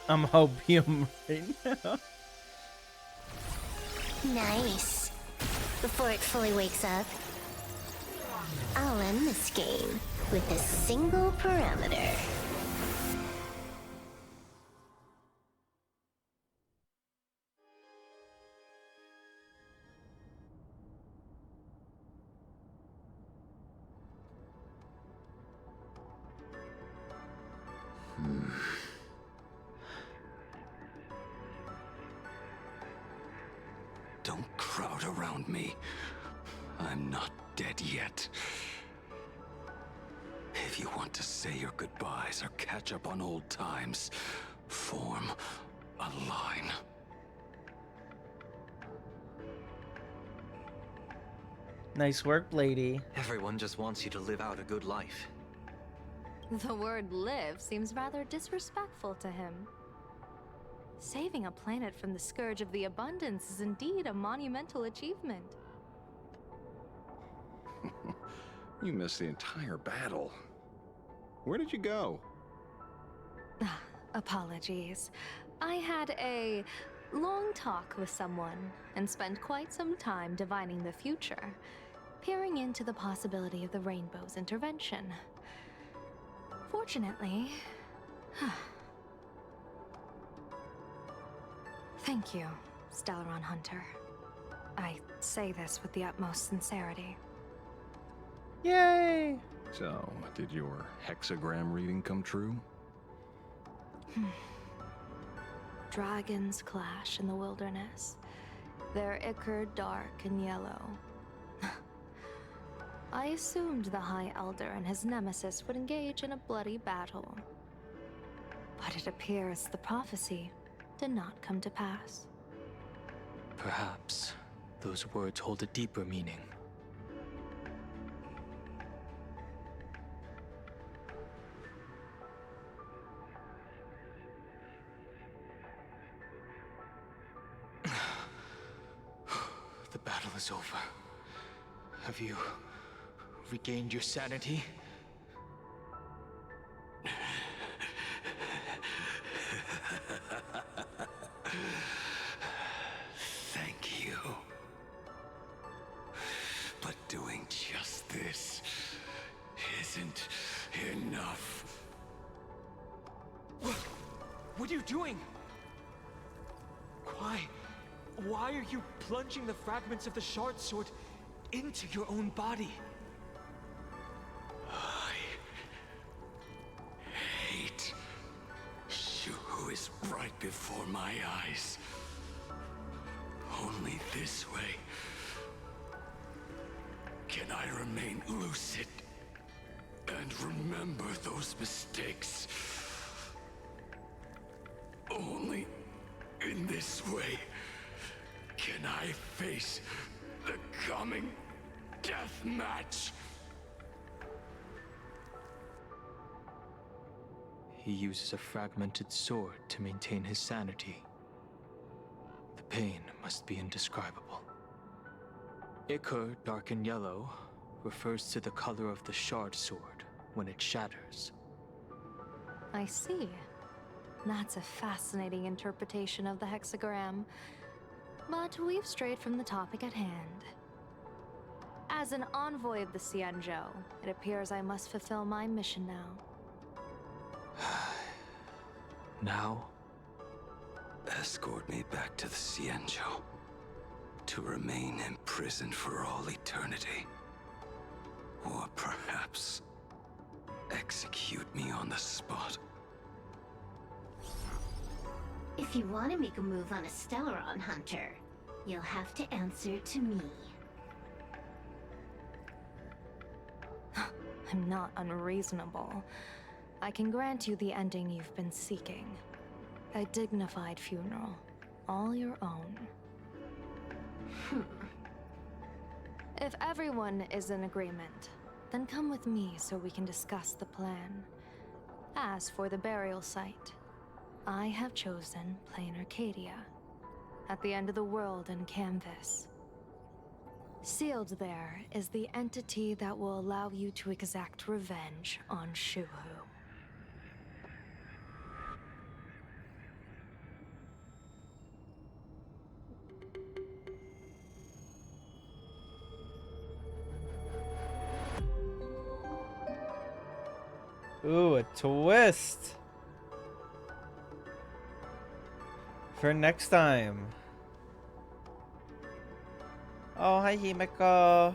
I'm opium right now. Nice. Before it fully wakes up, I'll end this game with a single parameter. Don't crowd around me. I'm not dead yet. If you want to say your goodbyes or catch up on old times, form a line. Nice work, lady. Everyone just wants you to live out a good life. The word live seems rather disrespectful to him. Saving a planet from the scourge of the abundance is indeed a monumental achievement. You missed the entire battle. Where did you go? Apologies. I had a long talk with someone and spent quite some time divining the future, peering into the possibility of the Rainbow's intervention. Fortunately... Thank you, Stellaron Hunter. I say this with the utmost sincerity. Yay! So, did your hexagram reading come true? Dragons clash in the wilderness, their ichor dark and yellow. I assumed the High Elder and his nemesis would engage in a bloody battle. But it appears the prophecy did not come to pass. Perhaps those words hold a deeper meaning. The battle is over. Have you regained your sanity? What are you doing? Why? Why are you plunging the fragments of the shard sword into your own body? I hate you who is right before my eyes. Only this way can I remain lucid and remember those mistakes. Only in this way can I face the coming death match. He uses a fragmented sword to maintain his sanity. The pain must be indescribable. Ichor, dark and yellow, refers to the color of the shard sword when it shatters. I see. That's a fascinating interpretation of the hexagram. But we've strayed from the topic at hand. As an envoy of the Xianzhou, it appears I must fulfill my mission now. Now? Escort me back to the Xianzhou, to remain imprisoned for all eternity. Or perhaps execute me on the spot. If you want to make a move on a Stellaron hunter, you'll have to answer to me. I'm not unreasonable. I can grant you the ending you've been seeking. A dignified funeral, all your own. If everyone is in agreement, then come with me so we can discuss the plan. As for the burial site, I have chosen Plain Arcadia, at the end of the world in Canvas. Sealed there is the entity that will allow you to exact revenge on Shuhu. Ooh, a twist! For next time. Oh, hi, Himeko.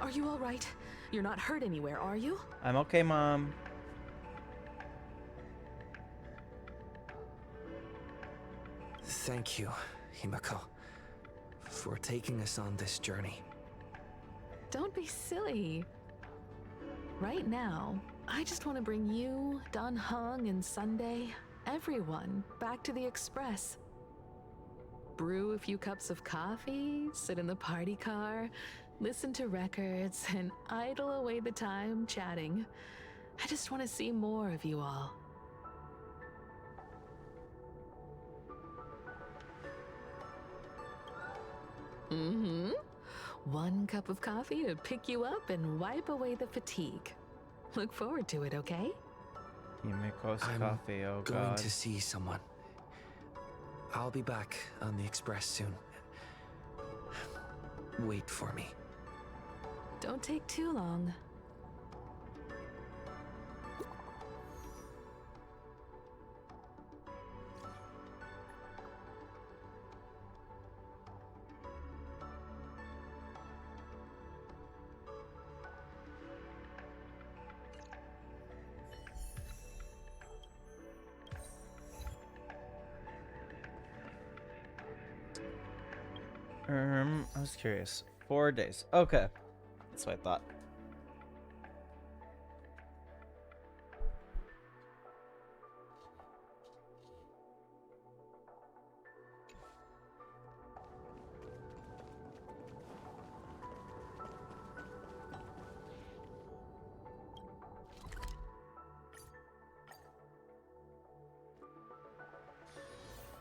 Are you all right? You're not hurt anywhere, are you? I'm okay, Mom. Thank you, Himeko, for taking us on this journey. Don't be silly. Right now, I just want to bring you, Dan Heng, and Sunday, everyone, back to the Express. Brew a few cups of coffee, sit in the party car, listen to records, and idle away the time chatting. I just want to see more of you all. Mm-hmm. One cup of coffee to pick you up and wipe away the fatigue. Look forward to it, okay? Himeko's I'm coffee, oh going god. to see someone. I'll be back on the Express soon. Wait for me. Don't take too long. I was curious. 4 days. Okay. That's what I thought.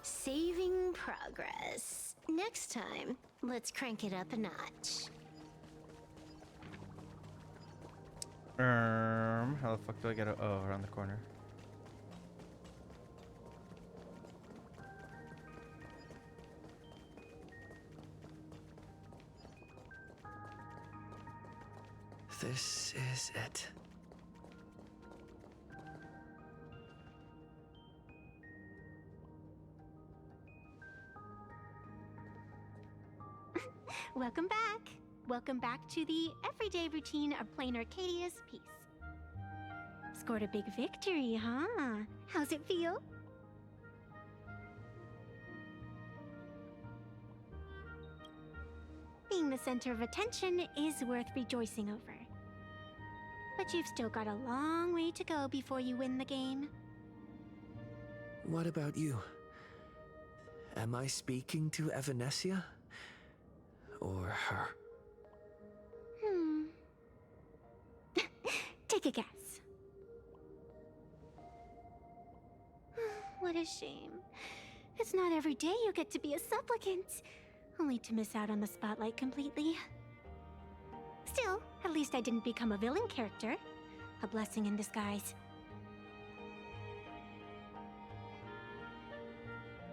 Saving progress. Next time, let's crank it up a notch. How the fuck do I get oh, around the corner? this is it. Welcome back. Welcome back to the everyday routine of plain Arcadia's piece. Scored a big victory, huh? How's it feel? Being the center of attention is worth rejoicing over. But you've still got a long way to go before you win the game. What about you? Am I speaking to Evanesia? Or her? Take a guess. What a shame. It's not every day you get to be a supplicant, only to miss out on the spotlight completely. Still, at least I didn't become a villain character. A blessing in disguise.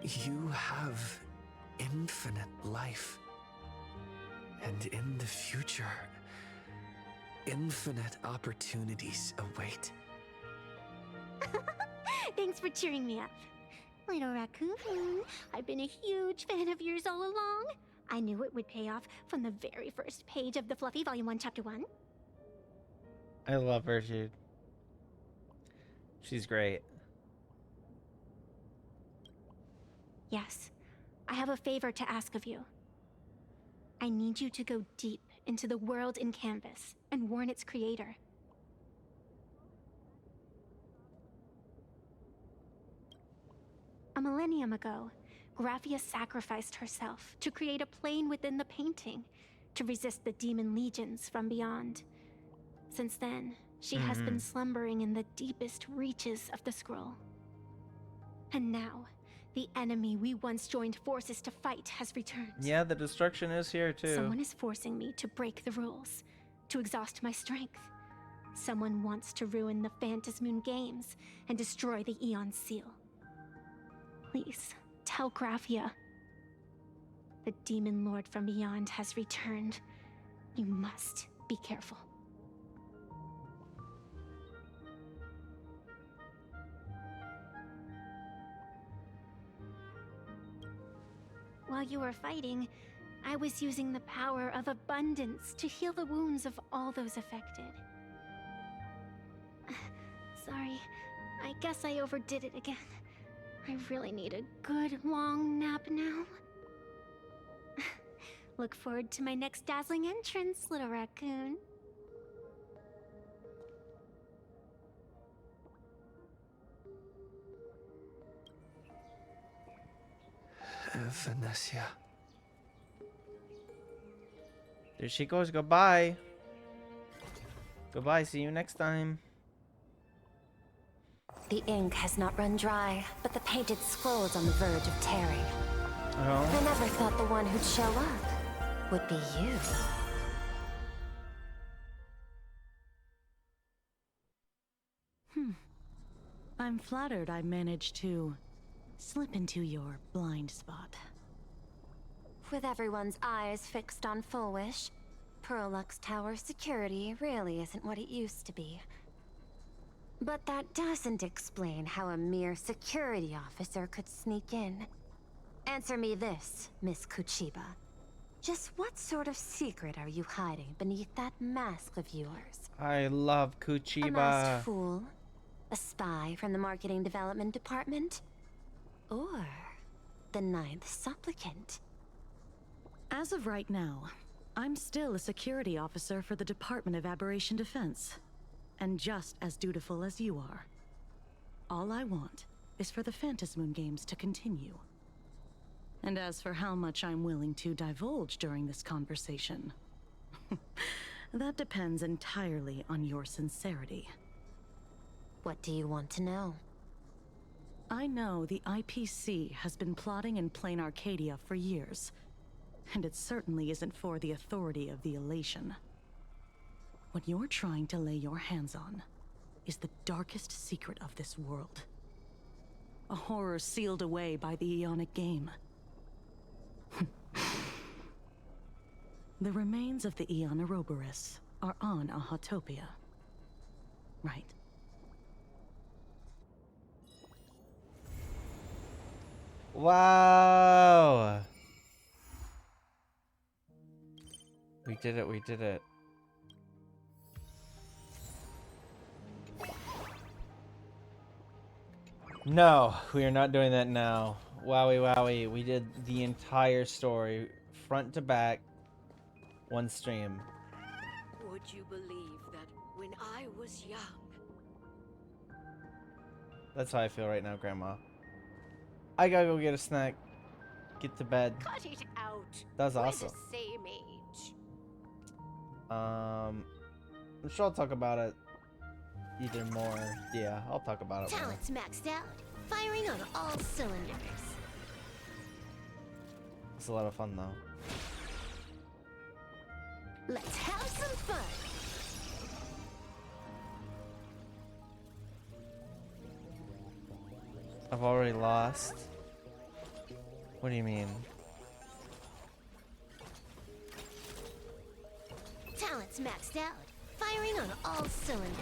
You have infinite life. And in the future, infinite opportunities await. Thanks for cheering me up. Little raccoon, I've been a huge fan of yours all along. I knew it would pay off from the very first page of the Fluffy Volume 1, Chapter 1. I love her, dude. She's great. Yes, I have a favor to ask of you. I need you to go deep into the world in Canvas and warn its creator. A millennium ago, Graphia sacrificed herself to create a plane within the painting to resist the demon legions from beyond. Since then, she has been slumbering in the deepest reaches of the scroll. And now, the enemy we once joined forces to fight has returned. Yeah, the destruction is here too. Someone is forcing me to break the rules, to exhaust my strength. Someone wants to ruin the Phantasmoon games and destroy the Eon Seal. Please, tell Graphia. The Demon Lord from beyond has returned. You must be careful. While you were fighting, I was using the power of abundance to heal the wounds of all those affected. Sorry, I guess I overdid it again. I really need a good long nap now. Look forward to my next dazzling entrance, little raccoon. Evanesia. There she goes. Goodbye. Goodbye. See you next time. The ink has not run dry, but the painted scroll is on the verge of tearing. Oh. I never thought the one who'd show up would be you. I'm flattered I managed to slip into your blind spot. With everyone's eyes fixed on Full Wish, Pearlux Tower's security really isn't what it used to be. But that doesn't explain how a mere security officer could sneak in. Answer me this, Miss Kuchiba. Just what sort of secret are you hiding beneath that mask of yours? I love A Kuchiba. masked fool? A spy from the Marketing Development Department? Or the Ninth Supplicant? As of right now, I'm still a security officer for the Department of Aberration Defense, and just as dutiful as you are. All I want is for the Phantasmoon games to continue. And as for how much I'm willing to divulge during this conversation, that depends entirely on your sincerity. What do you want to know? I know the IPC has been plotting in plain Arcadia for years, and it certainly isn't for the authority of the Elation. What you're trying to lay your hands on is the darkest secret of this world. A horror sealed away by the Ionic game. The remains of the Eon Ouroboros, are on Ahotopia. Right. Wow. We did it, we did it. No, we are not doing that now. Wowie wowie, we did the entire story, front to back, one stream. Would you believe that when I was young? That's how I feel right now, Grandma. I gotta go get a snack. Get to bed. Cut it out. That was We're awesome. the same age. I'm sure I'll talk about it either more. Yeah, I'll talk about it more. Talent's maxed out. Firing on all cylinders. It's a lot of fun though. Let's have some fun. I've already lost. What do you mean? Talent's maxed out. Firing on all cylinders.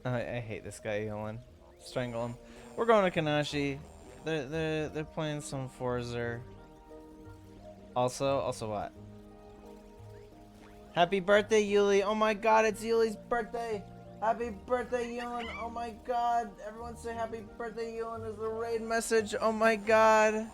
I hate this guy, Elon. Strangle him. We're going to Kanashi. They're playing some Forza. Also what? Happy birthday, Yuli! Oh my God, it's Yuli's birthday! Happy birthday, Yulin! Oh my God! Everyone say happy birthday, Yulin! Is the raid message? Oh my God!